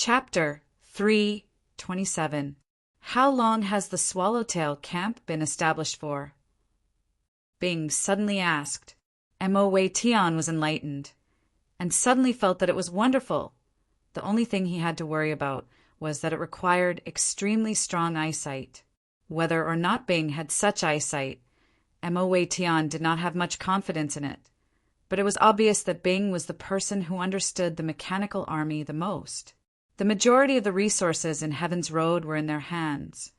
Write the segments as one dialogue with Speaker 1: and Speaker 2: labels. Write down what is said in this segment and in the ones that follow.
Speaker 1: Chapter 3:27. How long has the Swallowtail Camp been established for? Bing suddenly asked. Mo Wei Tian was enlightened, and suddenly felt that it was wonderful. The only thing he had to worry about was that it required extremely strong eyesight. Whether or not Bing had such eyesight, Mo Wei Tian did not have much confidence in it, but it was obvious that Bing was the person who understood the mechanical army the most. The majority of the resources in Heaven's Road were in their hands.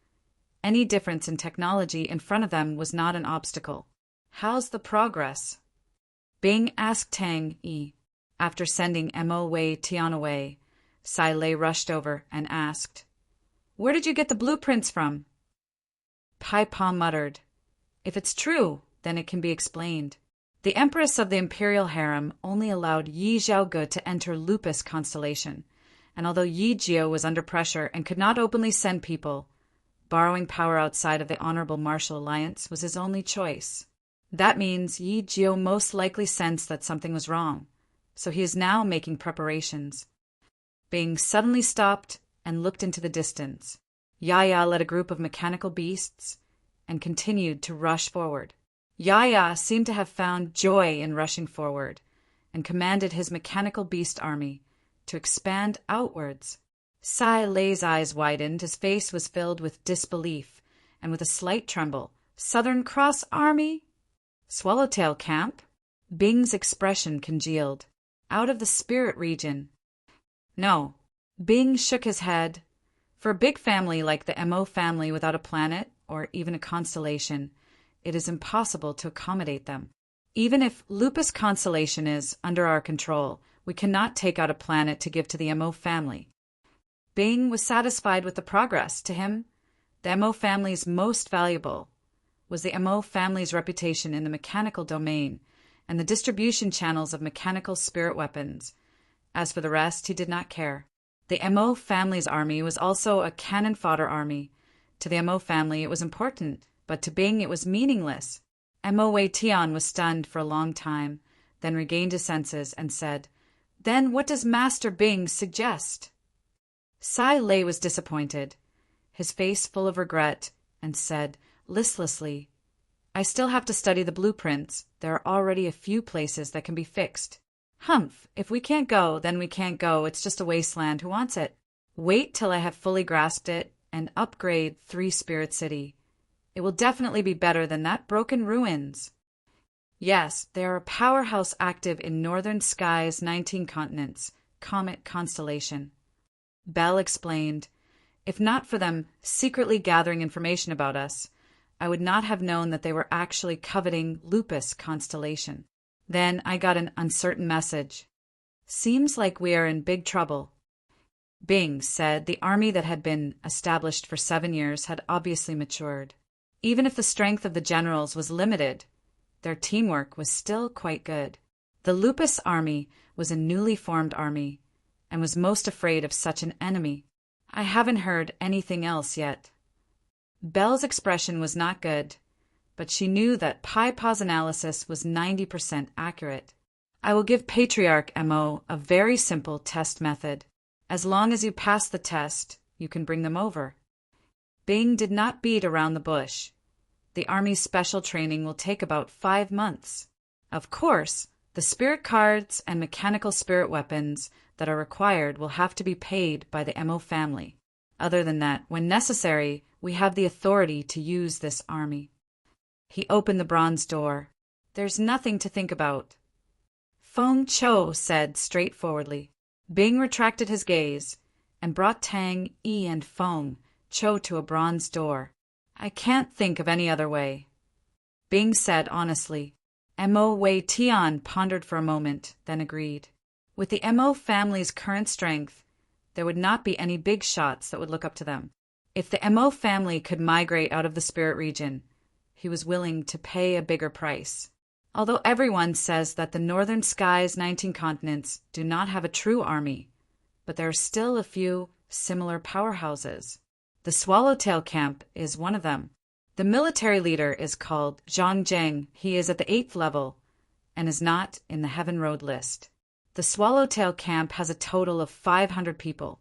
Speaker 1: Any difference in technology in front of them was not an obstacle. How's the progress? Bing asked Tang Yi. After sending Mo Wei Tian away, Sai Lei rushed over and asked, "Where did you get the blueprints from?" Pai Pa muttered, "If it's true, then it can be explained. The Empress of the Imperial Harem only allowed Yi Zhaoge to enter Lupus constellation, and although Yi Jio was under pressure and could not openly send people, borrowing power outside of the Honorable Martial Alliance was his only choice. That means Yi Jio most likely sensed that something was wrong, so he is now making preparations." Bing suddenly stopped and looked into the distance. Yaya led a group of mechanical beasts and continued to rush forward. Yaya seemed to have found joy in rushing forward and commanded his mechanical beast army to expand outwards. Sai Lei's eyes widened, his face was filled with disbelief, and with a slight tremble. "Southern Cross Army? Swallowtail Camp?" Bing's expression congealed. "Out of the spirit region." "No." Bing shook his head. For a big family like the Mo family without a planet, or even a constellation, it is impossible to accommodate them. Even if Lupus constellation is under our control, we cannot take out a planet to give to the Mo family. Bing was satisfied with the progress. To him, the Mo family's most valuable was the Mo family's reputation in the mechanical domain and the distribution channels of mechanical spirit weapons. As for the rest, he did not care. The Mo family's army was also a cannon fodder army. To the Mo family it was important, but to Bing it was meaningless. Mo Wei Tian was stunned for a long time, then regained his senses and said, "Then what does Master Bing suggest?" Sai Lei was disappointed, his face full of regret, and said listlessly, "I still have to study the blueprints. There are already a few places that can be fixed." "Humph, if we can't go, then we can't go. It's just a wasteland. Who wants it?" "Wait till I have fully grasped it and upgrade 3 Spirit City. It will definitely be better than that broken ruins." "Yes, there are a powerhouse active in Northern Sky's 19 continents, Comet Constellation." Bell explained, "If not for them secretly gathering information about us, I would not have known that they were actually coveting Lupus Constellation. Then I got an uncertain message. Seems like we are in big trouble." Bing said the army that had been established for 7 years had obviously matured. Even if the strength of the generals was limited, their teamwork was still quite good. The Lupus army was a newly formed army, and was most afraid of such an enemy. "I haven't heard anything else yet." Belle's expression was not good, but she knew that Pai Pa's analysis was 90% accurate. "I will give Patriarch Mo a very simple test method. As long as you pass the test, you can bring them over." Bing did not beat around the bush. The Army's special training will take about 5 months. Of course, the spirit cards and mechanical spirit weapons that are required will have to be paid by the Mo family. Other than that, when necessary, we have the authority to use this army. He opened the bronze door. "There's nothing to think about," Feng Cho said straightforwardly. Bing retracted his gaze and brought Tang Yi and Feng Cho to a bronze door. "I can't think of any other way," Bing said honestly. Mo Wei Tian pondered for a moment, then agreed. With the Mo family's current strength, there would not be any big shots that would look up to them. If the Mo family could migrate out of the spirit region, he was willing to pay a bigger price. Although everyone says that the Northern Sky's 19 continents do not have a true army, but there are still a few similar powerhouses. The Swallowtail Camp is one of them. The military leader is called Zhang Zheng. He is at the 8th level and is not in the Heaven Road list. The Swallowtail Camp has a total of 500 people.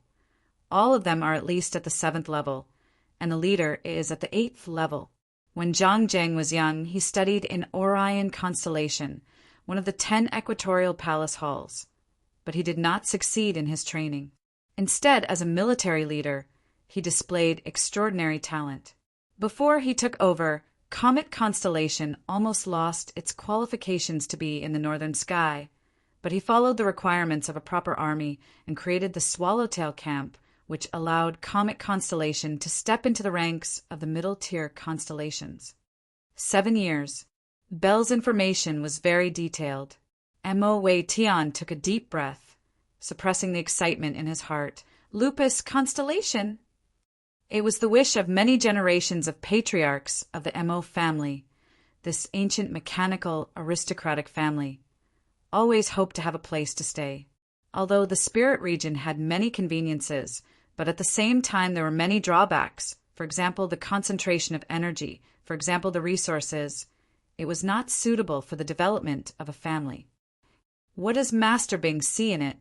Speaker 1: All of them are at least at the 7th level, and the leader is at the 8th level. When Zhang Zheng was young, he studied in Orion constellation, one of the 10 equatorial palace halls, but he did not succeed in his training. Instead, as a military leader, he displayed extraordinary talent. Before he took over, Comet Constellation almost lost its qualifications to be in the northern sky, but he followed the requirements of a proper army and created the Swallowtail Camp, which allowed Comet Constellation to step into the ranks of the middle-tier constellations. 7 years. Bell's information was very detailed. Mo Wei Tian took a deep breath, suppressing the excitement in his heart. Lupus Constellation! It was the wish of many generations of patriarchs of the Mo family, this ancient mechanical aristocratic family. Always hoped to have a place to stay. Although the spirit region had many conveniences, but at the same time there were many drawbacks. For example, the concentration of energy. For example, the resources. It was not suitable for the development of a family. What does Master Bing see in it?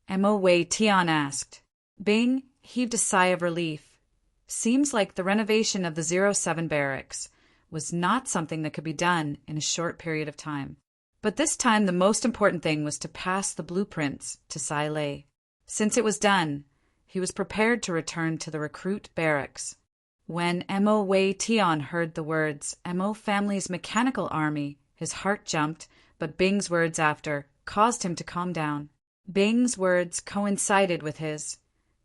Speaker 1: Mo Wei Tian asked. Bing heaved a sigh of relief. Seems like the renovation of the 07 barracks was not something that could be done in a short period of time. But this time the most important thing was to pass the blueprints to Sai Lei. Since it was done, he was prepared to return to the recruit barracks. When Mo Wei Tian heard the words, Mo family's mechanical army, his heart jumped, but Bing's words after caused him to calm down. Bing's words coincided with his.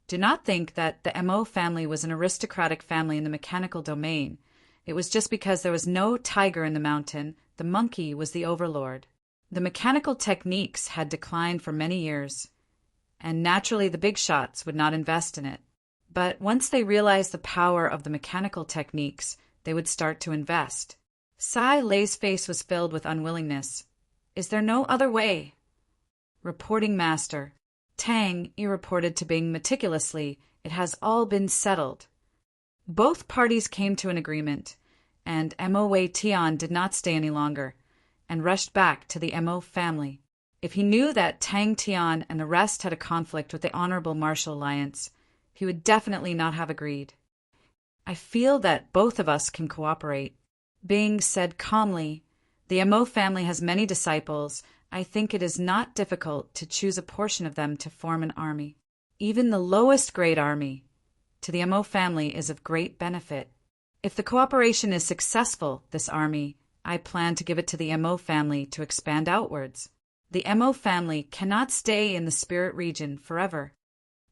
Speaker 1: Do not think that the Mo family was an aristocratic family in the mechanical domain. It was just because there was no tiger in the mountain, the monkey was the overlord. The mechanical techniques had declined for many years, and naturally the big shots would not invest in it. But once they realized the power of the mechanical techniques, they would start to invest. Sai Lei's face was filled with unwillingness. Is there no other way? Reporting Master. Tang Yi reported to Bing meticulously. It has all been settled. Both parties came to an agreement, and Mo Wei Tian did not stay any longer, and rushed back to the Mo family. If he knew that Tang Tian and the rest had a conflict with the Honorable Martial Alliance, he would definitely not have agreed. I feel that both of us can cooperate. Bing said calmly, the Mo family has many disciples. I think it is not difficult to choose a portion of them to form an army. Even the lowest grade army to the Mo family is of great benefit. If the cooperation is successful, this army, I plan to give it to the Mo family to expand outwards. The Mo family cannot stay in the spirit region forever.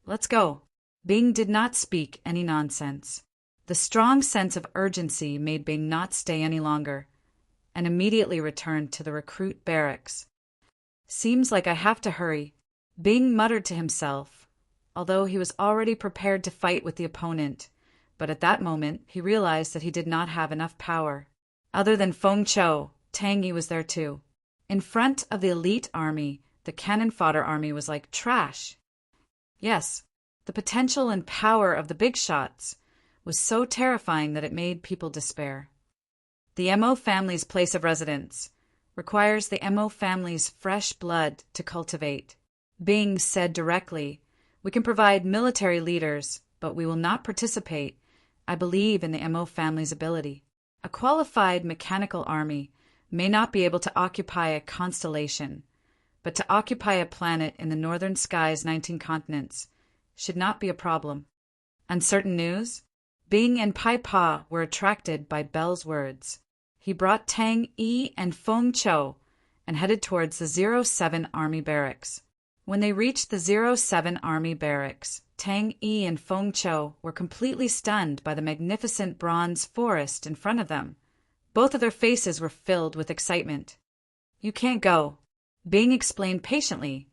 Speaker 1: Let's go. Bing did not speak any nonsense. The strong sense of urgency made Bing not stay any longer, and immediately returned to the recruit barracks. Seems like I have to hurry, Bing muttered to himself, although he was already prepared to fight with the opponent, but at that moment he realized that he did not have enough power. Other than Feng Chou, Tang Yi was there too. In front of the elite army, the cannon fodder army was like trash. Yes, the potential and power of the big shots was so terrifying that it made people despair. The Mo family's place of residence requires the Mo family's fresh blood to cultivate. Bing said directly, we can provide military leaders, but we will not participate. I believe in the Mo family's ability. A qualified mechanical army may not be able to occupy a constellation, but to occupy a planet in the northern sky's 19 continents should not be a problem. Uncertain news? Bing and Pai Pa were attracted by Bell's words. He brought Tang Yi and Feng Chou and headed towards the 07 Army Barracks. When they reached the 07 Army Barracks, Tang Yi and Feng Chou were completely stunned by the magnificent bronze forest in front of them. Both of their faces were filled with excitement. You can't go, Bing explained patiently.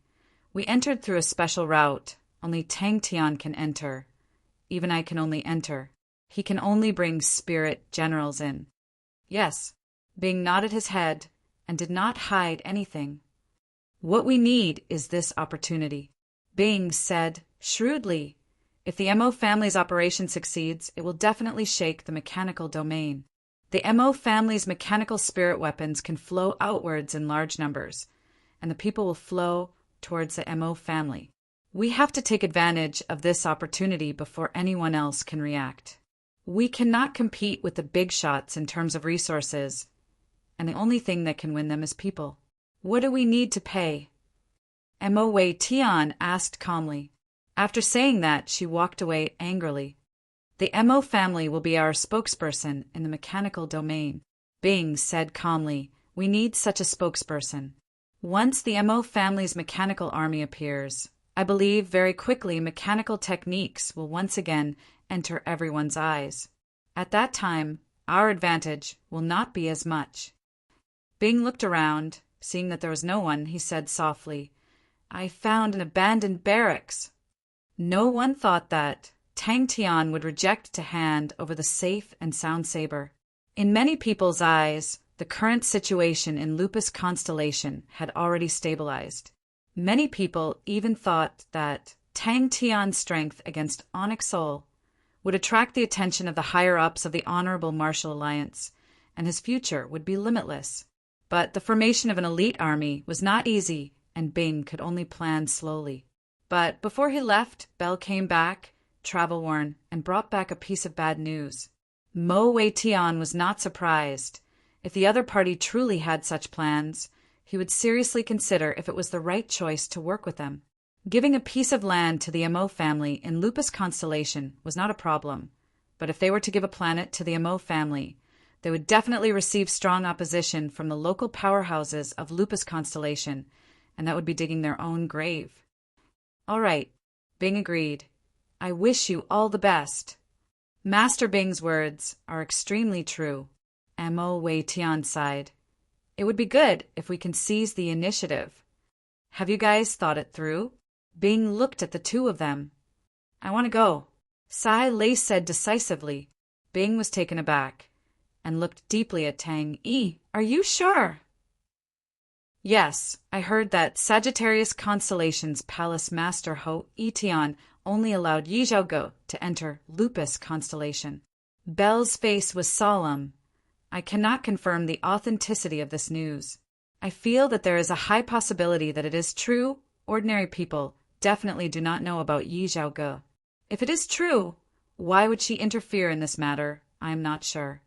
Speaker 1: We entered through a special route. Only Tang Tian can enter. Even I can only enter. He can only bring spirit generals in. Yes, Bing nodded his head and did not hide anything. What we need is this opportunity. Bing said shrewdly, if the Mo family's operation succeeds, it will definitely shake the mechanical domain. The Mo family's mechanical spirit weapons can flow outwards in large numbers, and the people will flow towards the Mo family. We have to take advantage of this opportunity before anyone else can react. We cannot compete with the big shots in terms of resources, and the only thing that can win them is people. What do we need to pay? Mo Wei Tian asked calmly. After saying that, she walked away angrily. The Mo family will be our spokesperson in the mechanical domain. Bing said calmly, we need such a spokesperson. Once the Mo family's mechanical army appears, I believe very quickly mechanical techniques will once again enter everyone's eyes. At that time, our advantage will not be as much. Bing looked around. Seeing that there was no one, he said softly, I found an abandoned barracks. No one thought that Tang Tian would reject to hand over the safe and sound saber. In many people's eyes, the current situation in Lupus Constellation had already stabilized. Many people even thought that Tang Tian's strength against Onyx Soul would attract the attention of the higher-ups of the Honorable Martial Alliance, and his future would be limitless. But the formation of an elite army was not easy, and Bing could only plan slowly. But before he left, Bell came back, travel-worn, and brought back a piece of bad news. Mo Wei Tian was not surprised. If the other party truly had such plans, he would seriously consider if it was the right choice to work with them. Giving a piece of land to the Mo family in Lupus Constellation was not a problem, but if they were to give a planet to the Mo family, they would definitely receive strong opposition from the local powerhouses of Lupus Constellation, and that would be digging their own grave. All right, Bing agreed. I wish you all the best. Master Bing's words are extremely true. Mo Wei Tian sighed. It would be good if we can seize the initiative. Have you guys thought it through? Bing looked at the two of them. I want to go, Sai Lei said decisively. Bing was taken aback and looked deeply at Tang Yi. Are you sure? Yes, I heard that Sagittarius Constellation's Palace Master Ho Etian only allowed Yi Zhaoge to enter Lupus Constellation. Bell's face was solemn. I cannot confirm the authenticity of this news. I feel that there is a high possibility that it is true. Ordinary people definitely do not know about Yi Zhaoge. If it is true, why would she interfere in this matter? I am not sure.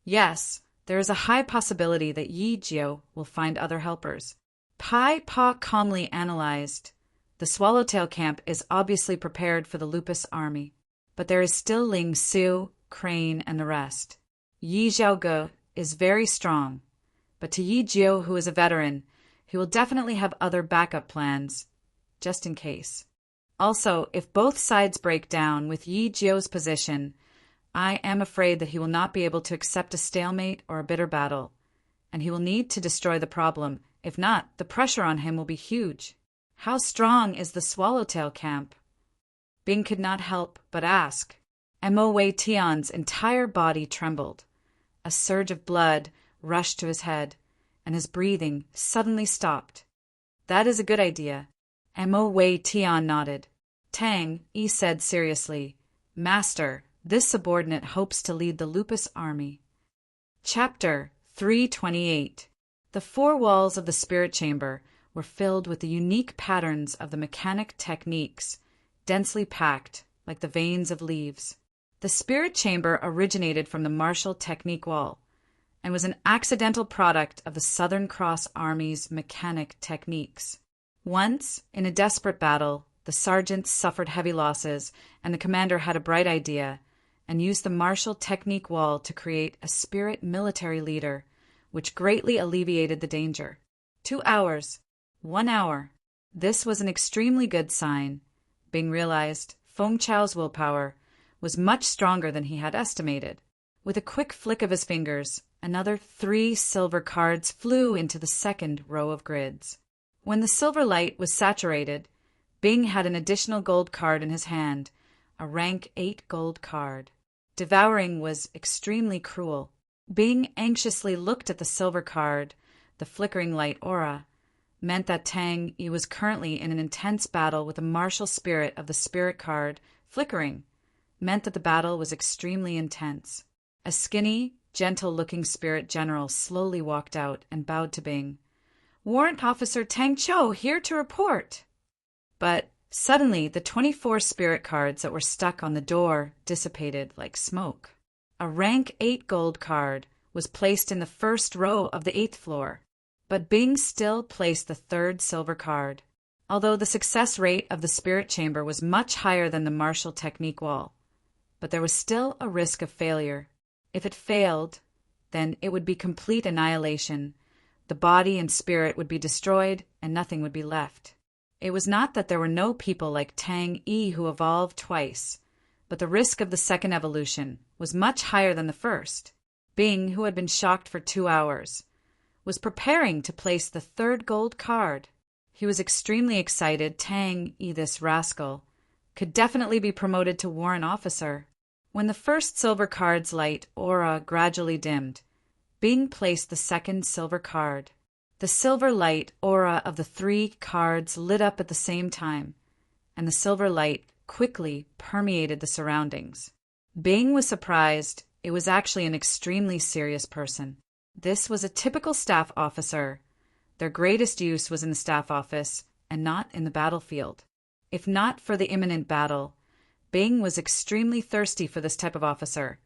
Speaker 1: Yes, there is a high possibility that Yi Jiao will find other helpers. Pai Pa calmly analyzed. The Swallowtail camp is obviously prepared for the Lupus army, but there is still Ling Su, Crane, and the rest. Yi Zhaoge is very strong, but to Yi Jiao, who is a veteran, he will definitely have other backup plans, just in case. Also, if both sides break down with Yi Jiao's position, I am afraid that he will not be able to accept a stalemate or a bitter battle, and he will need to destroy the problem. If not, the pressure on him will be huge. How strong is the Swallowtail camp? Bing could not help but ask. Mo Wei Tian's entire body trembled. A surge of blood rushed to his head, and his breathing suddenly stopped. That is a good idea. Mo Wei Tian nodded. Tang Yi said seriously, Master, this subordinate hopes to lead the Lupus army. Chapter 328. The four walls of the spirit chamber were filled with the unique patterns of the mechanic techniques, densely packed like the veins of leaves. The spirit chamber originated from the martial technique wall and was an accidental product of the Southern Cross Army's mechanic techniques. Once, in a desperate battle, the sergeants suffered heavy losses, and the commander had a bright idea and used the martial technique wall to create a spirit military leader, which greatly alleviated the danger. 2 hours. 1 hour. This was an extremely good sign. Bing realized Feng Chao's willpower was much stronger than he had estimated. With a quick flick of his fingers, another 3 silver cards flew into the second row of grids. When the silver light was saturated, Bing had an additional gold card in his hand, a rank 8 gold card. Devouring was extremely cruel. Bing anxiously looked at the silver card. The flickering light aura meant that Tang Yi was currently in an intense battle with the martial spirit of the spirit card. Flickering meant that the battle was extremely intense. A skinny, gentle-looking spirit general slowly walked out and bowed to Bing. Warrant Officer Tang Cho here to report. But Suddenly, the 24 spirit cards that were stuck on the door dissipated like smoke. A rank 8 gold card was placed in the first row of the 8th floor, but Bing still placed the 3rd silver card. Although the success rate of the spirit chamber was much higher than the martial technique wall, but there was still a risk of failure. If it failed, then it would be complete annihilation. The body and spirit would be destroyed, and nothing would be left. It was not that there were no people like Tang Yi who evolved twice, but the risk of the second evolution was much higher than the first. Bing, who had been shocked for 2 hours, was preparing to place the 3rd gold card. He was extremely excited. Tang Yi, this rascal, could definitely be promoted to warrant officer. When the first silver card's light aura gradually dimmed, Bing placed the 2nd silver card. The silver light aura of the 3 cards lit up at the same time, and the silver light quickly permeated the surroundings. Bing was surprised. It was actually an extremely serious person. This was a typical staff officer. Their greatest use was in the staff office and not in the battlefield. If not for the imminent battle, Bing was extremely thirsty for this type of officer,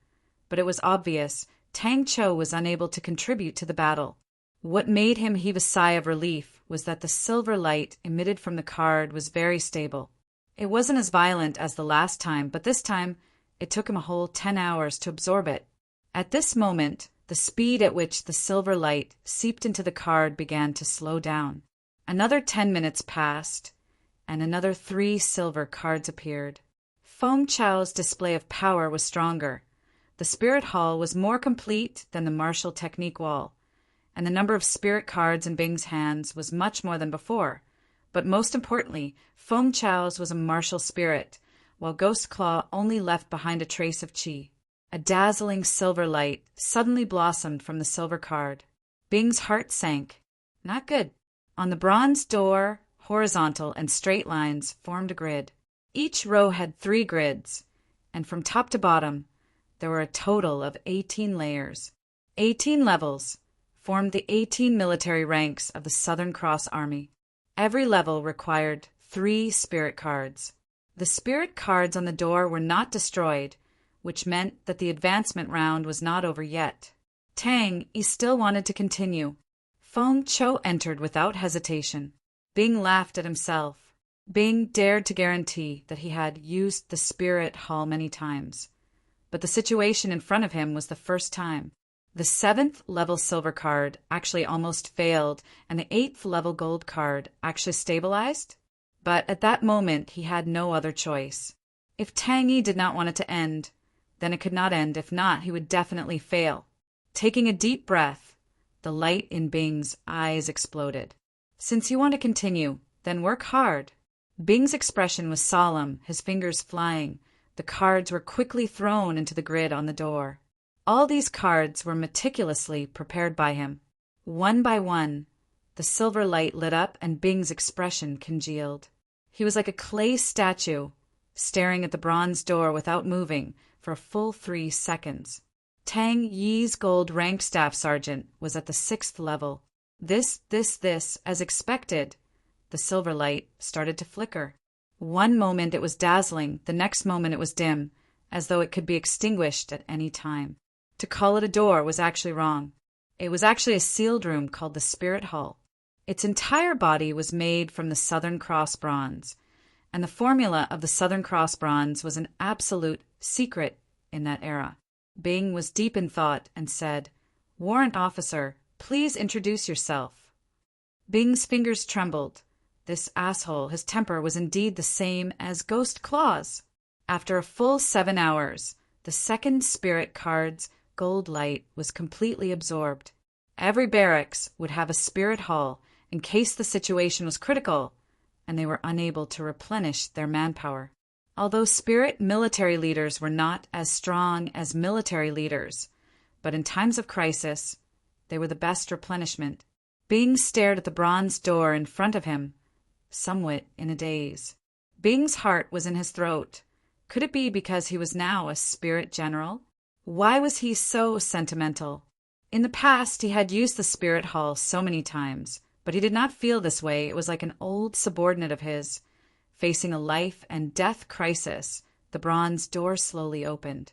Speaker 1: but it was obvious Tang Cho was unable to contribute to the battle. What made him heave a sigh of relief was that the silver light emitted from the card was very stable. It wasn't as violent as the last time, but this time it took him a whole 10 hours to absorb it. At this moment, the speed at which the silver light seeped into the card began to slow down. Another 10 minutes passed, and another 3 silver cards appeared. Feng Chao's display of power was stronger. The spirit hall was more complete than the martial technique wall, and the number of spirit cards in Bing's hands was much more than before. But most importantly, Feng Chao's was a martial spirit, while Ghost Claw only left behind a trace of qi. A dazzling silver light suddenly blossomed from the silver card. Bing's heart sank. Not good. On the bronze door, horizontal and straight lines formed a grid. Each row had 3 grids, and from top to bottom, there were a total of 18 layers. 18 levels formed the 18 military ranks of the Southern Cross Army. Every level required 3 spirit cards. The spirit cards on the door were not destroyed, which meant that the advancement round was not over yet. Tang Yi still wanted to continue. Feng Cho entered without hesitation. Bing laughed at himself. Bing dared to guarantee that he had used the spirit hall many times, but the situation in front of him was the first time. The 7th level silver card actually almost failed, and the 8th level gold card actually stabilized. But at that moment, he had no other choice. If Tang Yi did not want it to end, then it could not end. If not, he would definitely fail. Taking a deep breath, the light in Bing's eyes exploded. Since you want to continue, then work hard. Bing's expression was solemn, his fingers flying. The cards were quickly thrown into the grid on the door. All these cards were meticulously prepared by him. One by one, the silver light lit up and Bing's expression congealed. He was like a clay statue, staring at the bronze door without moving for a full 3 seconds. Tang Yi's gold rank staff sergeant was at the 6th level. This, as expected, the silver light started to flicker. One moment it was dazzling, the next moment it was dim, as though it could be extinguished at any time. To call it a door was actually wrong. It was actually a sealed room called the Spirit Hall. Its entire body was made from the Southern Cross bronze, and the formula of the Southern Cross bronze was an absolute secret in that era. Bing was deep in thought and said, "Warrant officer, please introduce yourself." Bing's fingers trembled. This asshole, his temper was indeed the same as Ghost Claw's. After a full 7 hours, the 2nd spirit card's gold light was completely absorbed. Every barracks would have a spirit hall in case the situation was critical and they were unable to replenish their manpower. Although spirit military leaders were not as strong as military leaders, but in times of crisis, they were the best replenishment. Bing stared at the bronze door in front of him, somewhat in a daze. Bing's heart was in his throat. Could it be because he was now a spirit general? Why was he so sentimental? In the past, he had used the spirit hall so many times, but he did not feel this way. It was like an old subordinate of his, Facing a life and death crisis, the bronze door slowly opened.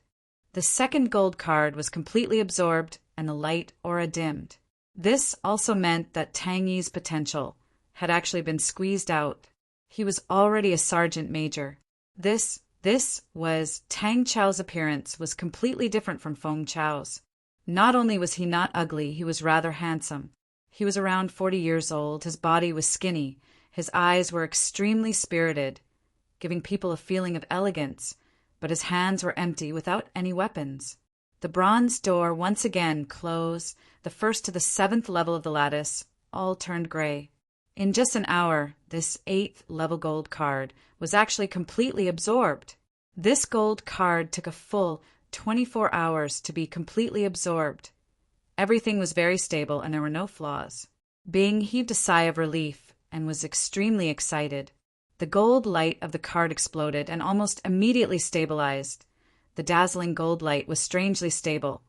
Speaker 1: The second gold card was completely absorbed and the light aura dimmed. This also meant that Tang Yi's potential had actually been squeezed out. He was already a sergeant major. This was Tang Chao's appearance was completely different from Feng Chao's. Not only was he not ugly, he was rather handsome. He was around 40 years old, his body was skinny, his eyes were extremely spirited, giving people a feeling of elegance, but his hands were empty without any weapons. The bronze door once again closed, the first to the 7th level of the lattice, all turned gray. In just an hour, this 8th level gold card was actually completely absorbed. This gold card took a full 24 hours to be completely absorbed. Everything was very stable and there were no flaws. Bing heaved a sigh of relief and was extremely excited. The gold light of the card exploded and almost immediately stabilized. The dazzling gold light was strangely stable,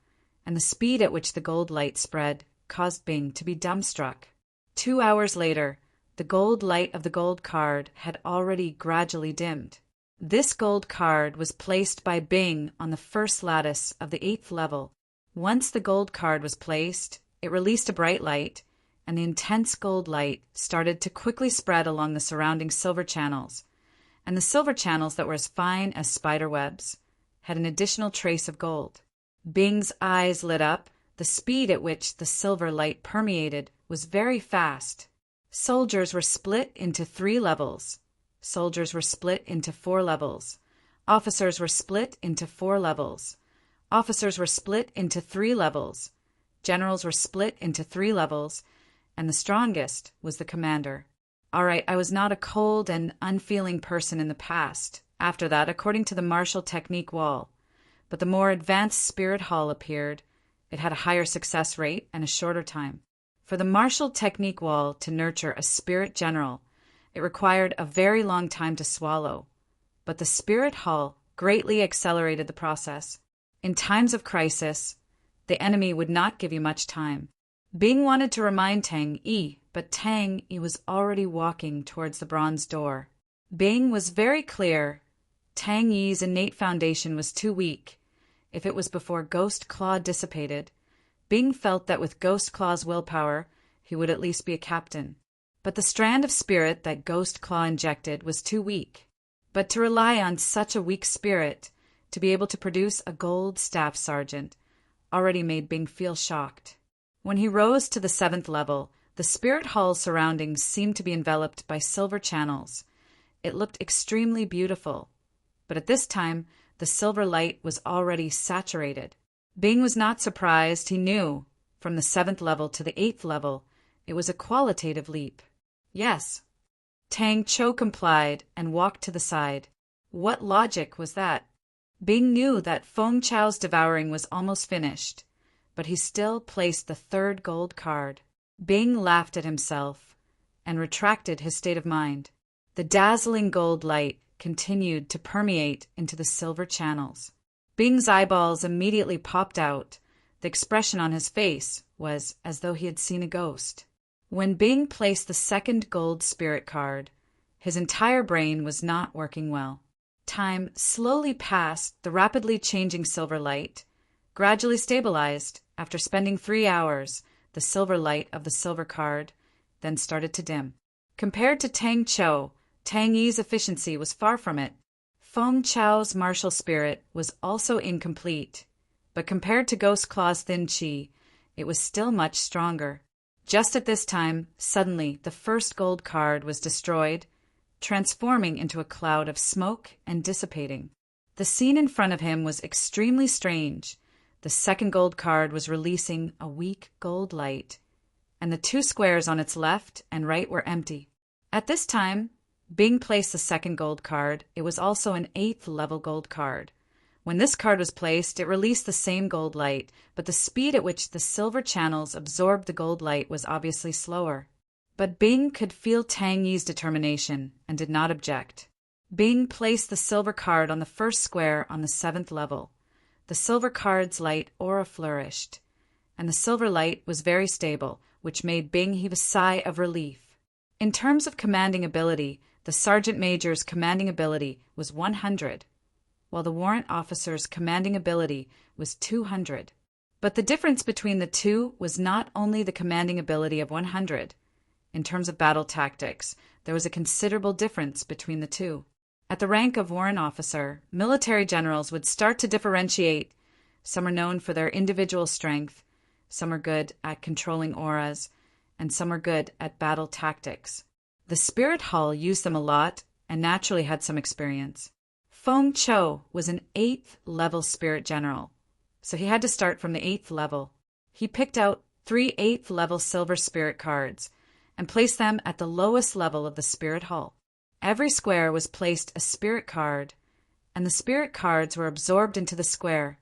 Speaker 1: and the speed at which the gold light spread caused Bing to be dumbstruck. 2 hours later, the gold light of the gold card had already gradually dimmed. This gold card was placed by Bing on the first lattice of the 8th level. Once the gold card was placed, it released a bright light, and the intense gold light started to quickly spread along the surrounding silver channels, and the silver channels that were as fine as spider webs had an additional trace of gold. Bing's eyes lit up. The speed at which the silver light permeated was very fast. Soldiers were split into 3 levels. Soldiers were split into 4 levels. Officers were split into 4 levels. Officers were split into 3 levels. Generals were split into 3 levels, and the strongest was the commander. All right, I was not a cold and unfeeling person in the past, after that, according to the martial technique wall. But the more advanced spirit hall appeared. It had a higher success rate and a shorter time. For the martial technique wall to nurture a spirit general, it required a very long time to swallow. But the spirit hall greatly accelerated the process. In times of crisis, the enemy would not give you much time. Bing wanted to remind Tang Yi, but Tang Yi was already walking towards the bronze door. Bing was very clear. Tang Yi's innate foundation was too weak. If it was before Ghost Claw dissipated, Bing felt that with Ghost Claw's willpower, he would at least be a captain. But the strand of spirit that Ghost Claw injected was too weak. But to rely on such a weak spirit to be able to produce a gold staff sergeant already made Bing feel shocked. When he rose to the 7th level, the spirit hall's surroundings seemed to be enveloped by silver channels. It looked extremely beautiful. But at this time, the silver light was already saturated. Bing was not surprised. He knew, from the 7th level to the 8th level, it was a qualitative leap. Yes. Tang Cho complied and walked to the side. What logic was that? Bing knew that Feng Chao's devouring was almost finished, but he still placed the 3rd gold card. Bing laughed at himself and retracted his state of mind. The dazzling gold light continued to permeate into the silver channels. Bing's eyeballs immediately popped out. The expression on his face was as though he had seen a ghost. When Bing placed the 2nd gold spirit card, his entire brain was not working well. Time slowly passed. The rapidly changing silver light gradually stabilized. After spending 3 hours, the silver light of the silver card then started to dim. Compared to Tang Cho, Tang Yi's efficiency was far from it. Feng Chao's martial spirit was also incomplete, but compared to Ghost Claw's thin chi, it was still much stronger. Just at this time, suddenly, the 1st gold card was destroyed, transforming into a cloud of smoke and dissipating. The scene in front of him was extremely strange. The 2nd gold card was releasing a weak gold light, and the 2 squares on its left and right were empty. At this time, Bing placed the 2nd gold card. It was also an 8th level gold card. When this card was placed, it released the same gold light, but the speed at which the silver channels absorbed the gold light was obviously slower. But Bing could feel Tang Yi's determination and did not object. Bing placed the silver card on the 1st square on the 7th level. The silver card's light aura flourished, and the silver light was very stable, which made Bing heave a sigh of relief. In terms of commanding ability, The sergeant major's commanding ability was 100, while the warrant officer's commanding ability was 200. But the difference between the two was not only the commanding ability of 100. In terms of battle tactics, there was a considerable difference between the two. At the rank of warrant officer, military generals would start to differentiate. Some are known for their individual strength, some are good at controlling auras, and some are good at battle tactics. The Spirit Hall used them a lot and naturally had some experience. Feng Cho was an 8th level spirit general, so he had to start from the 8th level. He picked out 3 8th level silver spirit cards and placed them at the lowest level of the Spirit Hall. Every square was placed a spirit card, and the spirit cards were absorbed into the square,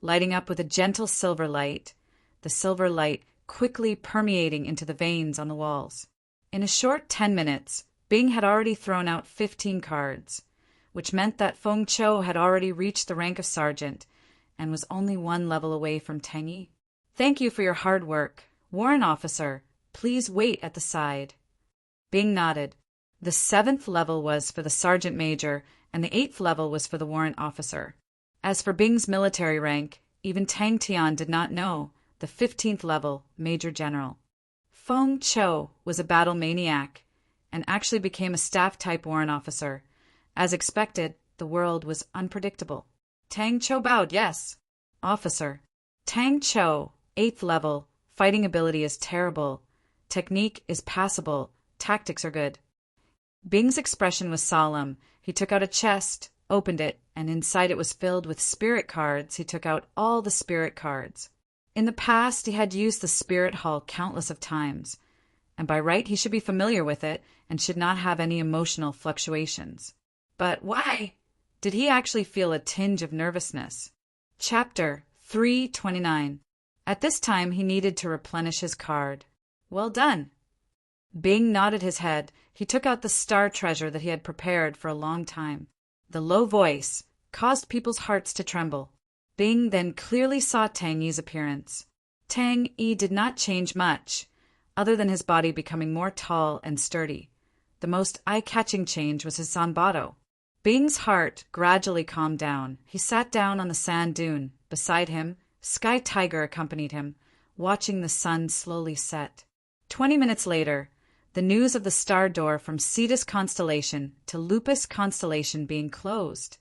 Speaker 1: lighting up with a gentle silver light, the silver light quickly permeating into the veins on the walls. In a short 10 minutes, Bing had already thrown out 15 cards, which meant that Feng Cho had already reached the rank of sergeant and was only 1 level away from Tang Yi. "Thank you for your hard work. Warrant officer, please wait at the side." Bing nodded. The 7th level was for the sergeant major, and the 8th level was for the warrant officer. As for Bing's military rank, even Tang Tian did not know, the 15th level major general. Feng Cho was a battle maniac and actually became a staff-type warrant officer. As expected, the world was unpredictable. Tang Cho bowed, yes. Officer. Tang Cho, 8th level, fighting ability is terrible. Technique is passable. Tactics are good. Bing's expression was solemn. He took out a chest, opened it, and inside it was filled with spirit cards. He took out all the spirit cards. In the past, he had used the Spirit Hall countless of times, and by right he should be familiar with it and should not have any emotional fluctuations. But why? Did he actually feel a tinge of nervousness? Chapter 329. At this time, he needed to replenish his card. Well done. Bing nodded his head. He took out the star treasure that he had prepared for a long time. The low voice caused people's hearts to tremble. Bing then clearly saw Tang Yi's appearance. Tang Yi did not change much, other than his body becoming more tall and sturdy. The most eye-catching change was his zanbato. Bing's heart gradually calmed down. He sat down on the sand dune. Beside him, Sky Tiger accompanied him, watching the sun slowly set. 20 minutes later, the news of the star door from Cetus constellation to Lupus constellation being closed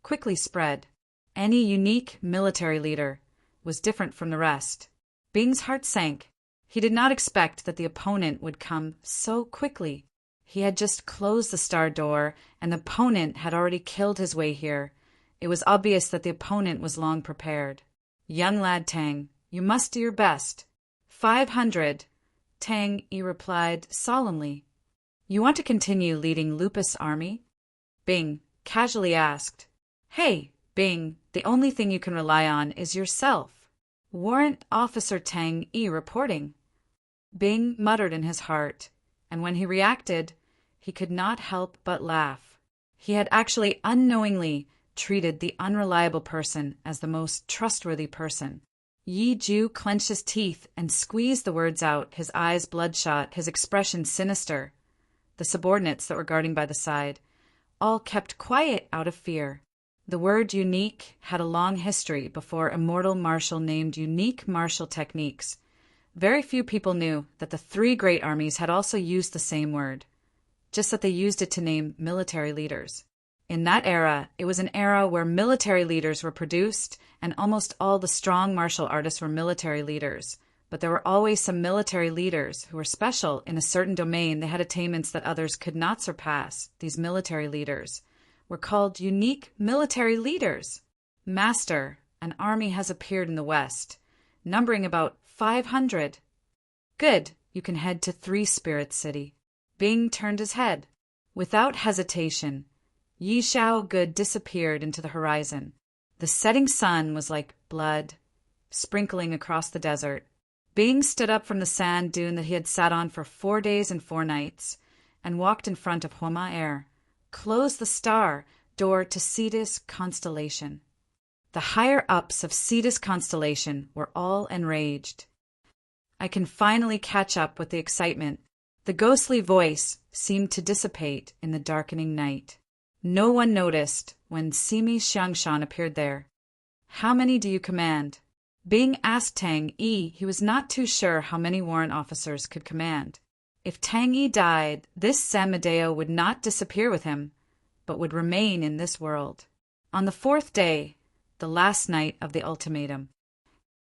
Speaker 1: quickly spread. Any unique military leader was different from the rest. Bing's heart sank. He did not expect that the opponent would come so quickly. He had just closed the star door, and the opponent had already killed his way here. It was obvious that the opponent was long prepared. "Young lad Tang, you must do your best." 500, Tang Yi replied solemnly. "You want to continue leading Lupus' army?" Bing casually asked. "Hey, Bing, the only thing you can rely on is yourself." Warrant Officer Tang Yi reporting. Bing muttered in his heart, and when he reacted, he could not help but laugh. He had actually unknowingly treated the unreliable person as the most trustworthy person. Yi Ju clenched his teeth and squeezed the words out, his eyes bloodshot, his expression sinister. The subordinates that were guarding by the side all kept quiet out of fear. The word unique had a long history before immortal martial named unique martial techniques. Very few people knew that the 3 great armies had also used the same word, just that they used it to name military leaders. In that era, it was an era where military leaders were produced, and almost all the strong martial artists were military leaders. But there were always some military leaders who were special in a certain domain. They had attainments that others could not surpass. These military leaders were called unique military leaders. Master, an army has appeared in the West, numbering about 500. Good, you can head to 3 Spirit City. Bing turned his head. Without hesitation, Yi Xiao Good disappeared into the horizon. The setting sun was like blood, sprinkling across the desert. Bing stood up from the sand dune that he had sat on for 4 days and 4 nights, and walked in front of Homa Air, closed the star door to Cetus constellation. The higher-ups of Cetus constellation were all enraged. "I can finally catch up with the excitement. The ghostly voice seemed to dissipate in the darkening night. No one noticed when Simi Xiangshan appeared there. "How many do you command?" Being asked Tang Yi, he was not too sure how many warrant officers could command. If Tang Yi died, this San Medeo would not disappear with him, but would remain in this world. On the fourth day, the last night of the ultimatum.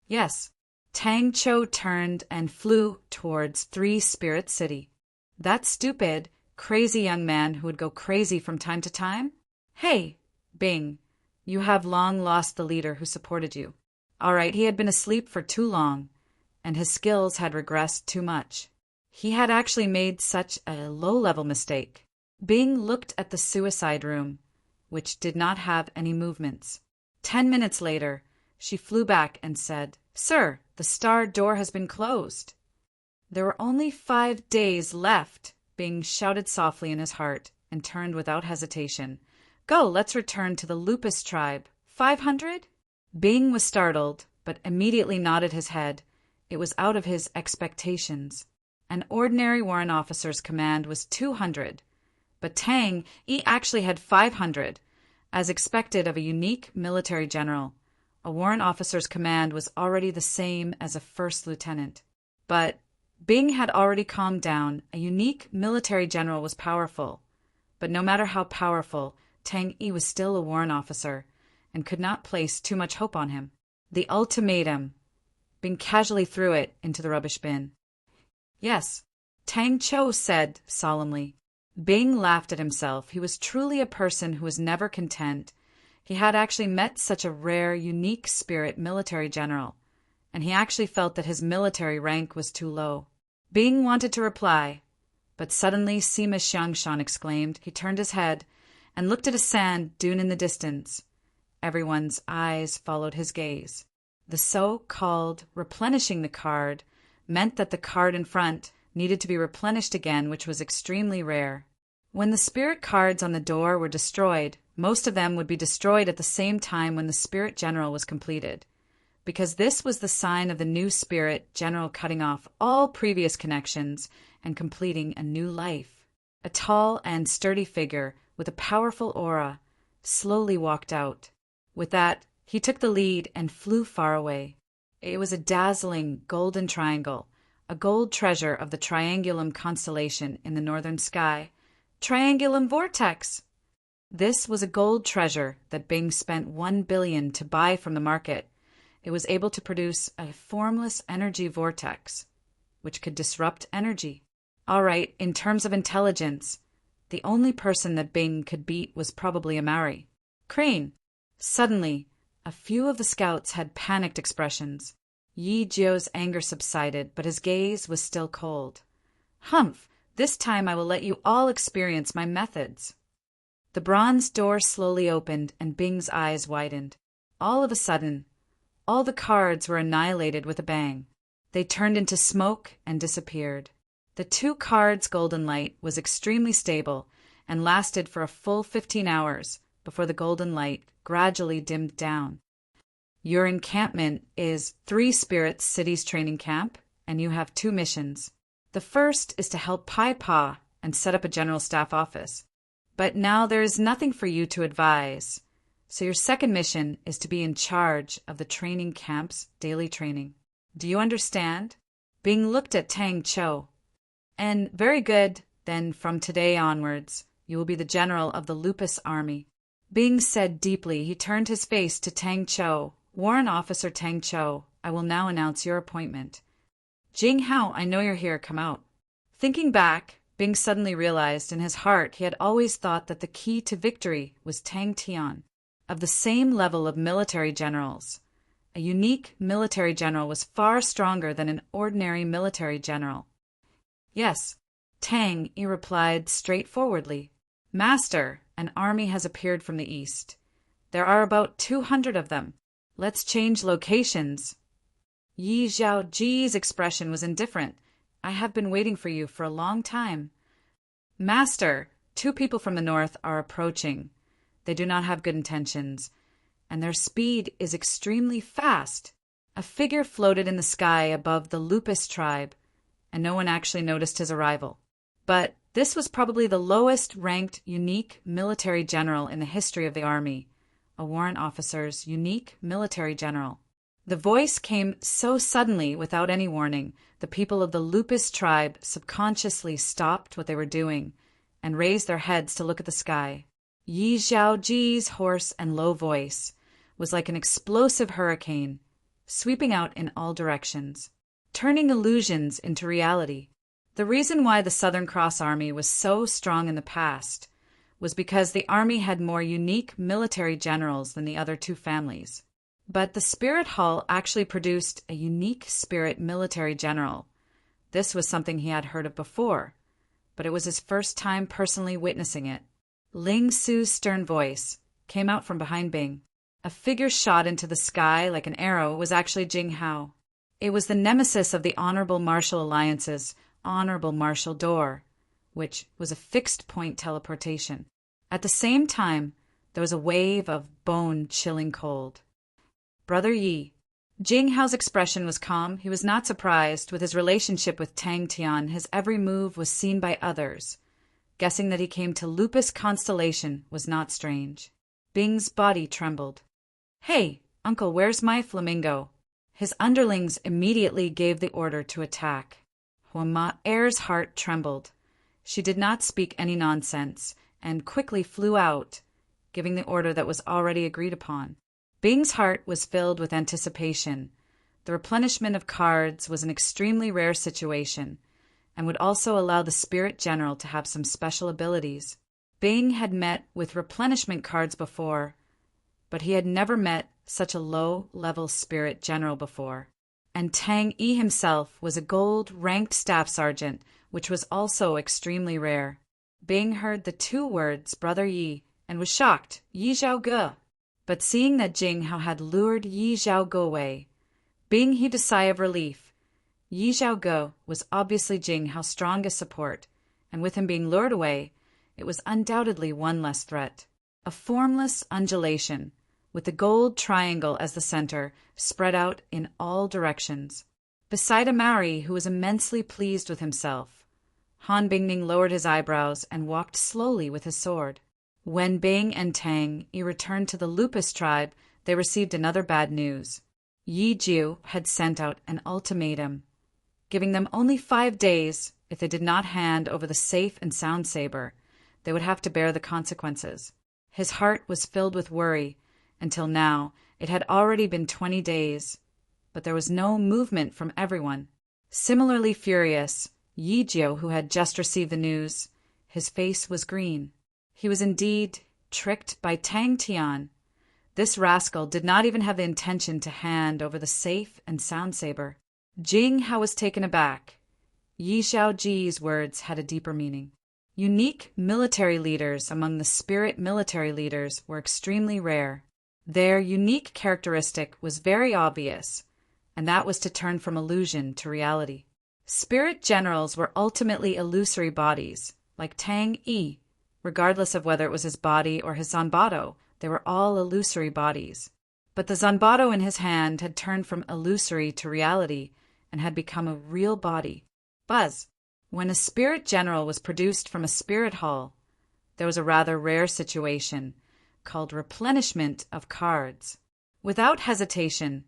Speaker 1: Yes, Tang Cho turned and flew towards Three Spirit City. That stupid, crazy young man who would go crazy from time to time? Hey, Bing, you have long lost the leader who supported you. All right, he had been asleep for too long, and his skills had regressed too much. He had actually made such a low-level mistake. Bing looked at the suicide room, which did not have any movements. 10 minutes later, she flew back and said, "Sir, the star door has been closed." There were only 5 days left, Bing shouted softly in his heart and turned without hesitation. "Go, let's return to the Lupus tribe. 500? Bing was startled, but immediately nodded his head. It was out of his expectations. An ordinary warrant officer's command was 200, but Tang Yi actually had 500. As expected of a unique military general, a warrant officer's command was already the same as a first lieutenant. But Bing had already calmed down. A unique military general was powerful, but no matter how powerful, Tang Yi was still a warrant officer, and could not place too much hope on him. The ultimatum. Bing casually threw it into the rubbish bin. "Yes," Tang Cho said solemnly. Bing laughed at himself. He was truly a person who was never content. He had actually met such a rare, unique spirit military general, and he actually felt that his military rank was too low. Bing wanted to reply, but suddenly Sima Xiangshan exclaimed. He turned his head and looked at a sand dune in the distance. Everyone's eyes followed his gaze. The so-called replenishing the card meant that the card in front needed to be replenished again, which was extremely rare. When the spirit cards on the door were destroyed, most of them would be destroyed at the same time when the spirit general was completed, because this was the sign of the new spirit general cutting off all previous connections and completing a new life. A tall and sturdy figure with a powerful aura slowly walked out. With that, he took the lead and flew far away. It was a dazzling golden triangle, a gold treasure of the Triangulum constellation in the northern sky. Triangulum vortex! This was a gold treasure that Bing spent 1 billion to buy from the market. It was able to produce a formless energy vortex, which could disrupt energy. All right, in terms of intelligence, the only person that Bing could beat was probably a Maori. Crane. Suddenly, a few of the scouts had panicked expressions. Yi Jiu's anger subsided, but his gaze was still cold. "Humph! This time I will let you all experience my methods." The bronze door slowly opened, and Bing's eyes widened. All of a sudden, all the cards were annihilated with a bang. They turned into smoke and disappeared. The 2 cards' golden light was extremely stable and lasted for a full 15 hours before the golden light gradually dimmed down. Your encampment is 3 Spirits Cities training camp, and you have 2 missions. The first is to help Pai Pa and set up a general staff office. But now there is nothing for you to advise, so your second mission is to be in charge of the training camp's daily training. Do you understand? Bing looked at Tang Cho. And very good, then from today onwards, you will be the general of the Lupus Army. Bing said deeply. He turned his face to Tang Cho. Warrant Officer Tang Cho, I will now announce your appointment. Jing Hao, I know you're here, come out. Thinking back, Bing suddenly realized in his heart he had always thought that the key to victory was Tang Tian, of the same level of military generals. A unique military general was far stronger than an ordinary military general. Yes, Tang, he replied straightforwardly. Master, an army has appeared from the east. There are about 200 of them. Let's change locations. Yi Zhaoji's expression was indifferent. I have been waiting for you for a long time. Master, 2 people from the north are approaching. They do not have good intentions, and their speed is extremely fast. A figure floated in the sky above the Lupus tribe, and no one actually noticed his arrival. But this was probably the lowest-ranked unique military general in the history of the army, a warrant officer's unique military general. The voice came so suddenly without any warning, the people of the Lupus tribe subconsciously stopped what they were doing and raised their heads to look at the sky. Yi Zhaoji's hoarse and low voice was like an explosive hurricane, sweeping out in all directions, turning illusions into reality. The reason why the Southern Cross Army was so strong in the past was because the army had more unique military generals than the other two families. But the Spirit Hall actually produced a unique spirit military general. This was something he had heard of before, but it was his first time personally witnessing it. Ling Su's stern voice came out from behind Bing. A figure shot into the sky like an arrow was actually Jing Hao. It was the nemesis of the Honorable Martial Alliance's Honorable Martial Door, which was a fixed-point teleportation. At the same time, there was a wave of bone-chilling cold. Brother Yi. Jing Hao's expression was calm. He was not surprised. With his relationship with Tang Tian, his every move was seen by others. Guessing that he came to Lupus Constellation was not strange. Bing's body trembled. "Hey, uncle, where's my flamingo?" His underlings immediately gave the order to attack. Huan Ma Er's heart trembled. She did not speak any nonsense, and quickly flew out, giving the order that was already agreed upon. Bing's heart was filled with anticipation. The replenishment of cards was an extremely rare situation, and would also allow the Spirit General to have some special abilities. Bing had met with replenishment cards before, but he had never met such a low-level Spirit General before. And Tang Yi himself was a gold-ranked staff sergeant, which was also extremely rare. Bing heard the two words, Brother Yi, and was shocked. Yi Zhaoge. But seeing that Jing Hao had lured Yi Zhaoge away, Bing heaved a sigh of relief. Yi Zhaoge was obviously Jing Hao's strongest support, and with him being lured away, it was undoubtedly one less threat. A formless undulation, with the gold triangle as the center, spread out in all directions. Beside a Maori who was immensely pleased with himself, Han Bingning lowered his eyebrows and walked slowly with his sword. When Bing and Tang Yi returned to the Lupus tribe, they received another bad news. Yi Jiu had sent out an ultimatum, giving them only 5 days. If they did not hand over the safe and sound saber, they would have to bear the consequences. His heart was filled with worry. Until now, it had already been 20 days, but there was no movement from everyone. Similarly furious, Yi Jiu, who had just received the news, his face was green. He was indeed tricked by Tang Tian. This rascal did not even have the intention to hand over the safe and sound saber. Jing Hao was taken aback. Yi Zhaoji's words had a deeper meaning. Unique military leaders among the spirit military leaders were extremely rare. Their unique characteristic was very obvious, and that was to turn from illusion to reality. Spirit generals were ultimately illusory bodies, like Tang Yi. Regardless of whether it was his body or his zanbato, they were all illusory bodies. But the zanbato in his hand had turned from illusory to reality and had become a real body. Buzz. When a spirit general was produced from a spirit hall, there was a rather rare situation called replenishment of cards. Without hesitation,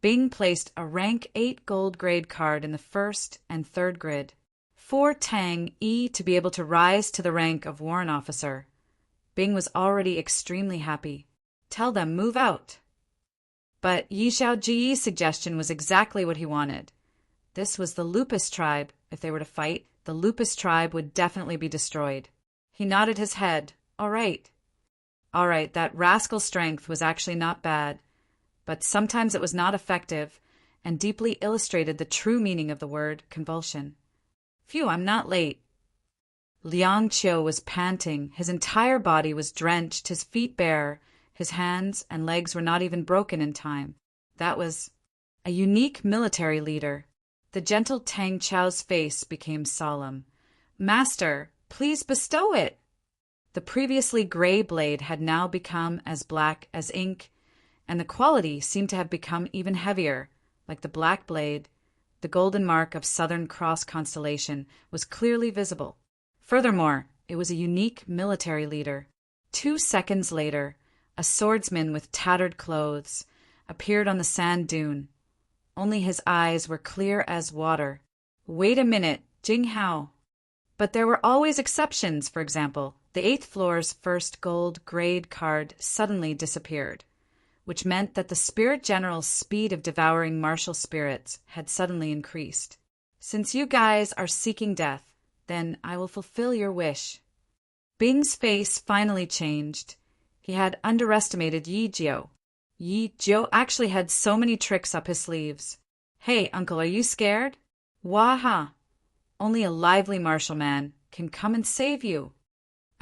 Speaker 1: Bing placed a rank 8 gold grade card in the first and third grid. For Tang Yi to be able to rise to the rank of warrant officer, Bing was already extremely happy. Tell them, move out. But Yi Zhaoji's suggestion was exactly what he wanted. This was the Lupus tribe. If they were to fight, the Lupus tribe would definitely be destroyed. He nodded his head. All right, that rascal strength was actually not bad, but sometimes it was not effective and deeply illustrated the true meaning of the word convulsion. Phew, I'm not late. Liang Qiu was panting. His entire body was drenched, his feet bare. His hands and legs were not even broken in time. That was a unique military leader. The gentle Tang Chao's face became solemn. Master, please bestow it. The previously gray blade had now become as black as ink, and the quality seemed to have become even heavier, like the black blade. The golden mark of Southern Cross constellation was clearly visible. Furthermore, it was a unique military leader. 2 seconds later, a swordsman with tattered clothes appeared on the sand dune. Only his eyes were clear as water. Wait a minute, Jing Hao. But there were always exceptions. For example, the 8th floor's first gold grade card suddenly disappeared, which meant that the spirit general's speed of devouring martial spirits had suddenly increased. Since you guys are seeking death, then I will fulfill your wish. Bing's face finally changed. He had underestimated Yi Jiao. Yi Jiao actually had so many tricks up his sleeves. Hey, uncle, are you scared? Waha! Only a lively martial man can come and save you.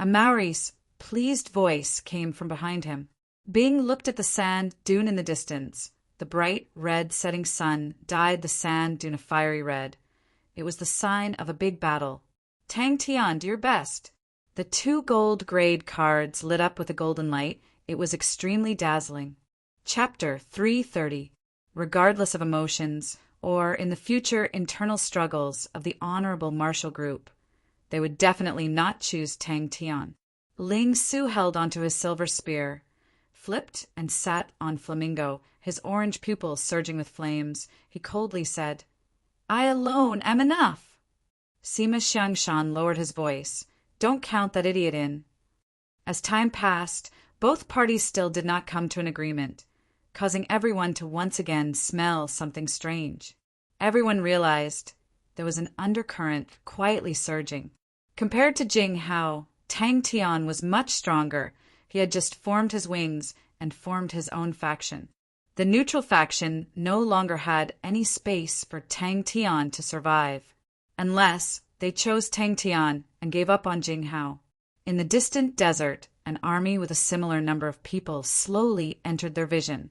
Speaker 1: A Maori's pleased voice came from behind him. Bing looked at the sand dune in the distance. The bright red setting sun dyed the sand dune a fiery red. It was the sign of a big battle. Tang Tian, do your best. The 2 gold grade cards lit up with a golden light. It was extremely dazzling. Chapter 330. Regardless of emotions, or in the future internal struggles of the honorable martial group, they would definitely not choose Tang Tian. Ling Su held onto his silver spear, flipped and sat on Flamingo, his orange pupils surging with flames. He coldly said, I alone am enough. Sima Xiangshan lowered his voice. Don't count that idiot in. As time passed, both parties still did not come to an agreement, causing everyone to once again smell something strange. Everyone realized there was an undercurrent quietly surging. Compared to Jing Hao, Tang Tian was much stronger. He had just formed his wings and formed his own faction. The neutral faction no longer had any space for Tang Tian to survive, unless they chose Tang Tian and gave up on Jing Hao. In the distant desert, an army with a similar number of people slowly entered their vision.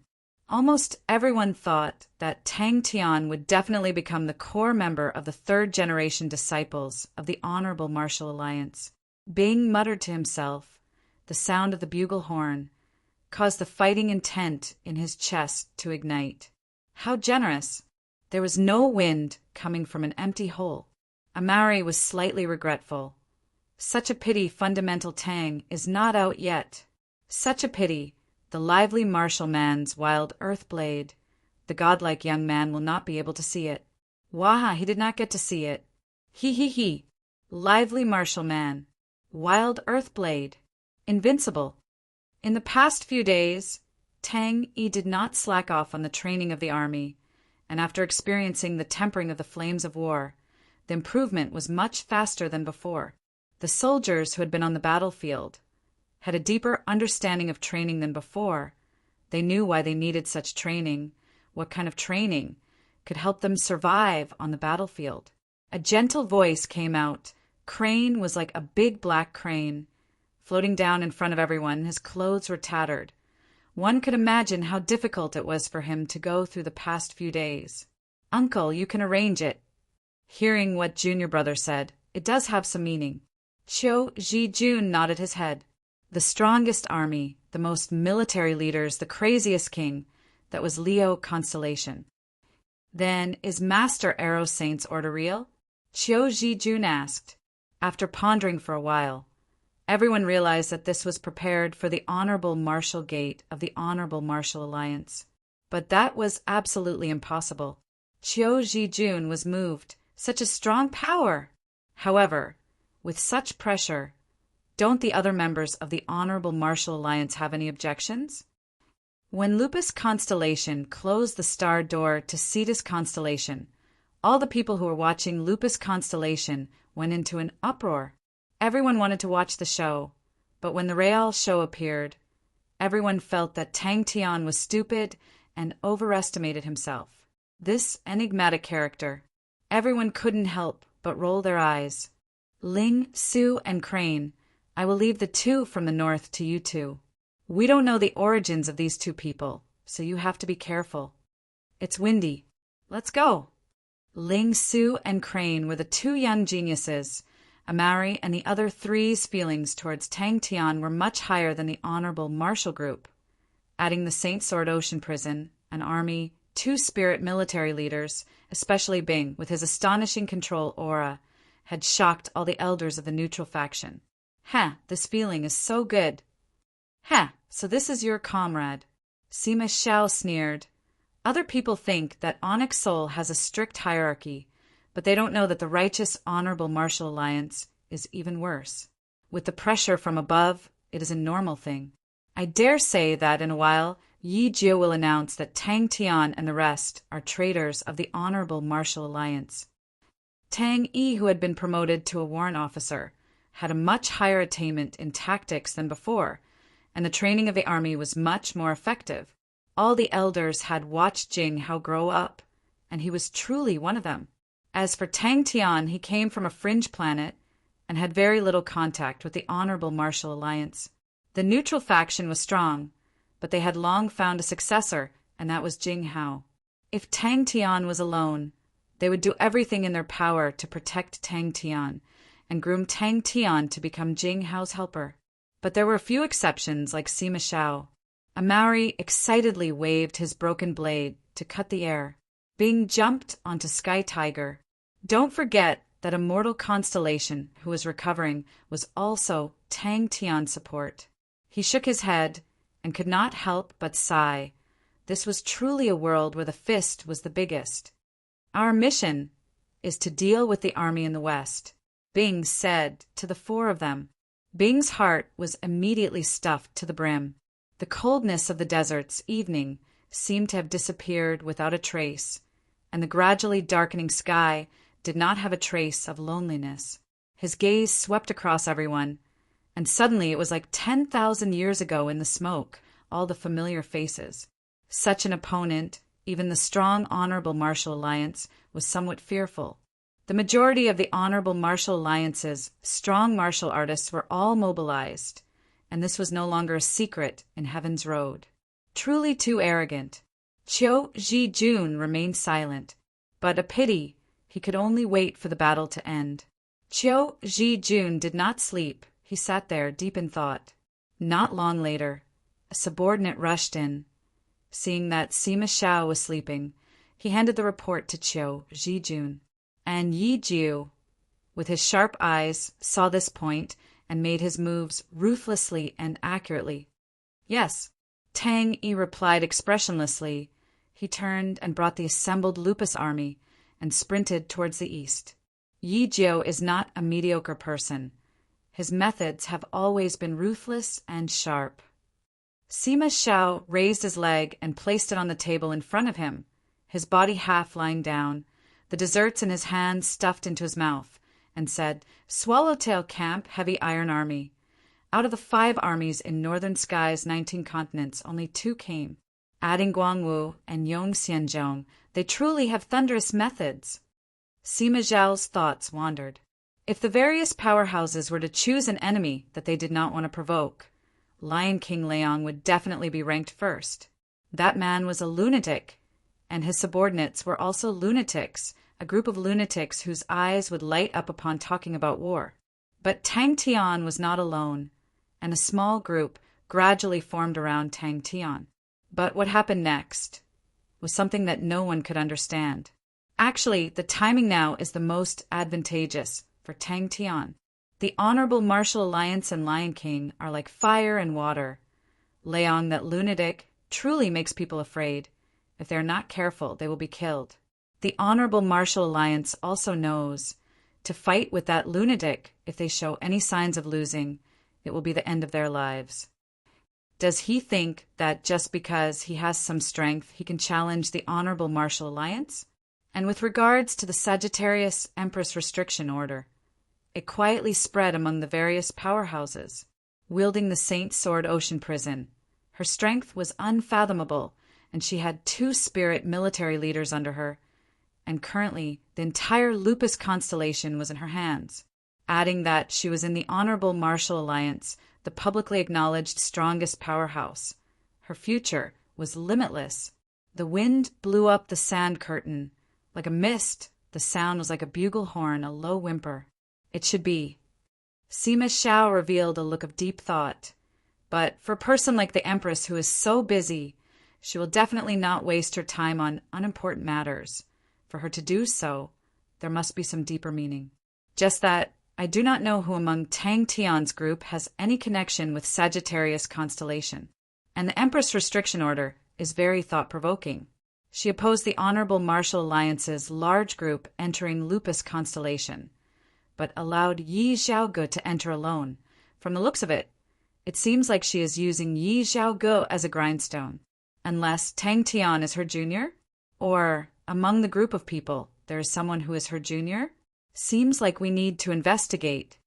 Speaker 1: Almost everyone thought that Tang Tian would definitely become the core member of the 3rd-generation disciples of the Honorable Martial Alliance. Bing muttered to himself. The sound of the bugle horn caused the fighting intent in his chest to ignite. How generous! There was no wind coming from an empty hole. Amari was slightly regretful. Such a pity Fundamental Tang is not out yet. Such a pity. The lively martial man's wild earth blade. The godlike young man will not be able to see it. Waha, he did not get to see it. He. Lively martial man. Wild earth blade. Invincible. In the past few days, Tang Yi did not slack off on the training of the army, and after experiencing the tempering of the flames of war, the improvement was much faster than before. The soldiers who had been on the battlefield had a deeper understanding of training than before. They knew why they needed such training, what kind of training could help them survive on the battlefield. A gentle voice came out. Crane was like a big black crane, floating down in front of everyone. His clothes were tattered. One could imagine how difficult it was for him to go through the past few days. Uncle, you can arrange it. Hearing what junior brother said, it does have some meaning. Qiu Zhijun nodded his head. The strongest army, the most military leaders, the craziest king, that was Leo Constellation. Then, is Master Arrow Saint's order real? Qiu Zhijun asked. After pondering for a while, everyone realized that this was prepared for the honorable martial gate of the Honorable Martial Alliance. But that was absolutely impossible. Qiu Zhijun was moved. Such a strong power! However, with such pressure, don't the other members of the Honorable Martial Alliance have any objections? When Lupus Constellation closed the star door to Cetus Constellation, all the people who were watching Lupus Constellation went into an uproar. Everyone wanted to watch the show, but when the Real show appeared, everyone felt that Tang Tian was stupid and overestimated himself. This enigmatic character, everyone couldn't help but roll their eyes. Ling, Su, and Crane, I will leave the 2 from the north to you 2. We don't know the origins of these 2 people, so you have to be careful. It's windy. Let's go. Ling, Su, and Crane were the 2 young geniuses. Amari and the other 3's feelings towards Tang Tian were much higher than the Honorable Martial Group. Adding the Saint Sword Ocean Prison, an army, 2 spirit military leaders, especially Bing, with his astonishing control aura, had shocked all the elders of the neutral faction. This feeling is so good. So this is your comrade. Sima Xiao sneered. Other people think that Onyx Soul has a strict hierarchy, but they don't know that the righteous, honorable martial alliance is even worse. With the pressure from above, it is a normal thing. I dare say that in a while, Yi Jiu will announce that Tang Tian and the rest are traitors of the honorable martial alliance. Tang Yi, who had been promoted to a warrant officer, had a much higher attainment in tactics than before, and the training of the army was much more effective. All the elders had watched Jing Hao grow up, and he was truly one of them. As for Tang Tian, he came from a fringe planet and had very little contact with the honorable martial alliance. The neutral faction was strong, but they had long found a successor, and that was Jing Hao. If Tang Tian was alone, they would do everything in their power to protect Tang Tian and groom Tang Tian to become Jing Hao's helper. But there were a few exceptions, like Sima Xiao. A Maori excitedly waved his broken blade to cut the air. Bing jumped onto Sky Tiger. Don't forget that a mortal constellation who was recovering was also Tang Tian's support. He shook his head and could not help but sigh. This was truly a world where the fist was the biggest. Our mission is to deal with the army in the west, Bing said to the four of them. Bing's heart was immediately stuffed to the brim. The coldness of the desert's evening seemed to have disappeared without a trace, and the gradually darkening sky did not have a trace of loneliness. His gaze swept across everyone, and suddenly it was like 10,000 years ago in the smoke, all the familiar faces. Such an opponent, even the strong honorable martial alliance, was somewhat fearful. The majority of the honorable martial alliance's strong martial artists were all mobilized, and this was no longer a secret in Heaven's Road. Truly too arrogant. Qiu Zhijun remained silent, but a pity he could only wait for the battle to end. Qiu Zhijun did not sleep. He sat there, deep in thought. Not long later, a subordinate rushed in. Seeing that Sima Xiao was sleeping, he handed the report to Qiu Zhijun. And Yi Jiu, with his sharp eyes, saw this point and made his moves ruthlessly and accurately. Yes, Tang Yi replied expressionlessly. He turned and brought the assembled Lupus army and sprinted towards the east. Yi Jiu is not a mediocre person. His methods have always been ruthless and sharp. Sima Xiao raised his leg and placed it on the table in front of him, his body half lying down, the desserts in his hands stuffed into his mouth, and said, "Swallowtail Camp, Heavy Iron Army. Out of the 5 armies in Northern Sky's 19 continents, only 2 came. Adding Guangwu and Yongxianzhong, they truly have thunderous methods." Sima Zhao's thoughts wandered. If the various powerhouses were to choose an enemy that they did not want to provoke, Lion King Leong would definitely be ranked first. That man was a lunatic, and his subordinates were also lunatics, a group of lunatics whose eyes would light up upon talking about war. But Tang Tian was not alone, and a small group gradually formed around Tang Tian. But what happened next was something that no one could understand. Actually, the timing now is the most advantageous for Tang Tian. The honorable martial alliance and Lion King are like fire and water. Leong, that lunatic, truly makes people afraid. If they are not careful, they will be killed. The honorable martial alliance also knows to fight with that lunatic. If they show any signs of losing, it will be the end of their lives. Does he think that just because he has some strength, he can challenge the honorable martial alliance? And with regards to the Sagittarius Empress Restriction Order, it quietly spread among the various powerhouses. Wielding the Saint Sword Ocean Prison, her strength was unfathomable, and she had 2 spirit military leaders under her, and currently the entire Lupus constellation was in her hands. Adding that she was in the Honorable Martial Alliance, the publicly acknowledged strongest powerhouse. Her future was limitless. The wind blew up the sand curtain. Like a mist, the sound was like a bugle horn, a low whimper. It should be. Sima Xiao revealed a look of deep thought. But for a person like the Empress who is so busy, she will definitely not waste her time on unimportant matters. For her to do so, there must be some deeper meaning. Just that I do not know who among Tang Tian's group has any connection with Sagittarius constellation. And the Empress Restriction Order is very thought-provoking. She opposed the Honorable Martial Alliance's large group entering Lupus constellation, but allowed Yi Xiaoge to enter alone. From the looks of it, it seems like she is using Yi Xiaoge as a grindstone. Unless Tang Tian is her junior? Or, among the group of people, there is someone who is her junior? Seems like we need to investigate.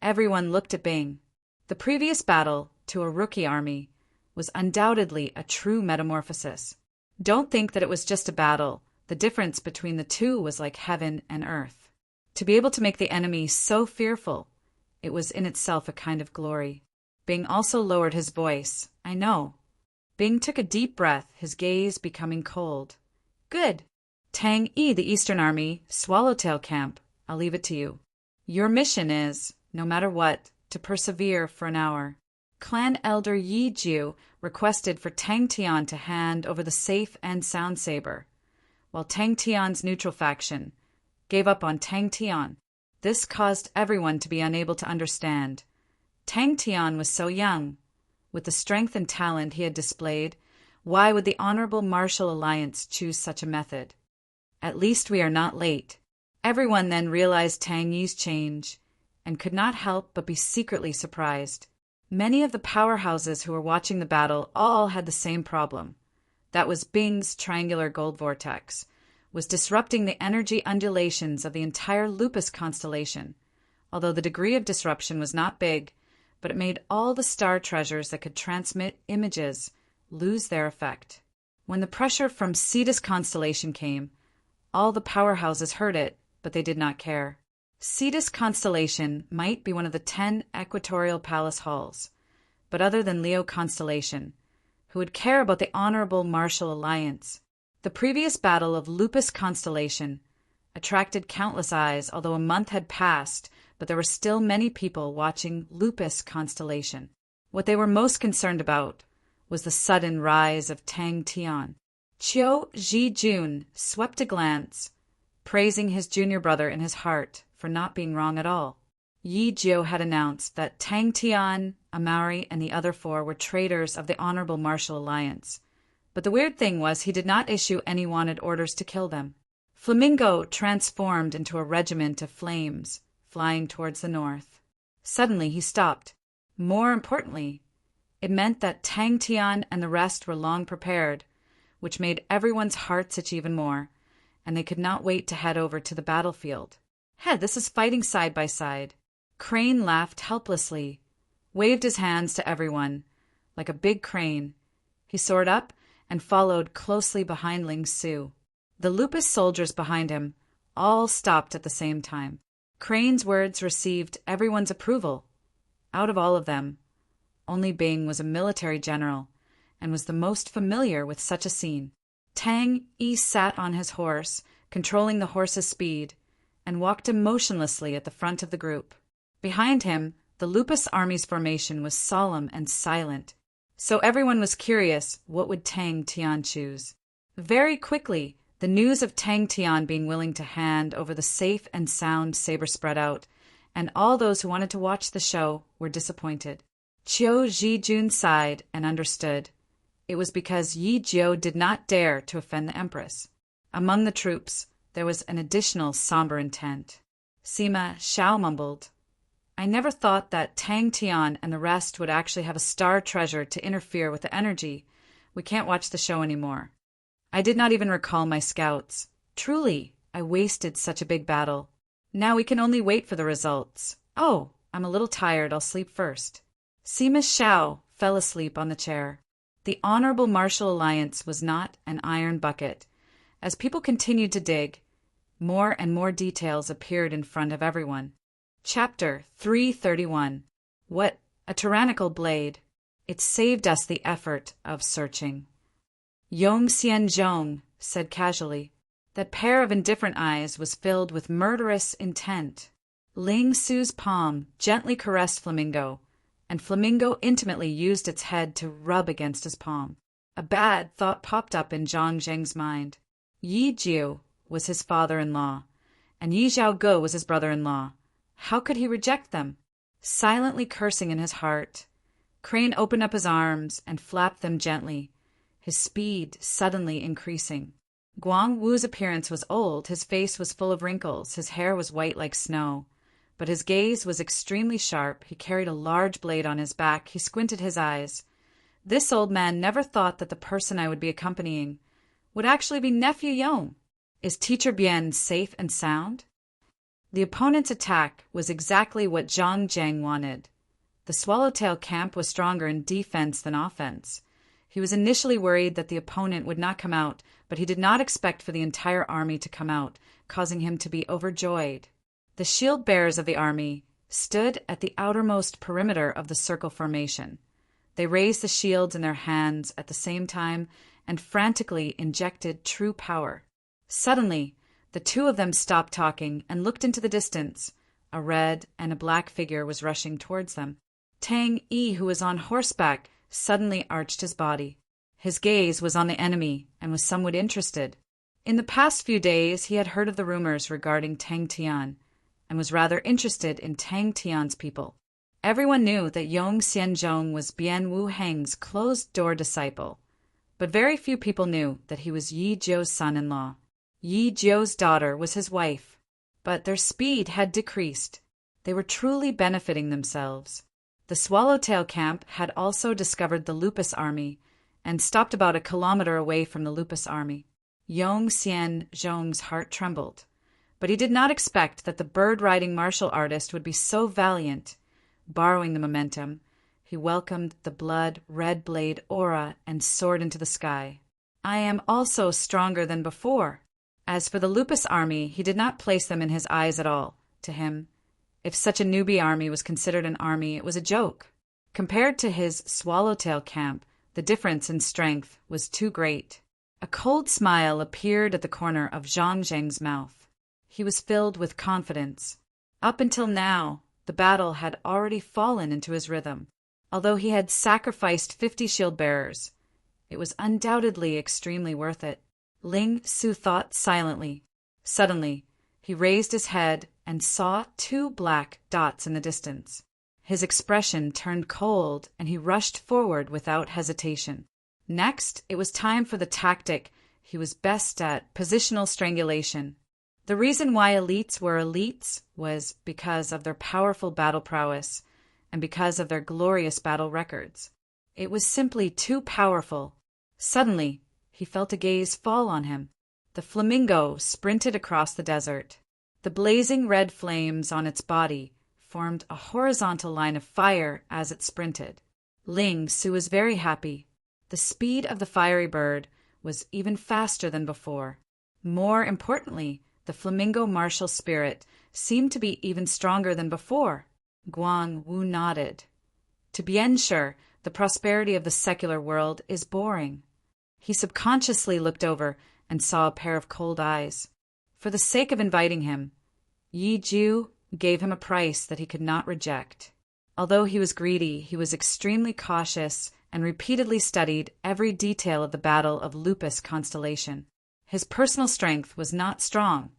Speaker 1: Everyone looked at Bing. The previous battle, to a rookie army, was undoubtedly a true metamorphosis. Don't think that it was just a battle. The difference between the two was like heaven and earth. To be able to make the enemy so fearful, it was in itself a kind of glory. Bing also lowered his voice. I know. Bing took a deep breath, his gaze becoming cold. Good. Tang Yi, the Eastern Army, Swallowtail Camp. I'll leave it to you. Your mission is, no matter what, to persevere for an hour. Clan Elder Yi Jiu requested for Tang Tian to hand over the safe and sound saber, while Tang Tian's neutral faction gave up on Tang Tian. This caused everyone to be unable to understand. Tang Tian was so young. With the strength and talent he had displayed, why would the Honorable Martial Alliance choose such a method? At least we are not late. Everyone then realized Tang Yi's change, and could not help but be secretly surprised. Many of the powerhouses who were watching the battle all had the same problem. That was Bing's triangular gold vortex, was disrupting the energy undulations of the entire Lupus constellation. Although the degree of disruption was not big, but it made all the star treasures that could transmit images lose their effect. When the pressure from Cetus constellation came, all the powerhouses heard it, but they did not care. Cetus constellation might be one of the 10 equatorial palace halls, but other than Leo constellation, who would care about the Honorable Martial Alliance? The previous battle of Lupus constellation attracted countless eyes, although a month had passed, but there were still many people watching Lupus constellation. What they were most concerned about was the sudden rise of Tang Tian. Qiu Zhijun swept a glance, praising his junior brother in his heart for not being wrong at all. Yi Jiu had announced that Tang Tian, Amari, and the other 4 were traitors of the Honorable Martial Alliance. But the weird thing was he did not issue any wanted orders to kill them. Flamingo transformed into a regiment of flames, flying towards the north. Suddenly he stopped. More importantly, it meant that Tang Tian and the rest were long prepared, which made everyone's hearts itch even more, and they could not wait to head over to the battlefield. This is fighting side by side. Crane laughed helplessly, waved his hands to everyone. Like a big crane, he soared up and followed closely behind Ling Su. The Lupus soldiers behind him all stopped at the same time. Crane's words received everyone's approval. Out of all of them, only Bing was a military general and was the most familiar with such a scene. Tang Yi sat on his horse, controlling the horse's speed, and walked emotionlessly at the front of the group. Behind him, the Lupus army's formation was solemn and silent, so everyone was curious what would Tang Tian choose. Very quickly, the news of Tang Tian being willing to hand over the safe and sound saber spread out, and all those who wanted to watch the show were disappointed. Qiu Zhijun sighed and understood. It was because Yi Jiu did not dare to offend the Empress. Among the troops, there was an additional somber intent. Sima Xiao mumbled, I never thought that Tang Tian and the rest would actually have a star treasure to interfere with the energy. We can't watch the show anymore. I did not even recall my scouts. Truly, I wasted such a big battle. Now we can only wait for the results. Oh, I'm a little tired. I'll sleep first. Sima Xiao fell asleep on the chair. The Honorable Martial Alliance was not an iron bucket. As people continued to dig, more and more details appeared in front of everyone. Chapter 331. What a tyrannical blade. It saved us the effort of searching. Yong Xianzhong said casually. That pair of indifferent eyes was filled with murderous intent. Ling Su's palm gently caressed Flamingo, and Flamingo intimately used its head to rub against his palm. A bad thought popped up in Zhang Zheng's mind. Yi Jiu was his father-in-law, and Yi Xiaoge was his brother-in-law. How could he reject them? Silently cursing in his heart, Crane opened up his arms and flapped them gently, his speed suddenly increasing. Guang Wu's appearance was old, his face was full of wrinkles, his hair was white like snow. But his gaze was extremely sharp, he carried a large blade on his back, he squinted his eyes. This old man never thought that the person I would be accompanying would actually be Nephew Yong. Is Teacher Bien safe and sound? The opponent's attack was exactly what Zhang Zheng wanted. The Swallowtail camp was stronger in defense than offense. He was initially worried that the opponent would not come out, but he did not expect for the entire army to come out, causing him to be overjoyed. The shield bearers of the army stood at the outermost perimeter of the circle formation. They raised the shields in their hands at the same time and frantically injected true power. Suddenly, the two of them stopped talking and looked into the distance. A red and a black figure was rushing towards them. Tang Yi, who was on horseback, suddenly arched his body. His gaze was on the enemy and was somewhat interested. In the past few days, he had heard of the rumors regarding Tang Tian and was rather interested in Tang Tian's people. Everyone knew that Yong Xianzhong was Bian Wu Heng's closed-door disciple, but very few people knew that he was Yi Jiu's son-in-law. Yi Jiu's daughter was his wife, but their speed had decreased. They were truly benefiting themselves. The Swallowtail camp had also discovered the Lupus army and stopped about a kilometer away from the Lupus army. Yong Xianzhong's heart trembled, but he did not expect that the bird-riding martial artist would be so valiant. Borrowing the momentum, he welcomed the blood-red blade aura and soared into the sky. I am also stronger than before. As for the Lupus army, he did not place them in his eyes at all. To him, if such a newbie army was considered an army, it was a joke. Compared to his Swallowtail camp, the difference in strength was too great. A cold smile appeared at the corner of Zhang Zheng's mouth. He was filled with confidence. Up until now, the battle had already fallen into his rhythm. Although he had sacrificed 50 shield-bearers, it was undoubtedly extremely worth it. Ling Su thought silently. Suddenly, he raised his head and saw 2 black dots in the distance. His expression turned cold, and he rushed forward without hesitation. Next, it was time for the tactic he was best at, positional strangulation. The reason why elites were elites was because of their powerful battle prowess and because of their glorious battle records. It was simply too powerful. Suddenly, he felt a gaze fall on him. The flamingo sprinted across the desert. The blazing red flames on its body formed a horizontal line of fire as it sprinted. Ling Su was very happy. The speed of the fiery bird was even faster than before. More importantly, the flamingo martial spirit seemed to be even stronger than before. Guang Wu nodded. To be sure, the prosperity of the secular world is boring. He subconsciously looked over and saw a pair of cold eyes. For the sake of inviting him, Yi Jiu gave him a price that he could not reject. Although he was greedy, he was extremely cautious and repeatedly studied every detail of the Battle of Lupus Constellation. His personal strength was not strong,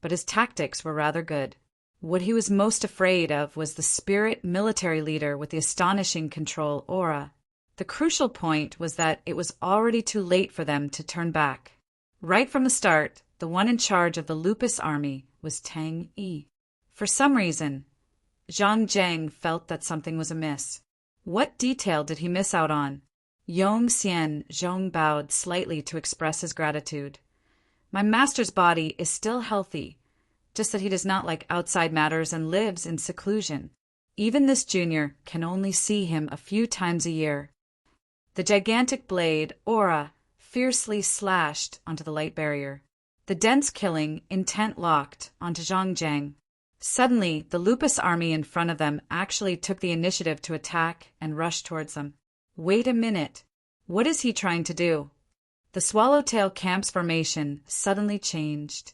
Speaker 1: but his tactics were rather good. What he was most afraid of was the spirit military leader with the astonishing control aura. The crucial point was that it was already too late for them to turn back. Right from the start, the one in charge of the Lupus army was Tang Yi. For some reason, Zhang Zheng felt that something was amiss. What detail did he miss out on? Yong Xianzhong bowed slightly to express his gratitude. My master's body is still healthy, just that he does not like outside matters and lives in seclusion. Even this junior can only see him a few times a year. The gigantic blade, aura, fiercely slashed onto the light barrier. The dense killing intent locked onto Zhang Zheng. Suddenly, the Lupus army in front of them actually took the initiative to attack and rush towards them. Wait a minute. What is he trying to do? The Swallowtail camp's formation suddenly changed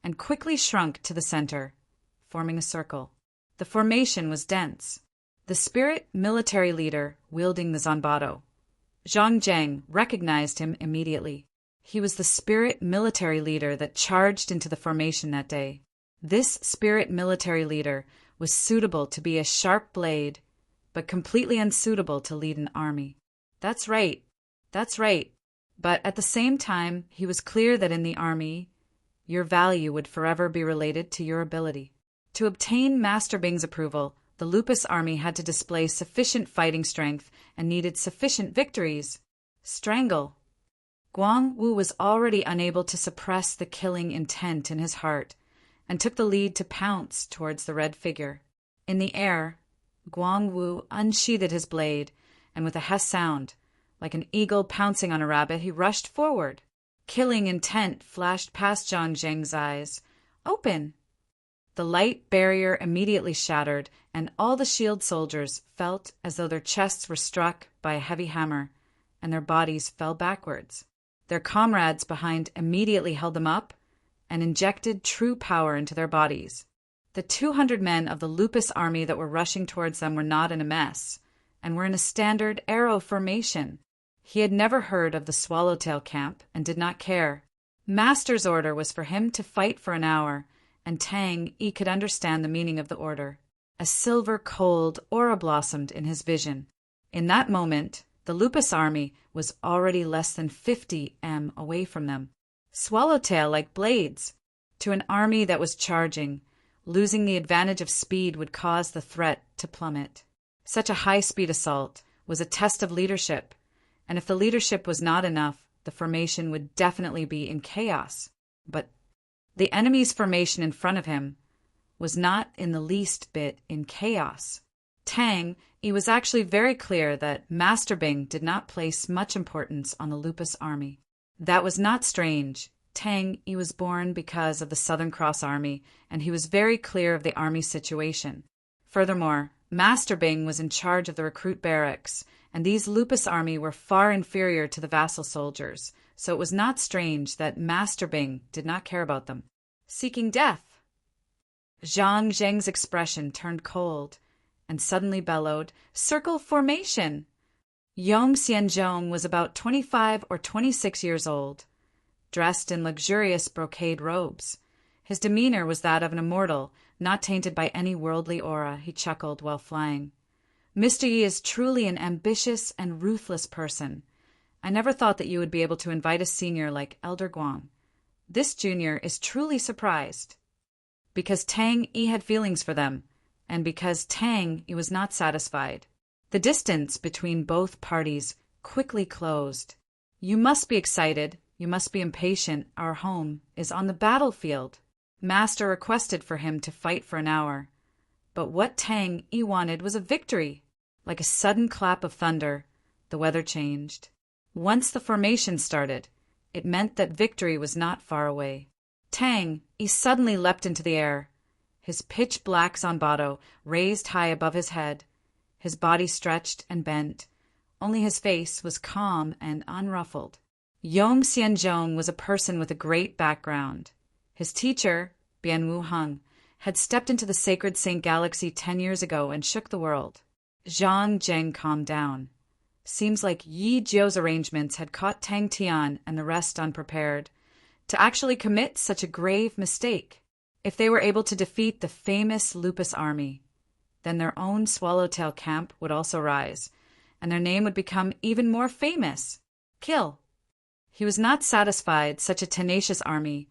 Speaker 1: and quickly shrunk to the center, forming a circle. The formation was dense. The spirit military leader wielding the Zanbato. Zhang Zheng recognized him immediately. He was the spirit military leader that charged into the formation that day. This spirit military leader was suitable to be a sharp blade, but completely unsuitable to lead an army. That's right. That's right. But at the same time, he was clear that in the army, your value would forever be related to your ability. To obtain Master Bing's approval, the Lupus army had to display sufficient fighting strength and needed sufficient victories. Strangle. Guang Wu was already unable to suppress the killing intent in his heart and took the lead to pounce towards the red figure. In the air, Guang Wu unsheathed his blade, and with a hess sound, like an eagle pouncing on a rabbit, he rushed forward. Killing intent flashed past Zhang Zheng's eyes. Open! The light barrier immediately shattered, and all the shield soldiers felt as though their chests were struck by a heavy hammer, and their bodies fell backwards. Their comrades behind immediately held them up and injected true power into their bodies. The 200 men of the Lupus army that were rushing towards them were not in a mess, and were in a standard arrow formation. He had never heard of the Swallowtail camp and did not care. Master's order was for him to fight for an hour, and Tang Yi could understand the meaning of the order. A silver-cold aura blossomed in his vision. In that moment, the Lupus army was already less than 50 m away from them. Swallowtail like blades. To an army that was charging, losing the advantage of speed would cause the threat to plummet. Such a high-speed assault was a test of leadership, and if the leadership was not enough, the formation would definitely be in chaos. But the enemy's formation in front of him was not in the least bit in chaos. Tang Yi was actually very clear that Master Bing did not place much importance on the Lupus army. That was not strange. Tang Yi was born because of the Southern Cross Army, and he was very clear of the army's situation. Furthermore, Master Bing was in charge of the recruit barracks, and these Lupus army were far inferior to the vassal soldiers, so it was not strange that Master Bing did not care about them. Seeking death. Zhang Zheng's expression turned cold, and suddenly bellowed, "Circle formation!" Yong Xianzhong was about 25 or 26 years old, dressed in luxurious brocade robes. His demeanor was that of an immortal, not tainted by any worldly aura. He chuckled while flying. "Mr. Yi is truly an ambitious and ruthless person. I never thought that you would be able to invite a senior like Elder Guang. This junior is truly surprised." Because Tang Yi had feelings for them, and because Tang Yi was not satisfied. The distance between both parties quickly closed. "You must be excited. You must be impatient. Our home is on the battlefield." Master requested for him to fight for an hour. But what Tang Yi wanted was a victory. Like a sudden clap of thunder, the weather changed. Once the formation started, it meant that victory was not far away. Tang Yi suddenly leapt into the air. His pitch-black zanbato raised high above his head. His body stretched and bent. Only his face was calm and unruffled. Yong Xianzhong was a person with a great background. His teacher, Bianwu Heng, had stepped into the sacred Saint Galaxy 10 years ago and shook the world. Zhang Zheng calmed down. Seems like Yi Jiu's arrangements had caught Tang Tian and the rest unprepared to actually commit such a grave mistake. If they were able to defeat the famous Lupus army, then their own Swallowtail camp would also rise, and their name would become even more famous. Kill. He was not satisfied such a tenacious army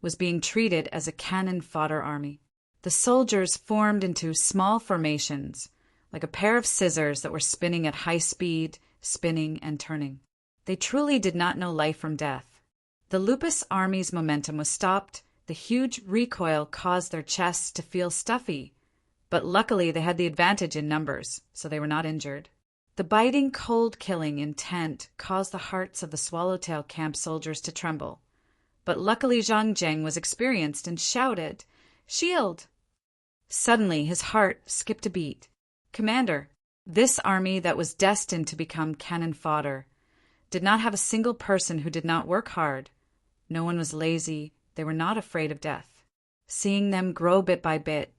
Speaker 1: was being treated as a cannon fodder army. The soldiers formed into small formations, like a pair of scissors that were spinning at high speed, spinning and turning. They truly did not know life from death. The Lupus army's momentum was stopped. The huge recoil caused their chests to feel stuffy, but luckily they had the advantage in numbers, so they were not injured. The biting, cold-killing intent caused the hearts of the Swallowtail camp soldiers to tremble, but luckily Zhang Zheng was experienced and shouted, "Shield!" Suddenly his heart skipped a beat. "Commander, this army that was destined to become cannon fodder did not have a single person who did not work hard. No one was lazy. They were not afraid of death. Seeing them grow bit by bit,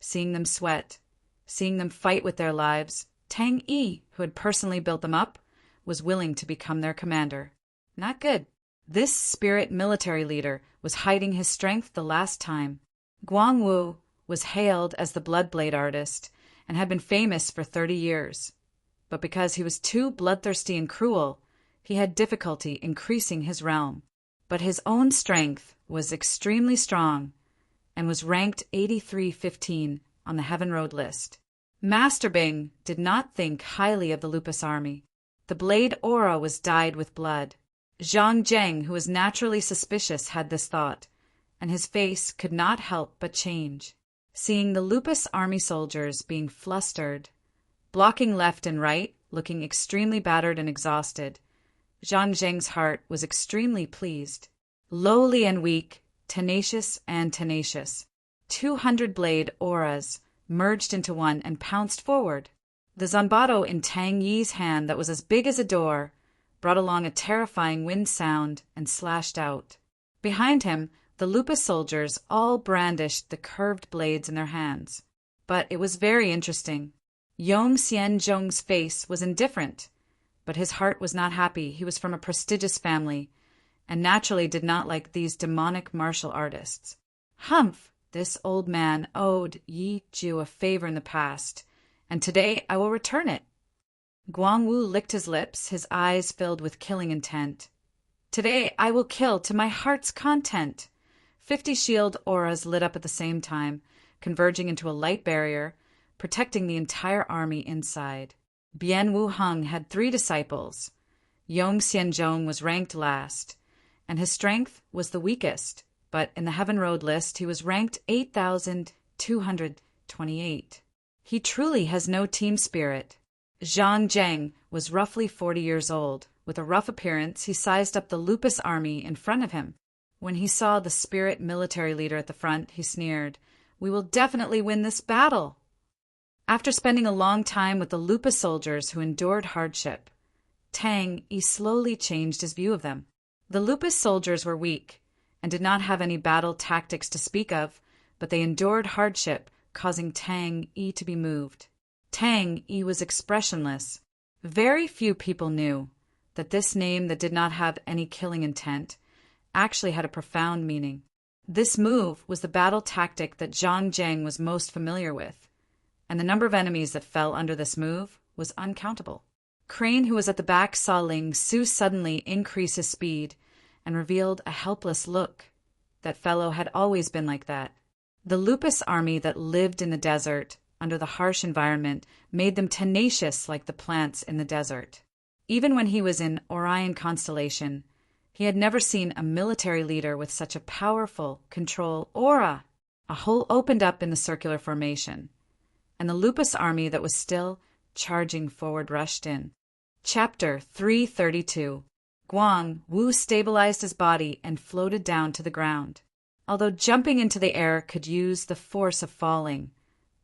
Speaker 1: seeing them sweat, seeing them fight with their lives, Tang Yi, who had personally built them up, was willing to become their commander. Not good. This spirit military leader was hiding his strength the last time. Guang Wu was hailed as the Bloodblade artist and had been famous for 30 years. But because he was too bloodthirsty and cruel, he had difficulty increasing his realm. But his own strength was extremely strong and was ranked 8315 on the Heaven Road list. Master Bing did not think highly of the Lupus army. The blade aura was dyed with blood. Zhang Zheng, who was naturally suspicious, had this thought, and his face could not help but change. Seeing the Lupus army soldiers being flustered, blocking left and right, looking extremely battered and exhausted, Zhang Zheng's heart was extremely pleased. Lowly and weak, tenacious and tenacious, 200 blade auras merged into one and pounced forward. The Zanbato in Tang Yi's hand that was as big as a door brought along a terrifying wind sound and slashed out. Behind him, the Lupus soldiers all brandished the curved blades in their hands. But it was very interesting. Yong Xianzhong's face was indifferent, but his heart was not happy. He was from a prestigious family, and naturally did not like these demonic martial artists. Humph! This old man owed Yi Ju a favor in the past, and today I will return it. Guang Wu licked his lips, his eyes filled with killing intent. Today I will kill to my heart's content. 50 shield auras lit up at the same time, converging into a light barrier, protecting the entire army inside. Bian Wu Heng had 3 disciples. Yong Xianzhong was ranked last, and his strength was the weakest, but in the Heaven Road list he was ranked 8,228. He truly has no team spirit. Zhang Zheng was roughly 40 years old. With a rough appearance, he sized up the Lupus army in front of him. When he saw the spirit military leader at the front, he sneered, "We will definitely win this battle." After spending a long time with the Lupus soldiers who endured hardship, Tang Yi slowly changed his view of them. The Lupus soldiers were weak and did not have any battle tactics to speak of, but they endured hardship, causing Tang Yi to be moved. Tang Yi was expressionless. Very few people knew that this name that did not have any killing intent actually had a profound meaning. This move was the battle tactic that Zhang Zheng was most familiar with, and the number of enemies that fell under this move was uncountable. Crane, who was at the back, saw Ling Su suddenly increase his speed and revealed a helpless look. That fellow had always been like that. The Lupus army that lived in the desert under the harsh environment made them tenacious like the plants in the desert. Even when he was in Orion constellation, he had never seen a military leader with such a powerful control aura. A hole opened up in the circular formation, and the Lupus army that was still charging forward rushed in. Chapter 332. Guang Wu stabilized his body and floated down to the ground. Although jumping into the air could use the force of falling,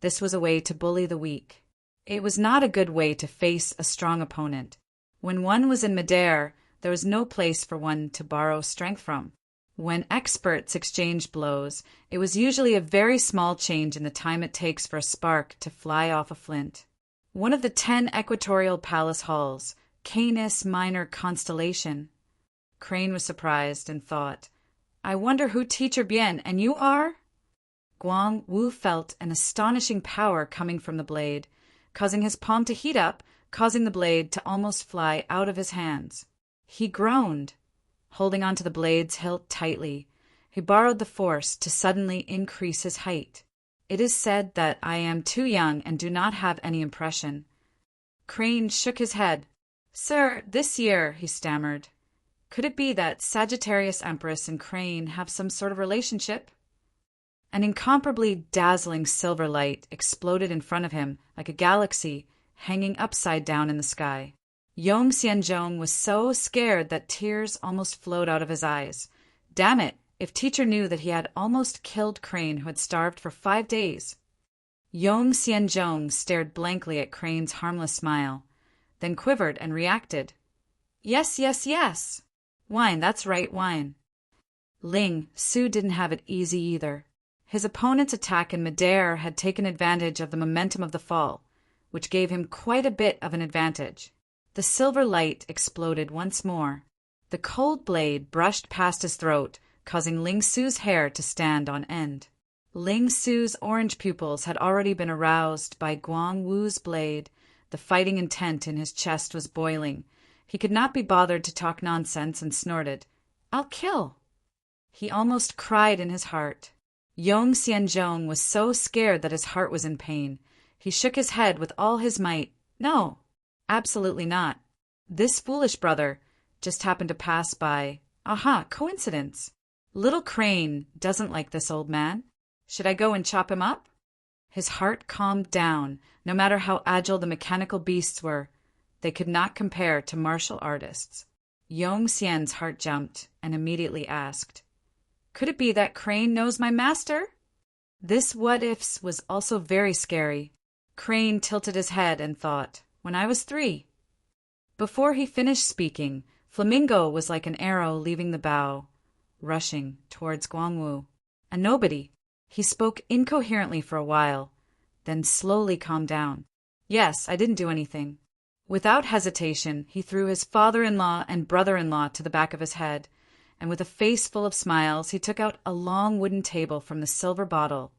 Speaker 1: this was a way to bully the weak. It was not a good way to face a strong opponent. When one was in midair, there was no place for one to borrow strength from. When experts exchanged blows, it was usually a very small change in the time it takes for a spark to fly off a flint. One of the 10 equatorial palace halls, Canis Minor Constellation. Crane was surprised and thought, "I wonder who Teacher Bien and you are?" Guang Wu felt an astonishing power coming from the blade, causing his palm to heat up, causing the blade to almost fly out of his hands. He groaned. Holding onto the blade's hilt tightly, he borrowed the force to suddenly increase his height. "It is said that I am too young and do not have any impression." Crane shook his head. "Sir, this year," he stammered. Could it be that Sagittarius Empress and Crane have some sort of relationship? An incomparably dazzling silver light exploded in front of him like a galaxy hanging upside down in the sky. Yong Xianzhong was so scared that tears almost flowed out of his eyes. Damn it, if Teacher knew that he had almost killed Crane, who had starved for 5 days. Yong Xianzhong stared blankly at Crane's harmless smile, then quivered and reacted. "Yes, yes, yes. Wine, that's right, wine." Ling Su didn't have it easy either. His opponent's attack in midair had taken advantage of the momentum of the fall, which gave him quite a bit of an advantage. The silver light exploded once more. The cold blade brushed past his throat, causing Ling Su's hair to stand on end. Ling Su's orange pupils had already been aroused by Guang Wu's blade. The fighting intent in his chest was boiling. He could not be bothered to talk nonsense and snorted, "I'll kill." He almost cried in his heart. Yong Xianzhong was so scared that his heart was in pain. He shook his head with all his might. No, absolutely not. This foolish brother just happened to pass by. Aha, coincidence. Little Crane doesn't like this old man. Should I go and chop him up? His heart calmed down. No matter how agile the mechanical beasts were, they could not compare to martial artists. Yong Xian's heart jumped and immediately asked, "Could it be that Crane knows my master?" This what-ifs was also very scary. Crane tilted his head and thought, "When I was 3. Before he finished speaking, Flamingo was like an arrow leaving the bow, rushing towards Guangwu. A nobody. He spoke incoherently for a while, then slowly calmed down. "Yes, I didn't do anything." Without hesitation, he threw his father-in-law and brother-in-law to the back of his head, and with a face full of smiles, he took out a long wooden table from the silver bottle,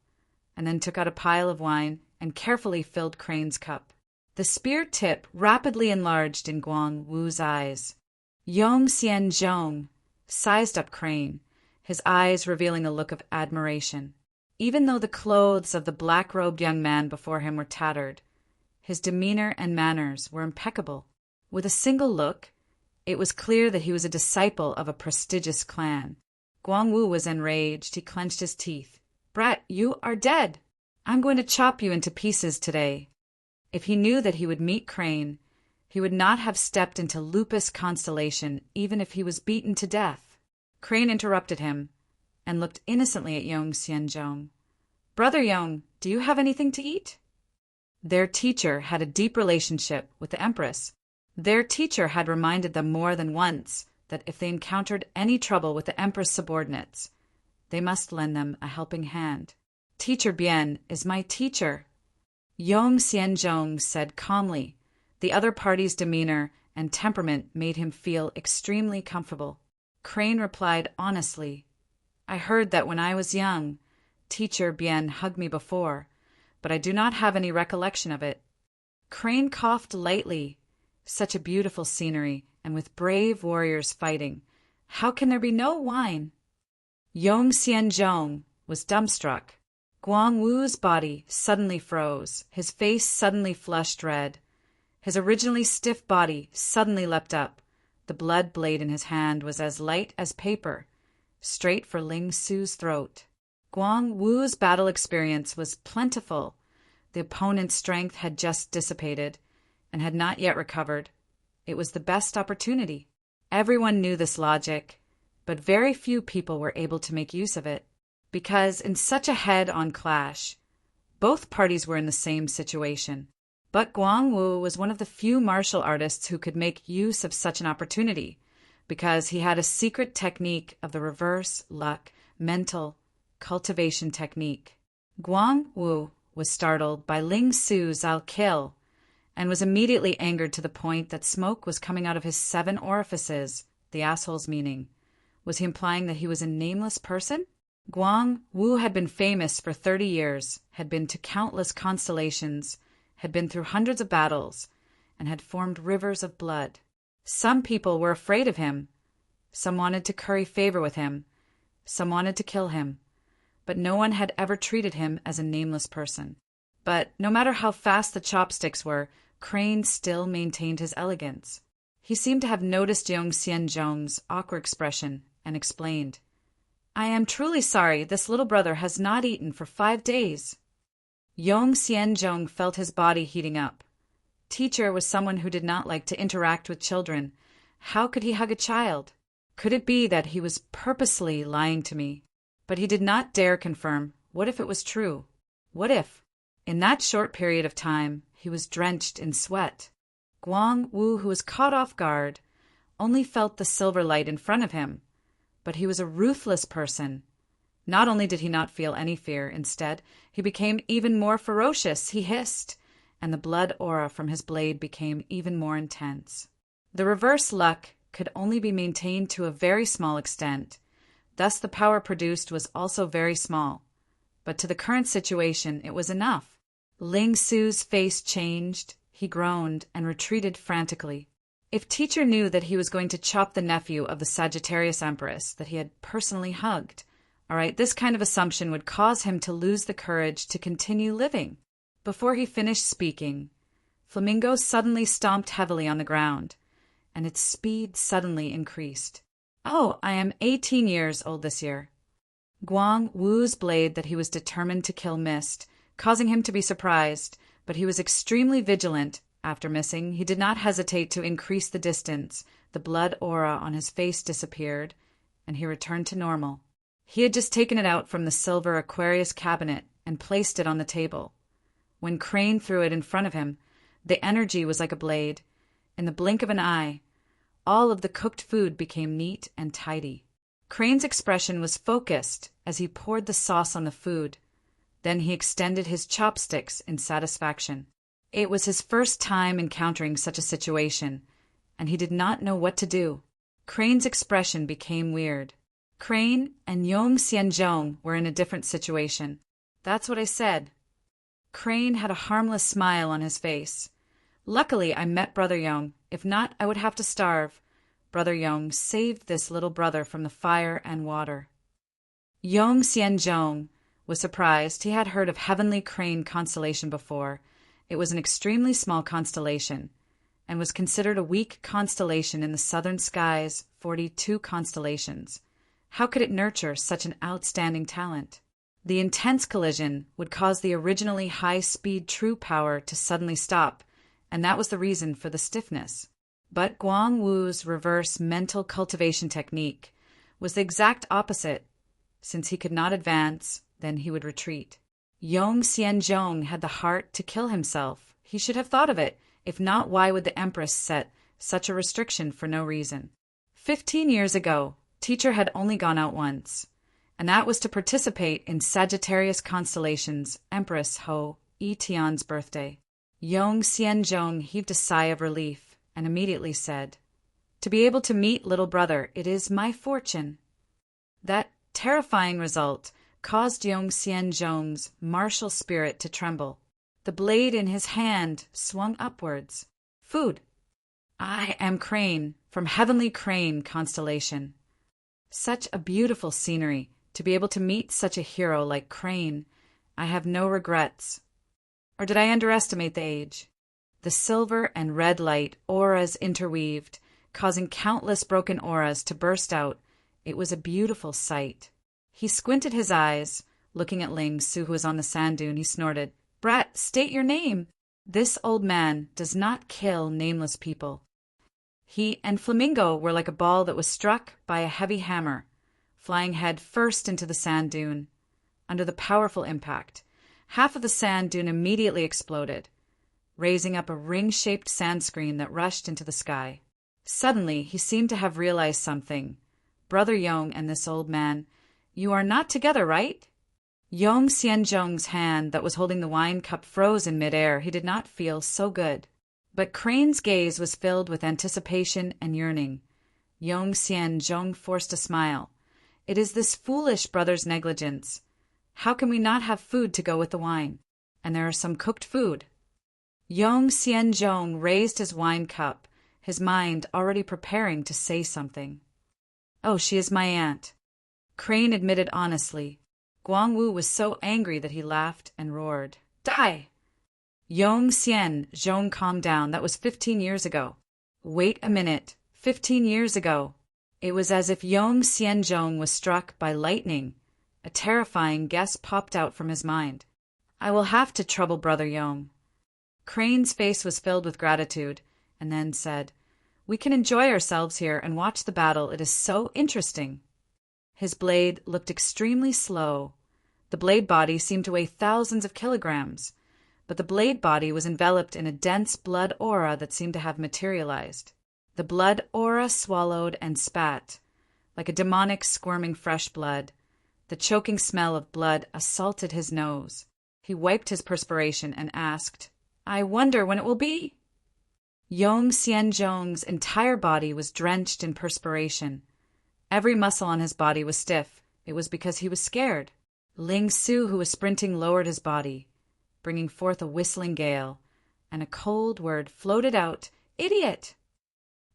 Speaker 1: and then took out a pile of wine and carefully filled Crane's cup. The spear tip rapidly enlarged in Guang Wu's eyes. Yong Xianzhong sized up Crane, his eyes revealing a look of admiration. Even though the clothes of the black-robed young man before him were tattered, his demeanor and manners were impeccable. With a single look, it was clear that he was a disciple of a prestigious clan. Guang Wu was enraged. He clenched his teeth. "Brat, you are dead. I'm going to chop you into pieces today." If he knew that he would meet Crane, he would not have stepped into Lupus Constellation even if he was beaten to death. Crane interrupted him and looked innocently at Yong Xianzhong. "Brother Yong, do you have anything to eat?" Their teacher had a deep relationship with the Empress. Their teacher had reminded them more than once that if they encountered any trouble with the Empress subordinates, they must lend them a helping hand. "Teacher Bian is my teacher," Yong Xianzhong said calmly. The other party's demeanor and temperament made him feel extremely comfortable. Crane replied honestly, "I heard that when I was young, Teacher Bian hugged me before, but I do not have any recollection of it." Crane coughed lightly. Such a beautiful scenery, and with brave warriors fighting. How can there be no wine? Yong Xianzhong was dumbstruck. Guang Wu's body suddenly froze. His face suddenly flushed red. His originally stiff body suddenly leapt up. The blood blade in his hand was as light as paper, straight for Ling Su's throat. Guang Wu's battle experience was plentiful. The opponent's strength had just dissipated and had not yet recovered. It was the best opportunity. Everyone knew this logic, but very few people were able to make use of it, because in such a head-on clash, both parties were in the same situation. But Guang Wu was one of the few martial artists who could make use of such an opportunity, because he had a secret technique of the reverse luck mental cultivation technique. Guang Wu was startled by Ling Su's "I'll kill," and was immediately angered to the point that smoke was coming out of his 7 orifices, the asshole's meaning. Was he implying that he was a nameless person? Guang Wu had been famous for 30 years, had been to countless constellations, had been through hundreds of battles, and had formed rivers of blood. Some people were afraid of him. Some wanted to curry favor with him. Some wanted to kill him. But no one had ever treated him as a nameless person. But no matter how fast the chopsticks were, Crane still maintained his elegance. He seemed to have noticed Yong Xianzhong's awkward expression and explained, "I am truly sorry this little brother has not eaten for 5 days." Yong Xianzhong felt his body heating up. Teacher was someone who did not like to interact with children. How could he hug a child? Could it be that he was purposely lying to me? But he did not dare confirm. What if it was true? What if, in that short period of time, he was drenched in sweat? Guang Wu, who was caught off guard, only felt the silver light in front of him. But he was a ruthless person. Not only did he not feel any fear, instead, he became even more ferocious. He hissed, and the blood aura from his blade became even more intense. The reverse luck could only be maintained to a very small extent. Thus the power produced was also very small. but to the current situation it was enough. Ling Su's face changed, he groaned and retreated frantically. If teacher knew that he was going to chop the nephew of the Sagittarius Empress that he had personally hugged, this kind of assumption would cause him to lose the courage to continue living. Before he finished speaking, Flamingo suddenly stomped heavily on the ground, and its speed suddenly increased. "Oh, I am 18 years old this year." Guang Wu's blade that he was determined to kill missed, causing him to be surprised, but he was extremely vigilant. After missing, he did not hesitate to increase the distance. The blood aura on his face disappeared, and he returned to normal. He had just taken it out from the silver Aquarius cabinet and placed it on the table. When Crane threw it in front of him, the energy was like a blade. In the blink of an eye, all of the cooked food became neat and tidy. Crane's expression was focused as he poured the sauce on the food. Then he extended his chopsticks in satisfaction. It was his first time encountering such a situation, and he did not know what to do. Crane's expression became weird. Crane and Yong Xianzhong were in a different situation. "That's what I said." Crane had a harmless smile on his face. "Luckily, I met Brother Yong. If not, I would have to starve. Brother Yong saved this little brother from the fire and water." Yong Xianzhong was surprised. He had heard of Heavenly Crane constellation before. It was an extremely small constellation, and was considered a weak constellation in the southern skies, 42 constellations. How could it nurture such an outstanding talent? The intense collision would cause the originally high-speed true power to suddenly stop, and that was the reason for the stiffness. But Guang Wu's reverse mental cultivation technique was the exact opposite. Since he could not advance, then he would retreat. Yong Xianzhong had the heart to kill himself. He should have thought of it. If not, why would the Empress set such a restriction for no reason? 15 years ago, teacher had only gone out once, and that was to participate in Sagittarius constellation's Empress Ho Yi-Tian's birthday. Yong Xianzhong heaved a sigh of relief and immediately said, "To be able to meet little brother, it is my fortune." That terrifying result caused Yong Xianzhong's martial spirit to tremble. The blade in his hand swung upwards. "Food. I am Crane, from Heavenly Crane constellation." Such a beautiful scenery. To be able to meet such a hero like Crane, I have no regrets. Or did I underestimate the age? The silver and red light auras interweaved, causing countless broken auras to burst out. It was a beautiful sight. He squinted his eyes, looking at Ling Su, who was on the sand dune. He snorted, "Brat, state your name." This old man does not kill nameless people. He and Flamingo were like a ball that was struck by a heavy hammer, flying head first into the sand dune. Under the powerful impact, half of the sand dune immediately exploded, raising up a ring-shaped sand screen that rushed into the sky. Suddenly, he seemed to have realized something. "Brother Yong and this old man, you are not together, right?" Yong Xianzhong's hand that was holding the wine cup froze in midair. He did not feel so good. But Crane's gaze was filled with anticipation and yearning. Yong Xianzhong forced a smile. "It is this foolish brother's negligence. How can we not have food to go with the wine? And there is some cooked food." Yong Xianzhong raised his wine cup, his mind already preparing to say something. "Oh, she is my aunt," Crane admitted honestly. Guang Wu was so angry that he laughed and roared, "Die!" Yong Xianzhong calmed down. "That was 15 years ago." "Wait a minute. 15 years ago." It was as if Yong Xianzhong was struck by lightning. A terrifying guess popped out from his mind. "I will have to trouble Brother Yong." Crane's face was filled with gratitude, and then said, "We can enjoy ourselves here and watch the battle. It is so interesting." His blade looked extremely slow. The blade body seemed to weigh thousands of kilograms, but the blade body was enveloped in a dense blood aura that seemed to have materialized. The blood aura swallowed and spat, like a demonic squirming fresh blood. The choking smell of blood assaulted his nose. He wiped his perspiration and asked, "I wonder when it will be?" Yong Xianzhong's entire body was drenched in perspiration. Every muscle on his body was stiff. It was because he was scared. Ling Su, who was sprinting, lowered his body, bringing forth a whistling gale, and a cold word floated out, "Idiot!"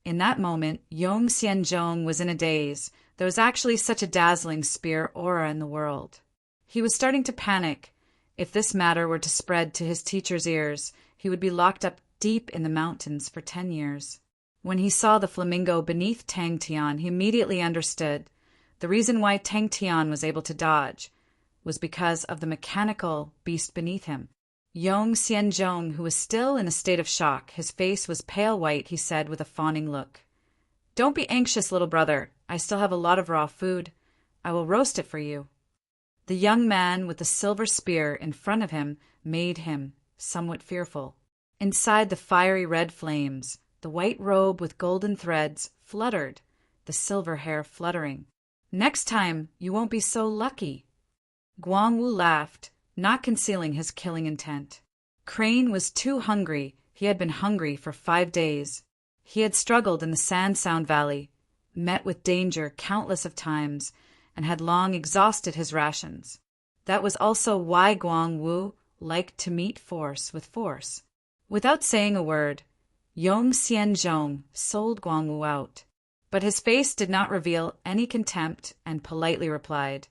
Speaker 1: In that moment, Yong Xianzhong was in a daze. There was actually such a dazzling spear aura in the world. He was starting to panic. If this matter were to spread to his teacher's ears, he would be locked up deep in the mountains for 10 years. When he saw the flamingo beneath Tang Tian, he immediately understood. The reason why Tang Tian was able to dodge was because of the mechanical beast beneath him. Yong Xianzhong, who was still in a state of shock, his face was pale white, he said with a fawning look. "Don't be anxious, little brother. I still have a lot of raw food. I will roast it for you." The young man with the silver spear in front of him made him somewhat fearful. Inside the fiery red flames, the white robe with golden threads fluttered, the silver hair fluttering. "Next time, you won't be so lucky." Guangwu laughed, not concealing his killing intent. Crane was too hungry. He had been hungry for 5 days. He had struggled in the Sand Sound Valley, met with danger countless of times, and had long exhausted his rations. That was also why Guangwu liked to meet force with force. Without saying a word, Yong Xianzhong sold Guangwu out. But his face did not reveal any contempt and politely replied,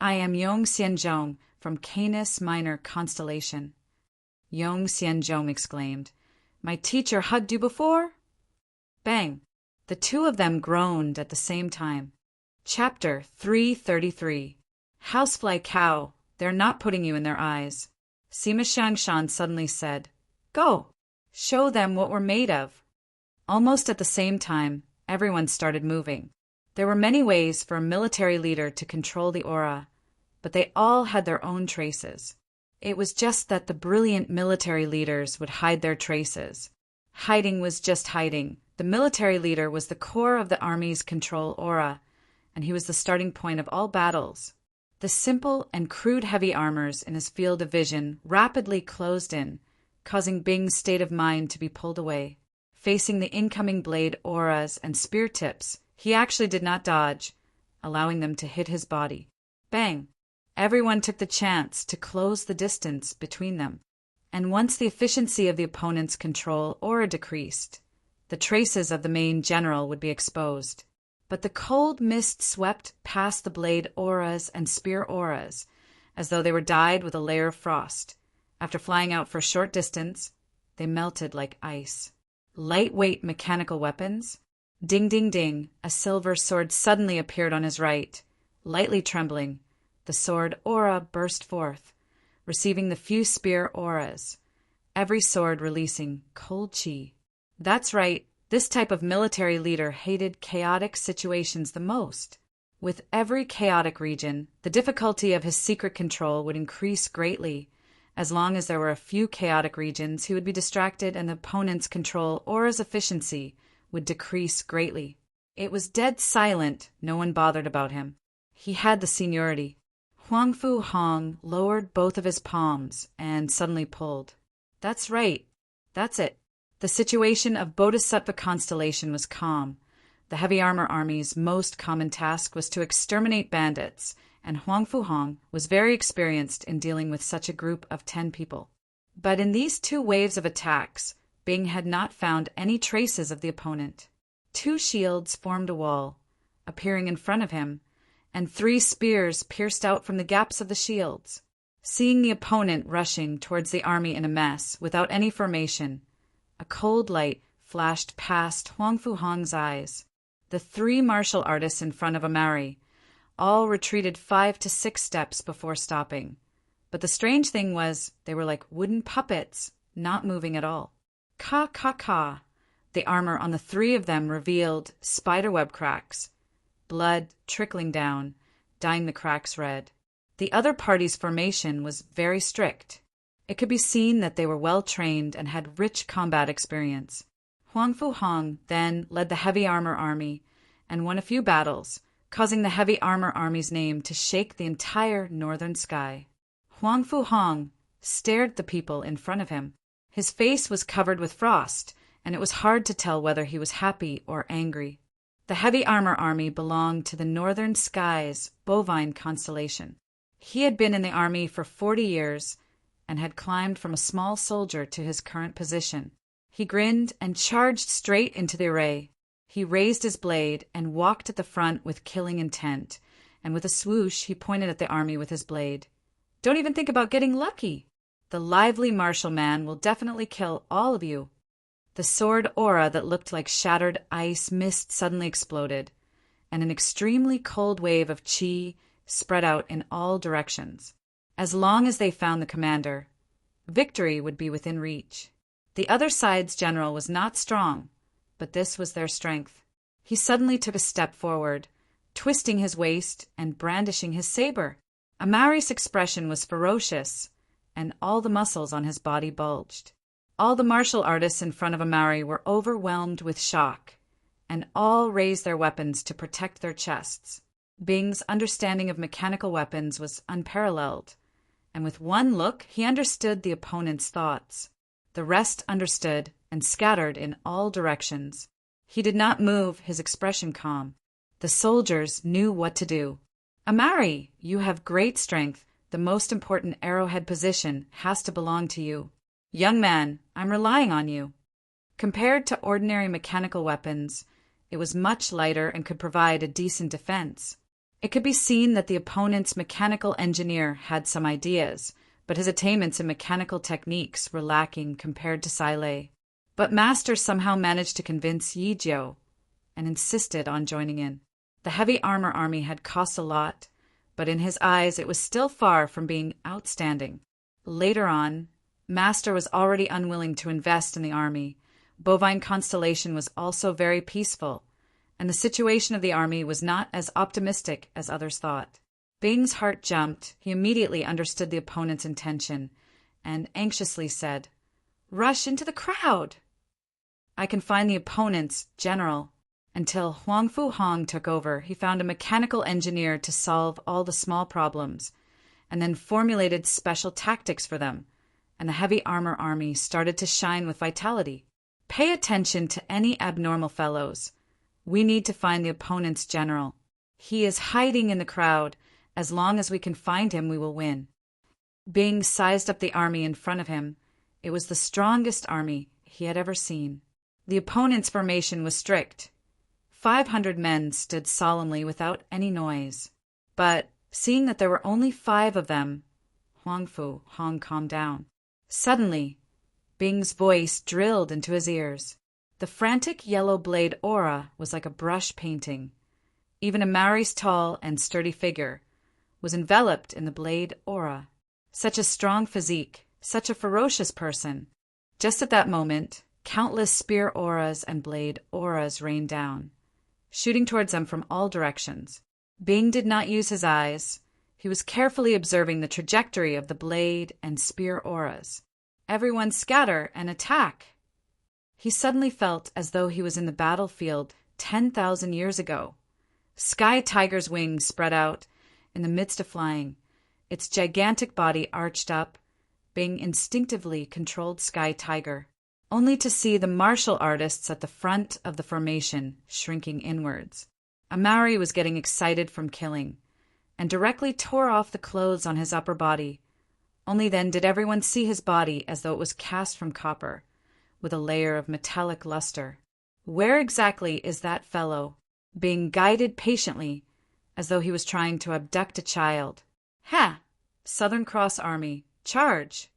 Speaker 1: "I am Yong Xianzhong from Canis Minor Constellation." Yong Xianzhong exclaimed, "My teacher hugged you before?" Bang! The two of them groaned at the same time. Chapter 333. Housefly Cow, they're not putting you in their eyes. Sima Xiangshan suddenly said, "Go! Show them what we're made of." Almost at the same time, everyone started moving. There were many ways for a military leader to control the aura, but they all had their own traces. It was just that the brilliant military leaders would hide their traces. Hiding was just hiding. The military leader was the core of the army's control aura, and he was the starting point of all battles. The simple and crude heavy armors in his field of vision rapidly closed in, causing Bing's state of mind to be pulled away. Facing the incoming blade auras and spear tips, he actually did not dodge, allowing them to hit his body. Bang! Everyone took the chance to close the distance between them. And once the efficiency of the opponent's control aura decreased, the traces of the main general would be exposed. But the cold mist swept past the blade auras and spear auras, as though they were dyed with a layer of frost. After flying out for a short distance, they melted like ice. Lightweight mechanical weapons. Ding, ding, ding, a silver sword suddenly appeared on his right. Lightly trembling, the sword aura burst forth, receiving the few spear auras, every sword releasing cold chi. That's right, this type of military leader hated chaotic situations the most. With every chaotic region, the difficulty of his secret control would increase greatly. As long as there were a few chaotic regions, he would be distracted and the opponent's control aura's efficiency would decrease greatly. It was dead silent, no one bothered about him. He had the seniority. Huangfu Hong lowered both of his palms and suddenly pulled. That's right. That's it. The situation of Bodhisattva constellation was calm. The heavy armor army's most common task was to exterminate bandits, and Huangfu Hong was very experienced in dealing with such a group of 10 people. But in these 2 waves of attacks, Bing had not found any traces of the opponent. 2 shields formed a wall, appearing in front of him, and 3 spears pierced out from the gaps of the shields. Seeing the opponent rushing towards the army in a mess, without any formation, a cold light flashed past Huangfu Hong's eyes. The 3 martial artists in front of Amari all retreated 5 to 6 steps before stopping. But the strange thing was, they were like wooden puppets, not moving at all. Ka ka ka. The armor on the 3 of them revealed spiderweb cracks, blood trickling down, dyeing the cracks red. The other party's formation was very strict. It could be seen that they were well trained and had rich combat experience. Huangfu Hong then led the heavy armor army and won a few battles, causing the heavy armor army's name to shake the entire northern sky. Huangfu Hong stared at the people in front of him. His face was covered with frost, and it was hard to tell whether he was happy or angry. The heavy armor army belonged to the northern sky's bovine constellation. He had been in the army for 40 years and had climbed from a small soldier to his current position. He grinned and charged straight into the array. He raised his blade and walked at the front with killing intent, and with a swoosh he pointed at the army with his blade. "Don't even think about getting lucky. The lively martial man will definitely kill all of you." The sword aura that looked like shattered ice mist suddenly exploded, and an extremely cold wave of chi spread out in all directions. As long as they found the commander, victory would be within reach. The other side's general was not strong, but this was their strength. He suddenly took a step forward, twisting his waist and brandishing his saber. Amari's expression was ferocious, and all the muscles on his body bulged. All the martial artists in front of Amari were overwhelmed with shock, and all raised their weapons to protect their chests. Bing's understanding of mechanical weapons was unparalleled, and with one look he understood the opponent's thoughts. The rest understood and scattered in all directions. He did not move, his expression calm. The soldiers knew what to do. "Amari, you have great strength. The most important arrowhead position has to belong to you. Young man, I'm relying on you." Compared to ordinary mechanical weapons, it was much lighter and could provide a decent defense. It could be seen that the opponent's mechanical engineer had some ideas, but his attainments in mechanical techniques were lacking compared to Silei. But Master somehow managed to convince Yijio and insisted on joining in. The heavy armor army had cost a lot, but in his eyes it was still far from being outstanding. Later on, Master was already unwilling to invest in the army. Bovine Constellation was also very peaceful, and the situation of the army was not as optimistic as others thought. Bing's heart jumped. He immediately understood the opponent's intention and anxiously said, "Rush into the crowd." I can find the opponent's general. Until Huangfu Hong took over, he found a mechanical engineer to solve all the small problems, and then formulated special tactics for them, and the heavy armor army started to shine with vitality. Pay attention to any abnormal fellows. We need to find the opponent's general. He is hiding in the crowd. As long as we can find him, we will win. Bing sized up the army in front of him. It was the strongest army he had ever seen. The opponent's formation was strict. 500 men stood solemnly without any noise. But, seeing that there were only 5 of them, Huangfu Hong calmed down. Suddenly, Bing's voice drilled into his ears. The frantic yellow blade aura was like a brush painting. Even Amari's tall and sturdy figure was enveloped in the blade aura. Such a strong physique, such a ferocious person. Just at that moment, countless spear auras and blade auras rained down, shooting towards them from all directions. Bing did not use his eyes. He was carefully observing the trajectory of the blade and spear auras. Everyone scatter and attack. He suddenly felt as though he was in the battlefield 10,000 years ago. Sky Tiger's wings spread out in the midst of flying. Its gigantic body arched up. Bing instinctively controlled Sky Tiger, only to see the martial artists at the front of the formation shrinking inwards. Amari was getting excited from killing, and directly tore off the clothes on his upper body. Only then did everyone see his body as though it was cast from copper, with a layer of metallic luster. Where exactly is that fellow? Being guided patiently, as though he was trying to abduct a child. "Ha! Southern Cross Army, charge!"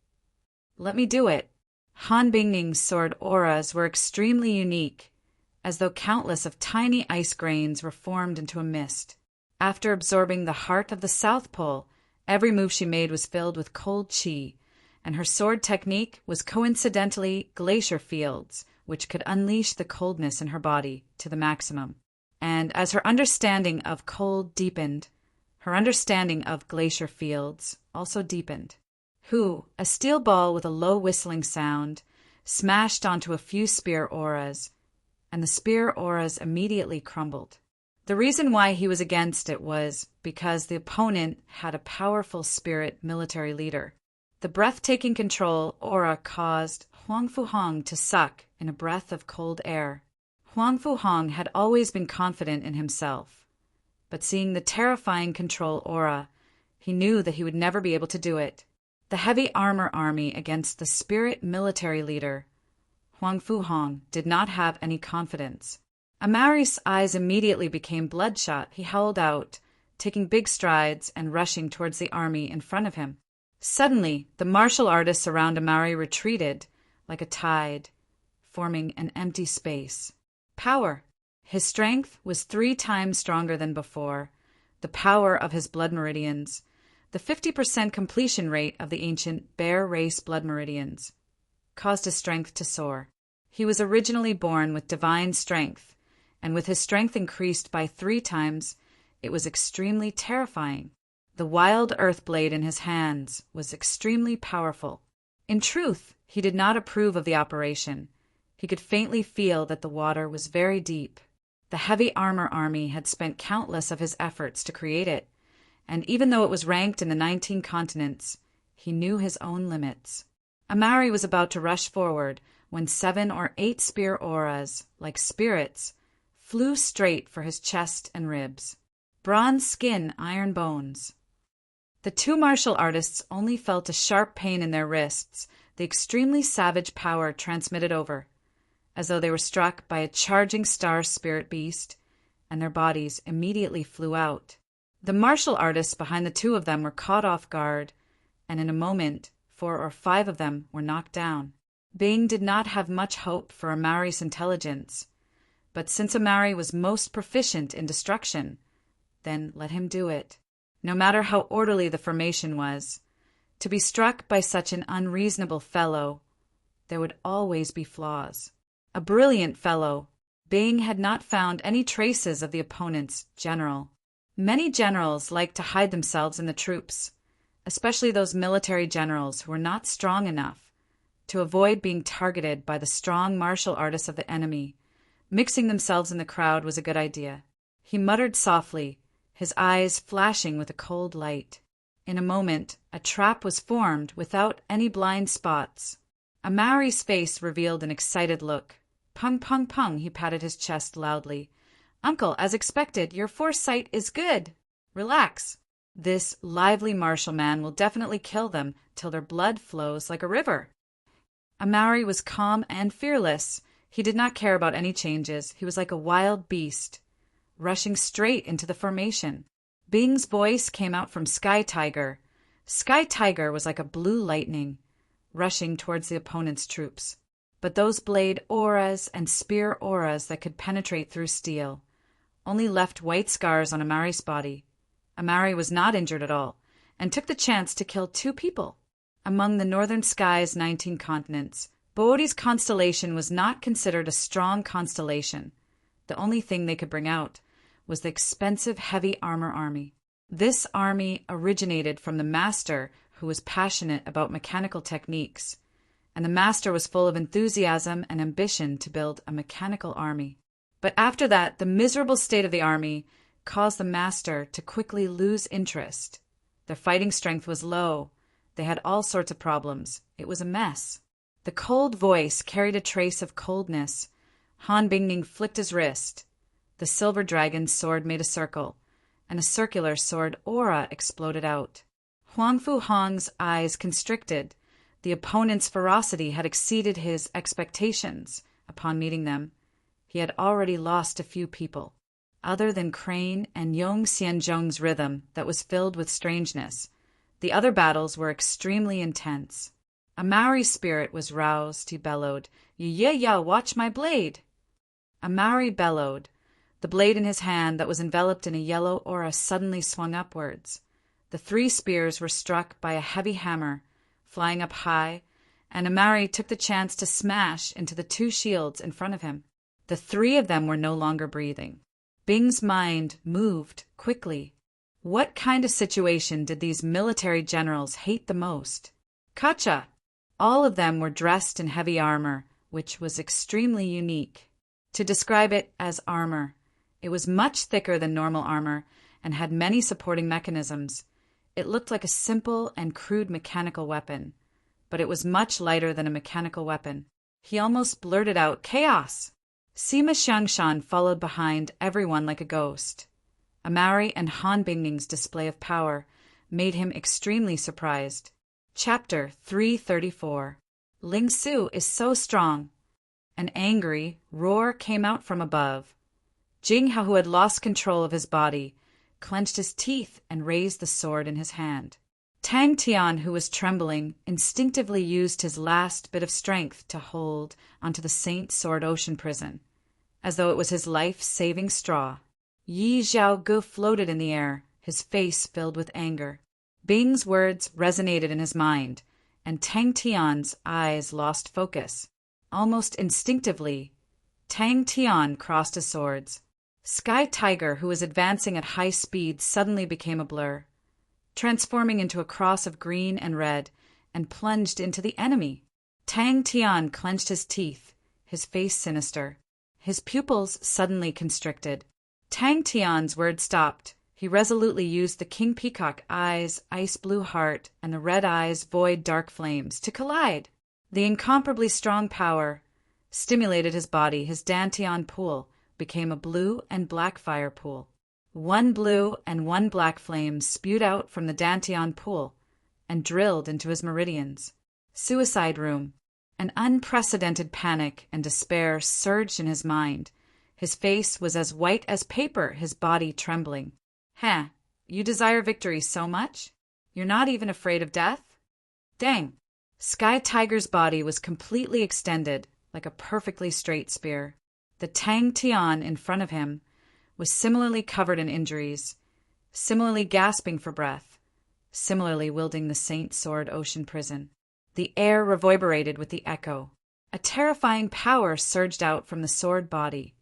Speaker 1: "Let me do it." Han Bingning's sword auras were extremely unique, as though countless of tiny ice grains were formed into a mist. After absorbing the heart of the South Pole, every move she made was filled with cold chi, and her sword technique was coincidentally glacier fields, which could unleash the coldness in her body to the maximum. And as her understanding of cold deepened, her understanding of glacier fields also deepened. A steel ball with a low whistling sound, smashed onto a few spear auras, and the spear auras immediately crumbled. The reason why he was against it was because the opponent had a powerful spirit military leader. The breathtaking control aura caused Huangfu Hong to suck in a breath of cold air. Huangfu Hong had always been confident in himself, but seeing the terrifying control aura, He knew that he would never be able to do it. The heavy armor army against the spirit military leader, Huang Fuhong, did not have any confidence. Amari's eyes immediately became bloodshot. He howled out, taking big strides and rushing towards the army in front of him. Suddenly, the martial artists around Amari retreated like a tide, forming an empty space. Power. His strength was 3 times stronger than before. The power of his blood meridians, the 50% completion rate of the ancient bear race blood meridians, caused his strength to soar. He was originally born with divine strength, and with his strength increased by 3 times, it was extremely terrifying. The wild earth blade in his hands was extremely powerful. In truth, he did not approve of the operation. He could faintly feel that the water was very deep. The heavy armor army had spent countless of his efforts to create it, and even though it was ranked in the 19 continents, he knew his own limits. Amari was about to rush forward when 7 or 8 spear auras, like spirits, flew straight for his chest and ribs. Bronze skin, iron bones. The 2 martial artists only felt a sharp pain in their wrists, the extremely savage power transmitted over, as though they were struck by a charging star spirit beast, and their bodies immediately flew out. The martial artists behind the 2 of them were caught off guard, and in a moment 4 or 5 of them were knocked down. Bing did not have much hope for Amari's intelligence, but since Amari was most proficient in destruction, then let him do it. No matter how orderly the formation was, to be struck by such an unreasonable fellow, there would always be flaws. A brilliant fellow, Bing had not found any traces of the opponent's general. Many generals like to hide themselves in the troops, especially those military generals who were not strong enough to avoid being targeted by the strong martial artists of the enemy. Mixing themselves in the crowd was a good idea. He muttered softly, his eyes flashing with a cold light. In a moment, a trap was formed without any blind spots. Amari's face revealed an excited look. Pung, pung, pung, he patted his chest loudly. Uncle, as expected, your foresight is good. Relax. This lively martial man will definitely kill them till their blood flows like a river. Amari was calm and fearless. He did not care about any changes. He was like a wild beast, rushing straight into the formation. Bing's voice came out from Sky Tiger. Sky Tiger was like a blue lightning, rushing towards the opponent's troops. But those blade auras and spear auras that could penetrate through steel only left white scars on Amari's body. Amari was not injured at all, and took the chance to kill 2 people. Among the northern sky's 19 continents, Boori's constellation was not considered a strong constellation. The only thing they could bring out was the expensive heavy armor army. This army originated from the master, who was passionate about mechanical techniques, and the master was full of enthusiasm and ambition to build a mechanical army. But after that, the miserable state of the army caused the master to quickly lose interest. Their fighting strength was low. They had all sorts of problems. It was a mess. The cold voice carried a trace of coldness. Han Bingning flicked his wrist. The silver dragon's sword made a circle, and a circular sword aura exploded out. Huang Fuhong's eyes constricted. The opponent's ferocity had exceeded his expectations. Upon meeting them, he had already lost a few people. Other than Crane and Yong Xianzhong's rhythm that was filled with strangeness, the other battles were extremely intense. Amari's spirit was roused. He bellowed, "Yeah, watch my blade!" Amari bellowed. The blade in his hand that was enveloped in a yellow aura suddenly swung upwards. The 3 spears were struck by a heavy hammer, flying up high, and Amari took the chance to smash into the 2 shields in front of him. The 3 of them were no longer breathing. Bing's mind moved quickly. What kind of situation did these military generals hate the most? Kacha! All of them were dressed in heavy armor, which was extremely unique. To describe it as armor, it was much thicker than normal armor and had many supporting mechanisms. It looked like a simple and crude mechanical weapon, but it was much lighter than a mechanical weapon. He almost blurted out, "Chaos!" Sima Xiangshan followed behind everyone like a ghost. Amari and Han Bingning's display of power made him extremely surprised. Chapter 334. Ling Su is so strong. An angry roar came out from above. Jing Hao, who had lost control of his body, clenched his teeth and raised the sword in his hand. Tang Tian, who was trembling, instinctively used his last bit of strength to hold onto the Saint Sword Ocean Prison, as though it was his life-saving straw. Yi Zhaogu floated in the air, his face filled with anger. Bing's words resonated in his mind, and Tang Tian's eyes lost focus. Almost instinctively, Tang Tian crossed his swords. Sky Tiger, who was advancing at high speed, suddenly became a blur, transforming into a cross of green and red, and plunged into the enemy. Tang Tian clenched his teeth, his face sinister. His pupils suddenly constricted. Tang Tian's words stopped. He resolutely used the King Peacock eyes, ice blue heart, and the red eyes, void dark flames, to collide. The incomparably strong power stimulated his body. His Dantian pool became a blue and black fire pool. One blue and one black flame spewed out from the Dantian pool and drilled into his meridians. Suicide room. An unprecedented panic and despair surged in his mind. His face was as white as paper, his body trembling. You desire victory so much? You're not even afraid of death? Dang! Sky Tiger's body was completely extended, like a perfectly straight spear. The Tang Tian in front of him was similarly covered in injuries, similarly gasping for breath, similarly wielding the Saint Sword Ocean Prison. The air reverberated with the echo. A terrifying power surged out from the sword body.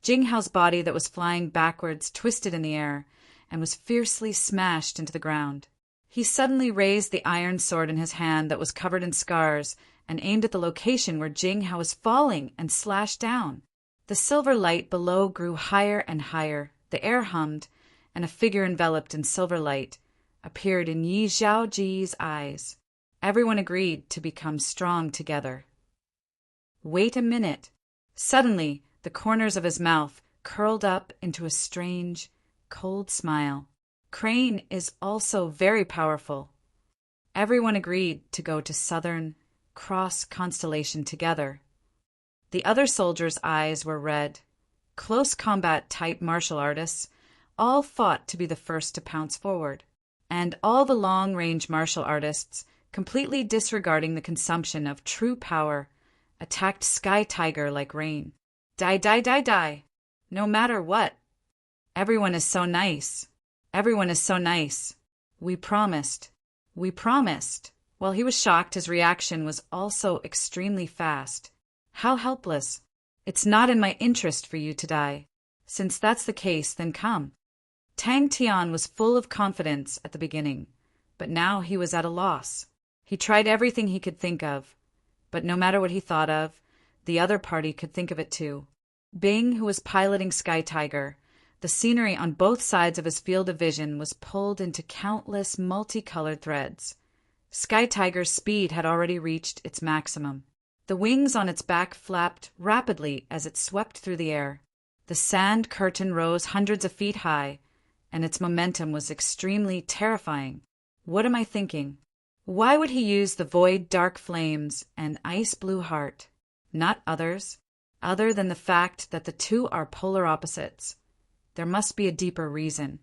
Speaker 1: Jing Hao's body that was flying backwards twisted in the air and was fiercely smashed into the ground. He suddenly raised the iron sword in his hand that was covered in scars and aimed at the location where Jing Hao was falling and slashed down. The silver light below grew higher and higher. The air hummed, and a figure enveloped in silver light appeared in Yi Zhaoji's eyes. Everyone agreed to become strong together. Wait a minute. Suddenly, the corners of his mouth curled up into a strange, cold smile. Crane is also very powerful. Everyone agreed to go to Southern Cross Constellation together. The other soldiers' eyes were red. Close combat type martial artists all fought to be the first to pounce forward, and all the long-range martial artists, completely disregarding the consumption of true power, attacked Sky Tiger like rain. Die, die, die, die. No matter what. Everyone is so nice. Everyone is so nice. We promised. We promised. While he was shocked, his reaction was also extremely fast. How helpless. It's not in my interest for you to die. Since that's the case, then come. Tang Tian was full of confidence at the beginning, but now he was at a loss. He tried everything he could think of, but no matter what he thought of, the other party could think of it too. Bing, who was piloting Sky Tiger, the scenery on both sides of his field of vision was pulled into countless multicolored threads. Sky Tiger's speed had already reached its maximum. The wings on its back flapped rapidly as it swept through the air. The sand curtain rose hundreds of feet high, and its momentum was extremely terrifying. What am I thinking? Why would he use the void dark flames and ice blue heart? Not others, other than the fact that the two are polar opposites. There must be a deeper reason.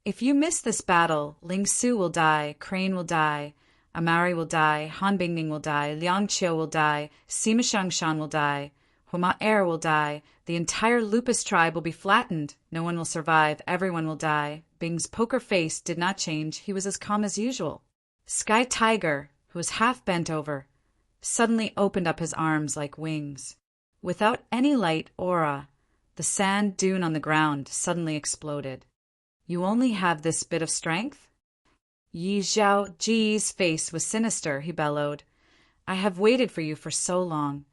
Speaker 1: If you miss this battle, Ling Su will die, Crane will die, Amari will die, Han Bingning will die, Liang Qiu will die, Sima Shangshan will die, Huma Er will die, the entire Lupus tribe will be flattened, no one will survive, everyone will die. Bing's poker face did not change, he was as calm as usual. Sky Tiger, who was half bent over, suddenly opened up his arms like wings. Without any light aura, the sand dune on the ground suddenly exploded. You only have this bit of strength? Yi Zhao Ji's face was sinister, he bellowed. I have waited for you for so long,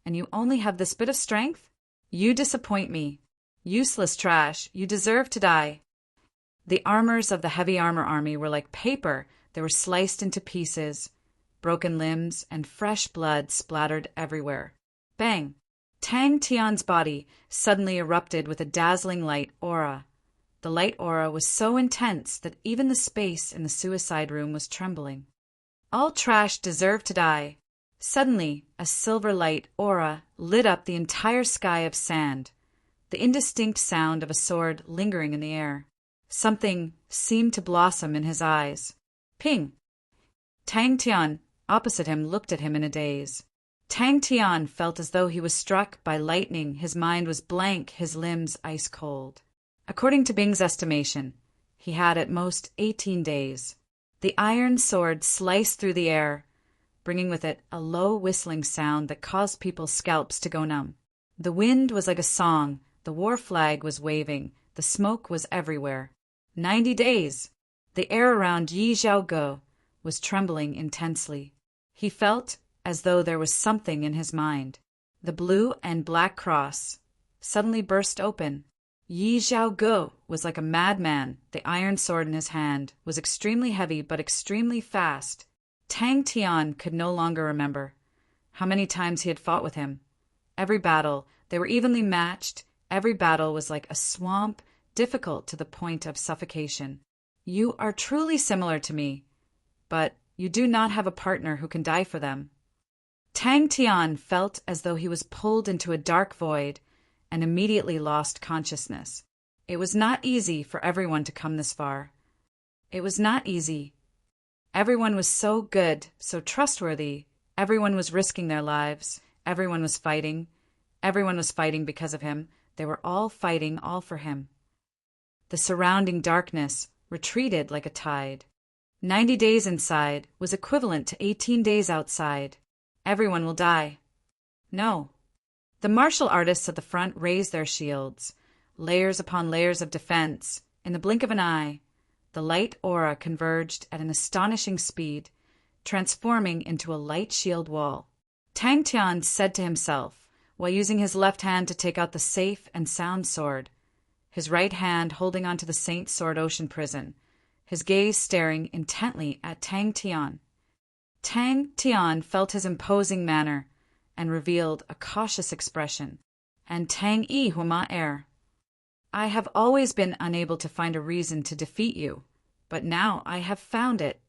Speaker 1: and you only have this bit of strength? You disappoint me. Useless trash, you deserve to die. The armors of the heavy armor army were like paper. They were sliced into pieces. Broken limbs and fresh blood splattered everywhere. Bang! Tang Tian's body suddenly erupted with a dazzling light aura. The light aura was so intense that even the space in the suicide room was trembling. All trash deserved to die. Suddenly, a silver light aura lit up the entire sky of sand, the indistinct sound of a sword lingering in the air. Something seemed to blossom in his eyes. Ping! Tang Tian, opposite him, looked at him in a daze. Tang Tian felt as though he was struck by lightning. His mind was blank, his limbs ice cold. According to Bing's estimation, he had at most 18 days. The iron sword sliced through the air, bringing with it a low whistling sound that caused people's scalps to go numb. The wind was like a song, the war flag was waving, the smoke was everywhere. 90 days! The air around Yi Zhaoge was trembling intensely. He felt as though there was something in his mind. The blue and black cross suddenly burst open. Yi Zhaoge was like a madman. The iron sword in his hand was extremely heavy but extremely fast. Tang Tian could no longer remember how many times he had fought with him. Every battle, they were evenly matched. Every battle was like a swamp, difficult to the point of suffocation. You are truly similar to me, but you do not have a partner who can die for them. Tang Tian felt as though he was pulled into a dark void and immediately lost consciousness. It was not easy for everyone to come this far. It was not easy. Everyone was so good, so trustworthy. Everyone was risking their lives. Everyone was fighting. Everyone was fighting because of him. They were all fighting, all for him. The surrounding darkness retreated like a tide. 90 days inside was equivalent to 18 days outside. Everyone will die. No. The martial artists at the front raised their shields, layers upon layers of defense. In the blink of an eye, the light aura converged at an astonishing speed, transforming into a light shield wall. Tang Tian said to himself, while using his left hand to take out the safe and sound sword, his right hand holding onto the Saint Sword Ocean Prison, his gaze staring intently at Tang Tian. Tang Tian felt his imposing manner and revealed a cautious expression. And Tang Yi Huma air. I have always been unable to find a reason to defeat you, but now I have found it.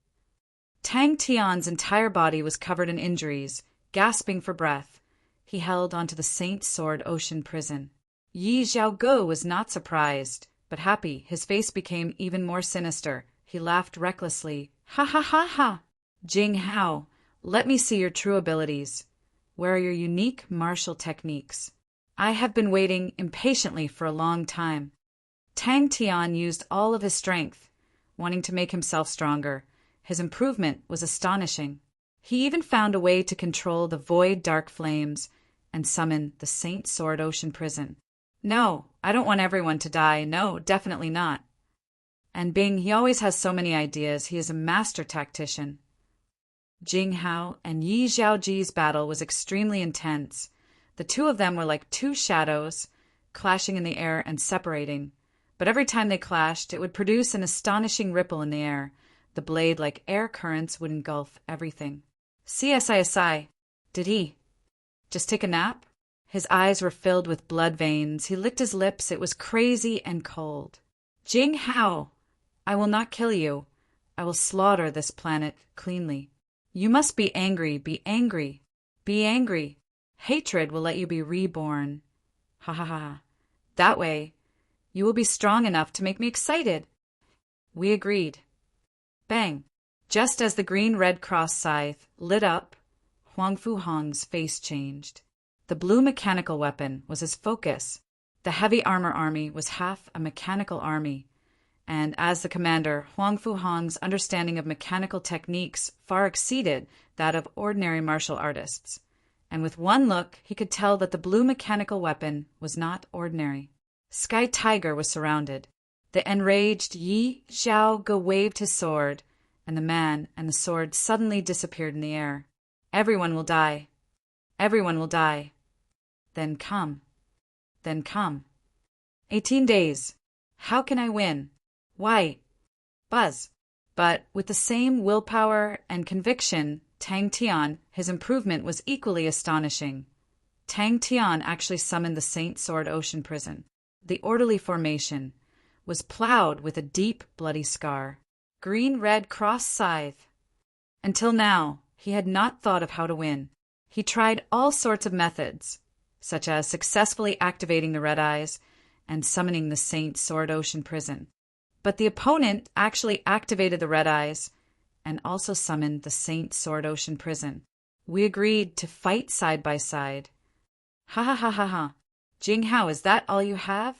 Speaker 1: Tang Tian's entire body was covered in injuries. Gasping for breath, he held onto the Saint Sword Ocean Prison. Yi Zhaoge was not surprised, but happy. His face became even more sinister. He laughed recklessly. Ha ha ha ha! Jing Hao, let me see your true abilities. Where are your unique martial techniques? I have been waiting impatiently for a long time. Tang Tian used all of his strength, wanting to make himself stronger. His improvement was astonishing. He even found a way to control the void dark flames and summon the Saint Sword Ocean Prison. No, I don't want everyone to die. No, definitely not. And Bing, he always has so many ideas. He is a master tactician. Jing Hao and Yi Zhaoji's battle was extremely intense. The two of them were like two shadows, clashing in the air and separating. But every time they clashed, it would produce an astonishing ripple in the air. The blade, like air currents, would engulf everything. CSISI. Did he just take a nap? His eyes were filled with blood veins. He licked his lips. It was crazy and cold. Jing Hao, I will not kill you. I will slaughter this planet cleanly. You must be angry. Be angry. Be angry. Hatred will let you be reborn. Ha ha ha. That way, you will be strong enough to make me excited. We agreed. Bang. Just as the green-red cross scythe lit up, Huang Fu Hong's face changed. The blue mechanical weapon was his focus. The heavy armor army was half a mechanical army, and as the commander, Huang Fu Hong's understanding of mechanical techniques far exceeded that of ordinary martial artists. And with one look, he could tell that the blue mechanical weapon was not ordinary. Sky Tiger was surrounded. The enraged Yi Zhaoge waved his sword, and the man and the sword suddenly disappeared in the air. Everyone will die. Everyone will die. Then come. Then come. 18 days. How can I win? Why? Buzz. But with the same willpower and conviction, Tang Tian, his improvement was equally astonishing. Tang Tian actually summoned the Saint Sword Ocean Prison. The orderly formation was plowed with a deep, bloody scar. Green-red cross scythe. Until now, he had not thought of how to win. He tried all sorts of methods, such as successfully activating the red eyes and summoning the Saint Sword Ocean Prison. But the opponent actually activated the red eyes and also summoned the Saint Sword Ocean Prison. We agreed to fight side by side. Ha ha ha ha ha. Jing Hao, is that all you have?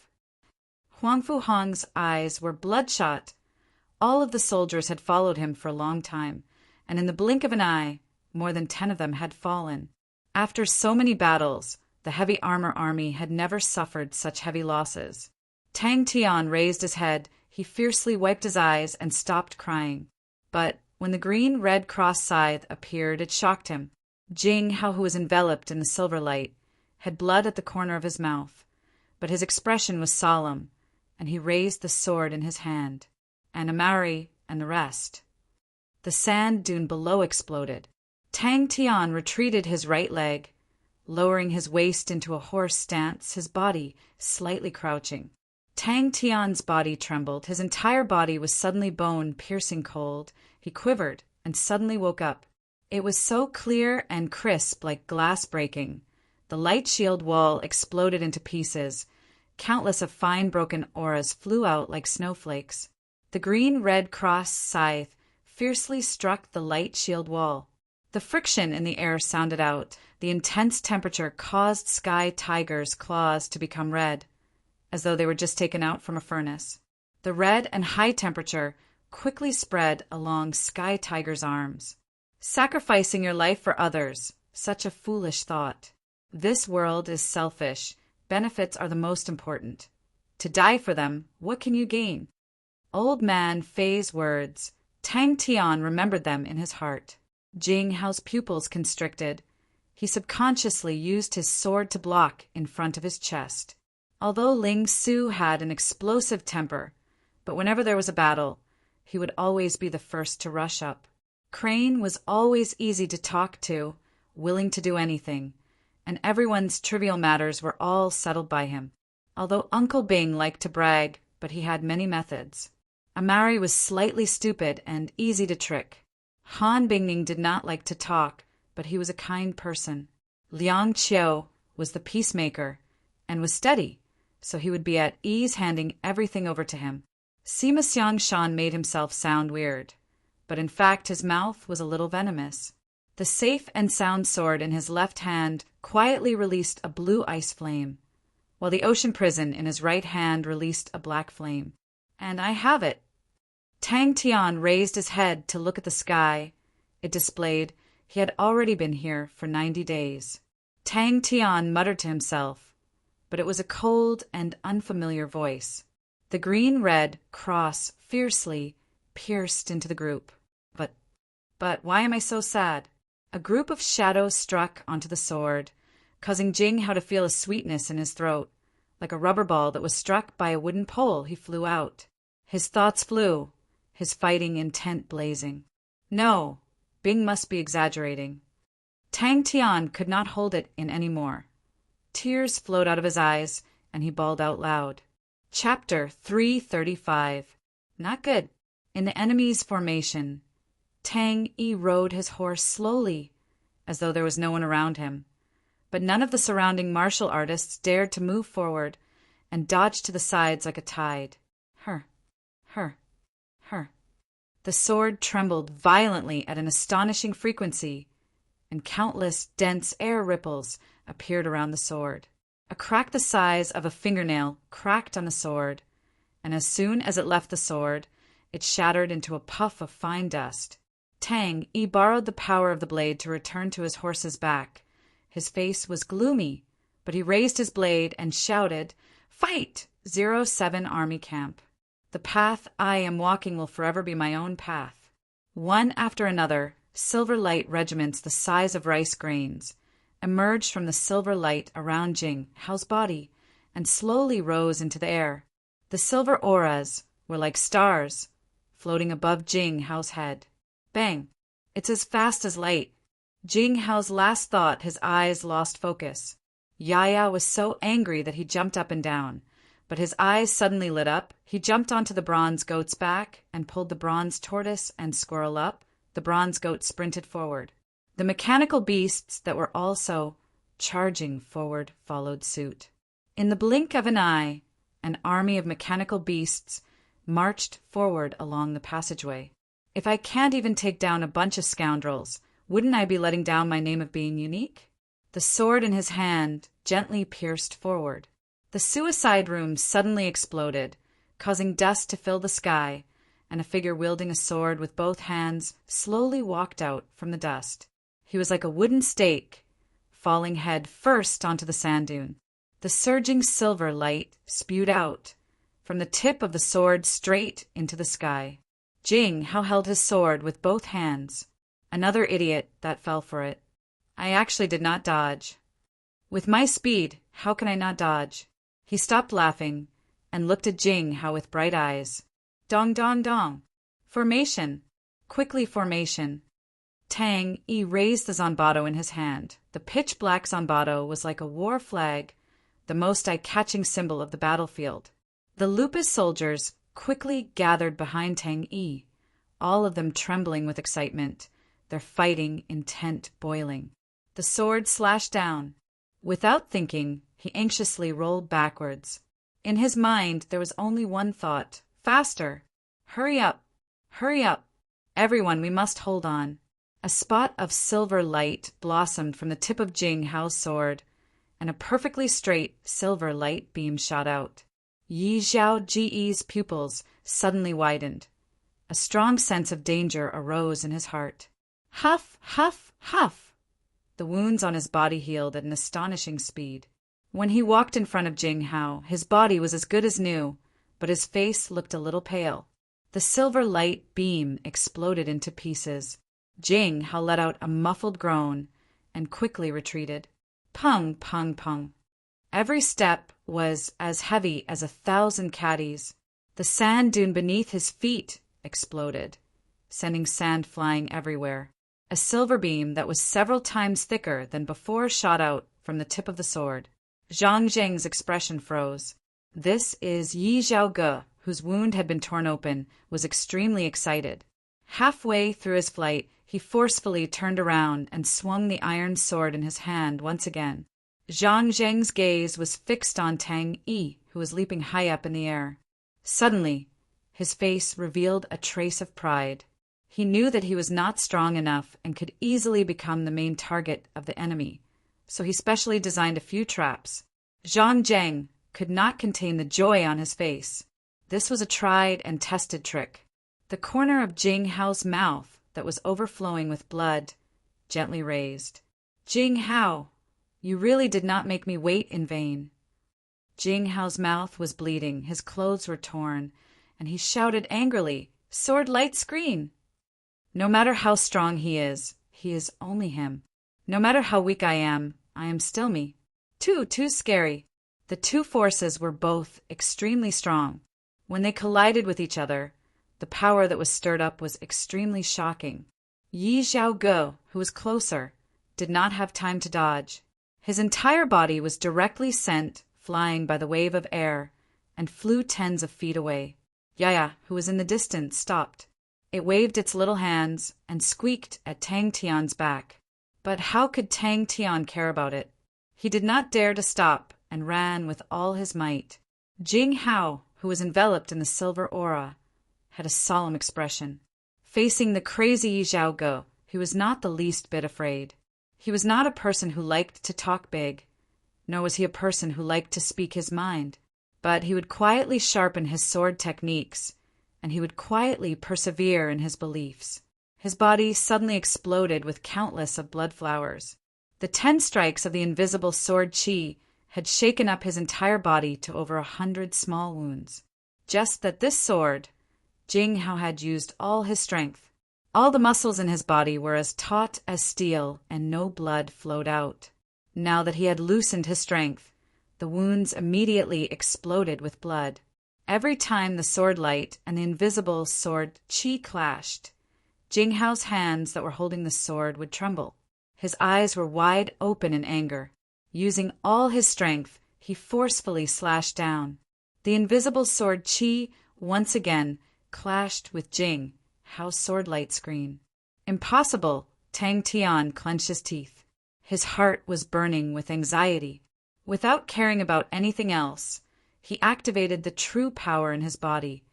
Speaker 1: Huang Fu Hong's eyes were bloodshot. All of the soldiers had followed him for a long time, and in the blink of an eye, more than 10 of them had fallen. After so many battles, the heavy armor army had never suffered such heavy losses. Tang Tian raised his head, he fiercely wiped his eyes and stopped crying. But when the green-red cross scythe appeared, it shocked him. Jing Hao, who was enveloped in the silver light, had blood at the corner of his mouth, but his expression was solemn, and he raised the sword in his hand. And Amari and the rest. The sand dune below exploded. Tang Tian retreated his right leg, lowering his waist into a horse stance, his body slightly crouching. Tang Tian's body trembled. His entire body was suddenly bone-piercing cold. He quivered and suddenly woke up. It was so clear and crisp like glass breaking. The light shield wall exploded into pieces. Countless of fine broken auras flew out like snowflakes. The green-red cross scythe fiercely struck the light shield wall. The friction in the air sounded out. The intense temperature caused Sky Tiger's claws to become red, as though they were just taken out from a furnace. The red and high temperature quickly spread along Sky Tiger's arms. Sacrificing your life for others, such a foolish thought. This world is selfish. Benefits are the most important. To die for them, what can you gain? Old man Fei's words. Tang Tian remembered them in his heart. Jing Hao's pupils constricted. He subconsciously used his sword to block in front of his chest. Although Ling Su had an explosive temper, but whenever there was a battle, he would always be the first to rush up. Crane was always easy to talk to, willing to do anything, and everyone's trivial matters were all settled by him. Although Uncle Bing liked to brag, but he had many methods. Amari was slightly stupid and easy to trick. Han Bingning did not like to talk, but he was a kind person. Liang Qiu was the peacemaker and was steady, so he would be at ease handing everything over to him. Sima Xiangshan made himself sound weird, but in fact his mouth was a little venomous. The safe and sound sword in his left hand quietly released a blue ice flame, while the ocean prison in his right hand released a black flame. And I have it. Tang Tian raised his head to look at the sky. It displayed he had already been here for 90 days. Tang Tian muttered to himself, but it was a cold and unfamiliar voice. The green-red cross fiercely pierced into the group. But why am I so sad? A group of shadows struck onto the sword, causing Jing Hao to feel a sweetness in his throat. Like a rubber ball that was struck by a wooden pole, he flew out. His thoughts flew, his fighting intent blazing. No, Bing must be exaggerating. Tang Tian could not hold it in any more. Tears flowed out of his eyes, and he bawled out loud. Chapter 335. Not good. In the enemy's formation, Tang Yi rode his horse slowly, as though there was no one around him. But none of the surrounding martial artists dared to move forward and dodged to the sides like a tide. Her. The sword trembled violently at an astonishing frequency, and countless dense air ripples appeared around the sword. A crack the size of a fingernail cracked on the sword, and as soon as it left the sword, it shattered into a puff of fine dust. Tang Yi borrowed the power of the blade to return to his horse's back. His face was gloomy, but he raised his blade and shouted, "Fight! 07 Army Camp. The path I am walking will forever be my own path." One after another, silver light regiments the size of rice grains emerged from the silver light around Jing Hao's body and slowly rose into the air. The silver auras were like stars floating above Jing Hao's head. Bang! It's as fast as light. Jing Hao's last thought, his eyes lost focus. Yaya was so angry that he jumped up and down, but his eyes suddenly lit up. He jumped onto the bronze goat's back and pulled the bronze tortoise and squirrel up. The bronze goat sprinted forward. The mechanical beasts that were also charging forward followed suit. In the blink of an eye, an army of mechanical beasts marched forward along the passageway. If I can't even take down a bunch of scoundrels, wouldn't I be letting down my name of being unique? The sword in his hand gently pierced forward. The suicide room suddenly exploded, causing dust to fill the sky, and a figure wielding a sword with both hands slowly walked out from the dust. He was like a wooden stake, falling head first onto the sand dune. The surging silver light spewed out from the tip of the sword straight into the sky. Jing Hao held his sword with both hands. Another idiot that fell for it. I actually did not dodge. With my speed, how can I not dodge? He stopped laughing and looked at Jing Hao with bright eyes. Dong dong dong. Formation. Quickly formation. Tang Yi raised the zanbato in his hand. The pitch-black zanbato was like a war flag, the most eye-catching symbol of the battlefield. The lupus soldiers quickly gathered behind Tang Yi, all of them trembling with excitement, their fighting intent boiling. The sword slashed down. Without thinking, he anxiously rolled backwards. In his mind, there was only one thought. Faster! Hurry up! Hurry up! Everyone, we must hold on. A spot of silver light blossomed from the tip of Jing Hao's sword, and a perfectly straight silver light beam shot out. Yi Zhao Ji's pupils suddenly widened. A strong sense of danger arose in his heart. Huff, huff, huff! The wounds on his body healed at an astonishing speed. When he walked in front of Jing Hao, his body was as good as new, but his face looked a little pale. The silver light beam exploded into pieces. Jing Hao let out a muffled groan and quickly retreated. Pung, pung, pung. Every step was as heavy as 1,000 caddies. The sand dune beneath his feet exploded, sending sand flying everywhere. A silver beam that was several times thicker than before shot out from the tip of the sword. Zhang Zheng's expression froze. This is Yi Zhaoge, whose wound had been torn open, was extremely excited. Halfway through his flight, he forcefully turned around and swung the iron sword in his hand once again. Zhang Zheng's gaze was fixed on Tang Yi, who was leaping high up in the air. Suddenly, his face revealed a trace of pride. He knew that he was not strong enough and could easily become the main target of the enemy, so he specially designed a few traps. Zhang Zheng could not contain the joy on his face. This was a tried and tested trick. The corner of Jing Hao's mouth that was overflowing with blood gently raised. Jing Hao, you really did not make me wait in vain. Jing Hao's mouth was bleeding, his clothes were torn, and he shouted angrily, Sword light screen! No matter how strong he is only him. No matter how weak I am still me. Too scary. The two forces were both extremely strong. When they collided with each other, the power that was stirred up was extremely shocking. Yi Zhaoge, who was closer, did not have time to dodge. His entire body was directly sent flying by the wave of air and flew tens of feet away. Yaya, who was in the distance, stopped. It waved its little hands and squeaked at Tang Tian's back. But how could Tang Tian care about it? He did not dare to stop and ran with all his might. Jing Hao, who was enveloped in the silver aura, had a solemn expression. Facing the crazy Yi Zhaoge, he was not the least bit afraid. He was not a person who liked to talk big, nor was he a person who liked to speak his mind. But he would quietly sharpen his sword techniques, and he would quietly persevere in his beliefs. His body suddenly exploded with countless of blood flowers. The 10 strikes of the invisible sword chi had shaken up his entire body to over 100 small wounds. Just that this sword, Jing Hao had used all his strength. All the muscles in his body were as taut as steel, and no blood flowed out. Now that he had loosened his strength, the wounds immediately exploded with blood. Every time the sword light and the invisible sword chi clashed, Jing Hao's hands that were holding the sword would tremble. His eyes were wide open in anger. Using all his strength, he forcefully slashed down. The invisible sword Qi once again clashed with Jing Hao's sword light screen. Impossible! Tang Tian clenched his teeth. His heart was burning with anxiety. Without caring about anything else, he activated the true power in his body,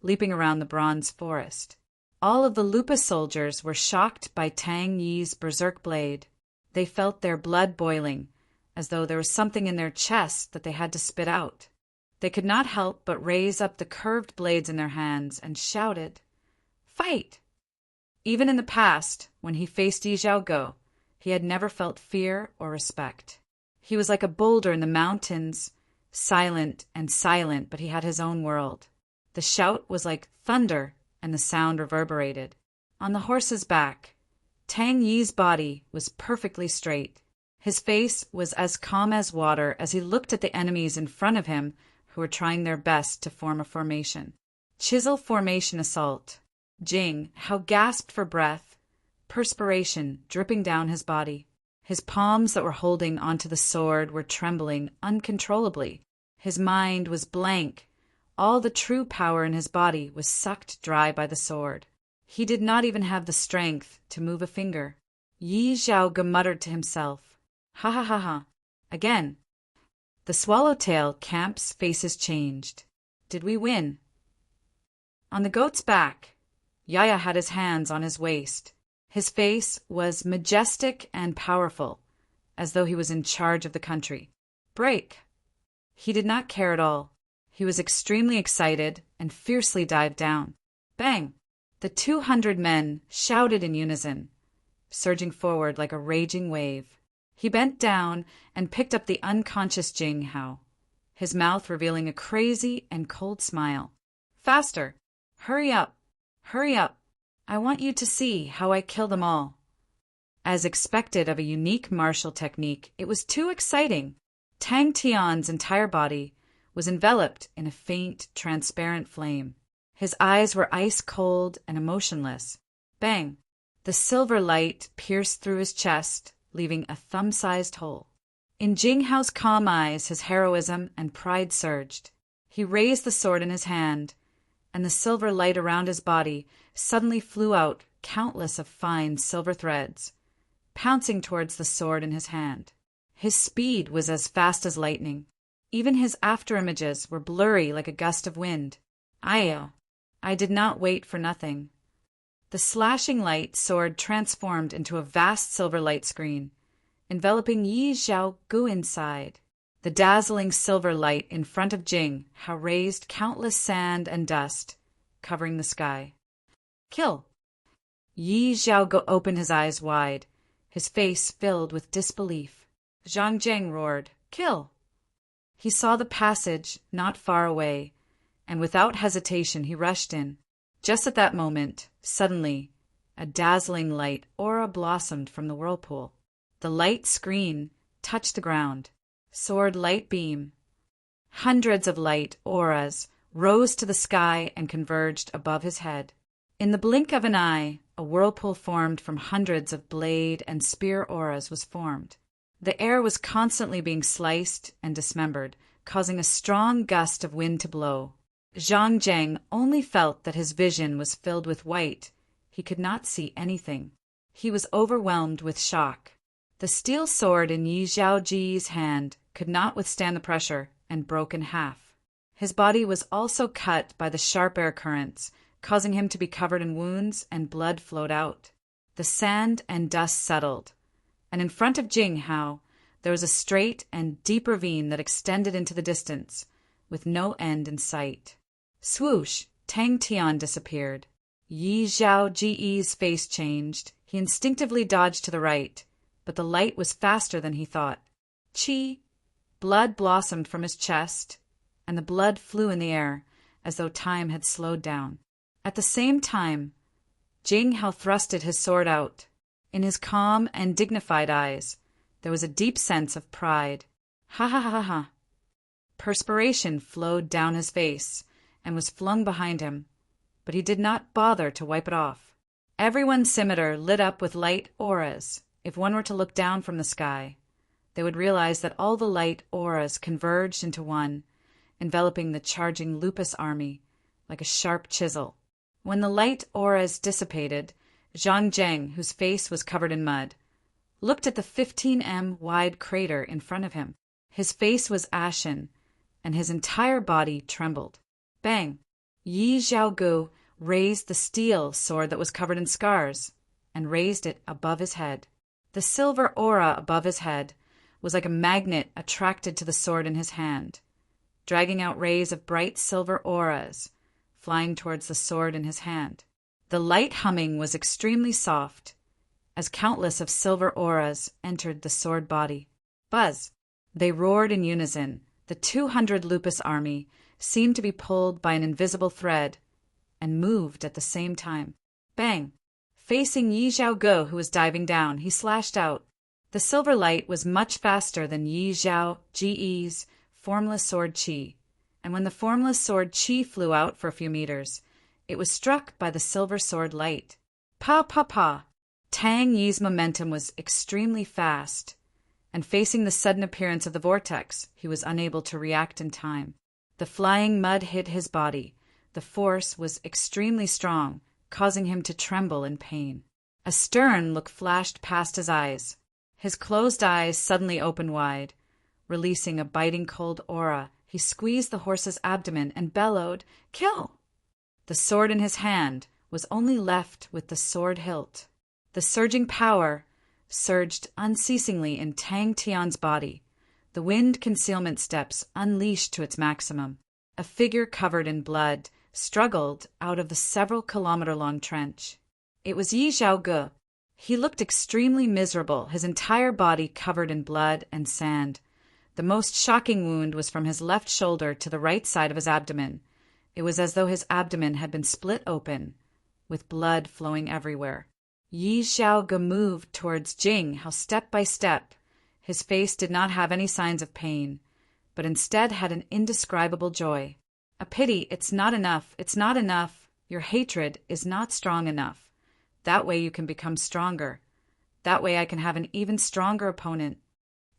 Speaker 1: leaping around the bronze forest. All of the Lupa soldiers were shocked by Tang Yi's berserk blade. They felt their blood boiling, as though there was something in their chests that they had to spit out. They could not help but raise up the curved blades in their hands and shouted, "Fight!" Even in the past, when he faced Yi Zhaogo, he had never felt fear or respect. He was like a boulder in the mountains, silent, but he had his own world. The shout was like thunder, and the sound reverberated. On the horse's back, Tang Yi's body was perfectly straight. His face was as calm as water as he looked at the enemies in front of him who were trying their best to form a formation. Chisel formation assault. Jing Hao gasped for breath, perspiration dripping down his body. His palms that were holding onto the sword were trembling uncontrollably. His mind was blank. All the true power in his body was sucked dry by the sword. He did not even have the strength to move a finger. Yi Zhaoge muttered to himself, "Ha ha ha ha." Again. The Swallowtail camp's faces changed. Did we win? On the goat's back, Yaya had his hands on his waist. His face was majestic and powerful, as though he was in charge of the country. Break! He did not care at all. He was extremely excited and fiercely dived down. Bang! The 200 men shouted in unison, surging forward like a raging wave. He bent down and picked up the unconscious Jing Hao, his mouth revealing a crazy and cold smile. Faster! Hurry up! Hurry up! I want you to see how I kill them all. As expected of a unique martial technique, it was too exciting. Tang Tian's entire body was enveloped in a faint, transparent flame. His eyes were ice-cold and emotionless. Bang! The silver light pierced through his chest, leaving a thumb-sized hole. In Jing Hao's calm eyes, his heroism and pride surged. He raised the sword in his hand, and the silver light around his body suddenly flew out countless of fine silver threads, pouncing towards the sword in his hand. His speed was as fast as lightning. Even his afterimages were blurry like a gust of wind. I did not wait for nothing. The slashing light sword transformed into a vast silver light screen, enveloping Yi Zhaogu inside. The dazzling silver light in front of Jing Hao raised countless sand and dust, covering the sky. Kill! Yi Zhaogu opened his eyes wide, his face filled with disbelief. Zhang Zheng roared, "Kill!" He saw the passage not far away, and without hesitation he rushed in. Just at that moment, suddenly, a dazzling light aura blossomed from the whirlpool. The light screen touched the ground. Sword light beam. Hundreds of light auras rose to the sky and converged above his head. In the blink of an eye, a whirlpool formed from hundreds of blade and spear auras was formed. The air was constantly being sliced and dismembered, causing a strong gust of wind to blow. Zhang Zheng only felt that his vision was filled with white. He could not see anything. He was overwhelmed with shock. The steel sword in Yi Zhaoji's hand could not withstand the pressure and broke in half. His body was also cut by the sharp air currents, causing him to be covered in wounds and blood flowed out. The sand and dust settled, and in front of Jing Hao there was a straight and deep ravine that extended into the distance, with no end in sight. Swoosh! Tang Tian disappeared. Yi Zhaoji's face changed. He instinctively dodged to the right, but the light was faster than he thought. Chi! Blood blossomed from his chest, and the blood flew in the air, as though time had slowed down. At the same time, Jing Hao thrusted his sword out. In his calm and dignified eyes, there was a deep sense of pride. Ha ha ha ha! Perspiration flowed down his face and was flung behind him, but he did not bother to wipe it off. Everyone's scimitar lit up with light auras. If one were to look down from the sky, they would realize that all the light auras converged into one, enveloping the charging Lupus army like a sharp chisel. When the light auras dissipated, Zhang Zheng, whose face was covered in mud, looked at the 15 m wide crater in front of him. His face was ashen, and his entire body trembled. Bang! Yi Zhaogu raised the steel sword that was covered in scars, and raised it above his head. The silver aura above his head was like a magnet attracted to the sword in his hand, dragging out rays of bright silver auras, flying towards the sword in his hand. The light humming was extremely soft, as countless of silver auras entered the sword body. Buzz! They roared in unison. The 200 Lupus army seemed to be pulled by an invisible thread and moved at the same time. Bang! Facing Yi Zhaogu, who was diving down, he slashed out. The silver light was much faster than Yi Zhao Ji's formless sword Qi, and when the formless sword Qi flew out for a few meters, it was struck by the silver sword light. Pa pa pa! Tang Yi's momentum was extremely fast, and facing the sudden appearance of the vortex, he was unable to react in time. The flying mud hit his body. The force was extremely strong, causing him to tremble in pain. A stern look flashed past his eyes. His closed eyes suddenly opened wide. Releasing a biting cold aura, he squeezed the horse's abdomen and bellowed, "Kill!" The sword in his hand was only left with the sword hilt. The surging power surged unceasingly in Tang Tian's body, the wind concealment steps unleashed to its maximum. A figure covered in blood struggled out of the several-kilometer-long trench. It was Yi Zhaogu. He looked extremely miserable, his entire body covered in blood and sand. The most shocking wound was from his left shoulder to the right side of his abdomen. It was as though his abdomen had been split open, with blood flowing everywhere. Yi Zhaogu moved towards Jing Hao step by step. His face did not have any signs of pain, but instead had an indescribable joy. "A pity, it's not enough, it's not enough. Your hatred is not strong enough. That way you can become stronger. That way I can have an even stronger opponent."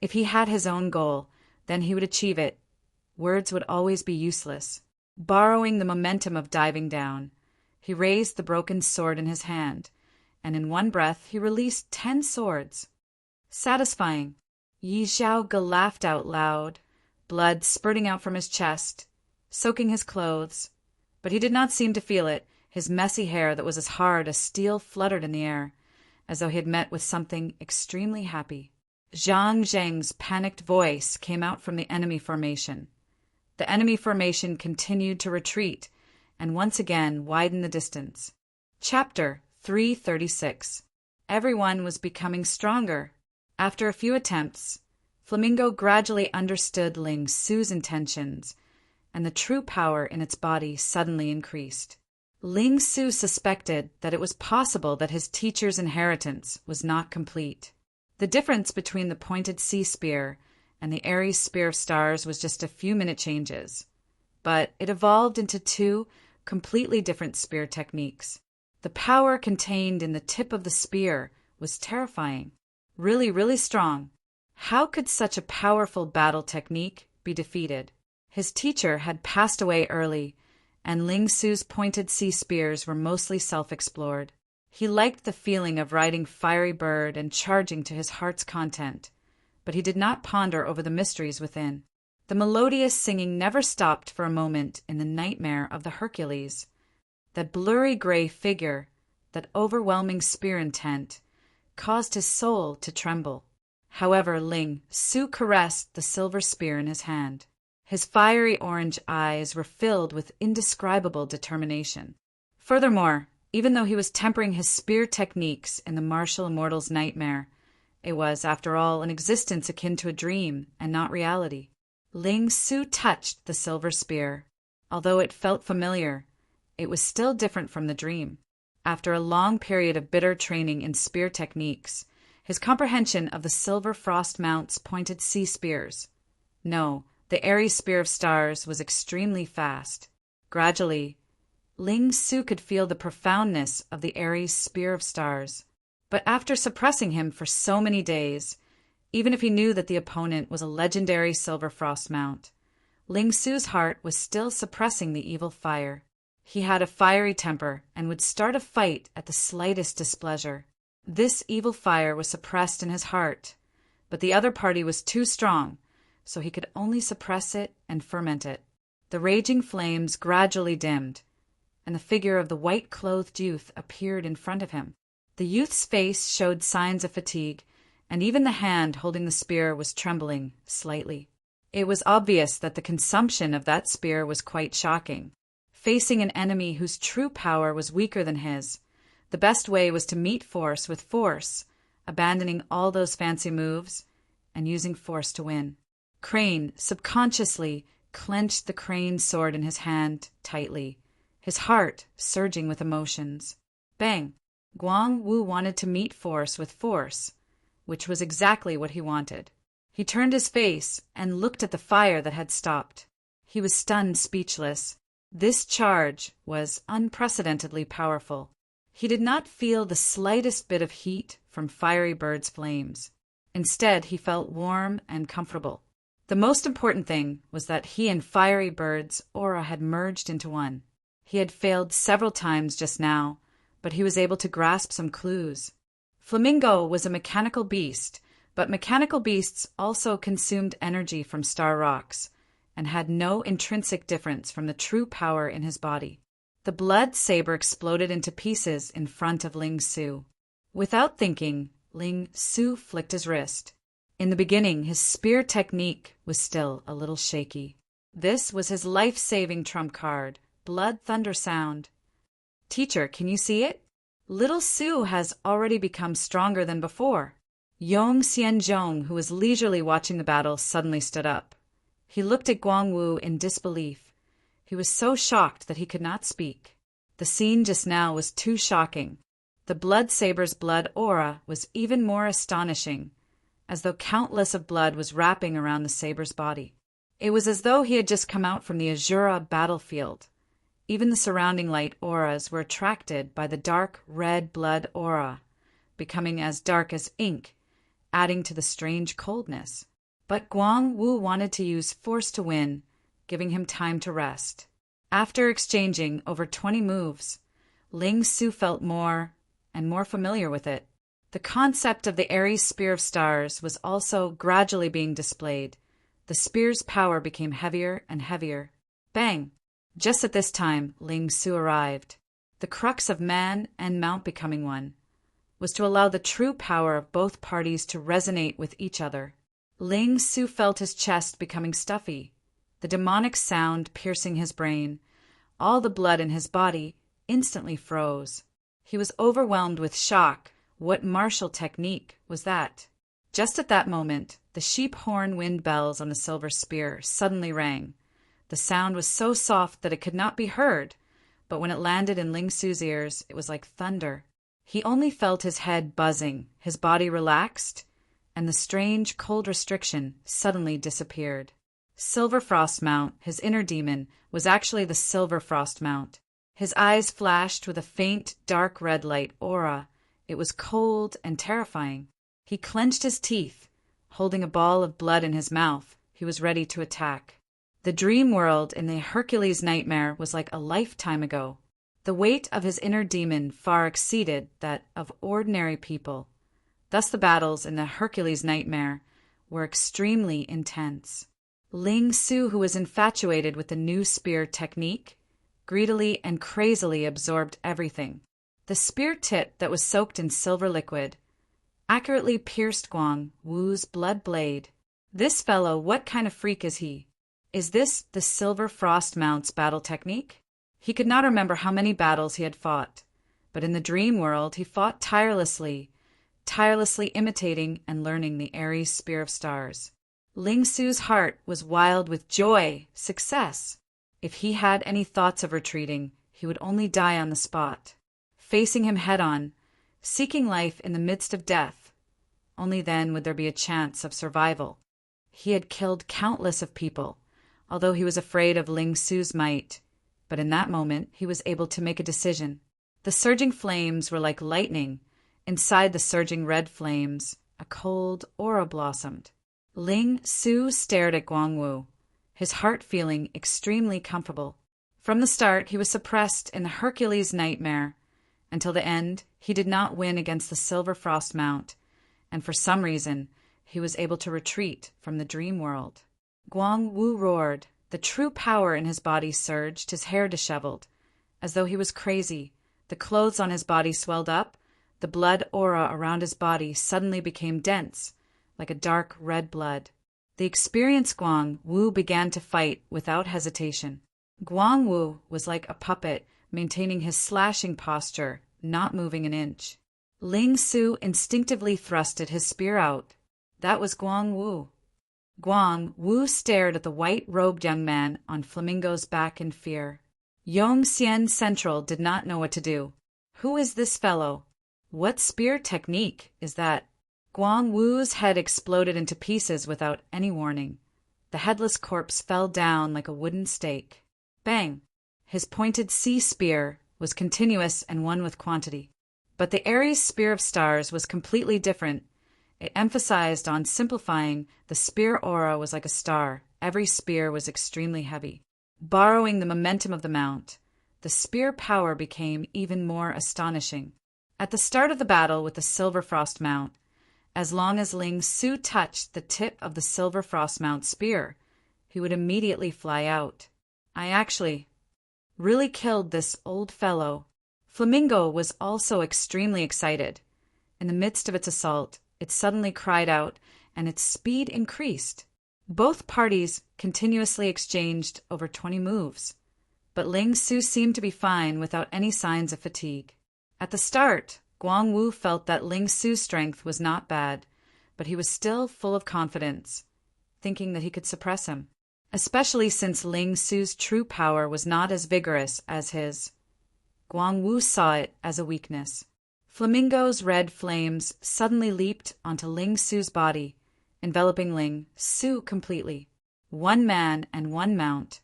Speaker 1: If he had his own goal, then he would achieve it. Words would always be useless. Borrowing the momentum of diving down, he raised the broken sword in his hand, and in one breath he released 10 swords. Satisfying. Yi Zhaogu laughed out loud, blood spurting out from his chest, soaking his clothes, but he did not seem to feel it. His messy hair that was as hard as steel fluttered in the air, as though he had met with something extremely happy. Zhang Zheng's panicked voice came out from the enemy formation. The enemy formation continued to retreat and once again widen the distance. Chapter 336. Everyone was becoming stronger. After a few attempts, Flamingo gradually understood Ling Su's intentions, and the true power in its body suddenly increased. Ling Su suspected that it was possible that his teacher's inheritance was not complete. The difference between the pointed sea spear and the Aries spear of stars was just a few minute changes, but it evolved into 2 completely different spear techniques. The power contained in the tip of the spear was terrifying, really, really strong. How could such a powerful battle technique be defeated? His teacher had passed away early, and Ling Su's pointed sea spears were mostly self-explored. He liked the feeling of riding Fiery Bird and charging to his heart's content, but he did not ponder over the mysteries within. The melodious singing never stopped for a moment in the nightmare of the Hercules. That blurry gray figure, that overwhelming spear intent, caused his soul to tremble. However, Ling Su caressed the silver spear in his hand. His fiery orange eyes were filled with indescribable determination. Furthermore, even though he was tempering his spear techniques in the martial immortal's nightmare, it was, after all, an existence akin to a dream and not reality. Ling Su touched the silver spear. Although it felt familiar, it was still different from the dream. After a long period of bitter training in spear techniques, his comprehension of the silver frost mount's pointed sea spears, no, the Aries spear of stars, was extremely fast. Gradually, Ling Su could feel the profoundness of the Aries spear of stars. But after suppressing him for so many days, even if he knew that the opponent was a legendary silver frost mount, Ling Su's heart was still suppressing the evil fire. He had a fiery temper and would start a fight at the slightest displeasure. This evil fire was suppressed in his heart, but the other party was too strong, so he could only suppress it and ferment it. The raging flames gradually dimmed, and the figure of the white-clothed youth appeared in front of him. The youth's face showed signs of fatigue, and even the hand holding the spear was trembling slightly. It was obvious that the consumption of that spear was quite shocking. Facing an enemy whose true power was weaker than his, the best way was to meet force with force, abandoning all those fancy moves and using force to win. Crane subconsciously clenched the crane sword in his hand tightly, his heart surging with emotions. Bang! Guang Wu wanted to meet force with force, which was exactly what he wanted. He turned his face and looked at the fire that had stopped. He was stunned speechless. This charge was unprecedentedly powerful. He did not feel the slightest bit of heat from Fiery Bird's flames. Instead, he felt warm and comfortable. The most important thing was that he and Fiery Bird's aura had merged into one. He had failed several times just now, but he was able to grasp some clues. Flamingo was a mechanical beast, but mechanical beasts also consumed energy from star rocks and had no intrinsic difference from the true power in his body. The blood saber exploded into pieces in front of Ling Su. Without thinking, Ling Su flicked his wrist. In the beginning, his spear technique was still a little shaky. This was his life-saving trump card, Blood Thunder Sound. Teacher, can you see it? Little Su has already become stronger than before. Yong Xianzhong, who was leisurely watching the battle, suddenly stood up. He looked at Guang Wu in disbelief. He was so shocked that he could not speak. The scene just now was too shocking. The blood saber's blood aura was even more astonishing, as though countless of blood was wrapping around the saber's body. It was as though he had just come out from the Azura battlefield. Even the surrounding light auras were attracted by the dark red blood aura, becoming as dark as ink, adding to the strange coldness. But Guang Wu wanted to use force to win, giving him time to rest. After exchanging over 20 moves, Ling Su felt more and more familiar with it. The concept of the Aries Spear of Stars was also gradually being displayed. The spear's power became heavier and heavier. Bang! Just at this time, Ling Su arrived. The crux of man and mount becoming one was to allow the true power of both parties to resonate with each other. Ling Su felt his chest becoming stuffy, the demonic sound piercing his brain. All the blood in his body instantly froze. He was overwhelmed with shock. What martial technique was that? Just at that moment, the sheep horn wind bells on the silver spear suddenly rang. The sound was so soft that it could not be heard, but when it landed in Ling Su's ears, it was like thunder. He only felt his head buzzing, his body relaxed, and the strange, cold restriction suddenly disappeared. Silver Frost Mount, his inner demon, was actually the Silver Frost Mount. His eyes flashed with a faint, dark red light aura. It was cold and terrifying. He clenched his teeth. Holding a ball of blood in his mouth, he was ready to attack. The dream world in the Hercules nightmare was like a lifetime ago. The weight of his inner demon far exceeded that of ordinary people. Thus the battles in the Hercules nightmare were extremely intense. Ling Su, who was infatuated with the new spear technique, greedily and crazily absorbed everything. The spear tip that was soaked in silver liquid accurately pierced Guang Wu's blood blade. This fellow, what kind of freak is he? Is this the Silver Frost Mount's battle technique? He could not remember how many battles he had fought, but in the dream world he fought tirelessly imitating and learning the Aries Spear of Stars. Ling Su's heart was wild with joy, success. If he had any thoughts of retreating, he would only die on the spot. Facing him head-on, seeking life in the midst of death, only then would there be a chance of survival. He had killed countless of people, although he was afraid of Ling Su's might, but in that moment he was able to make a decision. The surging flames were like lightning. Inside the surging red flames, a cold aura blossomed. Ling Su stared at Guang Wu. his heart feeling extremely comfortable. From the start, he was suppressed in the Hercules nightmare. Until the end, he did not win against the Silver Frost Mount, and for some reason, he was able to retreat from the dream world. Guang Wu roared. The true power in his body surged, his hair disheveled. As though he was crazy, the clothes on his body swelled up, the blood aura around his body suddenly became dense, like a dark red blood. The experienced Guang Wu began to fight without hesitation. Guang Wu was like a puppet, maintaining his slashing posture, not moving an inch. Ling Su instinctively thrusted his spear out. That was Guang Wu. Guang Wu stared at the white-robed young man on Flamingo's back in fear. Yongxian Central did not know what to do. Who is this fellow? What spear technique is that? Guang Wu's head exploded into pieces without any warning. The headless corpse fell down like a wooden stake. Bang! His pointed sea spear was continuous and one with quantity. But the Ares Spear of Stars was completely different. It emphasized on simplifying. The spear aura was like a star. Every spear was extremely heavy. Borrowing the momentum of the mount, the spear power became even more astonishing. At the start of the battle with the Silver Frost Mount, as long as Ling Su touched the tip of the Silver Frost Mount spear, he would immediately fly out. I actually really killed this old fellow. Flamingo was also extremely excited. In the midst of its assault, it suddenly cried out, and its speed increased. Both parties continuously exchanged over 20 moves, but Ling Su seemed to be fine without any signs of fatigue. At the start, Guang Wu felt that Ling Su's strength was not bad, but he was still full of confidence, thinking that he could suppress him, especially since Ling Su's true power was not as vigorous as his. Guang Wu saw it as a weakness. Flamingo's red flames suddenly leaped onto Ling Su's body, enveloping Ling Su completely. One man and one mount,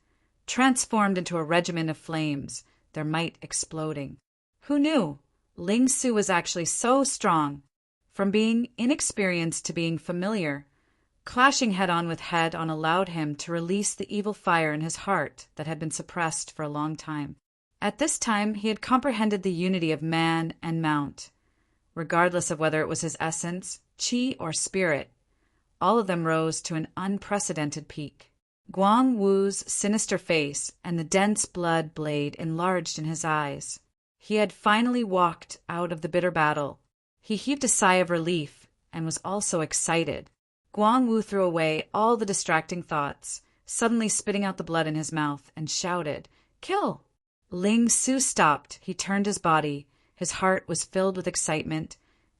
Speaker 1: transformed into a regiment of flames, their might exploding. Who knew? Ling Su was actually so strong. From being inexperienced to being familiar, clashing head-on with head-on allowed him to release the evil fire in his heart that had been suppressed for a long time. At this time, he had comprehended the unity of man and mount. Regardless of whether it was his essence, chi, or spirit, all of them rose to an unprecedented peak. Guang Wu's sinister face and the dense blood blade enlarged in his eyes. He had finally walked out of the bitter battle. He heaved a sigh of relief and was also excited. Guang Wu threw away all the distracting thoughts, suddenly spitting out the blood in his mouth, and shouted, "Kill!" Ling Su stopped. He turned his body. His heart was filled with excitement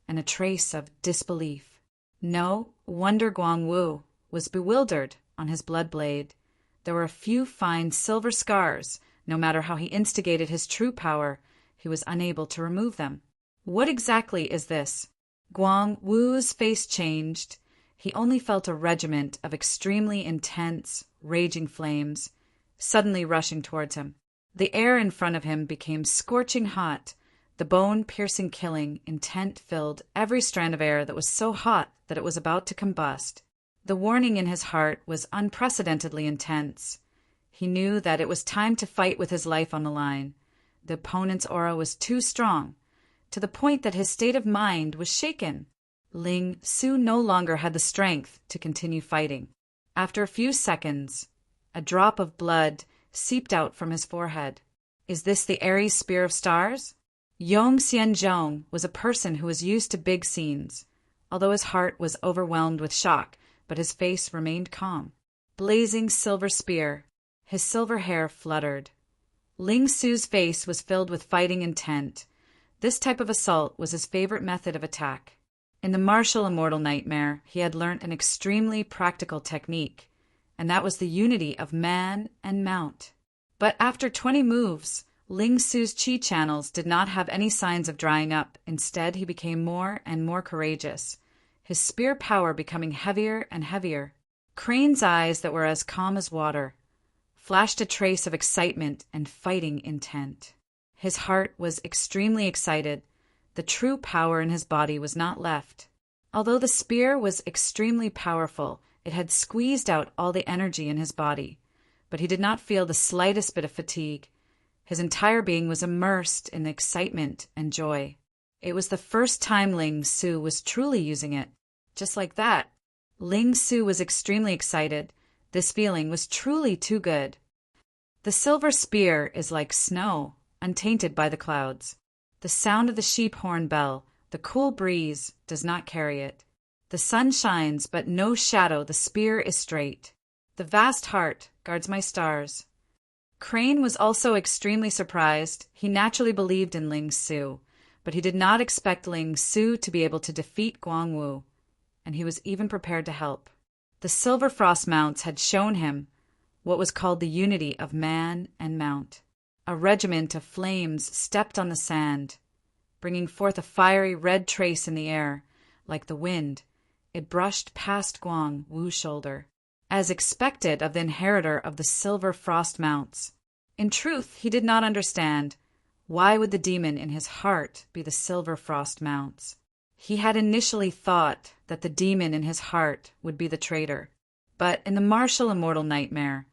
Speaker 1: and a trace of disbelief. No wonder Guang Wu was bewildered on his blood blade. There were a few fine silver scars. No matter how he instigated his true power, he was unable to remove them. What exactly is this? Guang Wu's face changed. He only felt a regiment of extremely intense, raging flames suddenly rushing towards him. The air in front of him became scorching hot. The bone-piercing killing intent filled every strand of air that was so hot that it was about to combust. The warning in his heart was unprecedentedly intense. He knew that it was time to fight with his life on the line. The opponent's aura was too strong, to the point that his state of mind was shaken. Ling Su no longer had the strength to continue fighting. After a few seconds, a drop of blood seeped out from his forehead. Is this the Ares Spear of Stars? Yong Xianzhong was a person who was used to big scenes, although his heart was overwhelmed with shock, but his face remained calm. Blazing silver spear. His silver hair fluttered. Ling Su's face was filled with fighting intent. This type of assault was his favorite method of attack. In the martial immortal nightmare, he had learnt an extremely practical technique, and that was the unity of man and mount. But after 20 moves, Ling Su's chi channels did not have any signs of drying up. Instead, he became more and more courageous, his spear power becoming heavier and heavier. Crane's eyes that were as calm as water flashed a trace of excitement and fighting intent. His heart was extremely excited. The true power in his body was not left. Although the spear was extremely powerful, it had squeezed out all the energy in his body. but he did not feel the slightest bit of fatigue. His entire being was immersed in excitement and joy. It was the first time Ling Su was truly using it. Just like that. Ling Su was extremely excited. This feeling was truly too good. The silver spear is like snow, untainted by the clouds. The sound of the sheep horn bell, the cool breeze, does not carry it. The sun shines, but no shadow, the spear is straight. The vast heart guards my stars. Crane was also extremely surprised. He naturally believed in Ling Su, but he did not expect Ling Su to be able to defeat Guangwu, and he was even prepared to help. The Silver Frost Mounts had shown him what was called the unity of man and mount. A regiment of flames stepped on the sand, bringing forth a fiery red trace in the air. Like the wind, it brushed past Guang Wu's shoulder, as expected of the inheritor of the Silver Frost Mounts. In truth, he did not understand. Why would the demon in his heart be the Silver Frost Mounts? He had initially thought that the demon in his heart would be the traitor, but in the martial immortal nightmare,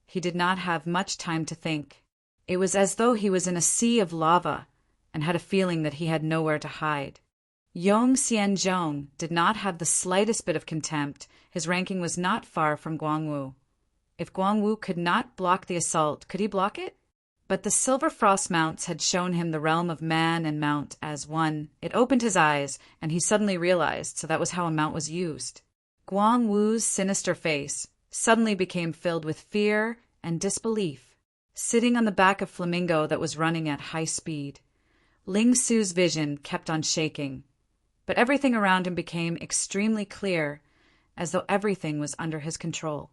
Speaker 1: he did not have much time to think. It was as though he was in a sea of lava and had a feeling that he had nowhere to hide. Yong Xianzhong did not have the slightest bit of contempt. His ranking was not far from Guangwu. If Guangwu could not block the assault, could he block it? But the Silver Frost Mounts had shown him the realm of man and mount as one. It opened his eyes, and he suddenly realized, so that was how a mount was used. Guang Wu's sinister face suddenly became filled with fear and disbelief. Sitting on the back of Flamingo that was running at high speed, Ling Su's vision kept on shaking, but everything around him became extremely clear, as though everything was under his control.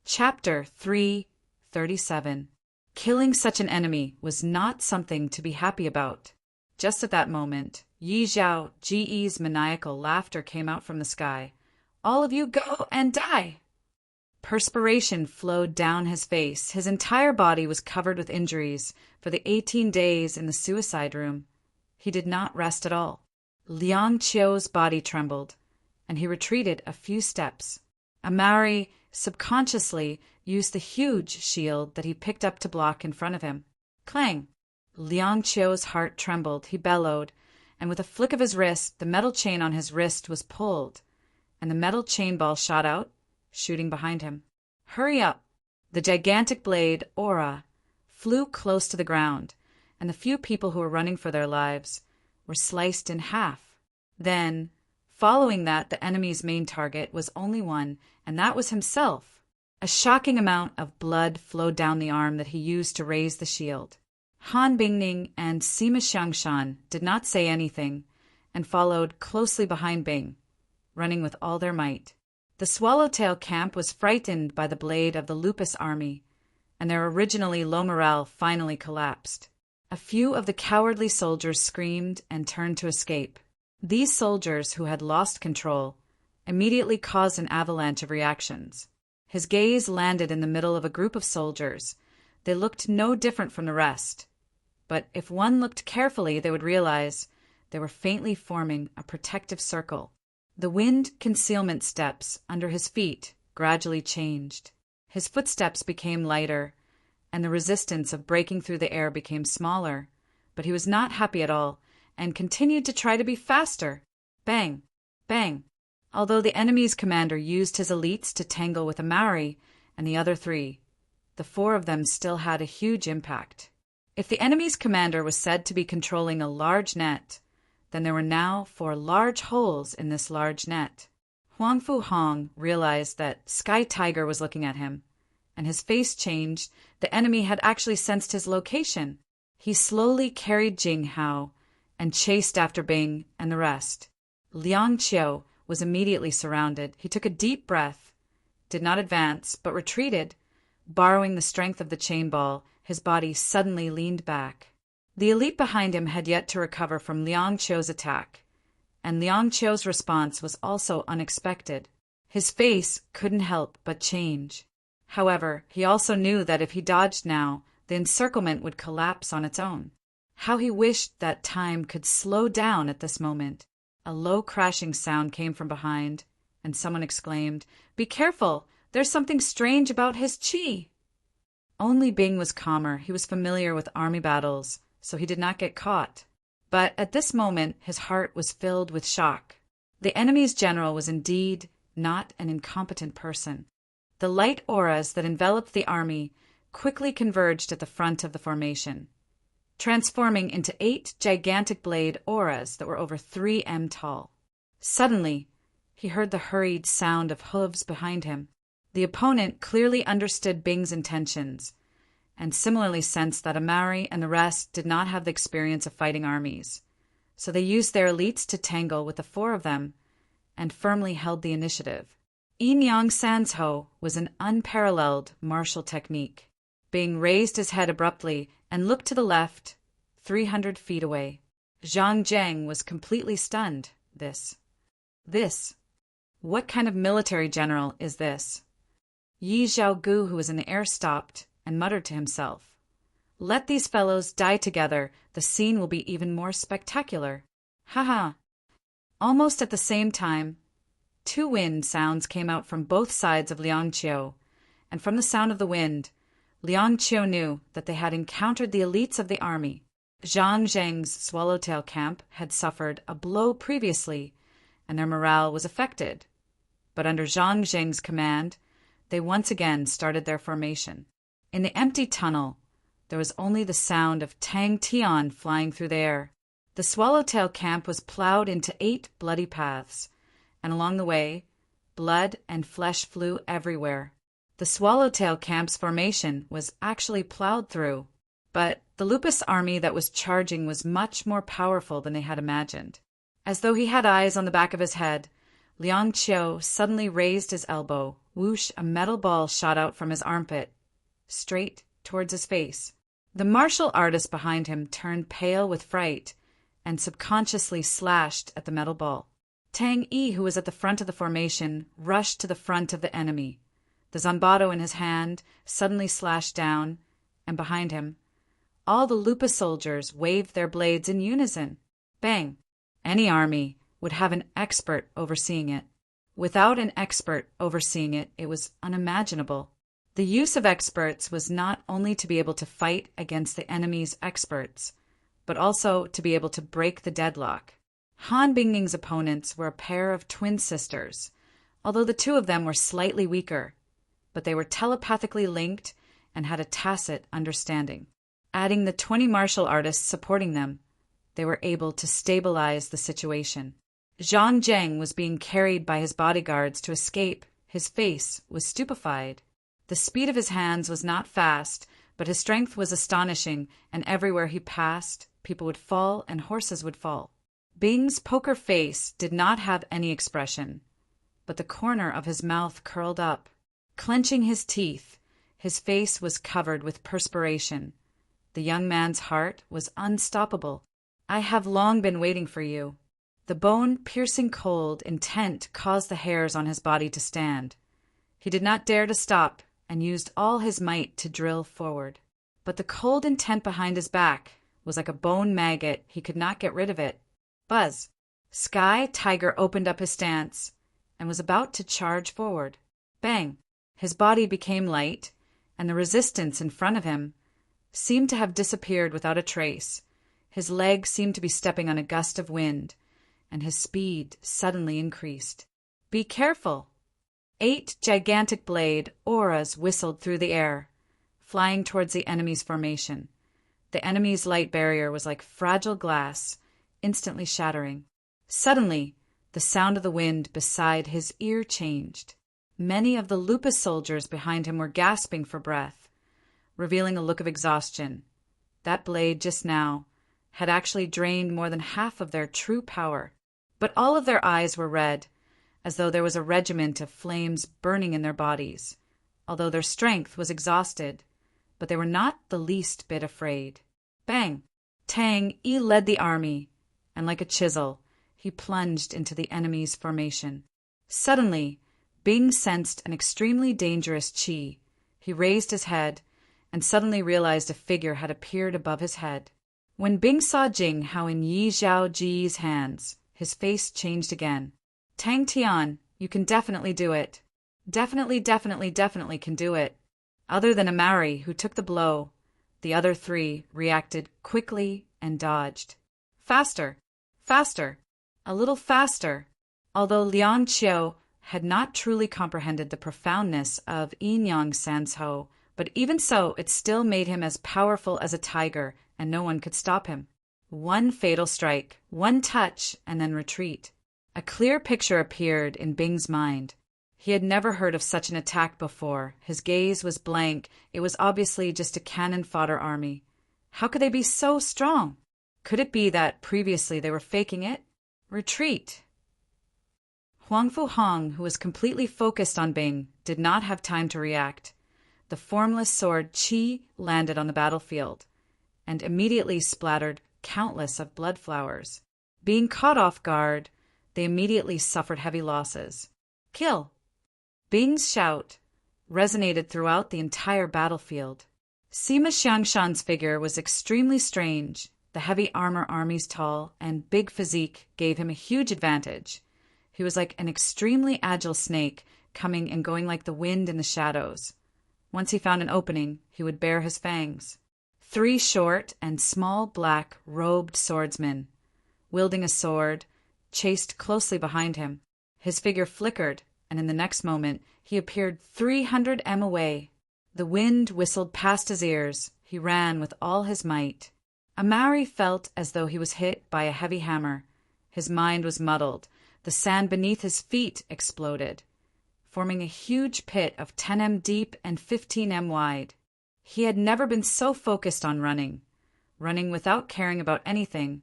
Speaker 1: Chapter 337. Killing such an enemy was not something to be happy about. Just at that moment, Yi Zhao Ji's maniacal laughter came out from the sky. All of you go and die! Perspiration flowed down his face. His entire body was covered with injuries. For the 18 days in the suicide room, he did not rest at all. Liang Qiu's body trembled, and he retreated a few steps. Amari subconsciously used the huge shield that he picked up to block in front of him. Clang! Liang Qiu's heart trembled. He bellowed, and with a flick of his wrist, the metal chain on his wrist was pulled, and the metal chain ball shot out, shooting behind him. Hurry up! The gigantic blade, Aura, flew close to the ground, and the few people who were running for their lives were sliced in half. Then, following that, the enemy's main target was only one, and that was himself. A shocking amount of blood flowed down the arm that he used to raise the shield. Han Bingning and Sima Xiangshan did not say anything and followed closely behind Bing, running with all their might. The Swallowtail camp was frightened by the blade of the Lupus army, and their originally low morale finally collapsed. A few of the cowardly soldiers screamed and turned to escape. These soldiers, who had lost control, immediately caused an avalanche of reactions. His gaze landed in the middle of a group of soldiers. They looked no different from the rest, but if one looked carefully, they would realize they were faintly forming a protective circle. The wind concealment steps under his feet gradually changed. His footsteps became lighter, and the resistance of breaking through the air became smaller, but he was not happy at all, and continued to try to be faster. Bang! Bang! Although the enemy's commander used his elites to tangle with Amari and the other three, the four of them still had a huge impact. If the enemy's commander was said to be controlling a large net, then there were now 4 large holes in this large net. Huang Fu Hong realized that Sky Tiger was looking at him, and his face changed. The enemy had actually sensed his location. He slowly carried Jing Hao and chased after Bing and the rest. Liang Qiu was immediately surrounded. He took a deep breath, did not advance, but retreated. Borrowing the strength of the chain ball, his body suddenly leaned back. The elite behind him had yet to recover from Liang Qiu's attack, and Liang Qiu's response was also unexpected. His face couldn't help but change. However, he also knew that if he dodged now, the encirclement would collapse on its own. How he wished that time could slow down at this moment. A low crashing sound came from behind, and someone exclaimed, "Be careful! There's something strange about his qi!" Only Bing was calmer. He was familiar with army battles, so he did not get caught. But at this moment, his heart was filled with shock. The enemy's general was indeed not an incompetent person. The light auras that enveloped the army quickly converged at the front of the formation, transforming into 8 gigantic blade auras that were over 3 m tall. Suddenly, he heard the hurried sound of hooves behind him. The opponent clearly understood Bing's intentions, and similarly sensed that Amari and the rest did not have the experience of fighting armies, so they used their elites to tangle with the 4 of them and firmly held the initiative. Yin Yang San's Ho was an unparalleled martial technique. Bing raised his head abruptly and looked to the left, 300 feet away. Zhang Zheng was completely stunned. This. What kind of military general is this? Yi Zhaogu, who was in the air, stopped and muttered to himself, "Let these fellows die together. The scene will be even more spectacular. Ha!" Almost at the same time, 2 wind sounds came out from both sides of Liang Qiu, and from the sound of the wind, Liang Qiu knew that they had encountered the elites of the army. Zhang Zheng's Swallowtail camp had suffered a blow previously, and their morale was affected. But under Zhang Zheng's command, they once again started their formation. In the empty tunnel, there was only the sound of Tang Tian flying through the air. The Swallowtail camp was plowed into 8 bloody paths, and along the way, blood and flesh flew everywhere. The Swallowtail camp's formation was actually plowed through, but the Lupus army that was charging was much more powerful than they had imagined. As though he had eyes on the back of his head, Liang Qiu suddenly raised his elbow. Whoosh, a metal ball shot out from his armpit, straight towards his face. The martial artist behind him turned pale with fright and subconsciously slashed at the metal ball. Tang Yi, who was at the front of the formation, rushed to the front of the enemy. The zanbato in his hand suddenly slashed down, and behind him, all the Lupus soldiers waved their blades in unison. Bang! Any army would have an expert overseeing it. Without an expert overseeing it, it was unimaginable. The use of experts was not only to be able to fight against the enemy's experts, but also to be able to break the deadlock. Han Bingning's opponents were a pair of twin sisters, although the 2 of them were slightly weaker, but they were telepathically linked and had a tacit understanding. Adding the 20 martial artists supporting them, they were able to stabilize the situation. Zhang Zheng was being carried by his bodyguards to escape. His face was stupefied. The speed of his hands was not fast, but his strength was astonishing, and everywhere he passed, people would fall and horses would fall. Bing's poker face did not have any expression, but the corner of his mouth curled up. Clenching his teeth, his face was covered with perspiration. The young man's heart was unstoppable. "I have long been waiting for you." The bone-piercing cold intent caused the hairs on his body to stand. He did not dare to stop and used all his might to drill forward. But the cold intent behind his back was like a bone maggot. He could not get rid of it. Buzz! Sky Tiger opened up his stance and was about to charge forward. Bang! His body became light, and the resistance in front of him seemed to have disappeared without a trace. His legs seemed to be stepping on a gust of wind, and his speed suddenly increased. "Be careful!" 8 gigantic blade auras whistled through the air, flying towards the enemy's formation. The enemy's light barrier was like fragile glass, instantly shattering. Suddenly, the sound of the wind beside his ear changed. Many of the Lupus soldiers behind him were gasping for breath, revealing a look of exhaustion. That blade just now had actually drained more than half of their true power. But all of their eyes were red, as though there was a regiment of flames burning in their bodies. Although their strength was exhausted, but they were not the least bit afraid. Bang! Tang Yi led the army, and like a chisel, he plunged into the enemy's formation. Suddenly, Bing sensed an extremely dangerous qi. He raised his head, and suddenly realized a figure had appeared above his head. When Bing saw Jing Hao in Yi Zhaoji's hands, his face changed again. "Tang Tian, you can definitely do it. Definitely can do it. Other than Amari, who took the blow, the other three reacted quickly and dodged. Faster, faster, a little faster. Although Liang Qiu had not truly comprehended the profoundness of Yin Yang San's Ho, but even so, it still made him as powerful as a tiger, and no one could stop him. One fatal strike, one touch, and then retreat. A clear picture appeared in Bing's mind. He had never heard of such an attack before. His gaze was blank. It was obviously just a cannon-fodder army. How could they be so strong? Could it be that previously they were faking it? Retreat. Huangfu Hong, who was completely focused on Bing, did not have time to react. The formless sword Qi landed on the battlefield and immediately splattered countless of blood flowers. Being caught off guard, they immediately suffered heavy losses. Kill! Bing's shout resonated throughout the entire battlefield. Sima Xiangshan's figure was extremely strange. The heavy armor armies tall and big physique gave him a huge advantage. He was like an extremely agile snake, coming and going like the wind in the shadows. Once he found an opening, he would bare his fangs. 3 short and small black robed swordsmen, wielding a sword, chased closely behind him. His figure flickered, and in the next moment he appeared 300 m away. The wind whistled past his ears. He ran with all his might. Amari felt as though he was hit by a heavy hammer. His mind was muddled. The sand beneath his feet exploded, forming a huge pit of 10 m deep and 15 m wide. He had never been so focused on running without caring about anything,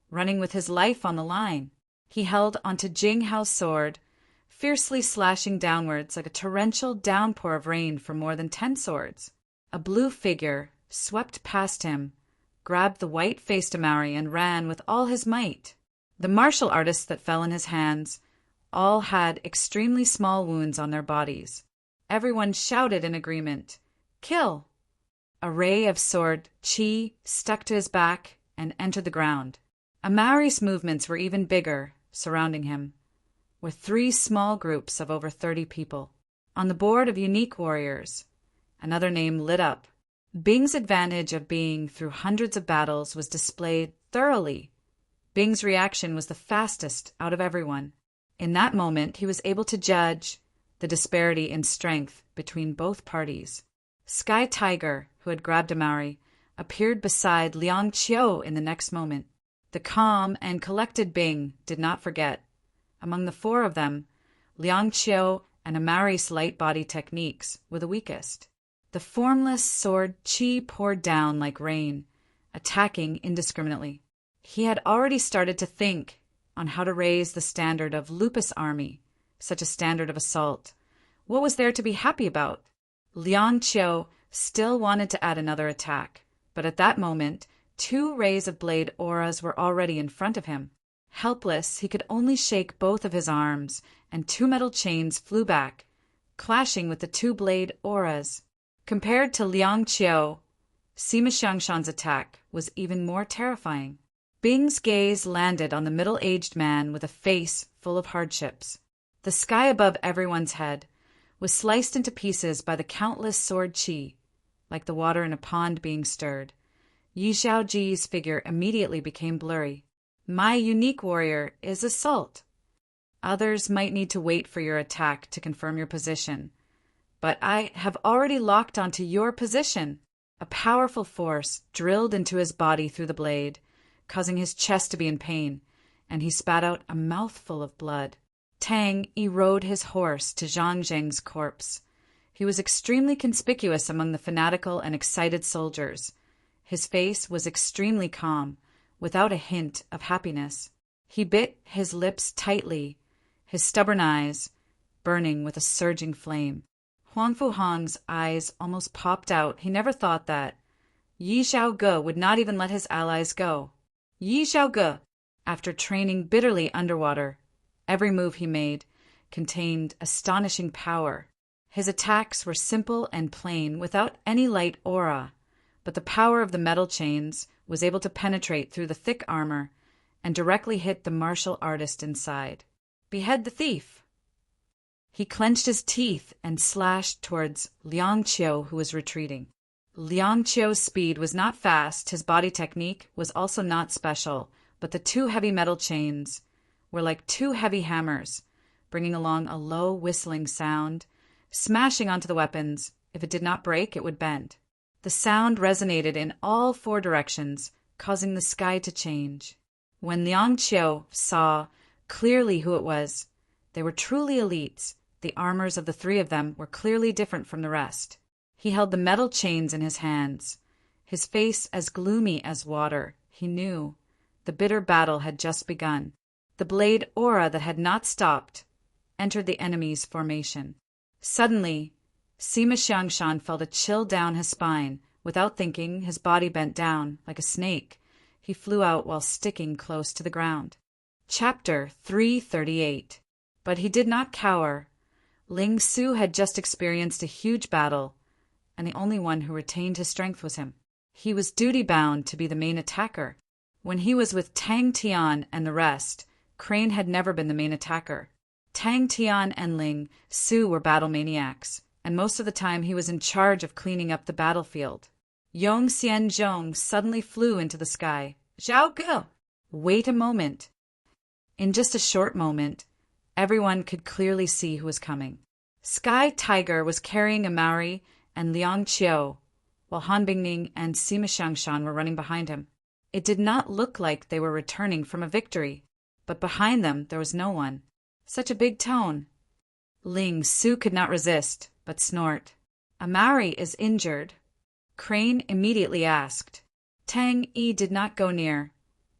Speaker 1: running with his life on the line. He held onto Jing Hao's sword, fiercely slashing downwards like a torrential downpour of rain for more than 10 swords. A blue figure swept past him, grabbed the white-faced Amari and ran with all his might. The martial artists that fell in his hands all had extremely small wounds on their bodies. Everyone shouted in agreement, "Kill!" A ray of sword Qi stuck to his back and entered the ground. Amari's movements were even bigger, surrounding him, with 3 small groups of over 30 people. On the board of Unique Warriors, another name lit up. Bing's advantage of being through hundreds of battles was displayed thoroughly. Bing's reaction was the fastest out of everyone. In that moment, he was able to judge the disparity in strength between both parties. Sky Tiger, who had grabbed Amari, appeared beside Liang Qiu in the next moment. The calm and collected Bing did not forget. Among the 4 of them, Liang Qiu and Amari's light body techniques were the weakest. The formless sword Qi poured down like rain, attacking indiscriminately. He had already started to think on how to raise the standard of Lupus Army, such a standard of assault. What was there to be happy about? Liang Qiu still wanted to add another attack, but at that moment, 2 rays of blade auras were already in front of him. Helpless, he could only shake both of his arms, and 2 metal chains flew back, clashing with the 2 blade auras. Compared to Liang Qiu, Sima Xiangshan's attack was even more terrifying. Bing's gaze landed on the middle-aged man with a face full of hardships. The sky above everyone's head was sliced into pieces by the countless sword Qi, like the water in a pond being stirred. Yi Xiaoji's figure immediately became blurry. My unique warrior is assault. Others might need to wait for your attack to confirm your position, but I have already locked onto your position. A powerful force drilled into his body through the blade, causing his chest to be in pain, and he spat out a mouthful of blood. Tang rode his horse to Zhang Zheng's corpse. He was extremely conspicuous among the fanatical and excited soldiers. His face was extremely calm, without a hint of happiness. He bit his lips tightly, his stubborn eyes burning with a surging flame. Huangfu Hong's eyes almost popped out. He never thought that Yi Xiaoge would not even let his allies go. Yi Xiaoge, after training bitterly underwater, every move he made contained astonishing power. His attacks were simple and plain, without any light aura, but the power of the metal chains was able to penetrate through the thick armor and directly hit the martial artist inside. Behead the thief! He clenched his teeth and slashed towards Liang Qiu, who was retreating. Liang Qiu's speed was not fast, his body technique was also not special, but the two heavy metal chains were like two heavy hammers, bringing along a low whistling sound, smashing onto the weapons. If it did not break, it would bend. The sound resonated in all four directions, causing the sky to change. When Liang Qiu saw clearly who it was, they were truly elites. The armors of the three of them were clearly different from the rest. He held the metal chains in his hands, his face as gloomy as water. He knew the bitter battle had just begun. The blade aura that had not stopped entered the enemy's formation. Suddenly, Sima Xiangshan felt a chill down his spine. Without thinking, his body bent down like a snake. He flew out while sticking close to the ground. Chapter 338. But he did not cower. Ling Su had just experienced a huge battle, and the only one who retained his strength was him. He was duty-bound to be the main attacker. When he was with Tang Tian and the rest, Crane had never been the main attacker. Tang Tian and Ling Su were battle maniacs, and most of the time he was in charge of cleaning up the battlefield. Yong Xian Zhong suddenly flew into the sky. Zhao Ge! Wait a moment. In just a short moment, everyone could clearly see who was coming. Sky Tiger was carrying a Maori and Liang Qiu, while Han Bingning and Sima Xiangshan were running behind him. It did not look like they were returning from a victory, but behind them there was no one. Such a big tone. Ling Su could not resist, but snort. A Maori is injured. Crane immediately asked. Tang Yi did not go near,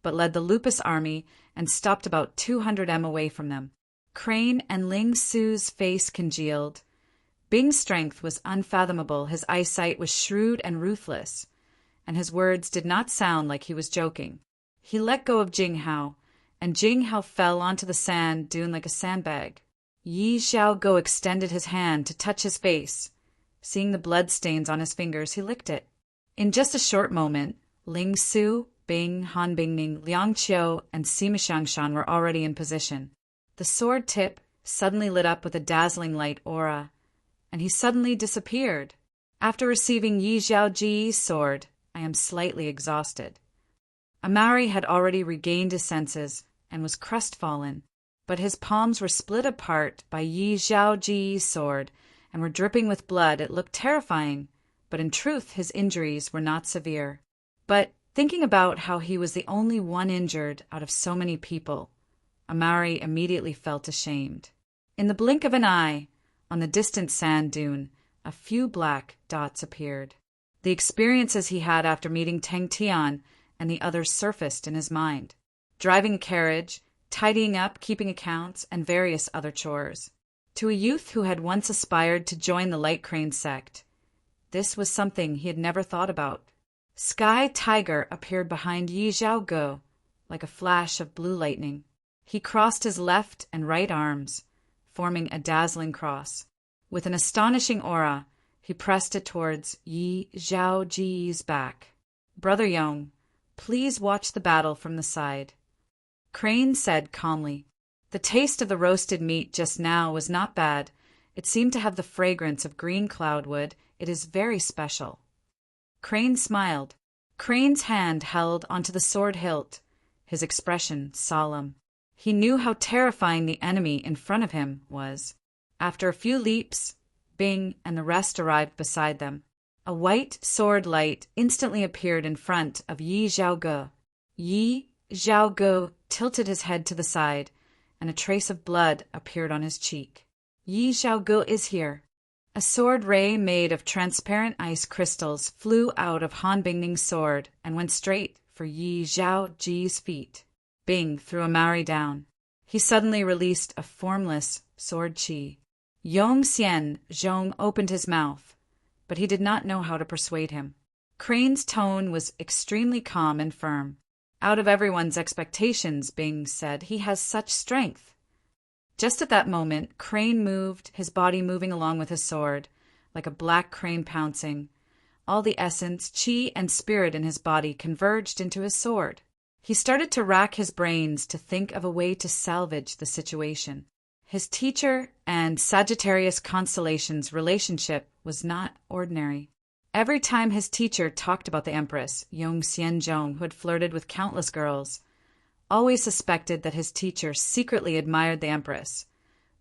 Speaker 1: but led the Lupus army and stopped about 200 m away from them. Crane and Ling Su's face congealed. Bing's strength was unfathomable, his eyesight was shrewd and ruthless, and his words did not sound like he was joking. He let go of Jing Hao, and Jing Hao fell onto the sand dune like a sandbag. Yi Xiao Go extended his hand to touch his face. Seeing the blood stains on his fingers, he licked it. In just a short moment, Ling Su, Bing, Han Bingning, Liang Qiu, and Sima Xiangshan were already in position. The sword tip suddenly lit up with a dazzling light aura, and he suddenly disappeared. After receiving Yi Zhaoji's sword, I am slightly exhausted. Amari had already regained his senses and was crestfallen, but his palms were split apart by Yi Zhaoji's sword and were dripping with blood. It looked terrifying, but in truth his injuries were not severe. But thinking about how he was the only one injured out of so many people, Amari immediately felt ashamed. In the blink of an eye, on the distant sand dune, a few black dots appeared. The experiences he had after meeting Tang Tian and the others surfaced in his mind. Driving a carriage, tidying up, keeping accounts, and various other chores. To a youth who had once aspired to join the Light Crane sect, this was something he had never thought about. Sky Tiger appeared behind Yi Zhao Ge like a flash of blue lightning. He crossed his left and right arms, forming a dazzling cross. With an astonishing aura, he pressed it towards Yi Zhaoji's back. Brother Yong, please watch the battle from the side. Crane said calmly. The taste of the roasted meat just now was not bad. It seemed to have the fragrance of green cloudwood. It is very special. Crane smiled. Crane's hand held onto the sword hilt, his expression solemn. He knew how terrifying the enemy in front of him was. After a few leaps, Bing and the rest arrived beside them. A white sword light instantly appeared in front of Yi Zhao Ge. Yi Zhao Ge tilted his head to the side, and a trace of blood appeared on his cheek. Yi Zhao Ge is here. A sword ray made of transparent ice crystals flew out of Han Bingning's sword and went straight for Yi Zhaoji's feet. Bing threw a Maori down. He suddenly released a formless sword chi. Yong Xian Zhong opened his mouth, but he did not know how to persuade him. Crane's tone was extremely calm and firm. Out of everyone's expectations, Bing said, he has such strength. Just at that moment, Crane moved, his body moving along with his sword, like a black crane pouncing. All the essence, chi, and spirit in his body converged into his sword. He started to rack his brains to think of a way to salvage the situation. His teacher and Sagittarius constellation's relationship was not ordinary. Every time his teacher talked about the Empress, Yong Xianzhong, who had flirted with countless girls, always suspected that his teacher secretly admired the Empress,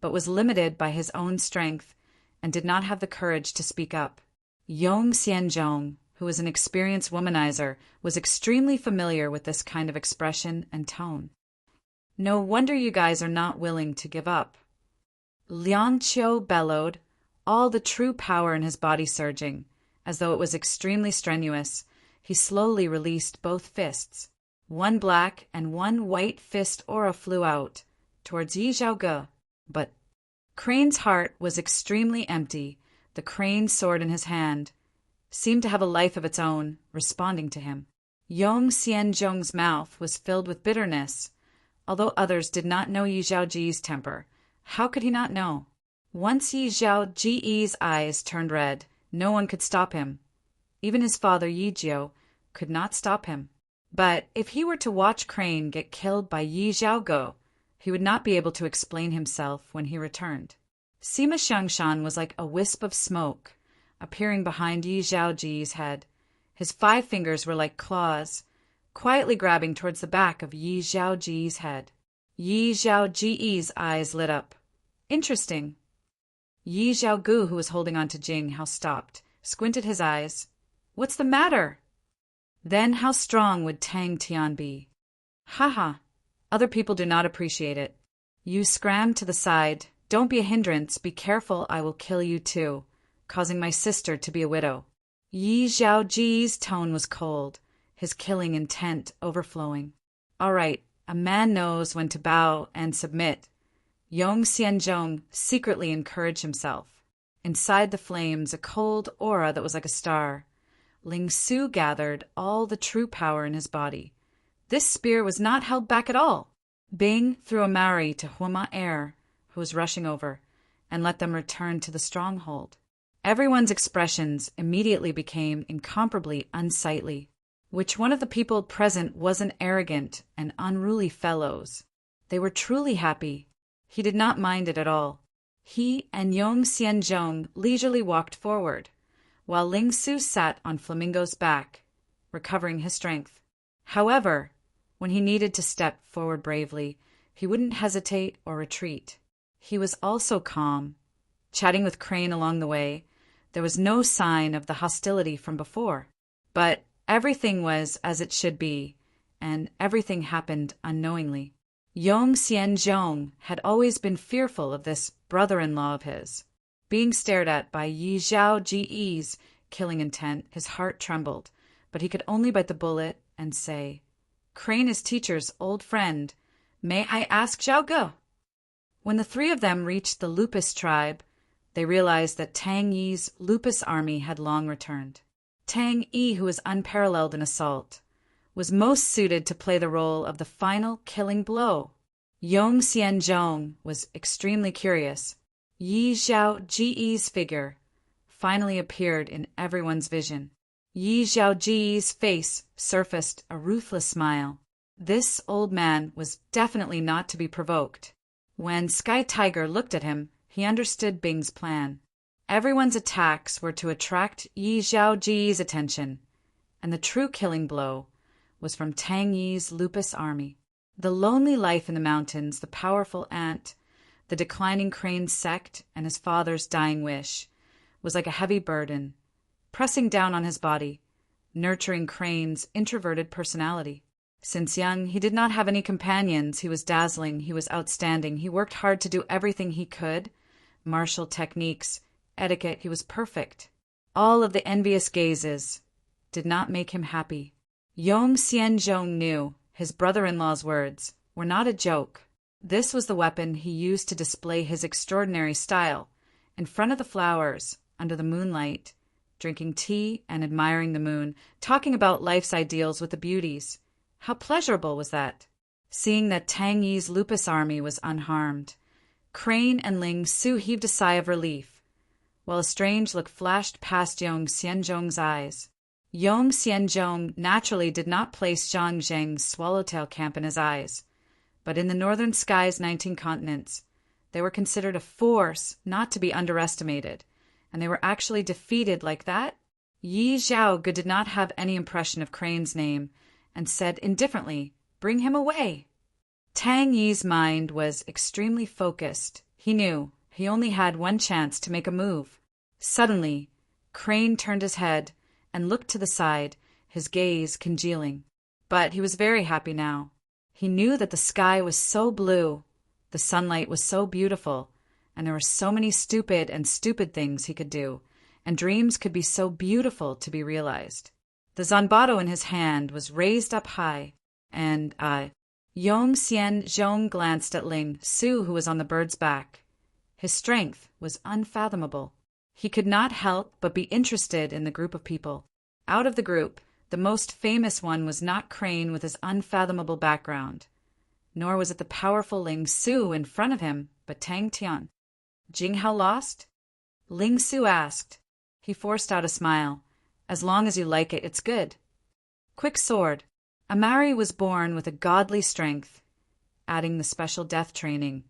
Speaker 1: but was limited by his own strength and did not have the courage to speak up. Yong Xianzhong, who was an experienced womanizer, was extremely familiar with this kind of expression and tone. No wonder you guys are not willing to give up. Lian Qiu bellowed, all the true power in his body surging. As though it was extremely strenuous, he slowly released both fists. One black and one white fist aura flew out towards Yi Zhaoge, but Crane's heart was extremely empty. The crane sword in his hand seemed to have a life of its own, responding to him. Yong Xianzhong's mouth was filled with bitterness. Although others did not know Yi Zhaoji's temper, how could he not know? Once Yi Zhaoji's eyes turned red, no one could stop him. Even his father Yi Jiao could not stop him. But if he were to watch Crane get killed by Yi Zhaoge, he would not be able to explain himself when he returned. Sima Xiangshan was like a wisp of smoke, appearing behind Yi Zhaoji's head. His 5 fingers were like claws, quietly grabbing towards the back of Yi Zhaoji's head. Yi Zhaoji's eyes lit up. Interesting. Yi Zhaogu, who was holding on to Jing Hao, stopped, squinted his eyes. What's the matter? Then how strong would Tang Tian be? Haha, other people do not appreciate it. You scram to the side. Don't be a hindrance. Be careful, I will kill you too, causing my sister to be a widow. Yi Zhaoji's tone was cold, his killing intent overflowing. All right, a man knows when to bow and submit. Yong Xianzhong secretly encouraged himself. Inside the flames, a cold aura that was like a star. Ling Su gathered all the true power in his body. This spear was not held back at all. Bing threw a Maori to Huma Air, who was rushing over, and let them return to the stronghold. Everyone's expressions immediately became incomparably unsightly. Which one of the people present wasn't arrogant and unruly fellows? They were truly happy. He did not mind it at all. He and Yong Xianzhong leisurely walked forward, while Ling Su sat on Flamingo's back, recovering his strength. However, when he needed to step forward bravely, he wouldn't hesitate or retreat. He was also calm. Chatting with Crane along the way, there was no sign of the hostility from before. But everything was as it should be, and everything happened unknowingly. Yong Xianzhong had always been fearful of this brother-in-law of his. Being stared at by Yi Zhaoji's killing intent, his heart trembled, but he could only bite the bullet and say, Crane is teacher's old friend. May I ask Zhaoge? When the 3 of them reached the Lupus tribe, they realized that Tang Yi's Lupus army had long returned. Tang Yi, who was unparalleled in assault, was most suited to play the role of the final killing blow. Yong Xianzhong was extremely curious. Yi Zhaoji's figure finally appeared in everyone's vision. Yi Zhaoji's face surfaced a ruthless smile. This old man was definitely not to be provoked. When Sky Tiger looked at him, he understood Bing's plan. Everyone's attacks were to attract Yi Zhaoji's attention, and the true killing blow was from Tang Yi's Lupus army. The lonely life in the mountains, the powerful ant, the declining Crane sect, and his father's dying wish was like a heavy burden, pressing down on his body, nurturing Crane's introverted personality. Since young, he did not have any companions. He was dazzling, he was outstanding, he worked hard to do everything he could. Martial techniques, etiquette, he was perfect. All of the envious gazes did not make him happy. Yong Xianzhong knew his brother-in-law's words were not a joke. This was the weapon he used to display his extraordinary style, in front of the flowers, under the moonlight, drinking tea and admiring the moon, talking about life's ideals with the beauties. How pleasurable was that? Seeing that Tang Yi's Lupus army was unharmed, Crane and Ling Su heaved a sigh of relief, while a strange look flashed past Yong Xianzhong's eyes. Yong Xianzhong naturally did not place Zhang Zheng's swallowtail camp in his eyes, but in the northern sky's 19 continents, They were considered a force not to be underestimated, and they were actually defeated like that? Yi Zhaoge did not have any impression of Crane's name, and said indifferently, "Bring him away." Tang Yi's mind was extremely focused. He knew he only had one chance to make a move. Suddenly, Crane turned his head and looked to the side, his gaze congealing. But he was very happy now. He knew that the sky was so blue, the sunlight was so beautiful, and there were so many stupid things he could do, and dreams could be so beautiful to be realized. The zanbato in his hand was raised up high, and Yong Xian Zhong glanced at Ling Su, who was on the bird's back. His strength was unfathomable. He could not help but be interested in the group of people. Out of the group, the most famous one was not Crane with his unfathomable background, nor was it the powerful Ling Su in front of him, but Tang Tian. Jinghao lost? Ling Su asked. He forced out a smile. As long as you like it, it's good. Quick sword. Amari was born with a godly strength, adding the special death training.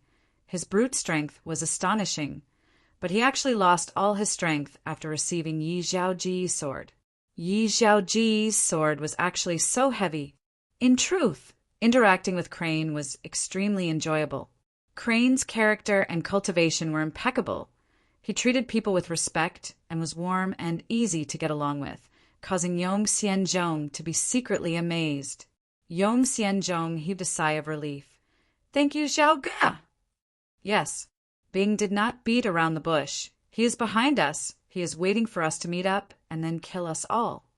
Speaker 1: His brute strength was astonishing, but he actually lost all his strength after receiving Yi Zhaoji's sword. Yi Zhaoji's sword was actually so heavy. In truth, interacting with Crane was extremely enjoyable. Crane's character and cultivation were impeccable. He treated people with respect and was warm and easy to get along with, causing Yong Xianzhong to be secretly amazed. Yong Xianzhong heaved a sigh of relief. "Thank you, Zhaoge." "Yes." Bing did not beat around the bush. "He is behind us. He is waiting for us to meet up and then kill us all."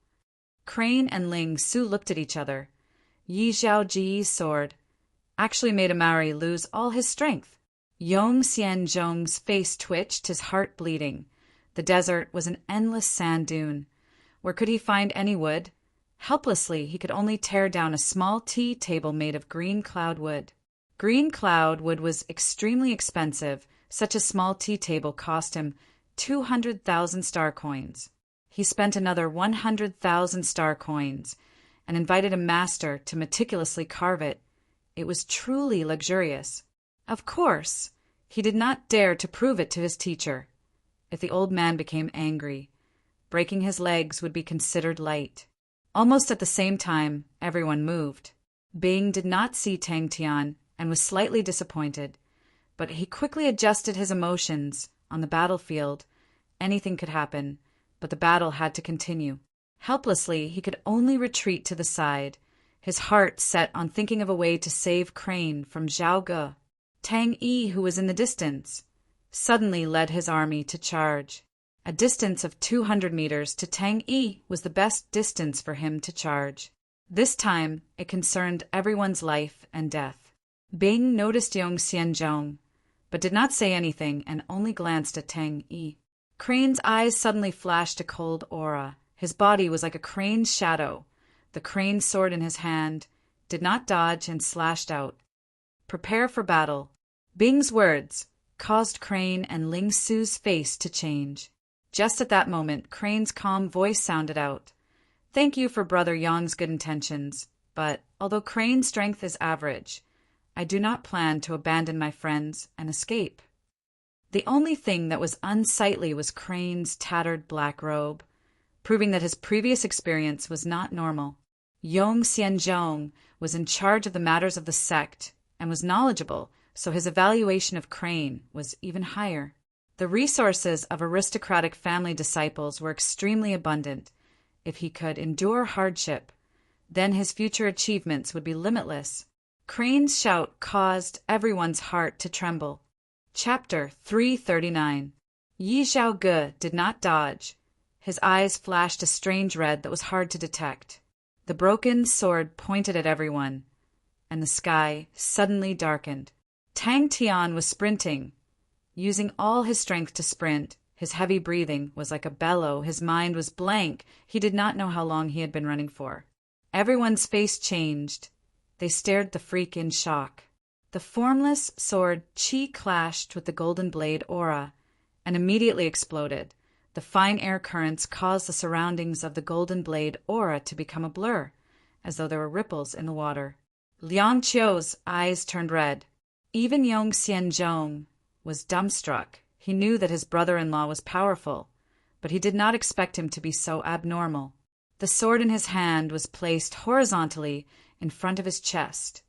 Speaker 1: Crane and Ling Su looked at each other. Yi Zhaoji's sword actually made Amari lose all his strength. Yong Xianzhong's face twitched, his heart bleeding. The desert was an endless sand dune. Where could he find any wood? Helplessly, he could only tear down a small tea table made of green cloud wood. Green cloud wood was extremely expensive. Such a small tea table cost him 200,000 star coins. He spent another 100,000 star coins and invited a master to meticulously carve it. It was truly luxurious. Of course, he did not dare to prove it to his teacher. If the old man became angry, breaking his legs would be considered light. Almost at the same time, everyone moved. Bing did not see Tang Tian and was slightly disappointed, but he quickly adjusted his emotions. On the battlefield, anything could happen, but the battle had to continue. Helplessly, he could only retreat to the side, his heart set on thinking of a way to save Crane from Zhaoge. Tang Yi, who was in the distance, suddenly led his army to charge. A distance of 200 meters to Tang Yi was the best distance for him to charge. This time, it concerned everyone's life and death. Bing noticed Yong Xianzhong, but did not say anything and only glanced at Tang Yi. Crane's eyes suddenly flashed a cold aura. His body was like a crane's shadow. The crane sword in his hand did not dodge and slashed out. "Prepare for battle." Bing's words caused Crane and Ling Su's face to change. Just at that moment, Crane's calm voice sounded out. "Thank you for Brother Yong's good intentions, but although Crane's strength is average, I do not plan to abandon my friends and escape." The only thing that was unsightly was Crane's tattered black robe, proving that his previous experience was not normal. Yong Xianzhong was in charge of the matters of the sect and was knowledgeable, so his evaluation of Crane was even higher. The resources of aristocratic family disciples were extremely abundant. If he could endure hardship, then his future achievements would be limitless. Crane's shout caused everyone's heart to tremble. Chapter 339. Yi Zhaoge did not dodge. His eyes flashed a strange red that was hard to detect. The broken sword pointed at everyone, and the sky suddenly darkened. Tang Tian was sprinting, using all his strength to sprint. His heavy breathing was like a bellow. His mind was blank. He did not know how long he had been running for. Everyone's face changed. They stared at the freak in shock. The formless sword Qi clashed with the golden blade aura and immediately exploded. The fine air currents caused the surroundings of the golden blade aura to become a blur, as though there were ripples in the water. Liang Qiu's eyes turned red. Even Yong Xianzhong was dumbstruck. He knew that his brother-in-law was powerful, but he did not expect him to be so abnormal. The sword in his hand was placed horizontally in front of his chest,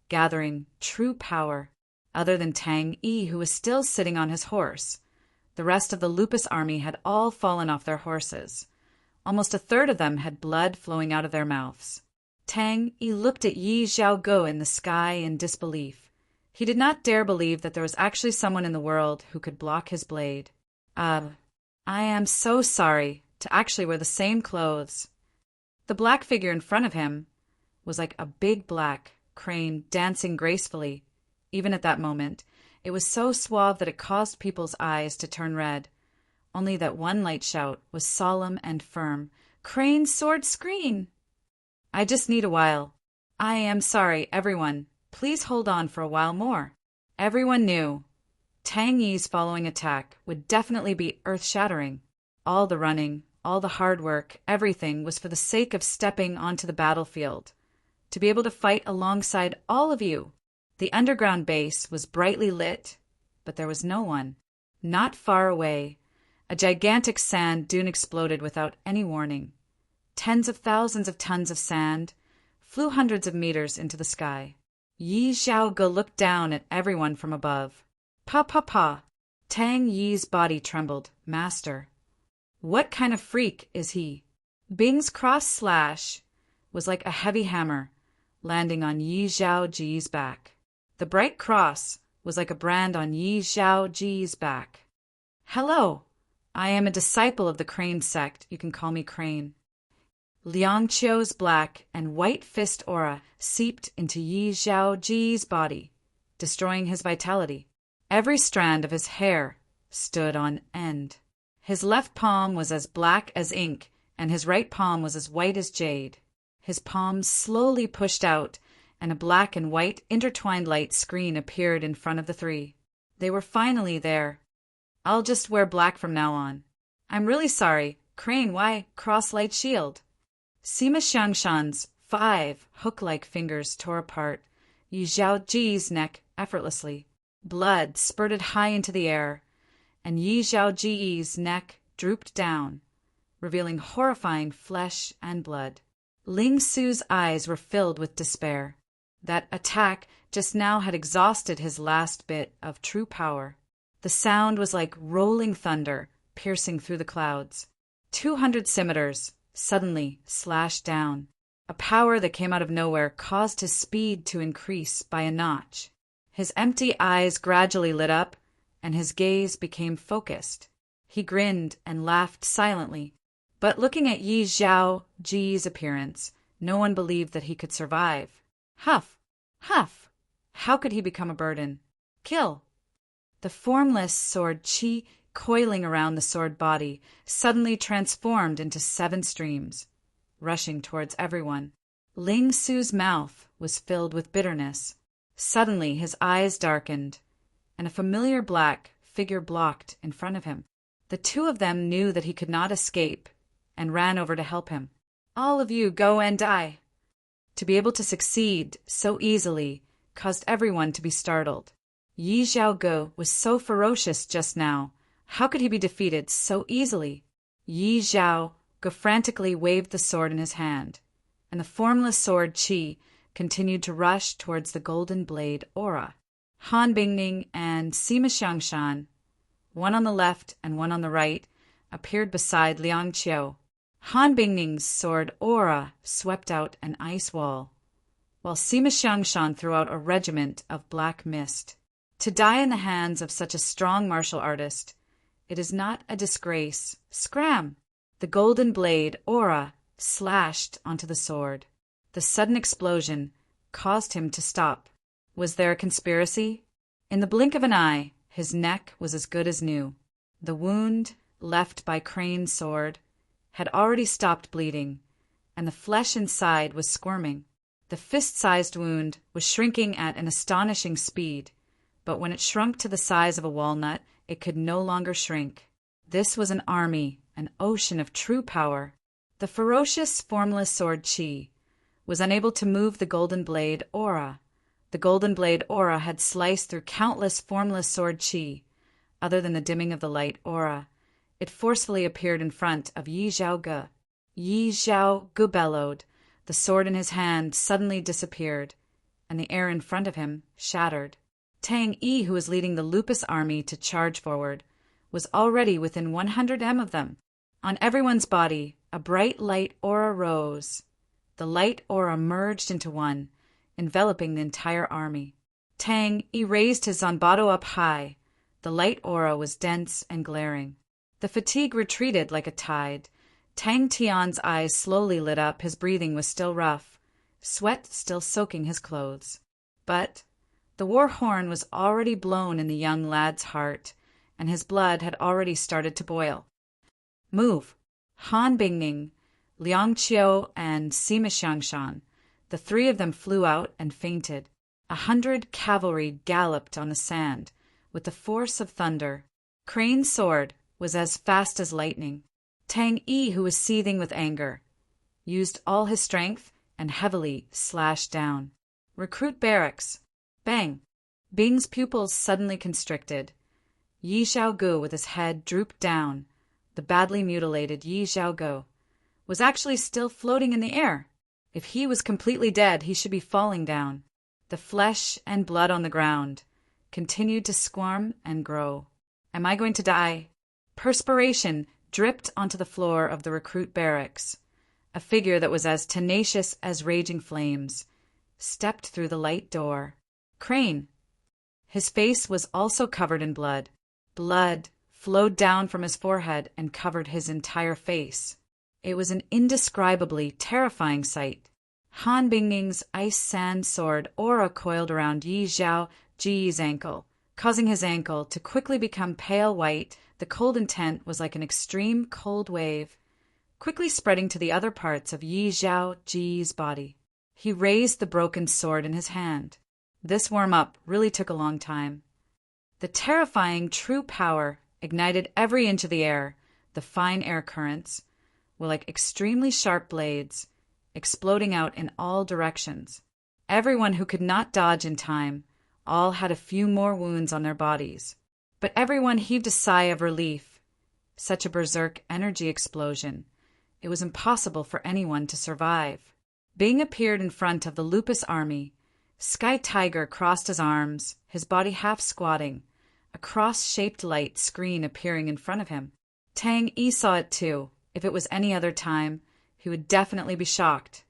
Speaker 1: gathering true power. Other than Tang Yi, who was still sitting on his horse, the rest of the Lupus army had all fallen off their horses. Almost a third of them had blood flowing out of their mouths. Tang Yi looked at Yi Zhaoge in the sky in disbelief. He did not dare believe that there was actually someone in the world who could block his blade. I am so sorry to actually wear the same clothes. The black figure in front of him was like a big black crane dancing gracefully. Even at that moment, it was so suave that it caused people's eyes to turn red. Only that one light shout was solemn and firm. "Crane sword screen!" "I just need a while. I am sorry, everyone. Please hold on for a while more." Everyone knew Tang Yi's following attack would definitely be earth-shattering. All the running, all the hard work, everything was for the sake of stepping onto the battlefield, to be able to fight alongside all of you. The underground base was brightly lit, but there was no one. Not far away, a gigantic sand dune exploded without any warning. Tens of thousands of tons of sand flew hundreds of meters into the sky. Yi Zhaoge looked down at everyone from above. Pa pa pa! Tang Yi's body trembled. "Master, what kind of freak is he?" Bing's cross slash was like a heavy hammer, landing on Yi Zhaoge's back. The bright cross was like a brand on Yi Zhaoge's back. "Hello, I am a disciple of the Crane sect. You can call me Crane." Liang Qiu's black and white fist aura seeped into Yi Zhaoge's body, destroying his vitality. Every strand of his hair stood on end. His left palm was as black as ink, and his right palm was as white as jade. His palms slowly pushed out, and a black and white intertwined light screen appeared in front of the three. They were finally there. "I'll just wear black from now on." "I'm really sorry. Crane, why cross-light shield?" Sima Xiangshan's 5 hook-like fingers tore apart Yi Zhaoge's neck effortlessly. Blood spurted high into the air, and Yi Zhaoge's neck drooped down, revealing horrifying flesh and blood. Ling Su's eyes were filled with despair. That attack just now had exhausted his last bit of true power. The sound was like rolling thunder piercing through the clouds. 200 scimitars suddenly slashed down. A power that came out of nowhere caused his speed to increase by a notch. His empty eyes gradually lit up, and his gaze became focused. He grinned and laughed silently. But looking at Yi Zhaoge's appearance, no one believed that he could survive. Huff! Huff! How could he become a burden? Kill! The formless sword chi coiling around the sword body suddenly transformed into 7 streams, rushing towards everyone. Ling Su's mouth was filled with bitterness. Suddenly his eyes darkened, and a familiar black figure blocked in front of him. The two of them knew that he could not escape and ran over to help him. "All of you go and die." To be able to succeed so easily caused everyone to be startled. Yi Zhaoge was so ferocious just now. How could he be defeated so easily? Yi Zhaoge frantically waved the sword in his hand, and the formless sword Qi continued to rush towards the golden blade aura. Han Bingning and Sima Xiangshan, one on the left and one on the right, appeared beside Liang Qiu. Han Bingning's sword aura swept out an ice wall, while Sima Xiangshan threw out a regiment of black mist. To die in the hands of such a strong martial artist, it is not a disgrace. Scram! The golden blade aura slashed onto the sword. The sudden explosion caused him to stop. Was there a conspiracy? In the blink of an eye, his neck was as good as new. The wound left by Crane's sword had already stopped bleeding, and the flesh inside was squirming. The fist-sized wound was shrinking at an astonishing speed, but when it shrunk to the size of a walnut, it could no longer shrink. This was an army, an ocean of true power. The ferocious, formless sword Qi was unable to move the golden blade aura. The golden blade aura had sliced through countless formless sword Qi, other than the dimming of the light aura. It forcefully appeared in front of Yi Zhaoge. Yi Zhaoge bellowed. The sword in his hand suddenly disappeared, and the air in front of him shattered. Tang Yi, who was leading the Lupus army to charge forward, was already within 100 m of them. On everyone's body, a bright light aura rose. The light aura merged into one, enveloping the entire army. Tang Yi raised his Zanbato up high. The light aura was dense and glaring. The fatigue retreated like a tide. Tang Tian's eyes slowly lit up. His breathing was still rough, sweat still soaking his clothes. But the war horn was already blown in the young lad's heart, and his blood had already started to boil. Move! Han Bingning, Liang Qiu, and Sima Xiangshan, the three of them flew out and fainted. 100 cavalry galloped on the sand with the force of thunder. Crane's sword was as fast as lightning. Tang Yi, who was seething with anger, used all his strength and heavily slashed down. Recruit barracks. Bang! Bing's pupils suddenly constricted. Yi Zhaoge, with his head drooped down, the badly mutilated Yi Zhaoge, was actually still floating in the air. If he was completely dead, he should be falling down. The flesh and blood on the ground continued to squirm and grow. Am I going to die? Perspiration dripped onto the floor of the recruit barracks. A figure that was as tenacious as raging flames stepped through the light door. Crane. His face was also covered in blood. Blood flowed down from his forehead and covered his entire face. It was an indescribably terrifying sight. Han Bingning's ice sand sword aura coiled around Yi Zhaoge's ankle, causing his ankle to quickly become pale white. The cold intent was like an extreme cold wave, quickly spreading to the other parts of Yi Zhaoge's body. He raised the broken sword in his hand. This warm-up really took a long time. The terrifying true power ignited every inch of the air. The fine air currents were like extremely sharp blades, exploding out in all directions. Everyone who could not dodge in time, all had a few more wounds on their bodies. But everyone heaved a sigh of relief. Such a berserk energy explosion. It was impossible for anyone to survive. Bing appeared in front of the Lupus army. Sky Tiger crossed his arms, his body half squatting, a cross-shaped light screen appearing in front of him. Tang Yi saw it too. If it was any other time, he would definitely be shocked.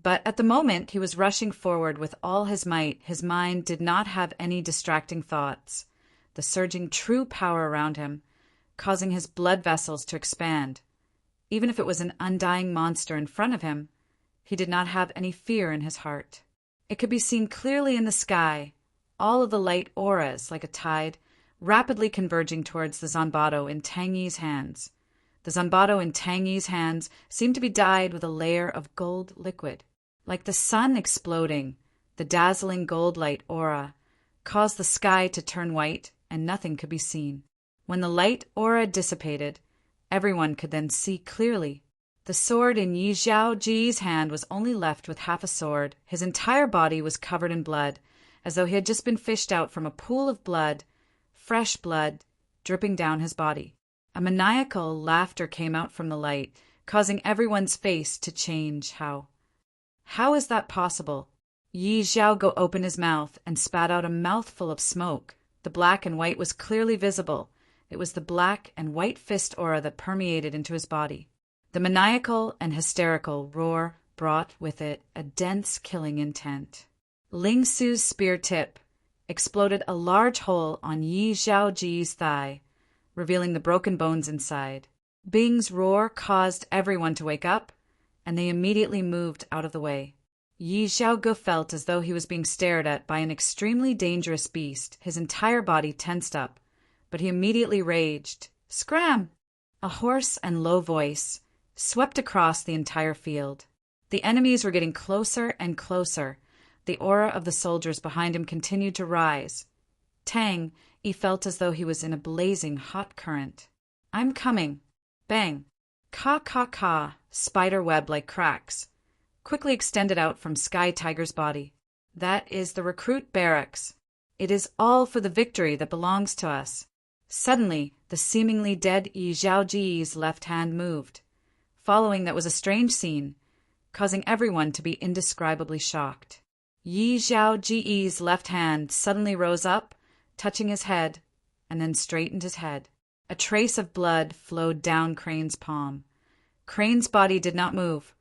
Speaker 1: But at the moment, he was rushing forward with all his might. His mind did not have any distracting thoughts. The surging true power around him, causing his blood vessels to expand. Even if it was an undying monster in front of him, he did not have any fear in his heart. It could be seen clearly in the sky, all of the light auras like a tide, rapidly converging towards the Zanbato in Tang Yi's hands. The Zanbato in Tang Yi's hands seemed to be dyed with a layer of gold liquid. Like the sun exploding, the dazzling gold light aura caused the sky to turn white and nothing could be seen. When the light aura dissipated, everyone could then see clearly. The sword in Yi Zhaoge's hand was only left with half a sword. His entire body was covered in blood, as though he had just been fished out from a pool of blood, fresh blood, dripping down his body. A maniacal laughter came out from the light, causing everyone's face to change. How is that possible? Yi Zhaoge opened his mouth and spat out a mouthful of smoke. The black and white was clearly visible. It was the black and white fist aura that permeated into his body. The maniacal and hysterical roar brought with it a dense killing intent. Ling Su's spear tip exploded a large hole on Yi Zhaoge's thigh, revealing the broken bones inside. Bing's roar caused everyone to wake up, and they immediately moved out of the way. Yi Zhaoge felt as though he was being stared at by an extremely dangerous beast. His entire body tensed up, but he immediately raged. Scram! A hoarse and low voice swept across the entire field. The enemies were getting closer and closer. The aura of the soldiers behind him continued to rise. Tang Yi felt as though he was in a blazing hot current. I'm coming. Bang. Ka ka ka. Spider web-like cracks quickly extended out from Sky Tiger's body. That is the recruit barracks. It is all for the victory that belongs to us. Suddenly, the seemingly dead Yi Zhaoji's left hand moved. Following that was a strange scene, causing everyone to be indescribably shocked. Yi Zhaoji's left hand suddenly rose up, touching his head, and then straightened his head. A trace of blood flowed down Crane's palm. Crane's body did not move,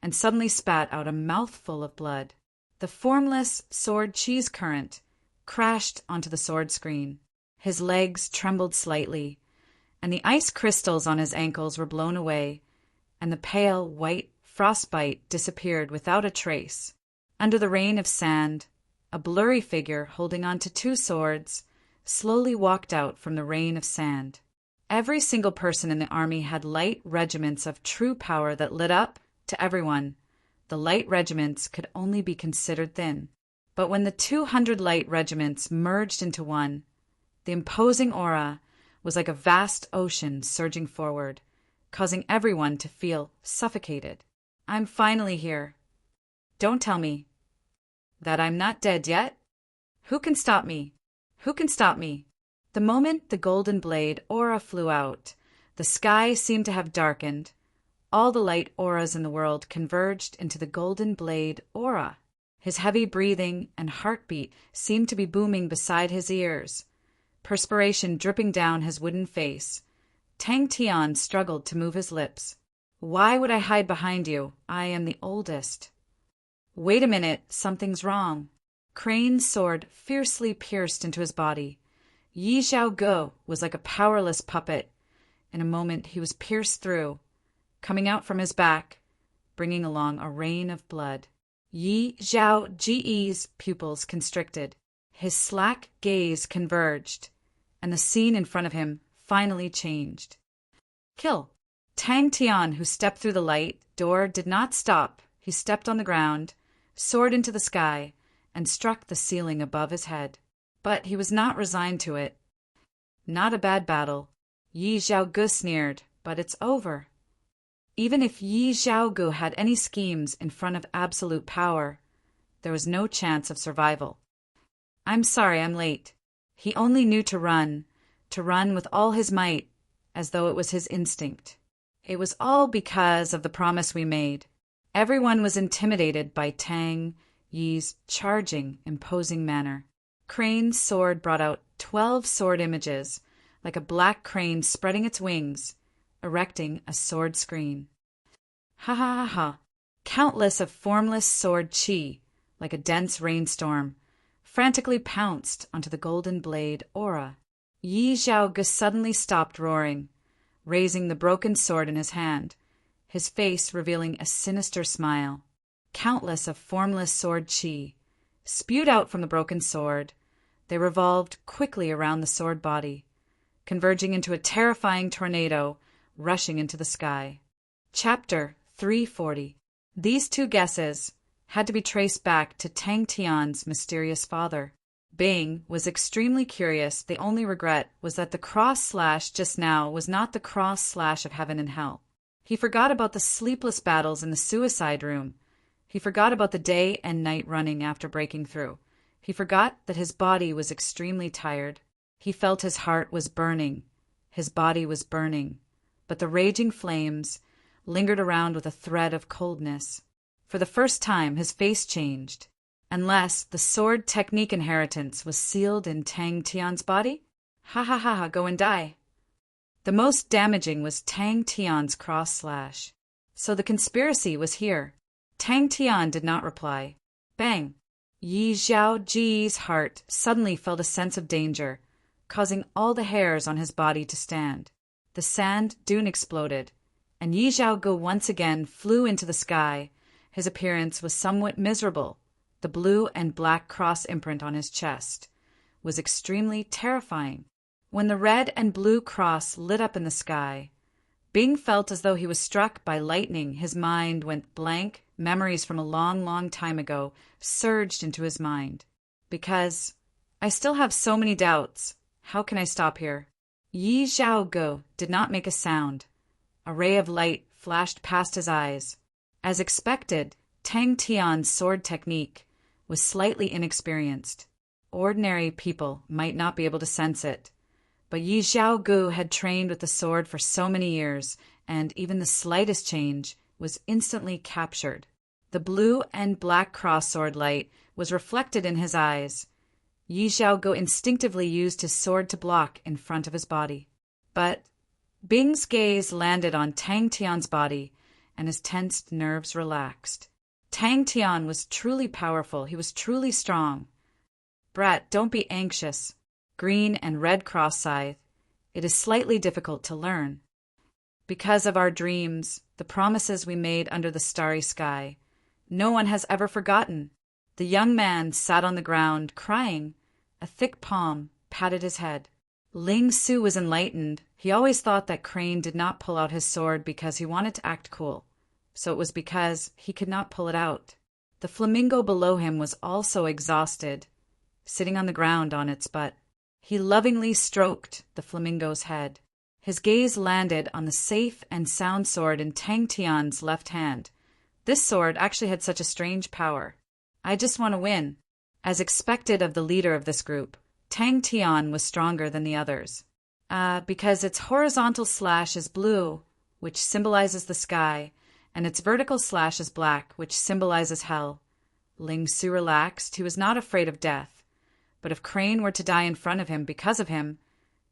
Speaker 1: and suddenly spat out a mouthful of blood. The formless sword cheese current crashed onto the sword screen. His legs trembled slightly, and the ice crystals on his ankles were blown away, and the pale white frostbite disappeared without a trace. Under the rain of sand, a blurry figure holding onto two swords slowly walked out from the rain of sand. Every single person in the army had light regiments of true power that lit up to everyone. The light regiments could only be considered thin. But when the 200 light regiments merged into one, the imposing aura was like a vast ocean surging forward, causing everyone to feel suffocated. I'm finally here. Don't tell me that I'm not dead yet. Who can stop me? Who can stop me? The moment the golden blade aura flew out, the sky seemed to have darkened. All the light auras in the world converged into the golden blade aura. His heavy breathing and heartbeat seemed to be booming beside his ears, perspiration dripping down his wooden face. Tang Tian struggled to move his lips. Why would I hide behind you? I am the oldest. Wait a minute, something's wrong. Crane's sword fiercely pierced into his body. Yi Zhaoge was like a powerless puppet. In a moment he was pierced through, coming out from his back, bringing along a rain of blood. Yi Zhaoji's pupils constricted. His slack gaze converged, and the scene in front of him finally changed. Kill! Tang Tian, who stepped through the light door, did not stop. He stepped on the ground, soared into the sky, and struck the ceiling above his head. But he was not resigned to it. Not a bad battle. Yi Zhaoge sneered, but it's over. Even if Yi Zhaoge had any schemes in front of absolute power, there was no chance of survival. I'm sorry I'm late. He only knew to run with all his might, as though it was his instinct. It was all because of the promise we made. Everyone was intimidated by Tang Yi's charging, imposing manner. Crane's sword brought out 12 sword images, like a black crane spreading its wings, erecting a sword screen. Ha ha ha ha! Countless of formless sword chi, like a dense rainstorm, frantically pounced onto the golden blade aura. Yi Zhaoge suddenly stopped roaring, raising the broken sword in his hand, his face revealing a sinister smile. Countless of formless sword chi spewed out from the broken sword. They revolved quickly around the sword body, converging into a terrifying tornado rushing into the sky. Chapter 340. These two guesses had to be traced back to Tang Tian's mysterious father. Bing was extremely curious. The only regret was that the cross slash just now was not the cross slash of heaven and hell. He forgot about the sleepless battles in the suicide room. He forgot about the day and night running after breaking through. He forgot that his body was extremely tired. He felt his heart was burning. His body was burning. But the raging flames lingered around with a thread of coldness. For the first time, his face changed. Unless the sword technique inheritance was sealed in Tang Tian's body? Ha ha ha ha, go and die. The most damaging was Tang Tian's cross slash. So the conspiracy was here. Tang Tian did not reply. Bang! Yi Zhaoji's heart suddenly felt a sense of danger, causing all the hairs on his body to stand. The sand dune exploded, and Yi Zhaoge once again flew into the sky. His appearance was somewhat miserable. The blue and black cross imprint on his chest was extremely terrifying. When the red and blue cross lit up in the sky, Bing felt as though he was struck by lightning. His mind went blank. Memories from a long, long time ago surged into his mind. Because I still have so many doubts. How can I stop here? Yi Zhaoge did not make a sound. A ray of light flashed past his eyes. As expected, Tang Tian's sword technique was slightly inexperienced. Ordinary people might not be able to sense it. But Yi Xiaogu had trained with the sword for so many years, and even the slightest change was instantly captured. The blue and black cross-sword light was reflected in his eyes. Yi Xiaogu instinctively used his sword to block in front of his body. But Bing's gaze landed on Tang Tian's body, and his tensed nerves relaxed. Tang Tian was truly powerful. He was truly strong. Brat, don't be anxious. Green and red cross scythe. It is slightly difficult to learn. Because of our dreams, the promises we made under the starry sky, no one has ever forgotten. The young man sat on the ground, crying. A thick palm patted his head. Ling Su was enlightened. He always thought that Crane did not pull out his sword because he wanted to act cool. So it was because he could not pull it out. The flamingo below him was also exhausted, sitting on the ground on its butt. He lovingly stroked the flamingo's head. His gaze landed on the safe and sound sword in Tang Tian's left hand. This sword actually had such a strange power. I just want to win. As expected of the leader of this group, Tang Tian was stronger than the others. Because its horizontal slash is blue, which symbolizes the sky, and its vertical slash is black, which symbolizes hell. Ling Su relaxed. He was not afraid of death. But if Crane were to die in front of him because of him,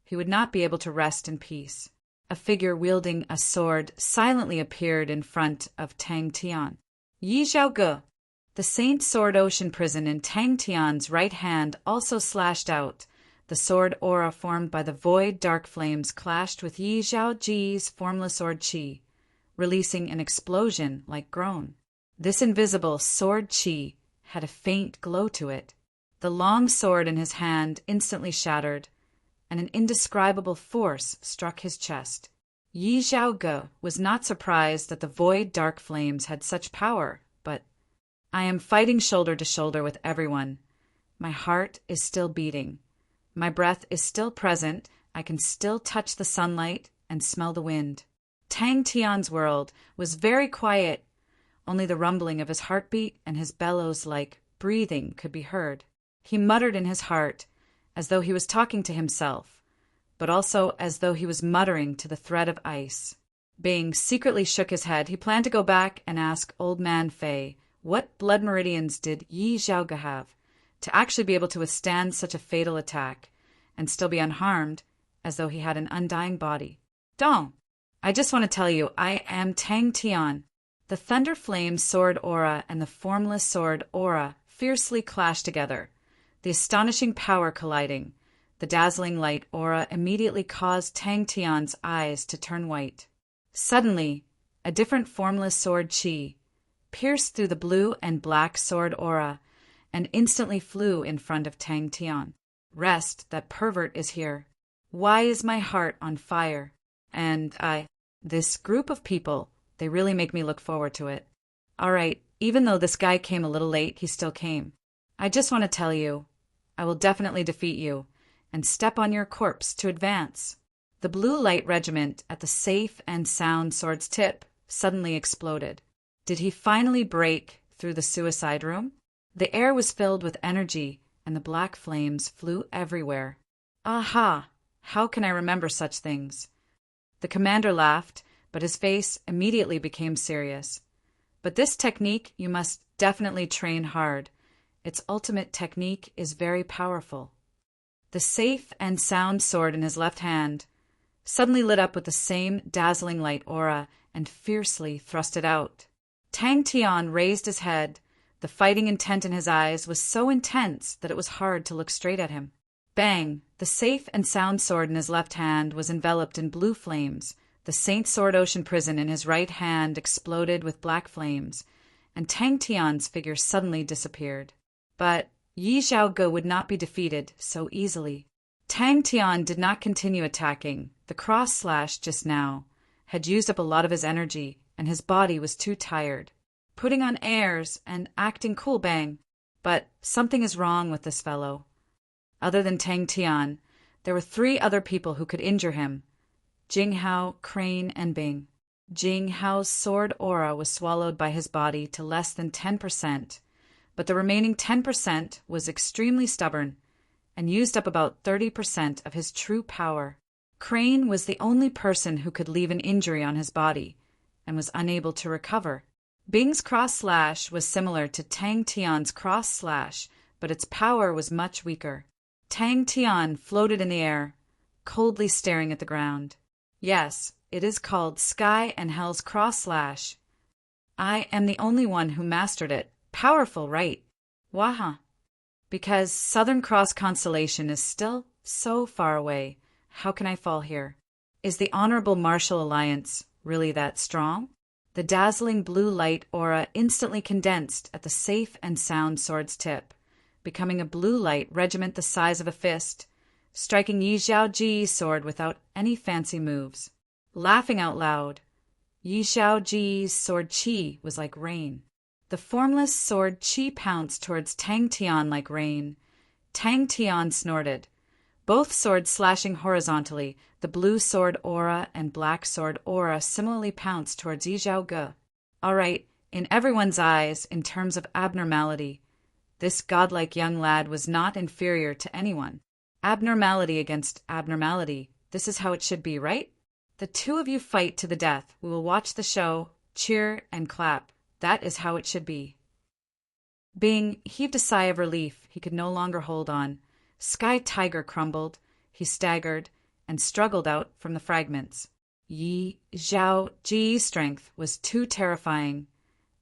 Speaker 1: he would not be able to rest in peace. A figure wielding a sword silently appeared in front of Tang Tian. Yi Xiaoge. The Saint Sword Ocean Prison in Tang Tian's right hand also slashed out. The sword aura formed by the void dark flames clashed with Yi Xiaoji's formless sword qi, releasing an explosion like groan. This invisible sword qi had a faint glow to it. The long sword in his hand instantly shattered, and an indescribable force struck his chest. Yi Xiaoge was not surprised that the void dark flames had such power, but I am fighting shoulder to shoulder with everyone. My heart is still beating. My breath is still present. I can still touch the sunlight and smell the wind. Tang Tian's world was very quiet. Only the rumbling of his heartbeat and his bellows-like breathing could be heard. He muttered in his heart, as though he was talking to himself, but also as though he was muttering to the thread of ice. Bing secretly shook his head. He planned to go back and ask Old Man Fei, what blood meridians did Yi Xiaoge have to actually be able to withstand such a fatal attack and still be unharmed as though he had an undying body? Dong, I just want to tell you, I am Tang Tian. The thunder flame sword aura and the formless sword aura fiercely clashed together, the astonishing power colliding. The dazzling light aura immediately caused Tang Tian's eyes to turn white. Suddenly, a different formless sword qi pierced through the blue and black sword aura and instantly flew in front of Tang Tian. Rest, that pervert is here. Why is my heart on fire? And this group of people, they really make me look forward to it. All right, even though this guy came a little late, he still came. I just want to tell you, I will definitely defeat you and step on your corpse to advance. The blue light regiment at the safe and sound sword's tip suddenly exploded. Did he finally break through the suicide room? The air was filled with energy, and the black flames flew everywhere. Aha! How can I remember such things? The commander laughed, but his face immediately became serious. But this technique you must definitely train hard. Its ultimate technique is very powerful. The safe and sound sword in his left hand suddenly lit up with the same dazzling light aura and fiercely thrust it out. Tang Tian raised his head. The fighting intent in his eyes was so intense that it was hard to look straight at him. Bang! The safe and sound sword in his left hand was enveloped in blue flames. The Saint Sword Ocean Prison in his right hand exploded with black flames, and Tang Tian's figure suddenly disappeared. But Yi Xiaoge would not be defeated so easily. Tang Tian did not continue attacking. The cross slash just now had used up a lot of his energy, and his body was too tired. Putting on airs and acting cool, bang. But something is wrong with this fellow. Other than Tang Tian, there were 3 other people who could injure him: Jing Hao, Crane, and Bing. Jing Hao's sword aura was swallowed by his body to less than 10%, but the remaining 10% was extremely stubborn. and used up about 30% of his true power. Crane was the only person who could leave an injury on his body and was unable to recover. Bing's cross slash was similar to Tang Tian's cross slash, but its power was much weaker. Tang Tian floated in the air, coldly staring at the ground. Yes, it is called Sky and Hell's cross slash. I am the only one who mastered it. Powerful, right? Waha. Because Southern Cross Constellation is still so far away, how can I fall here? Is the Honorable Martial Alliance really that strong? The dazzling blue light aura instantly condensed at the safe and sound sword's tip, becoming a blue light regiment the size of a fist, striking Yi Zhaoji's sword without any fancy moves. Laughing out loud, Yi Zhaoji's sword qi was like rain. The formless sword qi pounced towards Tang Tian like rain. Tang Tian snorted. Both swords slashing horizontally, the blue sword aura and black sword aura similarly pounced towards Yi Zhaoge. All right, in everyone's eyes, in terms of abnormality, this godlike young lad was not inferior to anyone. Abnormality against abnormality, this is how it should be, right? The two of you fight to the death. We will watch the show, cheer, and clap. That is how it should be. Bing heaved a sigh of relief. He could no longer hold on. Sky Tiger crumbled. He staggered and struggled out from the fragments. Yi Zhaoji's strength was too terrifying,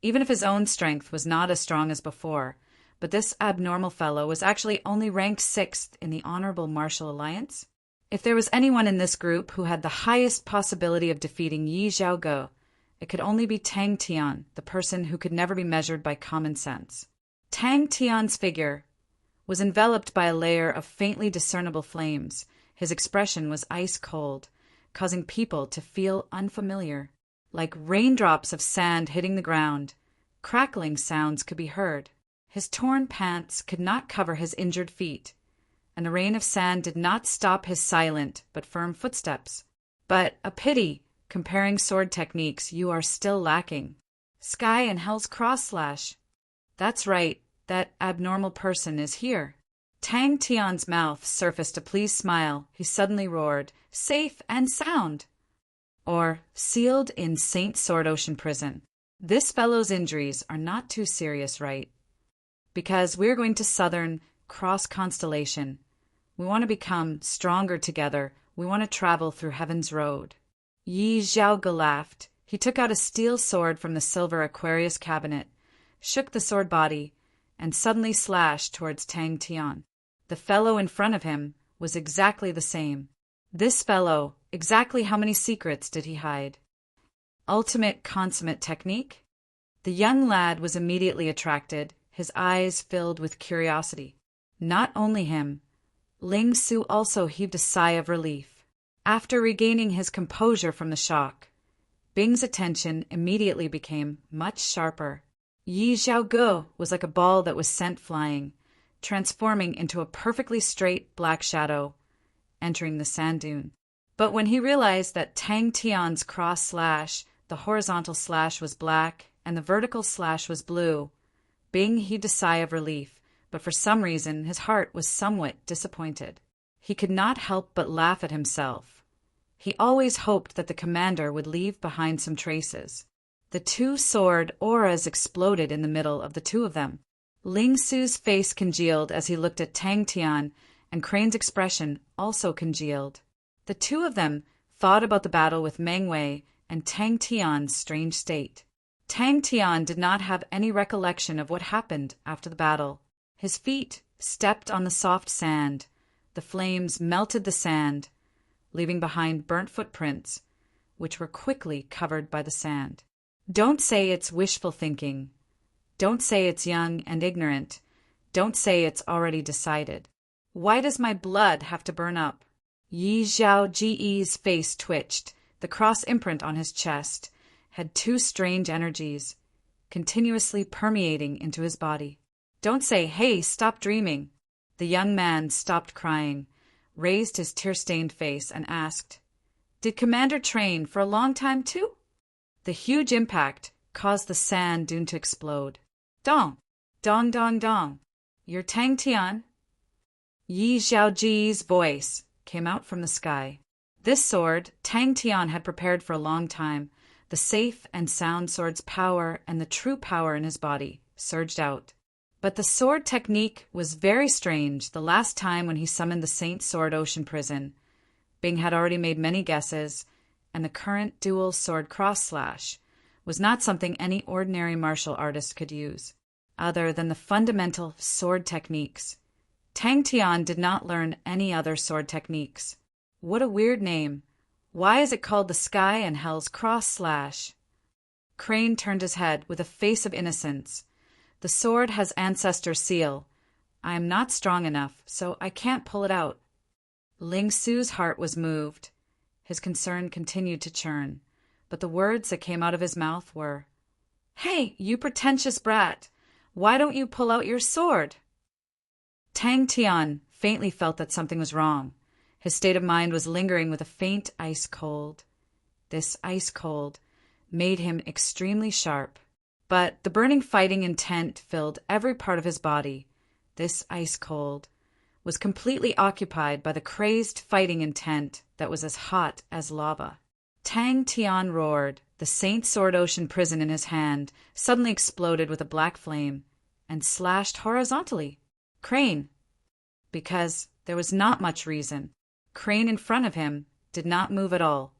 Speaker 1: even if his own strength was not as strong as before. But this abnormal fellow was actually only ranked 6th in the Honorable Martial Alliance. If there was anyone in this group who had the highest possibility of defeating Yi Zhaoge, it could only be Tang Tian, the person who could never be measured by common sense. Tang Tian's figure was enveloped by a layer of faintly discernible flames. His expression was ice cold, causing people to feel unfamiliar. Like raindrops of sand hitting the ground, crackling sounds could be heard. His torn pants could not cover his injured feet, and the rain of sand did not stop his silent but firm footsteps. But a pity, comparing sword techniques, you are still lacking. Sky and Hell's cross slash. That's right, that abnormal person is here. Tang Tian's mouth surfaced a pleased smile. He suddenly roared, safe and sound. Or sealed in Saint Sword Ocean Prison. This fellow's injuries are not too serious, right? Because we're going to Southern Cross Constellation. We want to become stronger together. We want to travel through Heaven's Road. Yi Zhaoge laughed. He took out a steel sword from the silver Aquarius cabinet, shook the sword body, and suddenly slashed towards Tang Tian. The fellow in front of him was exactly the same. This fellow, exactly how many secrets did he hide? Ultimate consummate technique? The young lad was immediately attracted, his eyes filled with curiosity. Not only him, Ling Su also heaved a sigh of relief. After regaining his composure from the shock, Bing's attention immediately became much sharper. Yi Zhaoge was like a ball that was sent flying, transforming into a perfectly straight black shadow, entering the sand dune. But when he realized that Tang Tian's cross slash, the horizontal slash was black and the vertical slash was blue, Bing heaved a sigh of relief, but for some reason his heart was somewhat disappointed. He could not help but laugh at himself. He always hoped that the commander would leave behind some traces. The two sword auras exploded in the middle of the two of them. Ling Su's face congealed as he looked at Tang Tian, and Crane's expression also congealed. The two of them thought about the battle with Meng Wei and Tang Tian's strange state. Tang Tian did not have any recollection of what happened after the battle. His feet stepped on the soft sand. The flames melted the sand, leaving behind burnt footprints, which were quickly covered by the sand. Don't say it's wishful thinking. Don't say it's young and ignorant. Don't say it's already decided. Why does my blood have to burn up? Yi Zhaoji's face twitched. The cross imprint on his chest had two strange energies, continuously permeating into his body. Don't say, hey, stop dreaming. The young man stopped crying, raised his tear-stained face, and asked, did Commander train for a long time too? The huge impact caused the sand dune to explode. Dong! Dong, dong, dong! You're Tang Tian? Yi Zhaoji's voice came out from the sky. This sword Tang Tian had prepared for a long time. The safe and sound sword's power and the true power in his body surged out. But the sword technique was very strange the last time when he summoned the Saint Sword Ocean Prison. Bing had already made many guesses, and the current dual sword cross-slash was not something any ordinary martial artist could use, other than the fundamental sword techniques. Tang Tian did not learn any other sword techniques. What a weird name. Why is it called the Sky and Hell's cross-slash? Crane turned his head with a face of innocence. The sword has ancestor's seal. I am not strong enough, so I can't pull it out. Ling Su's heart was moved. His concern continued to churn, but the words that came out of his mouth were, "Hey, you pretentious brat! Why don't you pull out your sword?" Tang Tian faintly felt that something was wrong. His state of mind was lingering with a faint ice cold. This ice cold made him extremely sharp, but the burning fighting intent filled every part of his body. This ice cold was completely occupied by the crazed fighting intent that was as hot as lava. Tang Tian roared. The Saint Sword Ocean Prison in his hand suddenly exploded with a black flame and slashed horizontally. Crane. Because there was not much reason. Crane in front of him did not move at all.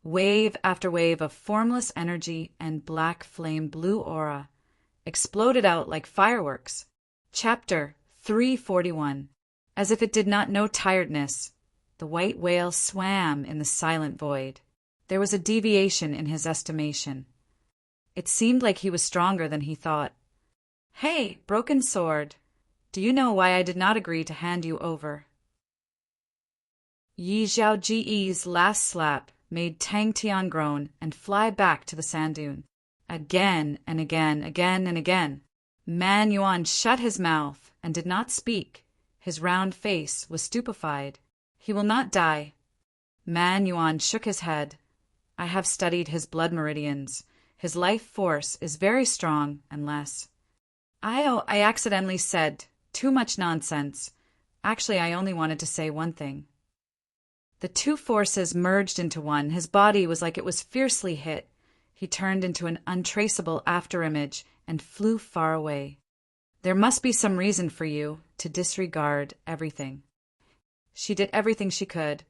Speaker 1: Wave after wave of formless energy and black flame blue aura exploded out like fireworks. Chapter 341. As if it did not know tiredness, the white whale swam in the silent void. There was a deviation in his estimation. It seemed like he was stronger than he thought. "Hey, broken sword, do you know why I did not agree to hand you over?" Yi Zhaoji's last slap made Tang Tian groan and fly back to the sand dune. Again and again, again and again. Man Yuan shut his mouth and did not speak. His round face was stupefied. "He will not die." Man Yuan shook his head. "I have studied his blood meridians. His life force is very strong unless—" I accidentally said too much nonsense. Actually, I only wanted to say one thing. The two forces merged into one. His body was like it was fiercely hit. He turned into an untraceable afterimage and flew far away. "There must be some reason for you to disregard everything. She did everything she could,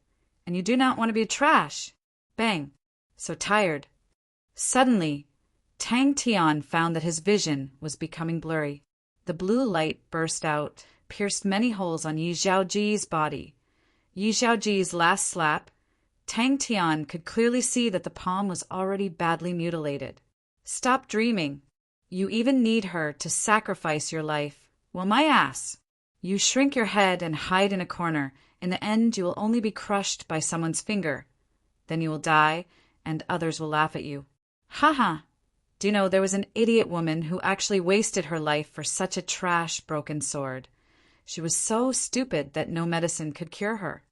Speaker 1: and you do not want to be trash." Bang. So tired. Suddenly, Tang Tian found that his vision was becoming blurry. The blue light burst out, pierced many holes on Yi Zhaoji's body. Yi Zhaoji's last slap, Tang Tian could clearly see that the palm was already badly mutilated. "Stop dreaming. You even need her to sacrifice your life. Well, my ass. You shrink your head and hide in a corner. In the end, you will only be crushed by someone's finger. Then you will die, and others will laugh at you. Ha. Do you know, there was an idiot woman who actually wasted her life for such a trash broken sword. She was so stupid that no medicine could cure her.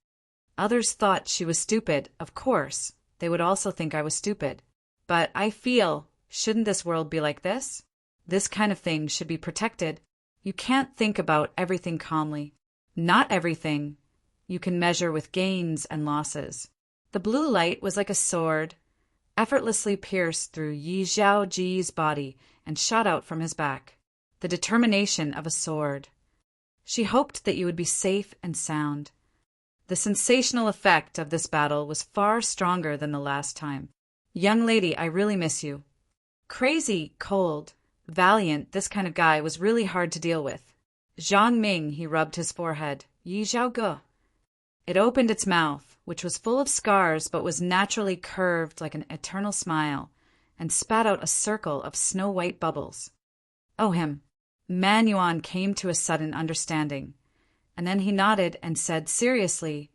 Speaker 1: Others thought she was stupid. Of course, they would also think I was stupid. But I feel, shouldn't this world be like this? This kind of thing should be protected. You can't think about everything calmly. Not everything. You can measure with gains and losses." The blue light was like a sword, effortlessly pierced through Yi Zhaoji's body and shot out from his back. The determination of a sword. She hoped that you would be safe and sound. The sensational effect of this battle was far stronger than the last time. "Young lady, I really miss you." Crazy, cold, valiant, this kind of guy was really hard to deal with. "Zhang Ming," he rubbed his forehead. "Yi Zhaoge." It opened its mouth, which was full of scars but was naturally curved like an eternal smile, and spat out a circle of snow-white bubbles. "Oh, him." Man Yuan came to a sudden understanding, and then he nodded and said seriously,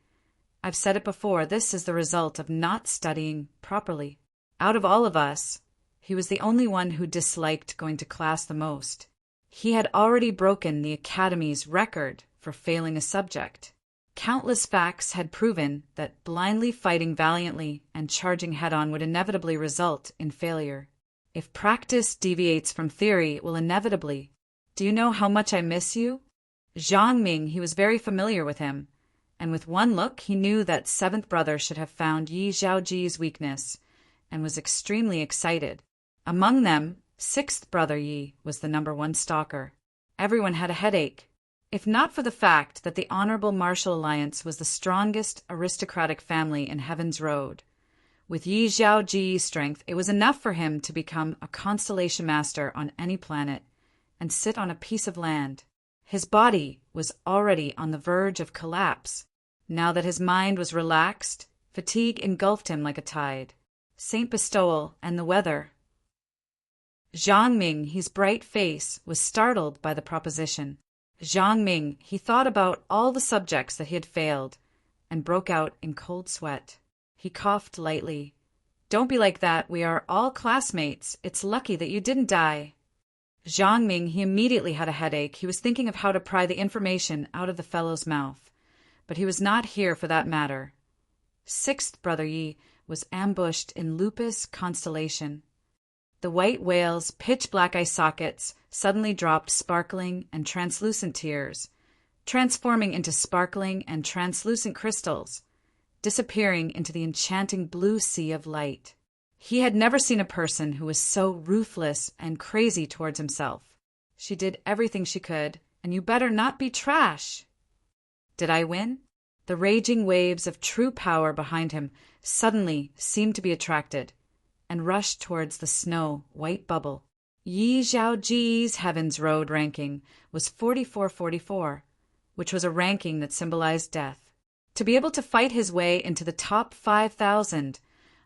Speaker 1: "I've said it before, this is the result of not studying properly. Out of all of us, he was the only one who disliked going to class the most. He had already broken the Academy's record for failing a subject. Countless facts had proven that blindly fighting valiantly and charging head-on would inevitably result in failure. If practice deviates from theory, it will inevitably. Do you know how much I miss you? Zhang Ming, he was very familiar with him, and with one look he knew that seventh brother should have found Yi Zhaoji's weakness, and was extremely excited. Among them, sixth brother Yi was the #1 stalker. Everyone had a headache. If not for the fact that the Honorable Martial Alliance was the strongest aristocratic family in Heaven's Road. With Yi Zhaoji's strength, it was enough for him to become a constellation master on any planet and sit on a piece of land. His body was already on the verge of collapse. Now that his mind was relaxed, fatigue engulfed him like a tide. Saint Bestowal and the weather. Zhang Ming, his bright face, was startled by the proposition. Zhang Ming, he thought about all the subjects that he had failed, and broke out in cold sweat. He coughed lightly. "Don't be like that, we are all classmates. It's lucky that you didn't die." Zhang Ming, he immediately had a headache. He was thinking of how to pry the information out of the fellow's mouth. But he was not here for that matter. Sixth brother Yi was ambushed in Lupus constellation. The white whale's pitch-black eye sockets suddenly dropped sparkling and translucent tears, transforming into sparkling and translucent crystals, disappearing into the enchanting blue sea of light. He had never seen a person who was so ruthless and crazy towards himself. She did everything she could, and you better not be trash. Did I win? The raging waves of true power behind him suddenly seemed to be attracted, and rushed towards the snow-white bubble. Yi Zhaoji's Heaven's Road ranking was 4444, which was a ranking that symbolized death. To be able to fight his way into the top 5,000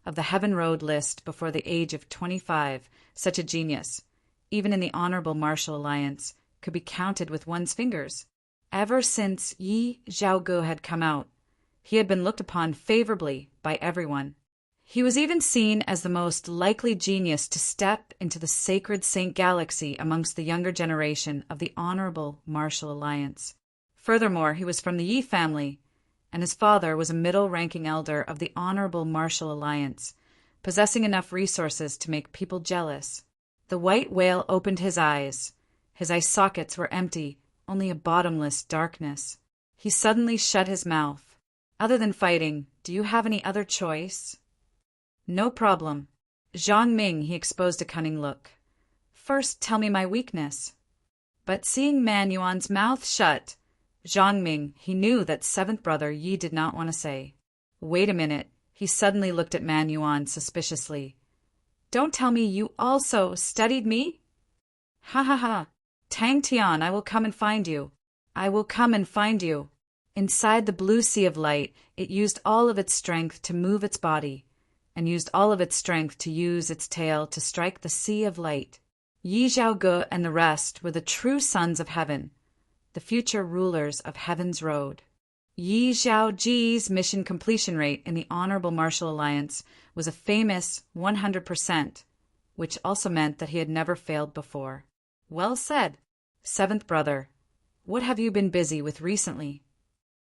Speaker 1: of the Heaven Road list before the age of 25, such a genius, even in the Honorable Martial Alliance, could be counted with one's fingers. Ever since Yi Zhaoge had come out, he had been looked upon favorably by everyone. He was even seen as the most likely genius to step into the sacred Saint Galaxy amongst the younger generation of the Honorable Martial Alliance. Furthermore, he was from the Yi family, and his father was a middle-ranking elder of the Honorable Martial Alliance, possessing enough resources to make people jealous. The white whale opened his eyes. His eye sockets were empty, only a bottomless darkness. He suddenly shut his mouth. "Other than fighting, do you have any other choice?" "No problem." Zhang Ming, he exposed a cunning look. "First, tell me my weakness." But seeing Man Yuan's mouth shut, Zhang Ming, he knew that seventh brother Yi did not want to say. "Wait a minute." He suddenly looked at Man Yuan suspiciously. "Don't tell me you also studied me?" "Ha ha ha. Tang Tian, I will come and find you. I will come and find you." Inside the blue sea of light, it used all of its strength to move its body, and used all of its strength to use its tail to strike the sea of light. Yi Zhaoge and the rest were the true sons of heaven, the future rulers of Heaven's Road. Yi Zhaoji's mission completion rate in the Honorable Martial Alliance was a famous 100%, which also meant that he had never failed before. Well said. Seventh brother, what have you been busy with recently?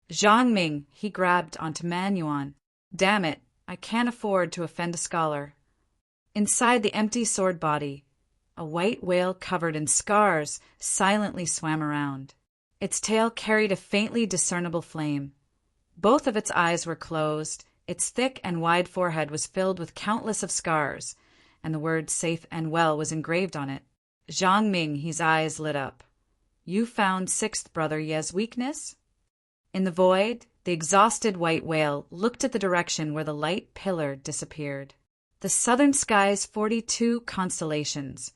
Speaker 1: Zhang Ming, he grabbed onto Man Yuan. Damn it, I can't afford to offend a scholar. Inside the empty sword body, a white whale covered in scars silently swam around. Its tail carried a faintly discernible flame. Both of its eyes were closed, its thick and wide forehead was filled with countless of scars, and the word safe and well was engraved on it. Zhang Ming, his eyes lit up. You found sixth brother Ye's weakness? In the void, the exhausted white whale looked at the direction where the light pillar disappeared. The southern sky's 42 constellations,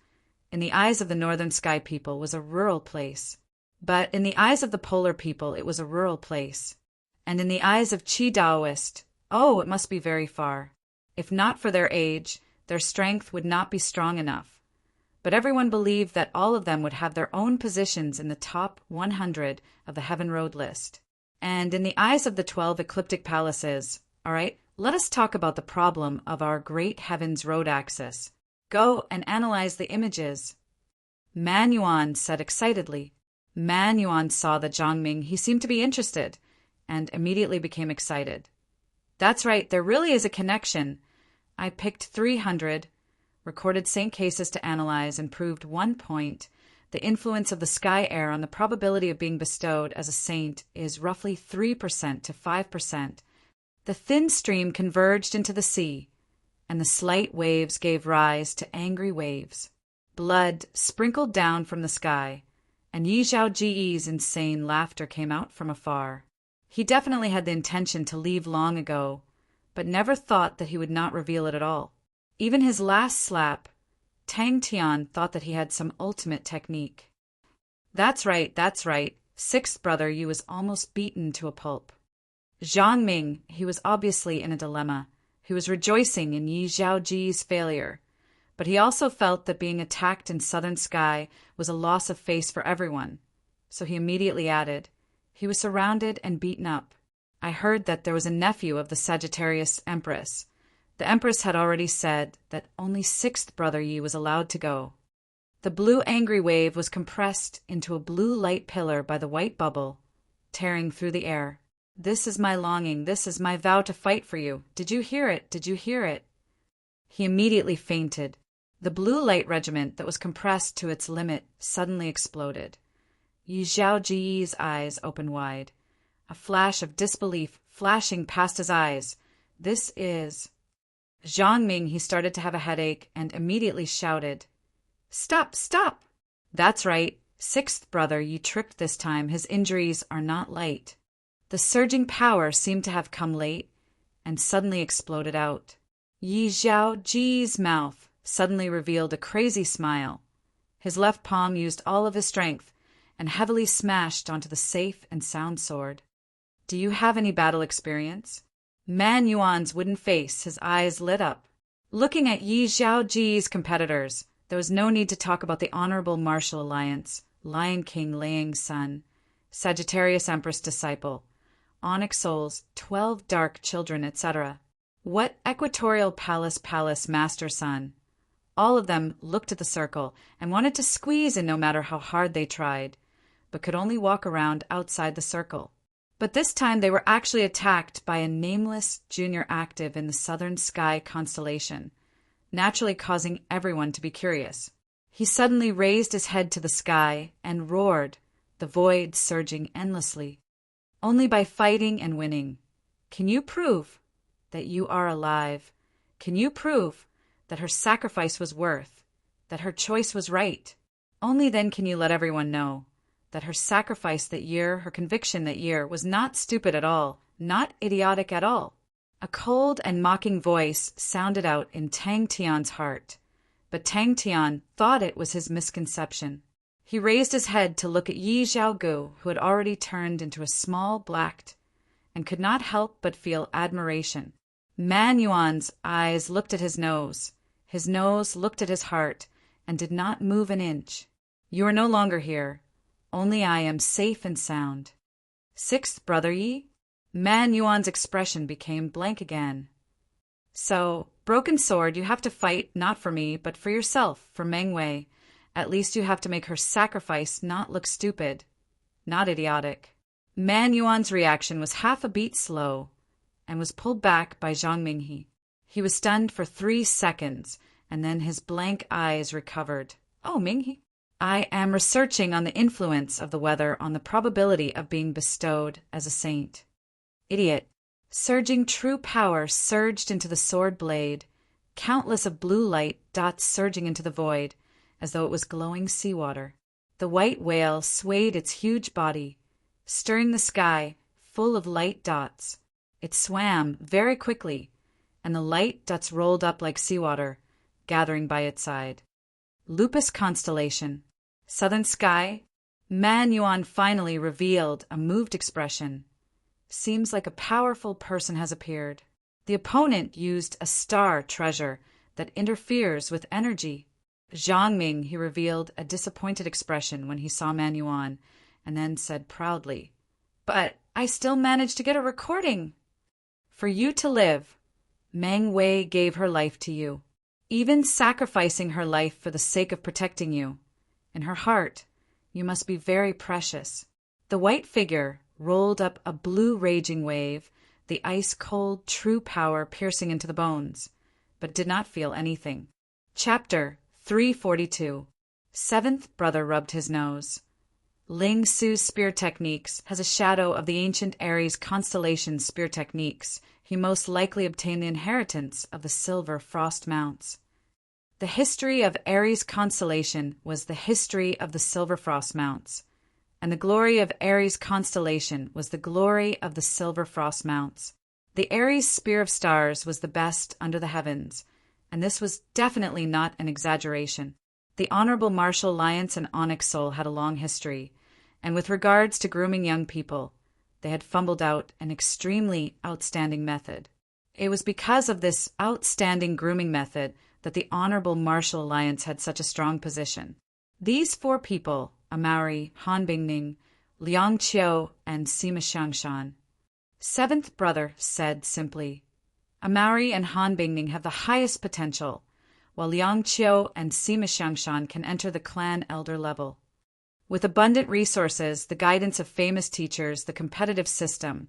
Speaker 1: in the eyes of the northern sky people, was a rural place. But in the eyes of the polar people, it was a rural place. And in the eyes of Qi Daoist, oh, it must be very far. If not for their age, their strength would not be strong enough. But everyone believed that all of them would have their own positions in the top 100 of the Heaven Road list. And in the eyes of the 12 ecliptic palaces, all right, let us talk about the problem of our great Heaven's Road axis. Go and analyze the images. Man Yuan said excitedly. Man Yuan saw that Zhang Ming, he seemed to be interested, and immediately became excited. That's right, there really is a connection. I picked 300, recorded Saint cases to analyze, and proved 1 point, the influence of the sky air on the probability of being bestowed as a saint is roughly 3% to 5%. The thin stream converged into the sea, and the slight waves gave rise to angry waves. Blood sprinkled down from the sky, and Yi Zhaoji's insane laughter came out from afar. He definitely had the intention to leave long ago, but never thought that he would not reveal it at all. Even his last slap, Tang Tian thought that he had some ultimate technique. That's right. Sixth brother Yu was almost beaten to a pulp. Zhang Ming, he was obviously in a dilemma. He was rejoicing in Yi Zhaoji's failure, but he also felt that being attacked in Southern Sky was a loss of face for everyone. So he immediately added, he was surrounded and beaten up. I heard that there was a nephew of the Sagittarius Empress. The Empress had already said that only sixth brother Yi was allowed to go. The blue angry wave was compressed into a blue light pillar by the white bubble, tearing through the air. This is my longing, this is my vow to fight for you. Did you hear it? Did you hear it? He immediately fainted. The blue light regiment that was compressed to its limit suddenly exploded. Yi Zhaoji's eyes opened wide, a flash of disbelief flashing past his eyes. This is... Zhang Ming, he started to have a headache and immediately shouted, Stop! Stop! That's right, sixth brother, you tripped this time. His injuries are not light. The surging power seemed to have come late and suddenly exploded out. Yi Zhaoji's mouth suddenly revealed a crazy smile. His left palm used all of his strength and heavily smashed onto the safe and sound sword. Do you have any battle experience? Man Yuan's wooden face, his eyes lit up. Looking at Yi Zhaoji's competitors, there was no need to talk about the Honorable Martial Alliance, Lion King Liang's son, Sagittarius Empress disciple, Onyx Souls, 12 Dark Children, etc. What Equatorial Palace Master son? All of them looked at the circle and wanted to squeeze in no matter how hard they tried, but could only walk around outside the circle. But this time they were actually attacked by a nameless junior active in the Southern Sky constellation, naturally causing everyone to be curious. He suddenly raised his head to the sky and roared, the void surging endlessly. Only by fighting and winning can you prove that you are alive. Can you prove that her sacrifice was worth, that her choice was right? Only then can you let everyone know that her sacrifice that year, her conviction that year, was not stupid at all, not idiotic at all. A cold and mocking voice sounded out in Tang Tian's heart, but Tang Tian thought it was his misconception. He raised his head to look at Yi Zhaogu, who had already turned into a small black, and could not help but feel admiration. Man Yuan's eyes looked at his nose looked at his heart, and did not move an inch. You are no longer here. Only I am safe and sound. Sixth brother Yi? Man Yuan's expression became blank again. So, broken sword, you have to fight not for me, but for yourself, for Meng Wei. At least you have to make her sacrifice not look stupid, not idiotic. Man Yuan's reaction was half a beat slow, and was pulled back by Zhang Minghe. He was stunned for 3 seconds, and then his blank eyes recovered. Oh, Minghe. I am researching on the influence of the weather on the probability of being bestowed as a saint. Idiot. Surging true power surged into the sword blade, countless of blue light dots surging into the void, as though it was glowing seawater. The white whale swayed its huge body, stirring the sky full of light dots. It swam very quickly, and the light dots rolled up like seawater, gathering by its side. Lupus constellation. Southern Sky. Man Yuan finally revealed a moved expression. Seems like a powerful person has appeared. The opponent used a star treasure that interferes with energy. Zhang Ming, he revealed a disappointed expression when he saw Man Yuan, and then said proudly, But I still managed to get a recording. For you to live, Meng Wei gave her life to you, even sacrificing her life for the sake of protecting you. In her heart, you must be very precious. The white figure rolled up a blue raging wave, the ice-cold true power piercing into the bones, but did not feel anything. Chapter 342. Seventh brother rubbed his nose. Ling Su's spear techniques has a shadow of the ancient Aries constellation spear techniques. He most likely obtained the inheritance of the silver frost mounts. The history of Aries constellation was the history of the silver frost mounts, and the glory of Aries constellation was the glory of the silver frost mounts. The Aries spear of stars was the best under the heavens, and this was definitely not an exaggeration. The Honorable Martial Alliance and Onyx Soul had a long history, and with regards to grooming young people, they had fumbled out an extremely outstanding method. It was because of this outstanding grooming method that the Honorable Martial Alliance had such a strong position. These 4 people, Amari, Han Bingning, Liang Qiu, and Sima Xiangshan. Seventh brother said simply, Amari and Han Bingning have the highest potential, while Liang Qiu and Sima Xiangshan can enter the clan elder level. With abundant resources, the guidance of famous teachers, the competitive system,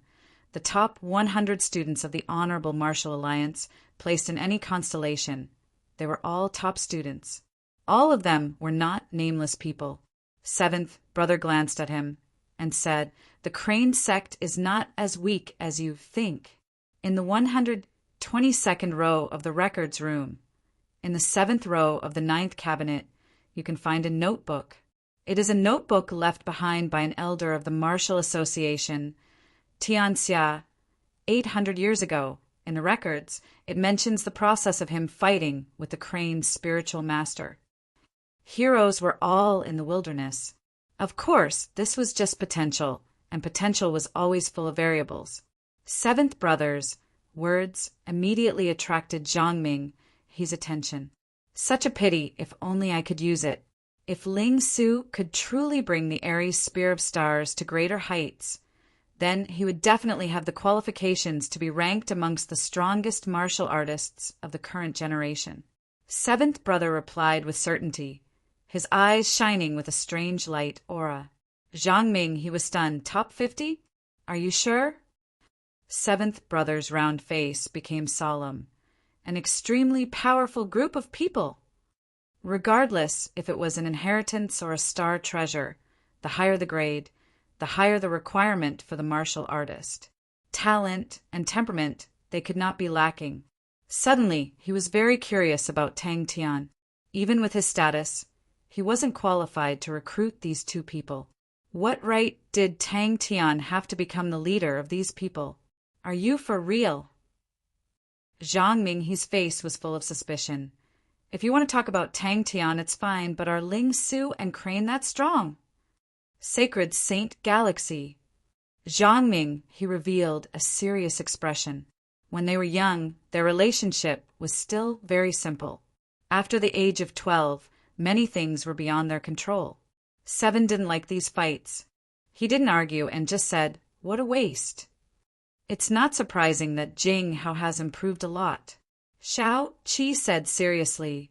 Speaker 1: the top 100 students of the Honorable Martial Alliance placed in any constellation, they were all top students. All of them were not nameless people. Seventh brother glanced at him and said, the Crane sect is not as weak as you think. In the 122nd row of the records room, in the 7th row of the 9th cabinet, you can find a notebook. It is a notebook left behind by an elder of the Martial Association, Tianxia, 800 years ago. In the records, it mentions the process of him fighting with the Crane's spiritual master. Heroes were all in the wilderness. Of course, this was just potential, and potential was always full of variables. Seventh brother's words immediately attracted Zhang Ming, his attention. Such a pity, if only I could use it. If Ling Su could truly bring the Aries Spear of Stars to greater heights, then he would definitely have the qualifications to be ranked amongst the strongest martial artists of the current generation. Seventh brother replied with certainty, his eyes shining with a strange light aura. Zhang Ming, he was stunned. Top 50? Are you sure? Seventh brother's round face became solemn. An extremely powerful group of people. Regardless if it was an inheritance or a star treasure, the higher the grade, the higher the requirement for the martial artist. Talent and temperament they could not be lacking. Suddenly, he was very curious about Tang Tian. Even with his status, he wasn't qualified to recruit these 2 people. What right did Tang Tian have to become the leader of these people? Are you for real? Zhang Ming, his face was full of suspicion. If you want to talk about Tang Tian, it's fine, but are Ling Su and Crane that strong? Sacred Saint Galaxy. Zhang Ming, he revealed a serious expression. When they were young, their relationship was still very simple. After the age of 12, many things were beyond their control. Seven didn't like these fights. He didn't argue and just said, what a waste. It's not surprising that Jing Hao has improved a lot. Xiao Qi said seriously,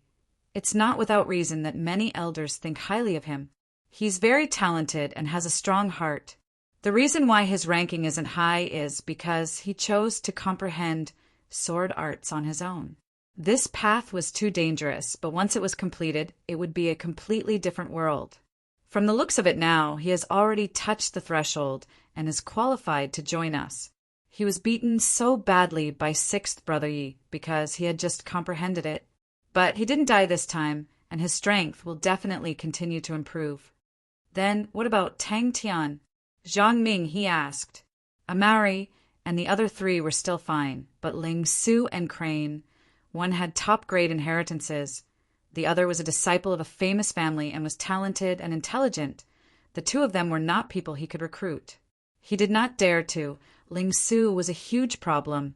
Speaker 1: it's not without reason that many elders think highly of him. He's very talented and has a strong heart. The reason why his ranking isn't high is because he chose to comprehend sword arts on his own. This path was too dangerous, but once it was completed, it would be a completely different world. From the looks of it now, he has already touched the threshold and is qualified to join us. He was beaten so badly by 6th Brother Yi because he had just comprehended it. But he didn't die this time, and his strength will definitely continue to improve. Then, what about Tang Tian? Zhang Ming, he asked. Amari and the other 3 were still fine, but Ling Su and Crane, one had top-grade inheritances. The other was a disciple of a famous family and was talented and intelligent. The 2 of them were not people he could recruit. He did not dare to. Ling Su was a huge problem,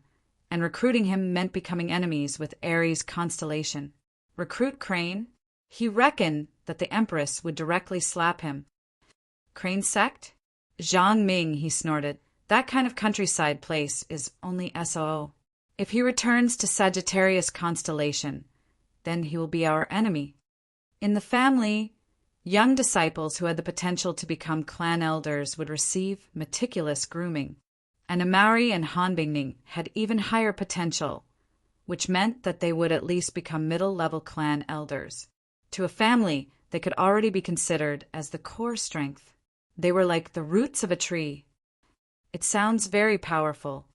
Speaker 1: and recruiting him meant becoming enemies with Aries constellation. Recruit Crane? He reckoned that the Empress would directly slap him. Crane sect? Zhang Ming, he snorted. That kind of countryside place is only SOO. If he returns to Sagittarius constellation, then he will be our enemy. In the family, young disciples who had the potential to become clan elders would receive meticulous grooming. And Amari and Han Bingning had even higher potential, which meant that they would at least become middle-level clan elders. To a family, they could already be considered as the core strength. They were like the roots of a tree. It sounds very powerful.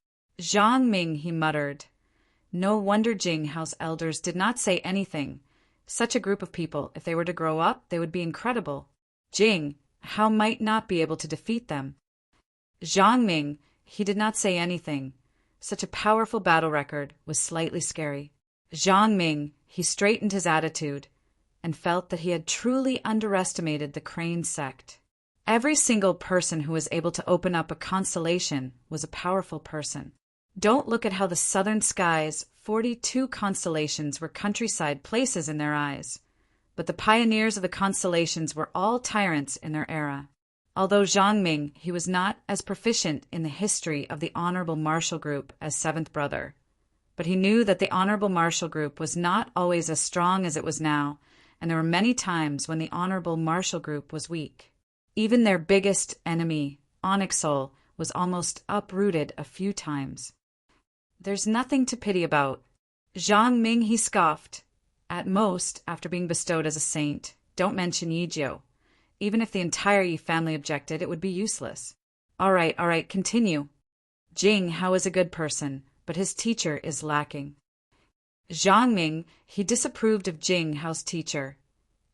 Speaker 1: Zhang Ming, he muttered. No wonder Jinghao's elders did not say anything. Such a group of people, if they were to grow up, they would be incredible. Jinghao might not be able to defeat them. Zhang Ming, he did not say anything. Such a powerful battle record was slightly scary. Zhang Ming, he straightened his attitude and felt that he had truly underestimated the Crane sect. Every single person who was able to open up a constellation was a powerful person. Don't look at how the southern skies, 42 constellations, were countryside places in their eyes. But the pioneers of the constellations were all tyrants in their era. Although Zhang Ming, he was not as proficient in the history of the Honorable Marshal Group as Seventh Brother. But he knew that the Honorable Marshal Group was not always as strong as it was now, and there were many times when the Honorable Marshal Group was weak. Even their biggest enemy, Onyxol, was almost uprooted a few times. There's nothing to pity about. Zhang Ming, he scoffed. At most, after being bestowed as a saint, don't mention Yijiu. Even if the entire Yi family objected, it would be useless. All right, continue. Jinghao is a good person, but his teacher is lacking. Zhang Ming, he disapproved of Jinghao's teacher.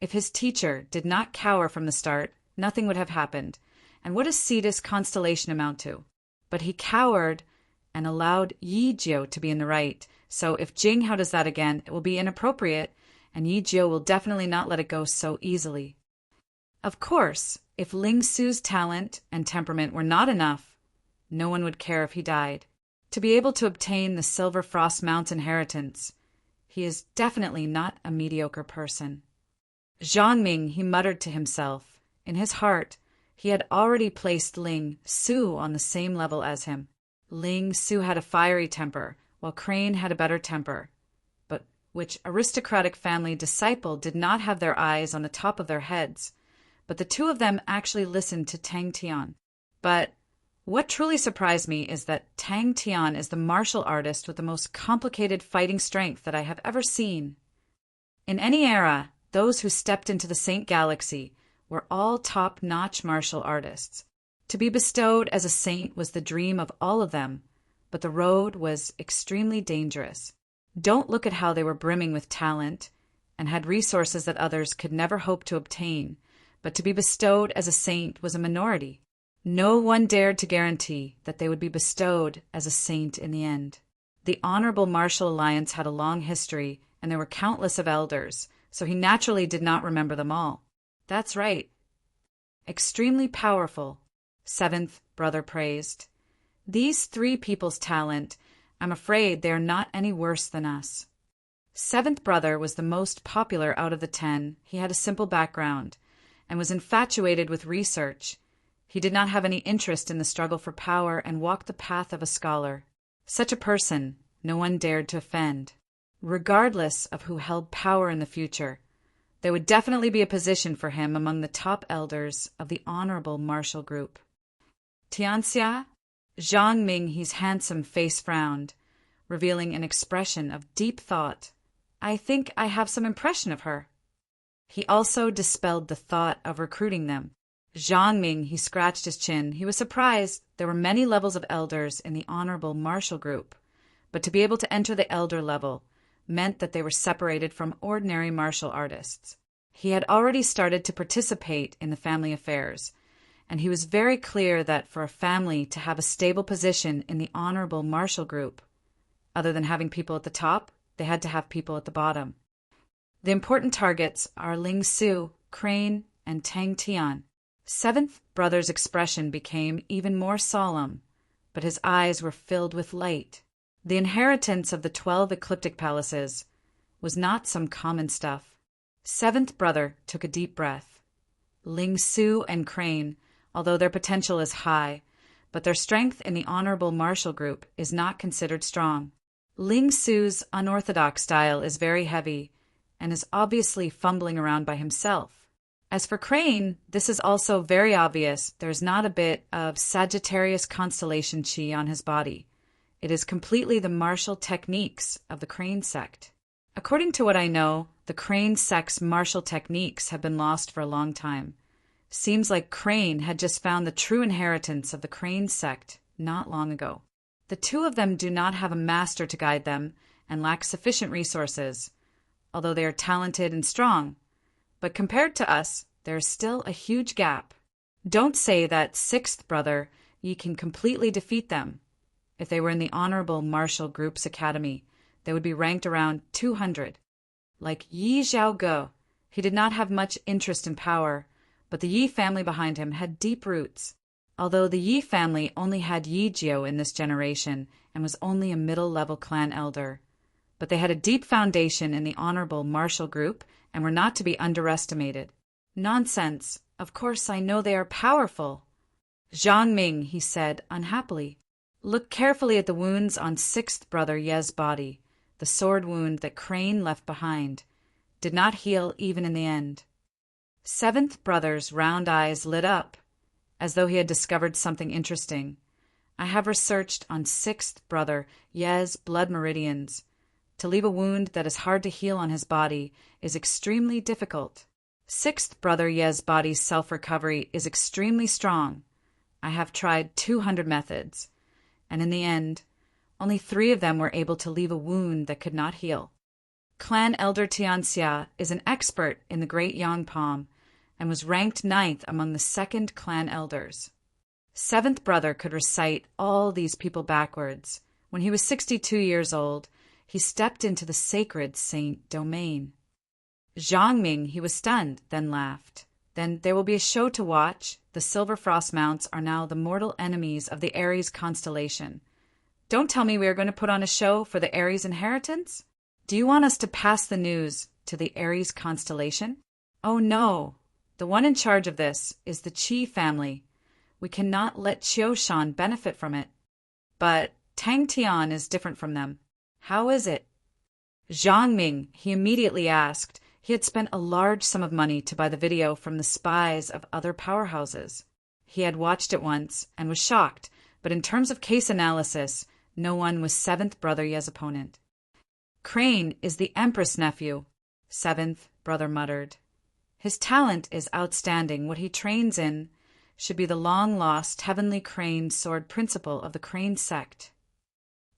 Speaker 1: If his teacher did not cower from the start, nothing would have happened. And what does Cetus constellation amount to? But he cowered and allowed Yijiu to be in the right. So if Jinghao does that again, it will be inappropriate, and Yijiu will definitely not let it go so easily. Of course, if Ling Su's talent and temperament were not enough, no one would care if he died. To be able to obtain the Silver Frost Mount's inheritance, he is definitely not a mediocre person. Zhang Ming, he muttered to himself. In his heart, he had already placed Ling Su on the same level as him. Ling Su had a fiery temper, while Crane had a better temper. But which aristocratic family disciple did not have their eyes on the top of their heads? But the two of them actually listened to Tang Tian. But what truly surprised me is that Tang Tian is the martial artist with the most complicated fighting strength that I have ever seen. In any era, those who stepped into the Saint Galaxy were all top-notch martial artists. To be bestowed as a saint was the dream of all of them, but the road was extremely dangerous. Don't look at how they were brimming with talent and had resources that others could never hope to obtain, but to be bestowed as a saint was a minority. No one dared to guarantee that they would be bestowed as a saint in the end. The Honorable Martial Alliance had a long history, and there were countless of elders, so he naturally did not remember them all. That's right. Extremely powerful, Seventh Brother praised. These three people's talent, I'm afraid they are not any worse than us. Seventh Brother was the most popular out of the 10. He had a simple background and was infatuated with research. He did not have any interest in the struggle for power and walked the path of a scholar. Such a person no one dared to offend. Regardless of who held power in the future, there would definitely be a position for him among the top elders of the Honorable Martial Group. Tianxia? Zhang Ming's handsome face frowned, revealing an expression of deep thought. I think I have some impression of her. He also dispelled the thought of recruiting them. Zhang Ming, he scratched his chin. He was surprised there were many levels of elders in the Honorable Martial Group, but to be able to enter the elder level meant that they were separated from ordinary martial artists. He had already started to participate in the family affairs, and he was very clear that for a family to have a stable position in the Honorable Martial Group, other than having people at the top, they had to have people at the bottom. The important targets are Ling Su, Crane, and Tang Tian. Seventh Brother's expression became even more solemn, but his eyes were filled with light. The inheritance of the 12 ecliptic palaces was not some common stuff. Seventh Brother took a deep breath. Ling Su and Crane, although their potential is high, but their strength in the Honorable Martial Group is not considered strong. Ling Su's unorthodox style is very heavy and is obviously fumbling around by himself. As for Crane, this is also very obvious. There's not a bit of Sagittarius constellation chi on his body. It is completely the martial techniques of the Crane sect. According to what I know, The Crane sect's martial techniques have been lost for a long time. Seems like Crane had just found the true inheritance of the Crane sect not long ago. The two of them do not have a master to guide them and lack sufficient resources, although they are talented and strong. But compared to us, there is still a huge gap. Don't say that sixth brother ye can completely defeat them. If they were in the Honorable Martial Group's academy, they would be ranked around 200. Like Yi Zhaoge, he did not have much interest in power, but the Yi family behind him had deep roots. Although the Yi family only had Yi Jiao in this generation and was only a middle-level clan elder, but they had a deep foundation in the Honorable Martial Group and were not to be underestimated. Nonsense. Of course I know they are powerful. Zhang Ming, he said unhappily. Look carefully at the wounds on sixth brother Ye's body. The sword wound that Crane left behind did not heal even in the end. Seventh brother's round eyes lit up, as though he had discovered something interesting. I have researched on sixth brother Ye's blood meridians. To leave a wound that is hard to heal on his body is extremely difficult. Sixth brother Ye's body's self-recovery is extremely strong. I have tried 200 methods, and in the end, only 3 of them were able to leave a wound that could not heal. Clan Elder Tianxia is an expert in the Great Yang Palm and was ranked 9th among the second clan elders. Seventh brother could recite all these people backwards. When he was 62 years old, he stepped into the sacred Saint domain. Zhang Ming, he was stunned, then laughed. Then there will be a show to watch. The Silver Frost Mounts are now the mortal enemies of the Aries constellation. Don't tell me we are going to put on a show for the Aries inheritance? Do you want us to pass the news to the Aries constellation? Oh no. The one in charge of this is the Qi family. We cannot let Qiushan benefit from it. But Tang Tian is different from them. How is it? Zhang Ming, he immediately asked. He had spent a large sum of money to buy the video from the spies of other powerhouses. He had watched it once and was shocked, but in terms of case analysis, no one was seventh brother Ye's opponent. Crane is the Empress nephew, seventh brother muttered. His talent is outstanding. What he trains in should be the long-lost Heavenly Crane sword principle of the Crane sect.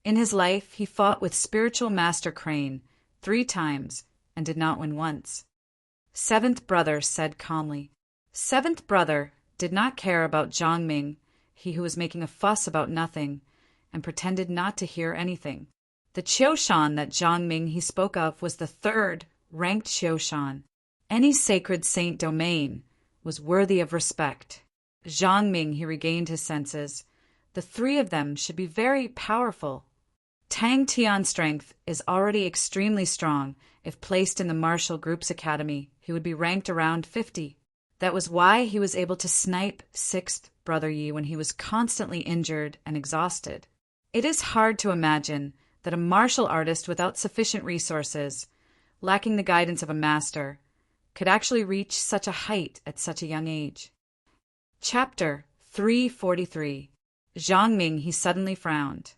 Speaker 1: In his life, he fought with spiritual master Crane 3 times and did not win once. Seventh brother said calmly. Seventh brother did not care about Zhang Ming, he who was making a fuss about nothing, and pretended not to hear anything. The Qiushan that Zhang Ming he spoke of was the 3rd ranked Qiushan. Any sacred saint domain was worthy of respect. Zhang Ming, he regained his senses. The 3 of them should be very powerful. Tang Tian's strength is already extremely strong. If placed in the Martial Group's academy, he would be ranked around 50. That was why he was able to snipe 6th brother Yi when he was constantly injured and exhausted. It is hard to imagine that a martial artist without sufficient resources, lacking the guidance of a master, could actually reach such a height at such a young age. Chapter 343. Zhang Ming, he suddenly frowned.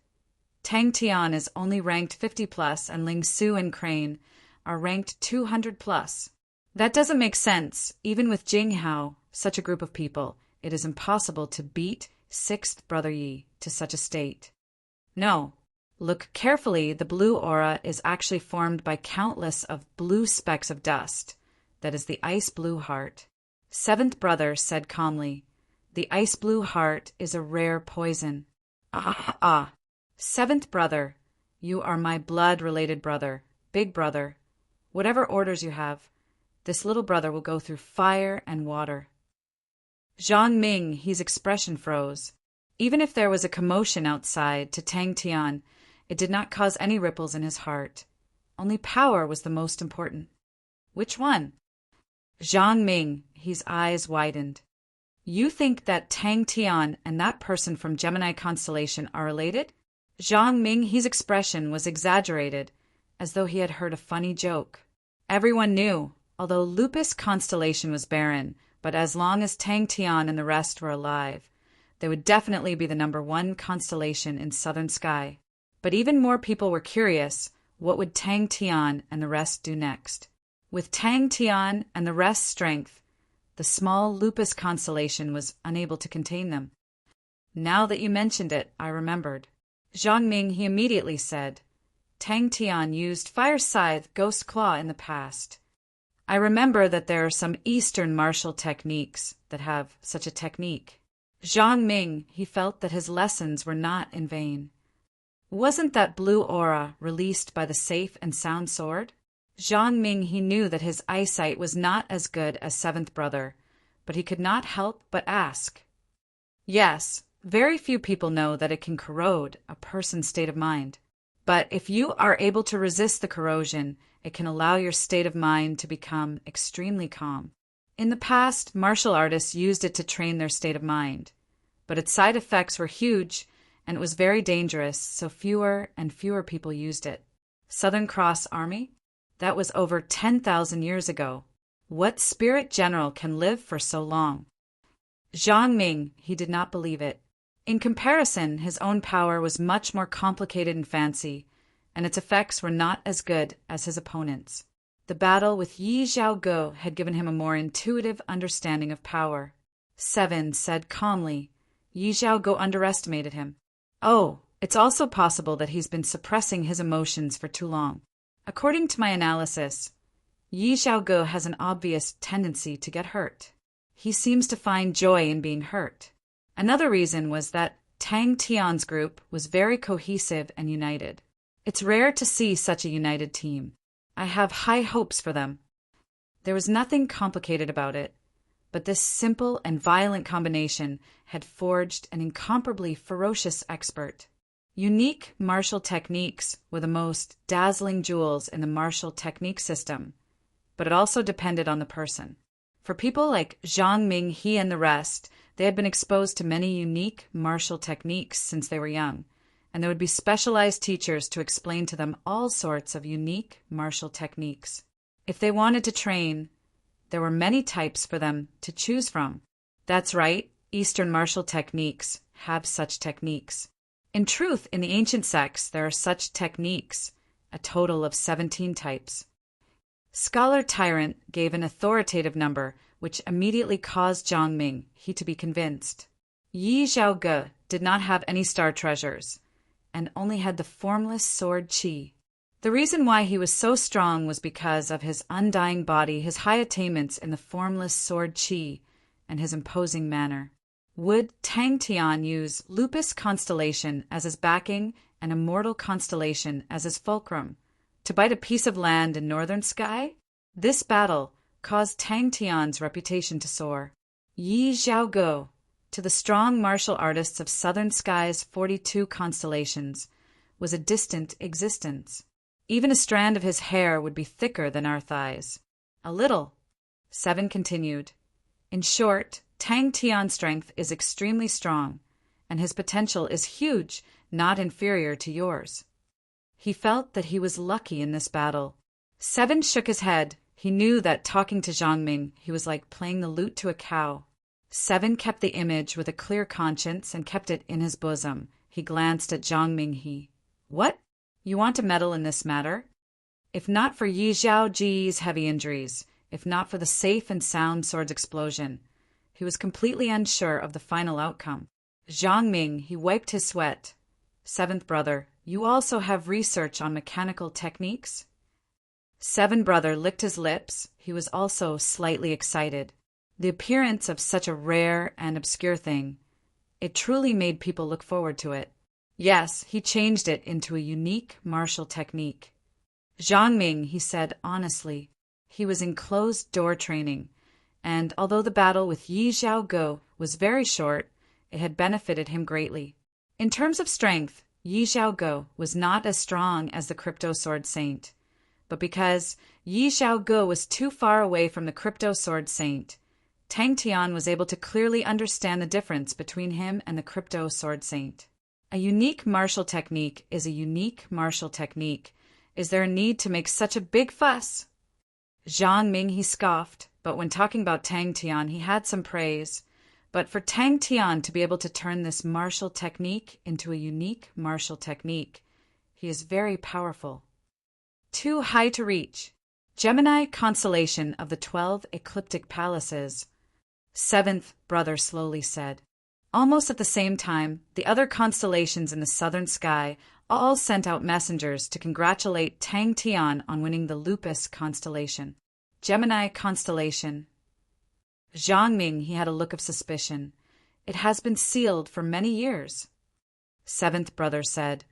Speaker 1: Tang Tian is only ranked 50+, and Ling Su and Crane are ranked 200+. That doesn't make sense. Even with Jing Hao, such a group of people, it is impossible to beat 6th brother Yi to such a state. No. Look carefully, the blue aura is actually formed by countless of blue specks of dust. That is the ice blue heart. Seventh brother said calmly, the ice blue heart is a rare poison. Ah. Seventh brother, you are my blood-related brother, big brother. Whatever orders you have, this little brother will go through fire and water. Zhang Ming, his expression froze. Even if there was a commotion outside to Tang Tian, it did not cause any ripples in his heart. Only power was the most important. Which one? Zhang Ming, his eyes widened. You think that Tang Tian and that person from Gemini constellation are related? Zhang Ming, his expression was exaggerated, as though he had heard a funny joke. Everyone knew, although Lupus constellation was barren, but as long as Tang Tian and the rest were alive, they would definitely be the number 1 constellation in southern sky. But even more people were curious, what would Tang Tian and the rest do next? With Tang Tian and the rest's strength, the small Lupus constellation was unable to contain them. Now that you mentioned it, I remembered. Zhang Ming, he immediately said. Tang Tian used Fire Scythe Ghost Claw in the past. I remember that there are some Eastern martial techniques that have such a technique. Zhang Ming, he felt that his lessons were not in vain. Wasn't that blue aura released by the safe and sound sword? Zhang Ming, he knew that his eyesight was not as good as seventh brother, but he could not help but ask. Yes, very few people know that it can corrode a person's state of mind. But if you are able to resist the corrosion, it can allow your state of mind to become extremely calm. In the past, martial artists used it to train their state of mind, but its side effects were huge and it was very dangerous, so fewer and fewer people used it. Southern Cross Army? That was over 10,000 years ago. What spirit general can live for so long? Zhang Ming, he did not believe it. In comparison, his own power was much more complicated and fancy, and its effects were not as good as his opponent's. The battle with Yi Zhaoge had given him a more intuitive understanding of power. Seven said calmly. Yi Zhaoge underestimated him. Oh, it's also possible that he's been suppressing his emotions for too long. According to my analysis, Yi Zhaoge has an obvious tendency to get hurt. He seems to find joy in being hurt. Another reason was that Tang Tian's group was very cohesive and united. It's rare to see such a united team. I have high hopes for them. There was nothing complicated about it, but this simple and violent combination had forged an incomparably ferocious expert. Unique martial techniques were the most dazzling jewels in the martial technique system, but it also depended on the person. For people like Zhang Ming, he and the rest, they had been exposed to many unique martial techniques since they were young, and there would be specialized teachers to explain to them all sorts of unique martial techniques. If they wanted to train, there were many types for them to choose from. That's right, Eastern martial techniques have such techniques. In truth, in the ancient sects, there are such techniques, a total of 17 types. Scholar Tyrant gave an authoritative number, which immediately caused Zhang Ming, he to be convinced. Yi Zhaoge did not have any star treasures, and only had the formless sword qi. The reason why he was so strong was because of his undying body, his high attainments in the formless sword qi, and his imposing manner. Would Tang Tian use Lupus constellation as his backing and Immortal constellation as his fulcrum to bite a piece of land in northern sky? This battle caused Tang Tian's reputation to soar. Yi Zhaoge, to the strong martial artists of southern sky's 42 constellations, was a distant existence. Even a strand of his hair would be thicker than our thighs. A little. Seven continued. In short, Tang Tian's strength is extremely strong, and his potential is huge, not inferior to yours. He felt that he was lucky in this battle. Seven shook his head. He knew that talking to Zhang Ming, he was like playing the lute to a cow. Seven kept the image with a clear conscience and kept it in his bosom. He glanced at Zhang Ming. What? You want to meddle in this matter? If not for Yi Zhaoge's heavy injuries, if not for the safe and sound sword's explosion, he was completely unsure of the final outcome. Zhang Ming, he wiped his sweat. Seventh brother, you also have research on mechanical techniques? Seven brother licked his lips. He was also slightly excited. The appearance of such a rare and obscure thing, it truly made people look forward to it. Yes, he changed it into a unique martial technique. Zhang Ming, he said honestly, he was in closed-door training, and although the battle with Yi Zhaoge was very short, it had benefited him greatly. In terms of strength, Yi Zhaoge was not as strong as the Crypto Sword Saint, but because Yi Zhaoge was too far away from the Crypto Sword Saint, Tang Tian was able to clearly understand the difference between him and the Crypto Sword Saint. A unique martial technique is a unique martial technique. Is there a need to make such a big fuss? Zhang Ming, he scoffed, but when talking about Tang Tian, he had some praise. But for Tang Tian to be able to turn this martial technique into a unique martial technique, he is very powerful. Too high to reach. Gemini constellation of the 12 ecliptic palaces. Seventh brother slowly said. Almost at the same time, the other constellations in the southern sky all sent out messengers to congratulate Tang Tian on winning the Lupus constellation. Gemini constellation. Zhang Ming, he had a look of suspicion. It has been sealed for many years. Seventh brother said,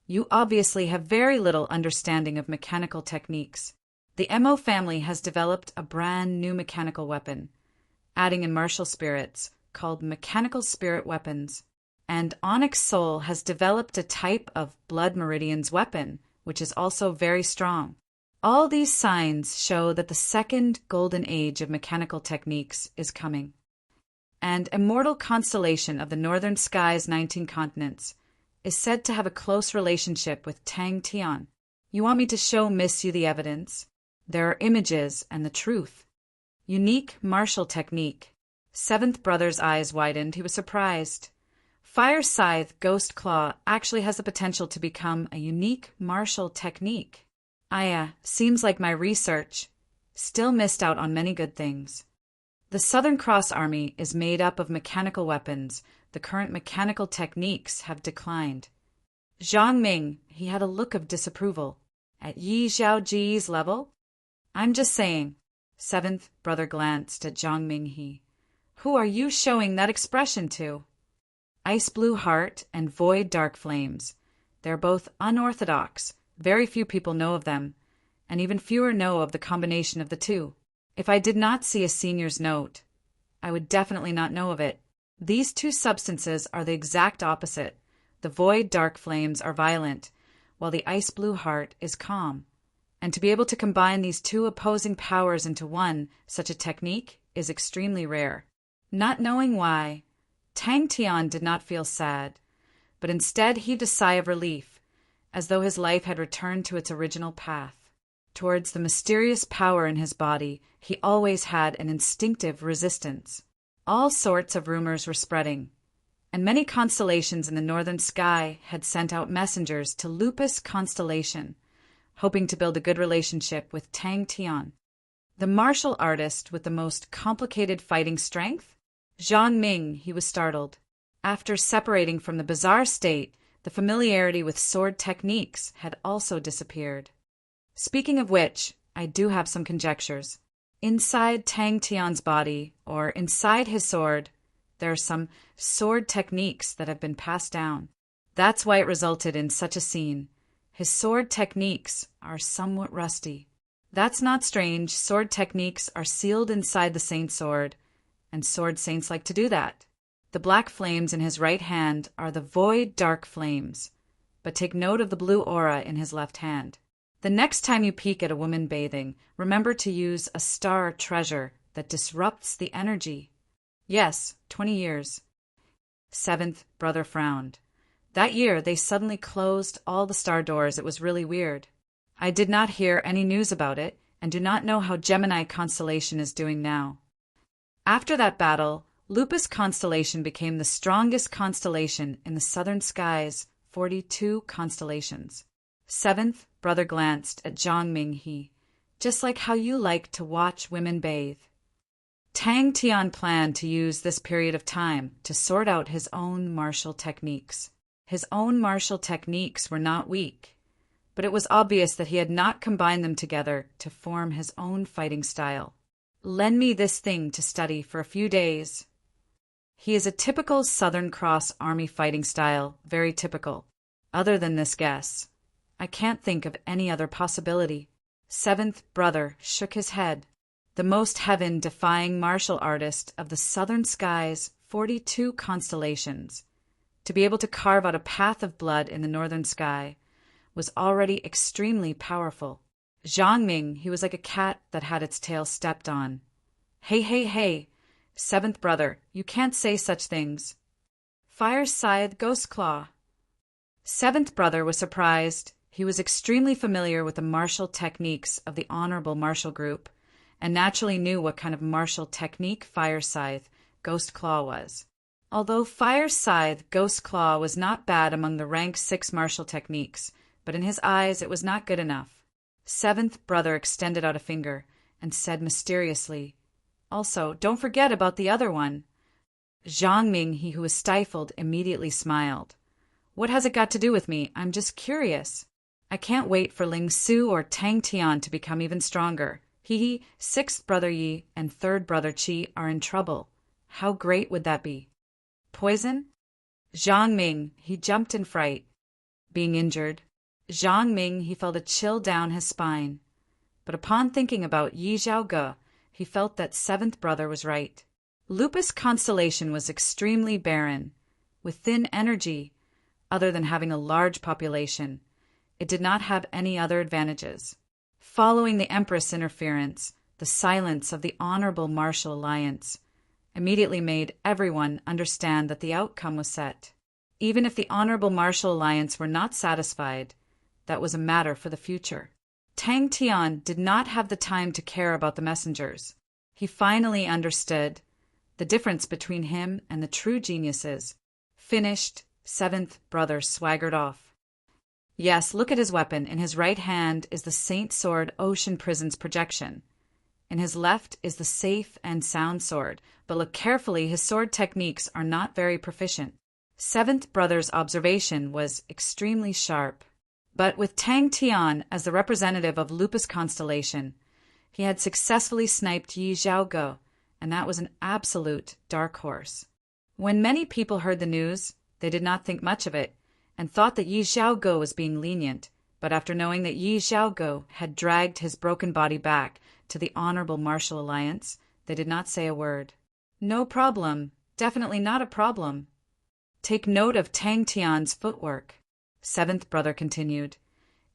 Speaker 1: You obviously have very little understanding of mechanical techniques. The Mo family has developed a brand new mechanical weapon, adding in martial spirits, called mechanical spirit weapons. And Onyx Soul has developed a type of blood meridians weapon, which is also very strong. All these signs show that the second golden age of mechanical techniques is coming. And Immortal Constellation of the Northern Sky's 19 continents is said to have a close relationship with Tang Tian. You want me to show Miss you the evidence? There are images and the truth. Unique martial technique. Seventh brother's eyes widened. He was surprised. Fire Scythe Ghost Claw actually has the potential to become a unique martial technique. Seems like my research still missed out on many good things. The Southern Cross Army is made up of mechanical weapons. The current mechanical techniques have declined. Zhang Ming, he had a look of disapproval. At Yi Zhaoji's level? I'm just saying. Seventh brother glanced at Zhang Ming. Who are you showing that expression to? Ice Blue Heart and Void Dark Flames. They're both unorthodox. Very few people know of them, and even fewer know of the combination of the two. If I did not see a senior's note, I would definitely not know of it. These two substances are the exact opposite. The Void Dark Flames are violent, while the Ice Blue Heart is calm. And to be able to combine these two opposing powers into one, such a technique, is extremely rare. Not knowing why, Tang Tian did not feel sad, but instead heaved a sigh of relief, as though his life had returned to its original path. Towards the mysterious power in his body, he always had an instinctive resistance. All sorts of rumors were spreading, and many constellations in the northern sky had sent out messengers to Lupus constellation, hoping to build a good relationship with Tang Tian. The martial artist with the most complicated fighting strength? Zhang Ming, he was startled. After separating from the bizarre state, the familiarity with sword techniques had also disappeared. Speaking of which, I do have some conjectures. Inside Tang Tian's body, or inside his sword, there are some sword techniques that have been passed down. That's why it resulted in such a scene. His sword techniques are somewhat rusty. That's not strange. Sword techniques are sealed inside the saint's sword, and sword saints like to do that. The black flames in his right hand are the Void Dark Flames, but take note of the blue aura in his left hand. The next time you peek at a woman bathing, remember to use a star treasure that disrupts the energy. Yes, 20 years. Seventh brother frowned. That year, they suddenly closed all the star doors. It was really weird. I did not hear any news about it, and do not know how Gemini constellation is doing now. After that battle, Lupus constellation became the strongest constellation in the southern sky's 42 constellations. Seventh brother glanced at Zhang Ming. Just like how you like to watch women bathe. Tang Tian planned to use this period of time to sort out his own martial techniques. His own martial techniques were not weak, but it was obvious that he had not combined them together to form his own fighting style. Lend me this thing to study for a few days. He is a typical Southern Cross Army fighting style, very typical. Other than this guess, I can't think of any other possibility. Seventh brother shook his head. The most heaven-defying martial artist of the southern sky's 42 constellations, to be able to carve out a path of blood in the northern sky, was already extremely powerful. Zhang Ming, he was like a cat that had its tail stepped on. Hey, seventh brother, you can't say such things. Fire Scythe Ghost Claw. Seventh brother was surprised. He was extremely familiar with the martial techniques of the Honorable Martial Group, and naturally knew what kind of martial technique Fire Scythe Ghost Claw was. Although Fire Scythe Ghost Claw was not bad among the rank 6 martial techniques, but in his eyes it was not good enough. Seventh brother extended out a finger and said mysteriously, "Also, don't forget about the other one." Zhang Ming, he who was stifled, immediately smiled. "What has it got to do with me? I'm just curious. I can't wait for Ling Su or Tang Tian to become even stronger. He, sixth brother Yi, and third brother Qi are in trouble. How great would that be?" Poison? Zhang Ming, he jumped in fright. Being injured, Zhang Ming, he felt a chill down his spine. But upon thinking about Yi Zhaoge, he felt that seventh brother was right. Lupus constellation was extremely barren, with thin energy, other than having a large population. It did not have any other advantages. Following the Empress interference, the silence of the Honorable Martial Alliance immediately made everyone understand that the outcome was set. Even if the Honorable Martial Alliance were not satisfied, that was a matter for the future. Tang Tian did not have the time to care about the messengers. He finally understood the difference between him and the true geniuses. Finished, seventh brother swaggered off. Yes, look at his weapon. In his right hand is the Saint Sword Ocean Prison's projection. In his left is the safe and sound sword, but look carefully, his sword techniques are not very proficient. Seventh brother's observation was extremely sharp. But with Tang Tian as the representative of Lupus constellation, he had successfully sniped Yi Zhaoge, and that was an absolute dark horse. When many people heard the news, they did not think much of it, and thought that Yi Zhaoge was being lenient, but after knowing that Yi Zhaoge had dragged his broken body back to the Honorable Martial Alliance, they did not say a word. No problem. Definitely not a problem. Take note of Tang Tian's footwork. Seventh brother continued.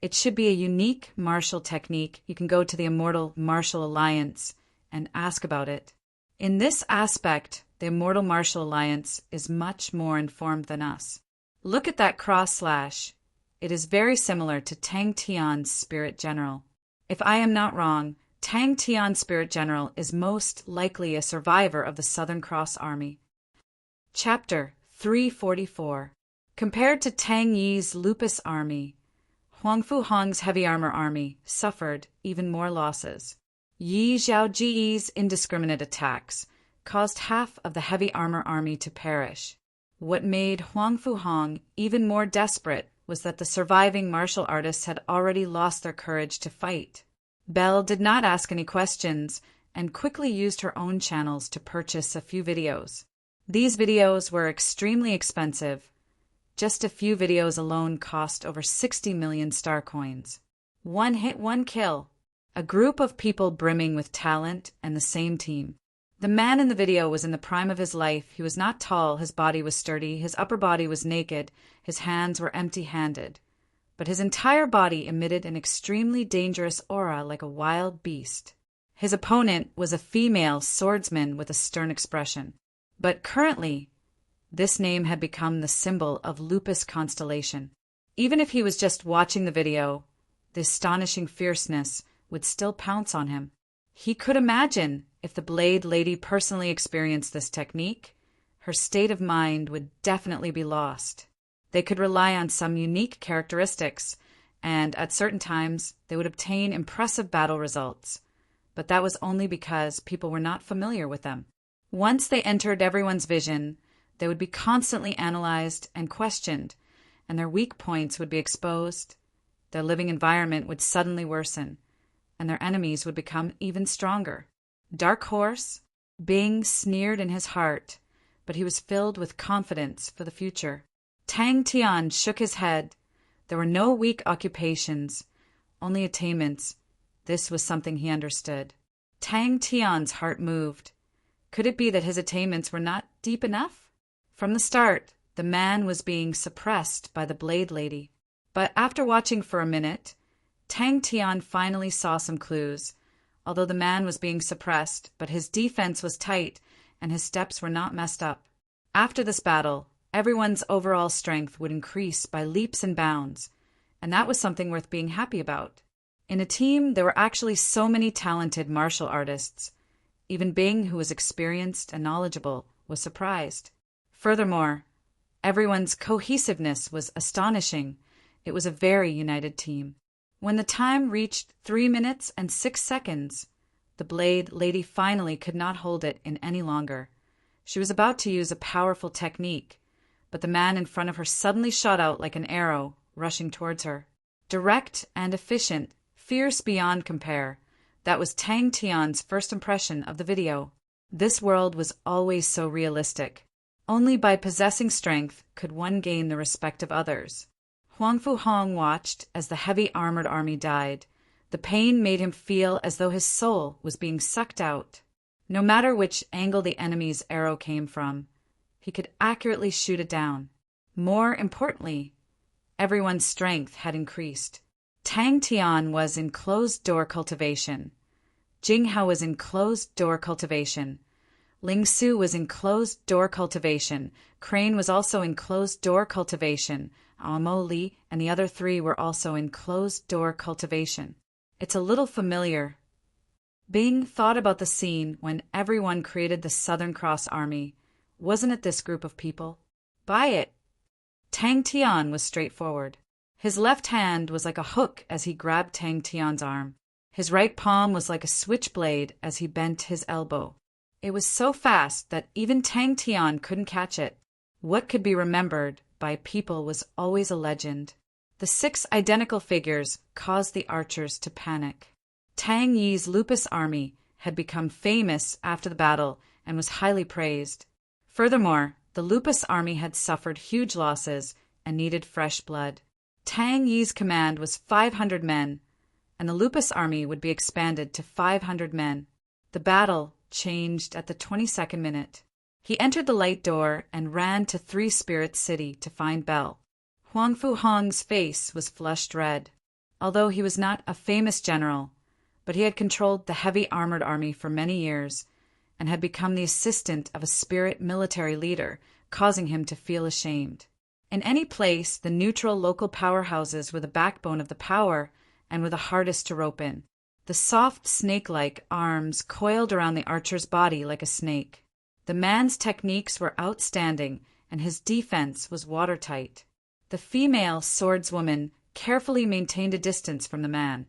Speaker 1: It should be a unique martial technique. You can go to the Immortal Martial Alliance and ask about it. In this aspect, the Immortal Martial Alliance is much more informed than us. Look at that cross slash. It is very similar to Tang Tian's Spirit General. If I am not wrong, Tang Tian's Spirit General is most likely a survivor of the Southern Cross Army. Chapter 344. Compared to Tang Yi's Lupus Army, Huangfu Hong's Heavy Armor Army suffered even more losses. Yi Zhaoji's indiscriminate attacks caused half of the Heavy Armor Army to perish. What made Huangfu Hong even more desperate was that the surviving martial artists had already lost their courage to fight. Belle did not ask any questions and quickly used her own channels to purchase a few videos. These videos were extremely expensive. Just a few videos alone cost over 60 million star coins. One hit, one kill. A group of people brimming with talent and the same team. The man in the video was in the prime of his life. He was not tall, his body was sturdy, his upper body was naked, his hands were empty-handed. But his entire body emitted an extremely dangerous aura like a wild beast. His opponent was a female swordsman with a stern expression. But currently, this name had become the symbol of Lupus constellation. Even if he was just watching the video, the astonishing fierceness would still pounce on him. He could imagine if the Blade Lady personally experienced this technique, her state of mind would definitely be lost. They could rely on some unique characteristics, and at certain times they would obtain impressive battle results. But that was only because people were not familiar with them. Once they entered everyone's vision, they would be constantly analyzed and questioned, and their weak points would be exposed. Their living environment would suddenly worsen, and their enemies would become even stronger. Dark Horse, Bing sneered in his heart, but he was filled with confidence for the future. Tang Tian shook his head. There were no weak occupations, only attainments. This was something he understood. Tang Tian's heart moved. Could it be that his attainments were not deep enough? From the start, the man was being suppressed by the Blade Lady. But after watching for a minute, Tang Tian finally saw some clues. Although the man was being suppressed, but his defense was tight and his steps were not messed up. After this battle, everyone's overall strength would increase by leaps and bounds, and that was something worth being happy about. In a team, there were actually so many talented martial artists. Even Bing, who was experienced and knowledgeable, was surprised. Furthermore, everyone's cohesiveness was astonishing. It was a very united team. When the time reached 3 minutes and 6 seconds, the blade lady finally could not hold it in any longer. She was about to use a powerful technique, but the man in front of her suddenly shot out like an arrow, rushing towards her. Direct and efficient, fierce beyond compare. That was Tang Tian's first impression of the video. This world was always so realistic. Only by possessing strength could one gain the respect of others. Huang Fuhong watched as the heavy armored army died. The pain made him feel as though his soul was being sucked out. No matter which angle the enemy's arrow came from, he could accurately shoot it down. More importantly, everyone's strength had increased. Tang Tian was in closed-door cultivation. Jing Hao was in closed-door cultivation. Ling Su was in closed-door cultivation. Crane was also in closed-door cultivation. Amo Li and the other three were also in closed-door cultivation. It's a little familiar. Bing thought about the scene when everyone created the Southern Cross Army. Wasn't it this group of people? Buy it. Tang Tian was straightforward. His left hand was like a hook as he grabbed Tang Tian's arm. His right palm was like a switchblade as he bent his elbow. It was so fast that even Tang Tian couldn't catch it. What could be remembered by people was always a legend. The 6 identical figures caused the archers to panic. Tang Yi's Lupus army had become famous after the battle and was highly praised. Furthermore, the Lupus army had suffered huge losses and needed fresh blood. Tang Yi's command was 500 men, and the Lupus army would be expanded to 500 men. The battle changed at the 22nd minute. He entered the light door and ran to Three Spirits City to find Belle. Huang Fuhong's face was flushed red. Although he was not a famous general, but he had controlled the heavy armored army for many years and had become the assistant of a spirit military leader, causing him to feel ashamed. In any place, the neutral local powerhouses were the backbone of the power and were the hardest to rope in. The soft snake-like arms coiled around the archer's body like a snake. The man's techniques were outstanding, and his defense was watertight. The female swordswoman carefully maintained a distance from the man,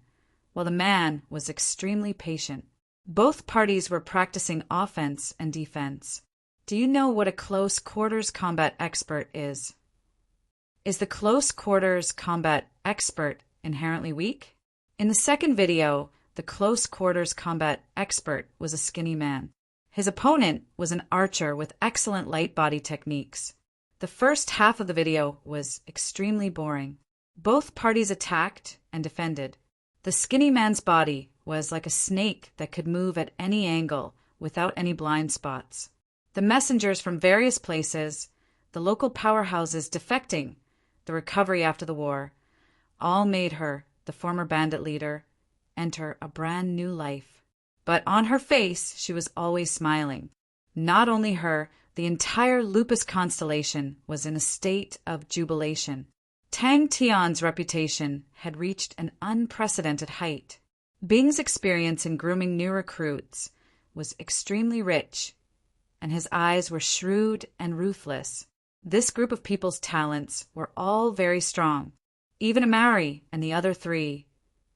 Speaker 1: while the man was extremely patient. Both parties were practicing offense and defense. Do you know what a close quarters combat expert is? Is the close quarters combat expert inherently weak? In the second video, the close quarters combat expert was a skinny man. His opponent was an archer with excellent light body techniques. The first half of the video was extremely boring. Both parties attacked and defended. The skinny man's body was like a snake that could move at any angle without any blind spots. The messengers from various places, the local powerhouses defecting, the recovery after the war, all made her, the former bandit leader, enter a brand new life. But on her face, she was always smiling. Not only her, the entire Lupus constellation was in a state of jubilation. Tang Tian's reputation had reached an unprecedented height. Bing's experience in grooming new recruits was extremely rich, and his eyes were shrewd and ruthless. This group of people's talents were all very strong. Even Amari and the other three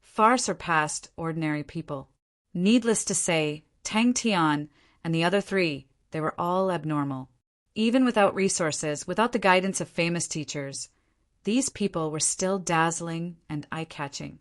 Speaker 1: far surpassed ordinary people. Needless to say, Tang Tian and the other three, they were all abnormal. Even without resources, without the guidance of famous teachers, these people were still dazzling and eye-catching.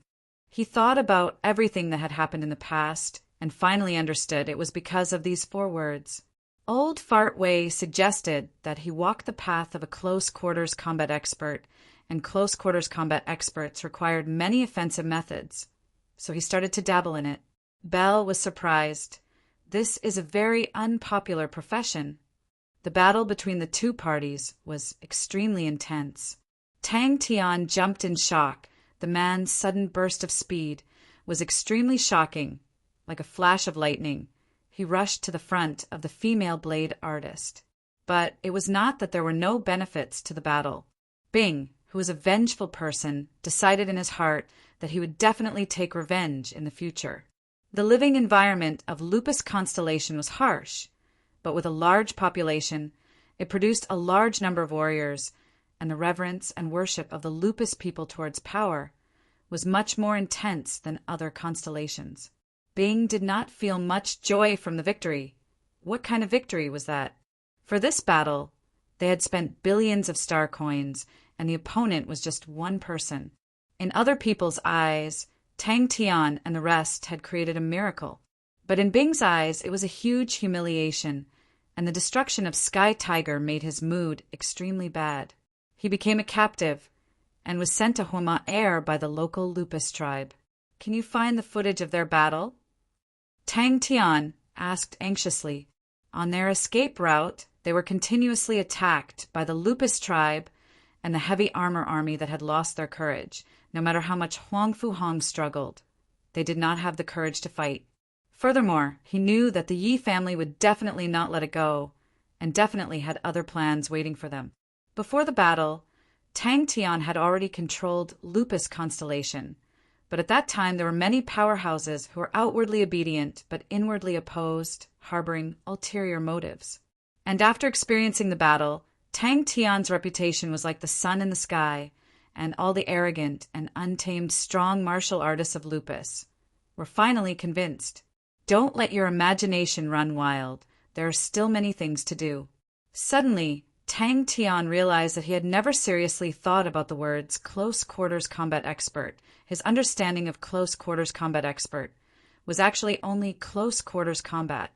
Speaker 1: He thought about everything that had happened in the past and finally understood it was because of these 4 words. Old Fart Wei suggested that he walk the path of a close-quarters combat expert, and close-quarters combat experts required many offensive methods, so he started to dabble in it. Belle was surprised. This is a very unpopular profession. The battle between the 2 parties was extremely intense. Tang Tian jumped in shock. The man's sudden burst of speed was extremely shocking. Like a flash of lightning, he rushed to the front of the female blade artist. But it was not that there were no benefits to the battle. Bing, who was a vengeful person, decided in his heart that he would definitely take revenge in the future. The living environment of Lupus Constellation was harsh, but with a large population, it produced a large number of warriors, and the reverence and worship of the Lupus people towards power was much more intense than other constellations. Bing did not feel much joy from the victory. What kind of victory was that? For this battle, they had spent billions of star coins, and the opponent was just one person. In other people's eyes, Tang Tian and the rest had created a miracle. But in Bing's eyes, it was a huge humiliation, and the destruction of Sky Tiger made his mood extremely bad. He became a captive and was sent to Homa Air by the local Lupus tribe. Can you find the footage of their battle? Tang Tian asked anxiously. On their escape route, they were continuously attacked by the Lupus tribe and the heavy armor army that had lost their courage. No matter how much Huang Fuhong struggled, they did not have the courage to fight. Furthermore, he knew that the Yi family would definitely not let it go, and definitely had other plans waiting for them. Before the battle, Tang Tian had already controlled Lupus constellation, but at that time there were many powerhouses who were outwardly obedient but inwardly opposed, harboring ulterior motives. And after experiencing the battle, Tang Tian's reputation was like the sun in the sky, and all the arrogant and untamed strong martial artists of Lupus were finally convinced. Don't let your imagination run wild. There are still many things to do. Suddenly, Tang Tian realized that he had never seriously thought about the words close quarters combat expert. His understanding of close quarters combat expert was actually only close quarters combat.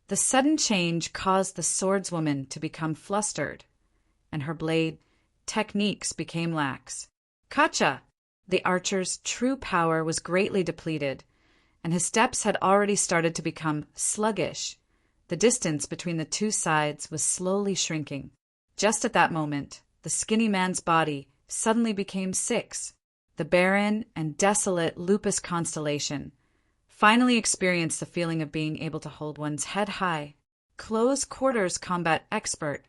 Speaker 1: The sudden change caused the swordswoman to become flustered, and her blade techniques became lax. Kacha! The archer's true power was greatly depleted, and his steps had already started to become sluggish. The distance between the two sides was slowly shrinking. Just at that moment, the skinny man's body suddenly became 6. The barren and desolate Lupus constellation finally experienced the feeling of being able to hold one's head high. Close quarters combat expert.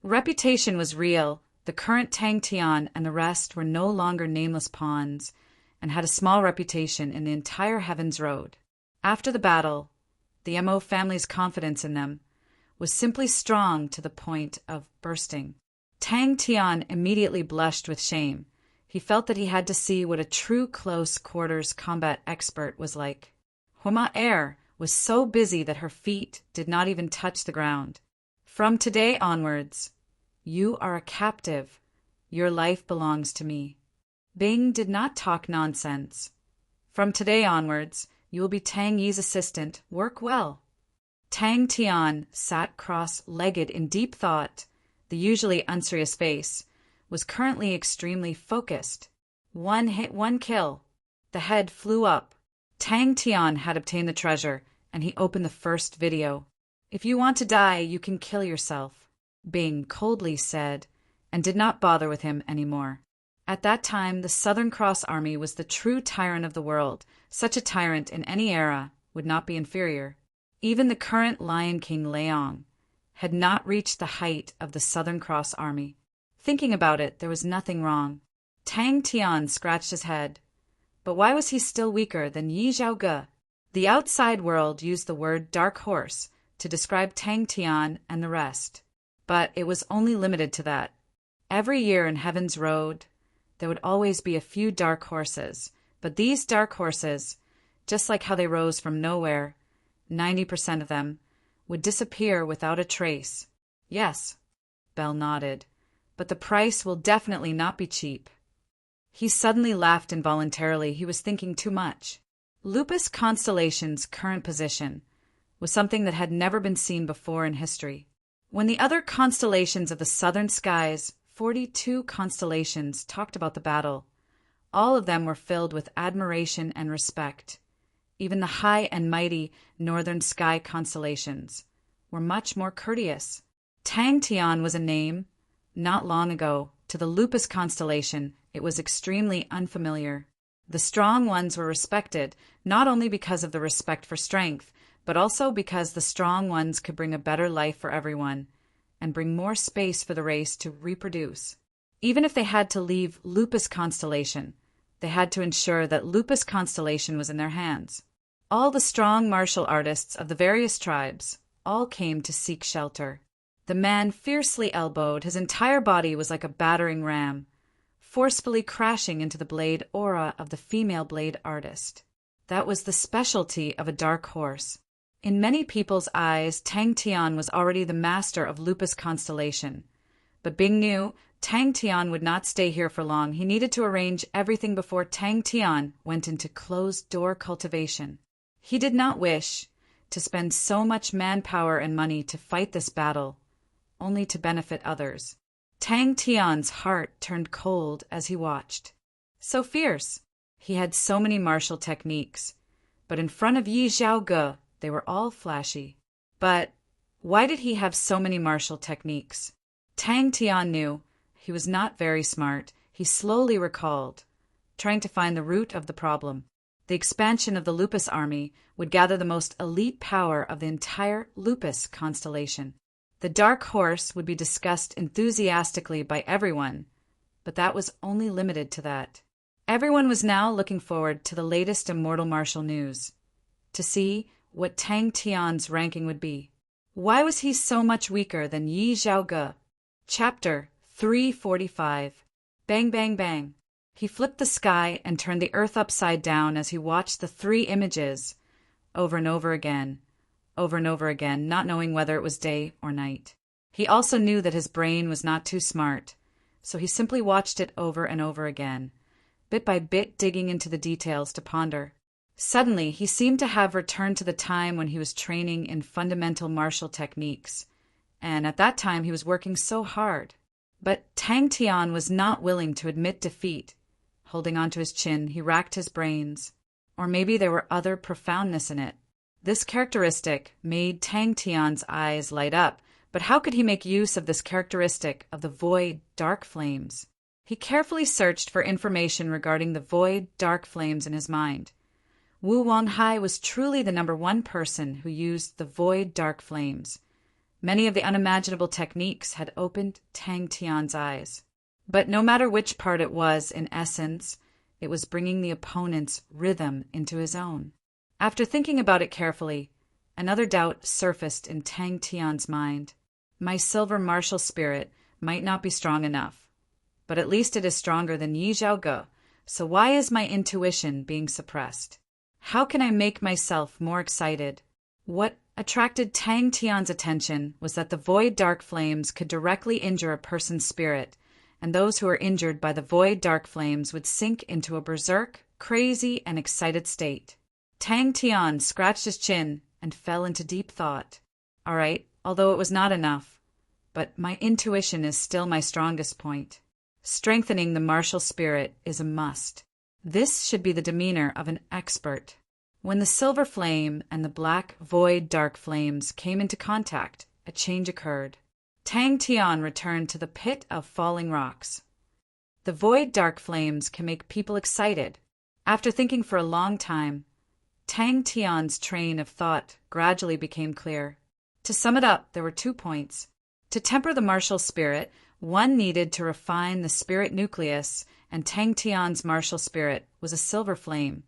Speaker 1: Reputation was real. The current Tang Tian and the rest were no longer nameless pawns and had a small reputation in the entire Heaven's Road. After the battle, the Mo family's confidence in them was simply strong to the point of bursting. Tang Tian immediately blushed with shame. He felt that he had to see what a true close quarters combat expert was like. Homa Air was so busy that her feet did not even touch the ground. From today onwards, you are a captive. Your life belongs to me. Bing did not talk nonsense. From today onwards, you will be Tang Yi's assistant. Work well. Tang Tian sat cross-legged in deep thought. The usually unserious face was currently extremely focused. One hit, one kill. The head flew up. Tang Tian had obtained the treasure, and he opened the first video. If you want to die, you can kill yourself, Bing coldly said, and did not bother with him anymore. At that time, the Southern Cross Army was the true tyrant of the world. Such a tyrant in any era would not be inferior. Even the current Lion King Leong had not reached the height of the Southern Cross Army. Thinking about it, there was nothing wrong. Tang Tian scratched his head. But why was he still weaker than Yi Zhaoge? The outside world used the word dark horse to describe Tang Tian and the rest, but it was only limited to that. Every year in Heaven's Road, there would always be a few dark horses, but these dark horses, just like how they rose from nowhere, 90% of them would disappear without a trace. Yes, Belle nodded, but the price will definitely not be cheap. He suddenly laughed involuntarily. He was thinking too much. Lupus Constellation's current position was something that had never been seen before in history. When the other constellations of the southern skies, 42 constellations, talked about the battle, all of them were filled with admiration and respect. Even the high and mighty northern sky constellations were much more courteous. Tang Tian was a name. Not long ago, to the Lupus constellation, it was extremely unfamiliar. The strong ones were respected, not only because of the respect for strength, but also because the strong ones could bring a better life for everyone and bring more space for the race to reproduce. Even if they had to leave Lupus constellation, they had to ensure that Lupus constellation was in their hands. All the strong martial artists of the various tribes all came to seek shelter. The man fiercely elbowed. His entire body was like a battering ram. forcefully crashing into the blade aura of the female blade artist. That was the specialty of a dark horse. In many people's eyes, Tang Tian was already the master of Lupus constellation. But Bing knew Tang Tian would not stay here for long. He needed to arrange everything before Tang Tian went into closed-door cultivation. He did not wish to spend so much manpower and money to fight this battle, only to benefit others. Tang Tian's heart turned cold as he watched. So fierce. He had so many martial techniques, but in front of Yi Zhaoge, they were all flashy. But why did he have so many martial techniques? Tang Tian knew he was not very smart. He slowly recalled, trying to find the root of the problem. The expansion of the Lupus army would gather the most elite power of the entire Lupus constellation. The dark horse would be discussed enthusiastically by everyone, but that was only limited to that. Everyone was now looking forward to the latest immortal martial news, to see what Tang Tian's ranking would be. Why was he so much weaker than Yi Zhaoge? Chapter 345. Bang, bang, bang. He flipped the sky and turned the earth upside down as he watched the three images over and over again, not knowing whether it was day or night. He also knew that his brain was not too smart, so he simply watched it over and over again, bit by bit digging into the details to ponder. Suddenly, he seemed to have returned to the time when he was training in fundamental martial techniques, and at that time he was working so hard. But Tang Tian was not willing to admit defeat. Holding onto his chin, he racked his brains. Or maybe there were other profoundness in it. This characteristic made Tang Tian's eyes light up, but how could he make use of this characteristic of the void dark flames? He carefully searched for information regarding the void dark flames in his mind. Wu Wanhai was truly the #1 person who used the void dark flames. Many of the unimaginable techniques had opened Tang Tian's eyes. But no matter which part it was, in essence, it was bringing the opponent's rhythm into his own. After thinking about it carefully, another doubt surfaced in Tang Tian's mind. My silver martial spirit might not be strong enough, but at least it is stronger than Yi Zhaoge, so why is my intuition being suppressed? How can I make myself more excited? What attracted Tang Tian's attention was that the void dark flames could directly injure a person's spirit, and those who were injured by the void dark flames would sink into a berserk, crazy, and excited state. Tang Tian scratched his chin and fell into deep thought. All right, although it was not enough, but my intuition is still my strongest point. Strengthening the martial spirit is a must. This should be the demeanor of an expert. When the silver flame and the black void dark flames came into contact, a change occurred. Tang Tian returned to the pit of falling rocks. The void dark flames can make people excited. After thinking for a long time, Tang Tian's train of thought gradually became clear. To sum it up, there were 2 points. To temper the martial spirit, one needed to refine the spirit nucleus, and Tang Tian's martial spirit was a silver flame,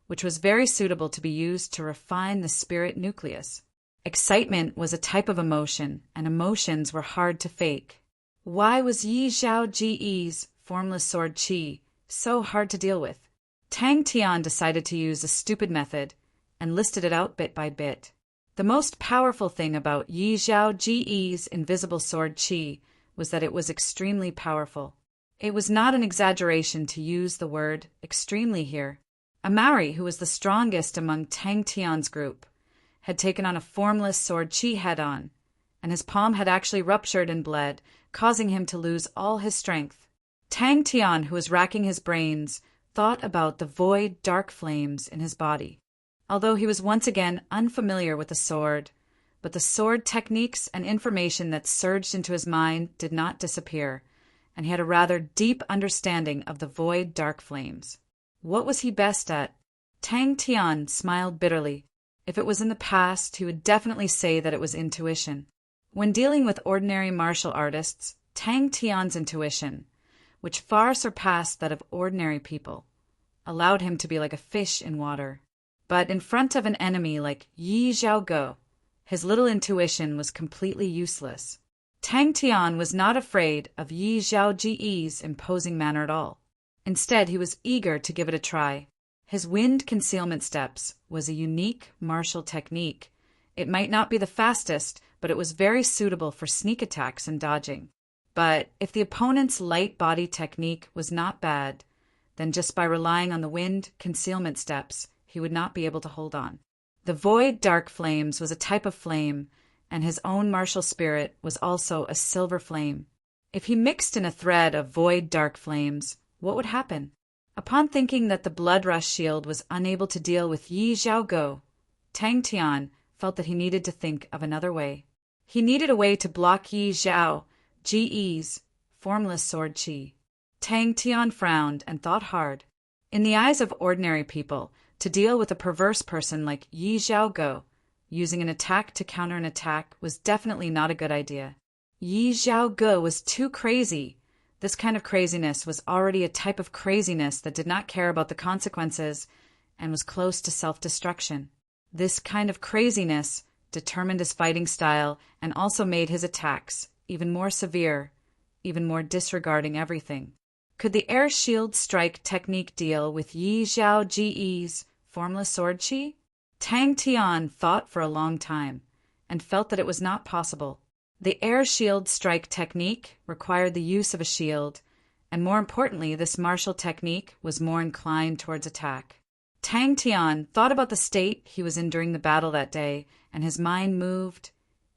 Speaker 1: which was very suitable to be used to refine the spirit nucleus. Excitement was a type of emotion, and emotions were hard to fake. Why was Yi Zhaoge's formless sword qi so hard to deal with? Tang Tian decided to use a stupid method and listed it out bit by bit. The most powerful thing about Yi Zhaoge's invisible sword qi was that it was extremely powerful. It was not an exaggeration to use the word extremely here. A Maori, who was the strongest among Tang Tian's group, had taken on a formless sword qi head-on, and his palm had actually ruptured and bled, causing him to lose all his strength. Tang Tian, who was racking his brains, thought about the void dark flames in his body. Although he was once again unfamiliar with the sword, but the sword techniques and information that surged into his mind did not disappear, and he had a rather deep understanding of the void dark flames. What was he best at? Tang Tian smiled bitterly. If it was in the past, he would definitely say that it was intuition. When dealing with ordinary martial artists, Tang Tian's intuition, which far surpassed that of ordinary people, allowed him to be like a fish in water. But in front of an enemy like Yi Zhaoge, his little intuition was completely useless. Tang Tian was not afraid of Yi Zhaoji's imposing manner at all. Instead, he was eager to give it a try. His wind concealment steps was a unique martial technique. It might not be the fastest, but it was very suitable for sneak attacks and dodging. But if the opponent's light body technique was not bad, then just by relying on the wind concealment steps, he would not be able to hold on. The void dark flames was a type of flame, and his own martial spirit was also a silver flame. If he mixed in a thread of void dark flames, what would happen? Upon thinking that the blood rush shield was unable to deal with Yi Zhaogo, Tang Tian felt that he needed to think of another way. He needed a way to block Yi Zhaoji's formless sword chi. Tang Tian frowned and thought hard. In the eyes of ordinary people, to deal with a perverse person like Yi Zhaogo, using an attack to counter an attack was definitely not a good idea. Yi Zhaogo was too crazy. This kind of craziness was already a type of craziness that did not care about the consequences and was close to self-destruction. This kind of craziness determined his fighting style and also made his attacks even more severe, even more disregarding everything. Could the air shield strike technique deal with Yi Zhaoji's formless sword chi? Tang Tian thought for a long time and felt that it was not possible. The air shield strike technique required the use of a shield, and more importantly, this martial technique was more inclined towards attack. Tang Tian thought about the state he was in during the battle that day, and his mind moved,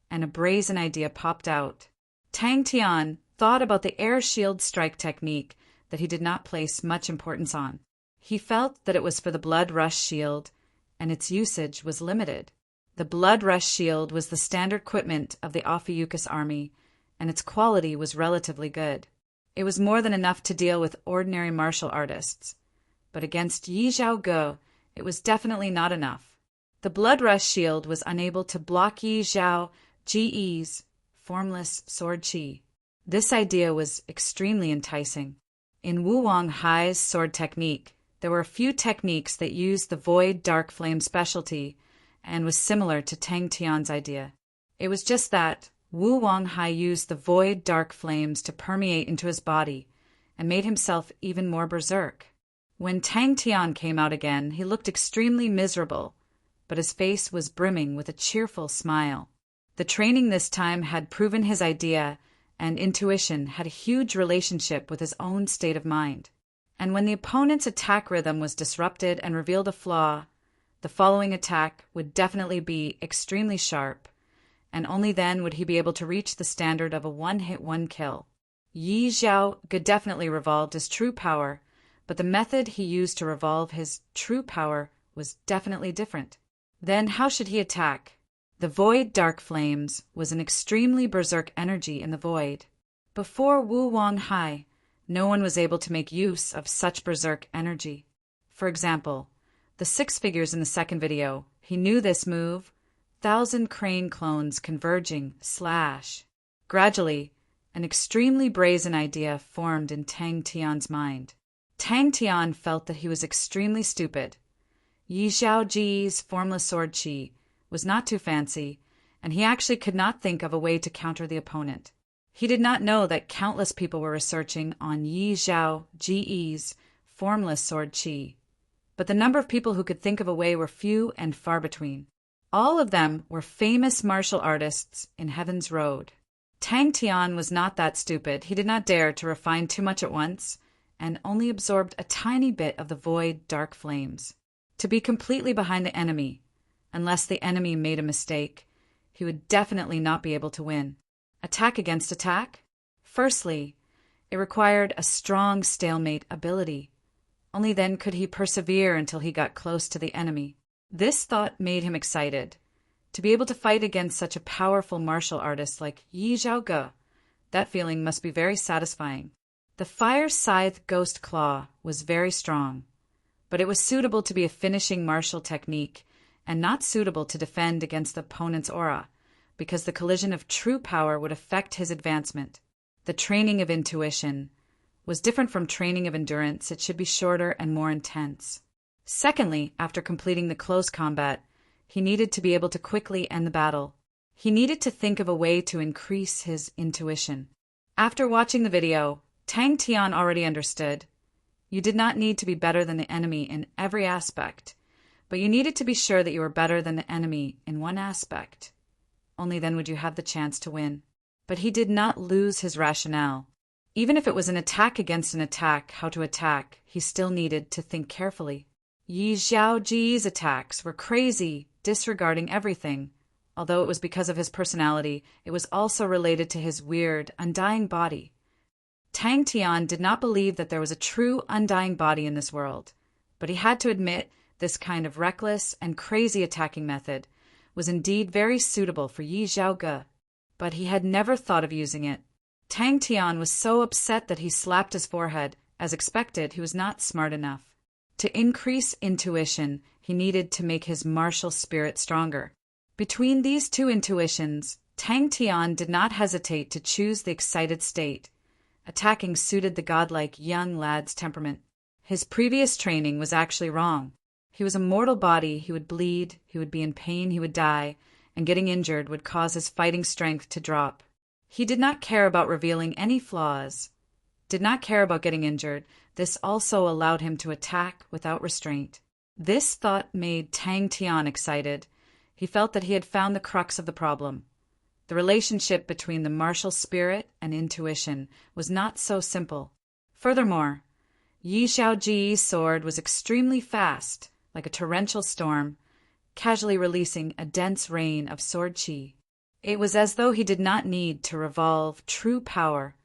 Speaker 1: and a brazen idea popped out. Tang Tian thought about the air shield strike technique that he did not place much importance on. He felt that it was for the blood rush shield, and its usage was limited. The blood rush shield was the standard equipment of the Ophiuchus army, and its quality was relatively good. It was more than enough to deal with ordinary martial artists. But against Yi Zhaogo, it was definitely not enough. The blood rush shield was unable to block Yi Zhaoji's formless sword chi. This idea was extremely enticing. In Wu Wang Hai's sword technique, there were a few techniques that used the void dark flame specialty and was similar to Tang Tian's idea. It was just that Wu Wang Hai used the void dark flames to permeate into his body and made himself even more berserk. When Tang Tian came out again, he looked extremely miserable, but his face was brimming with a cheerful smile. The training this time had proven his idea, and intuition had a huge relationship with his own state of mind. And when the opponent's attack rhythm was disrupted and revealed a flaw, the following attack would definitely be extremely sharp, and only then would he be able to reach the standard of a one-hit, one-kill. Yi Zhaogo definitely revolved his true power, but the method he used to revolve his true power was definitely different. Then how should he attack? The void dark flames was an extremely berserk energy in the void. Before Wu Wang Hai, no one was able to make use of such berserk energy. For example, the six figures in the second video, he knew this move, 1,000 crane clones converging, / Gradually, an extremely brazen idea formed in Tang Tian's mind. Tang Tian felt that he was extremely stupid. Yi Zhaoji's formless sword chi was not too fancy, and he actually could not think of a way to counter the opponent. He did not know that countless people were researching on Yi Zhaoji's formless sword chi, but the number of people who could think of a way were few and far between. All of them were famous martial artists in Heaven's Road. Tang Tian was not that stupid. He did not dare to refine too much at once, and only absorbed a tiny bit of the void dark flames. To be completely behind the enemy, unless the enemy made a mistake, he would definitely not be able to win. Attack against attack? Firstly, it required a strong stalemate ability. Only then could he persevere until he got close to the enemy. This thought made him excited. To be able to fight against such a powerful martial artist like Yi Zhaogo, that feeling must be very satisfying. The Fire Scythe Ghost Claw was very strong, but it was suitable to be a finishing martial technique and not suitable to defend against the opponent's aura, because the collision of true power would affect his advancement. The training of intuition was different from training of endurance. It should be shorter and more intense. Secondly, after completing the close combat, he needed to be able to quickly end the battle. He needed to think of a way to increase his intuition. After watching the video, Tang Tian already understood. You did not need to be better than the enemy in every aspect, but you needed to be sure that you were better than the enemy in one aspect. Only then would you have the chance to win. But he did not lose his rationale. Even if it was an attack against an attack, how to attack, he still needed to think carefully. Yi Zhaoji's attacks were crazy, disregarding everything. Although it was because of his personality, it was also related to his weird, undying body. Tang Tian did not believe that there was a true undying body in this world, but he had to admit this kind of reckless and crazy attacking method was indeed very suitable for Yi Zhaoge, but he had never thought of using it. Tang Tian was so upset that he slapped his forehead. As expected, he was not smart enough. To increase intuition, he needed to make his martial spirit stronger. Between these two intuitions, Tang Tian did not hesitate to choose the excited state. Attacking suited the godlike young lad's temperament. His previous training was actually wrong. He was a mortal body, he would bleed, he would be in pain, he would die, and getting injured would cause his fighting strength to drop. He did not care about revealing any flaws, did not care about getting injured. This also allowed him to attack without restraint. This thought made Tang Tian excited. He felt that he had found the crux of the problem. The relationship between the martial spirit and intuition was not so simple. Furthermore, Yi Zhaoji's sword was extremely fast, like a torrential storm, casually releasing a dense rain of sword qi. It was as though he did not need to revolve true power.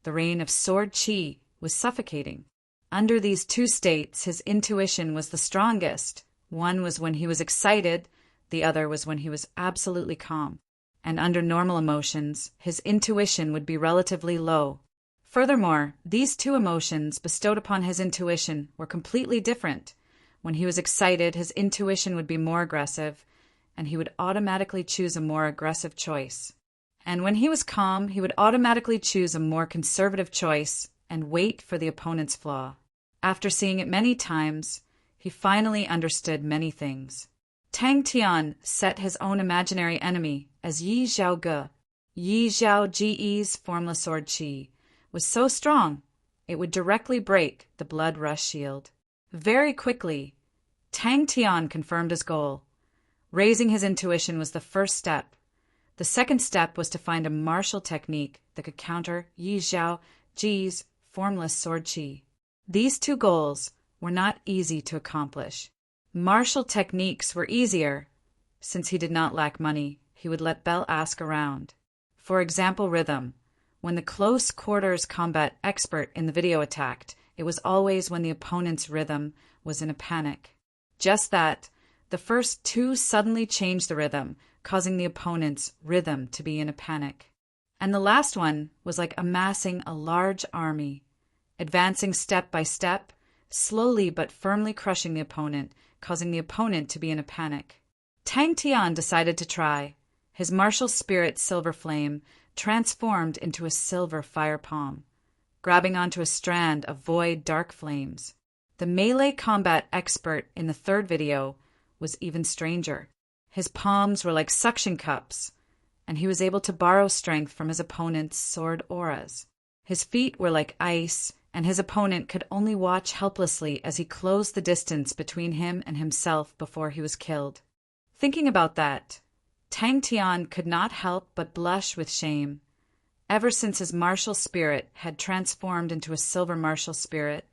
Speaker 1: The rain of sword qi was suffocating. Under these two states, his intuition was the strongest. One was when he was excited, the other was when he was absolutely calm. And under normal emotions, his intuition would be relatively low. Furthermore, these two emotions bestowed upon his intuition were completely different. When he was excited, his intuition would be more aggressive, and he would automatically choose a more aggressive choice. And when he was calm, he would automatically choose a more conservative choice and wait for the opponent's flaw. After seeing it many times, he finally understood many things. Tang Tian set his own imaginary enemy as Yi Zhaoge. Yi Zhaoji's formless sword qi was so strong, it would directly break the blood rush shield. Very quickly, Tang Tian confirmed his goal. Raising his intuition was the first step. The second step was to find a martial technique that could counter Yi Zhaoji's formless sword qi. These two goals were not easy to accomplish. Martial techniques were easier. Since he did not lack money, he would let Belle ask around. For example, rhythm. When the close quarters combat expert in the video attacked, it was always when the opponent's rhythm was in a panic. Just that, the first two suddenly changed the rhythm, causing the opponent's rhythm to be in a panic. And the last one was like amassing a large army, advancing step by step, slowly but firmly crushing the opponent, causing the opponent to be in a panic. Tang Tian decided to try. His martial spirit silver flame transformed into a silver fire palm, grabbing onto a strand of void dark flames. The melee combat expert in the third video was even stranger. His palms were like suction cups, and he was able to borrow strength from his opponent's sword auras. His feet were like ice, and his opponent could only watch helplessly as he closed the distance between him and himself before he was killed. Thinking about that, Tang Tian could not help but blush with shame. Ever since his martial spirit had transformed into a silver martial spirit,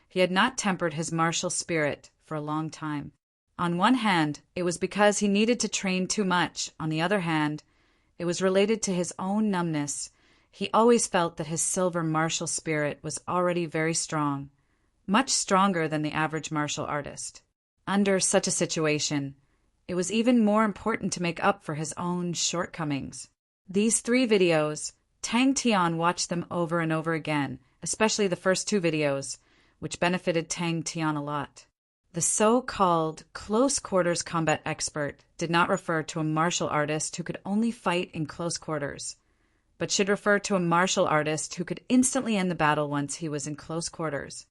Speaker 1: he had not tempered his martial spirit for a long time. On one hand, it was because he needed to train too much. On the other hand, it was related to his own numbness. He always felt that his silver martial spirit was already very strong, much stronger than the average martial artist. Under such a situation, it was even more important to make up for his own shortcomings. These 3 videos, Tang Tian watched them over and over again, especially the first 2 videos, which benefited Tang Tian a lot. The so-called close quarters combat expert did not refer to a martial artist who could only fight in close quarters, but should refer to a martial artist who could instantly end the battle once he was in close quarters.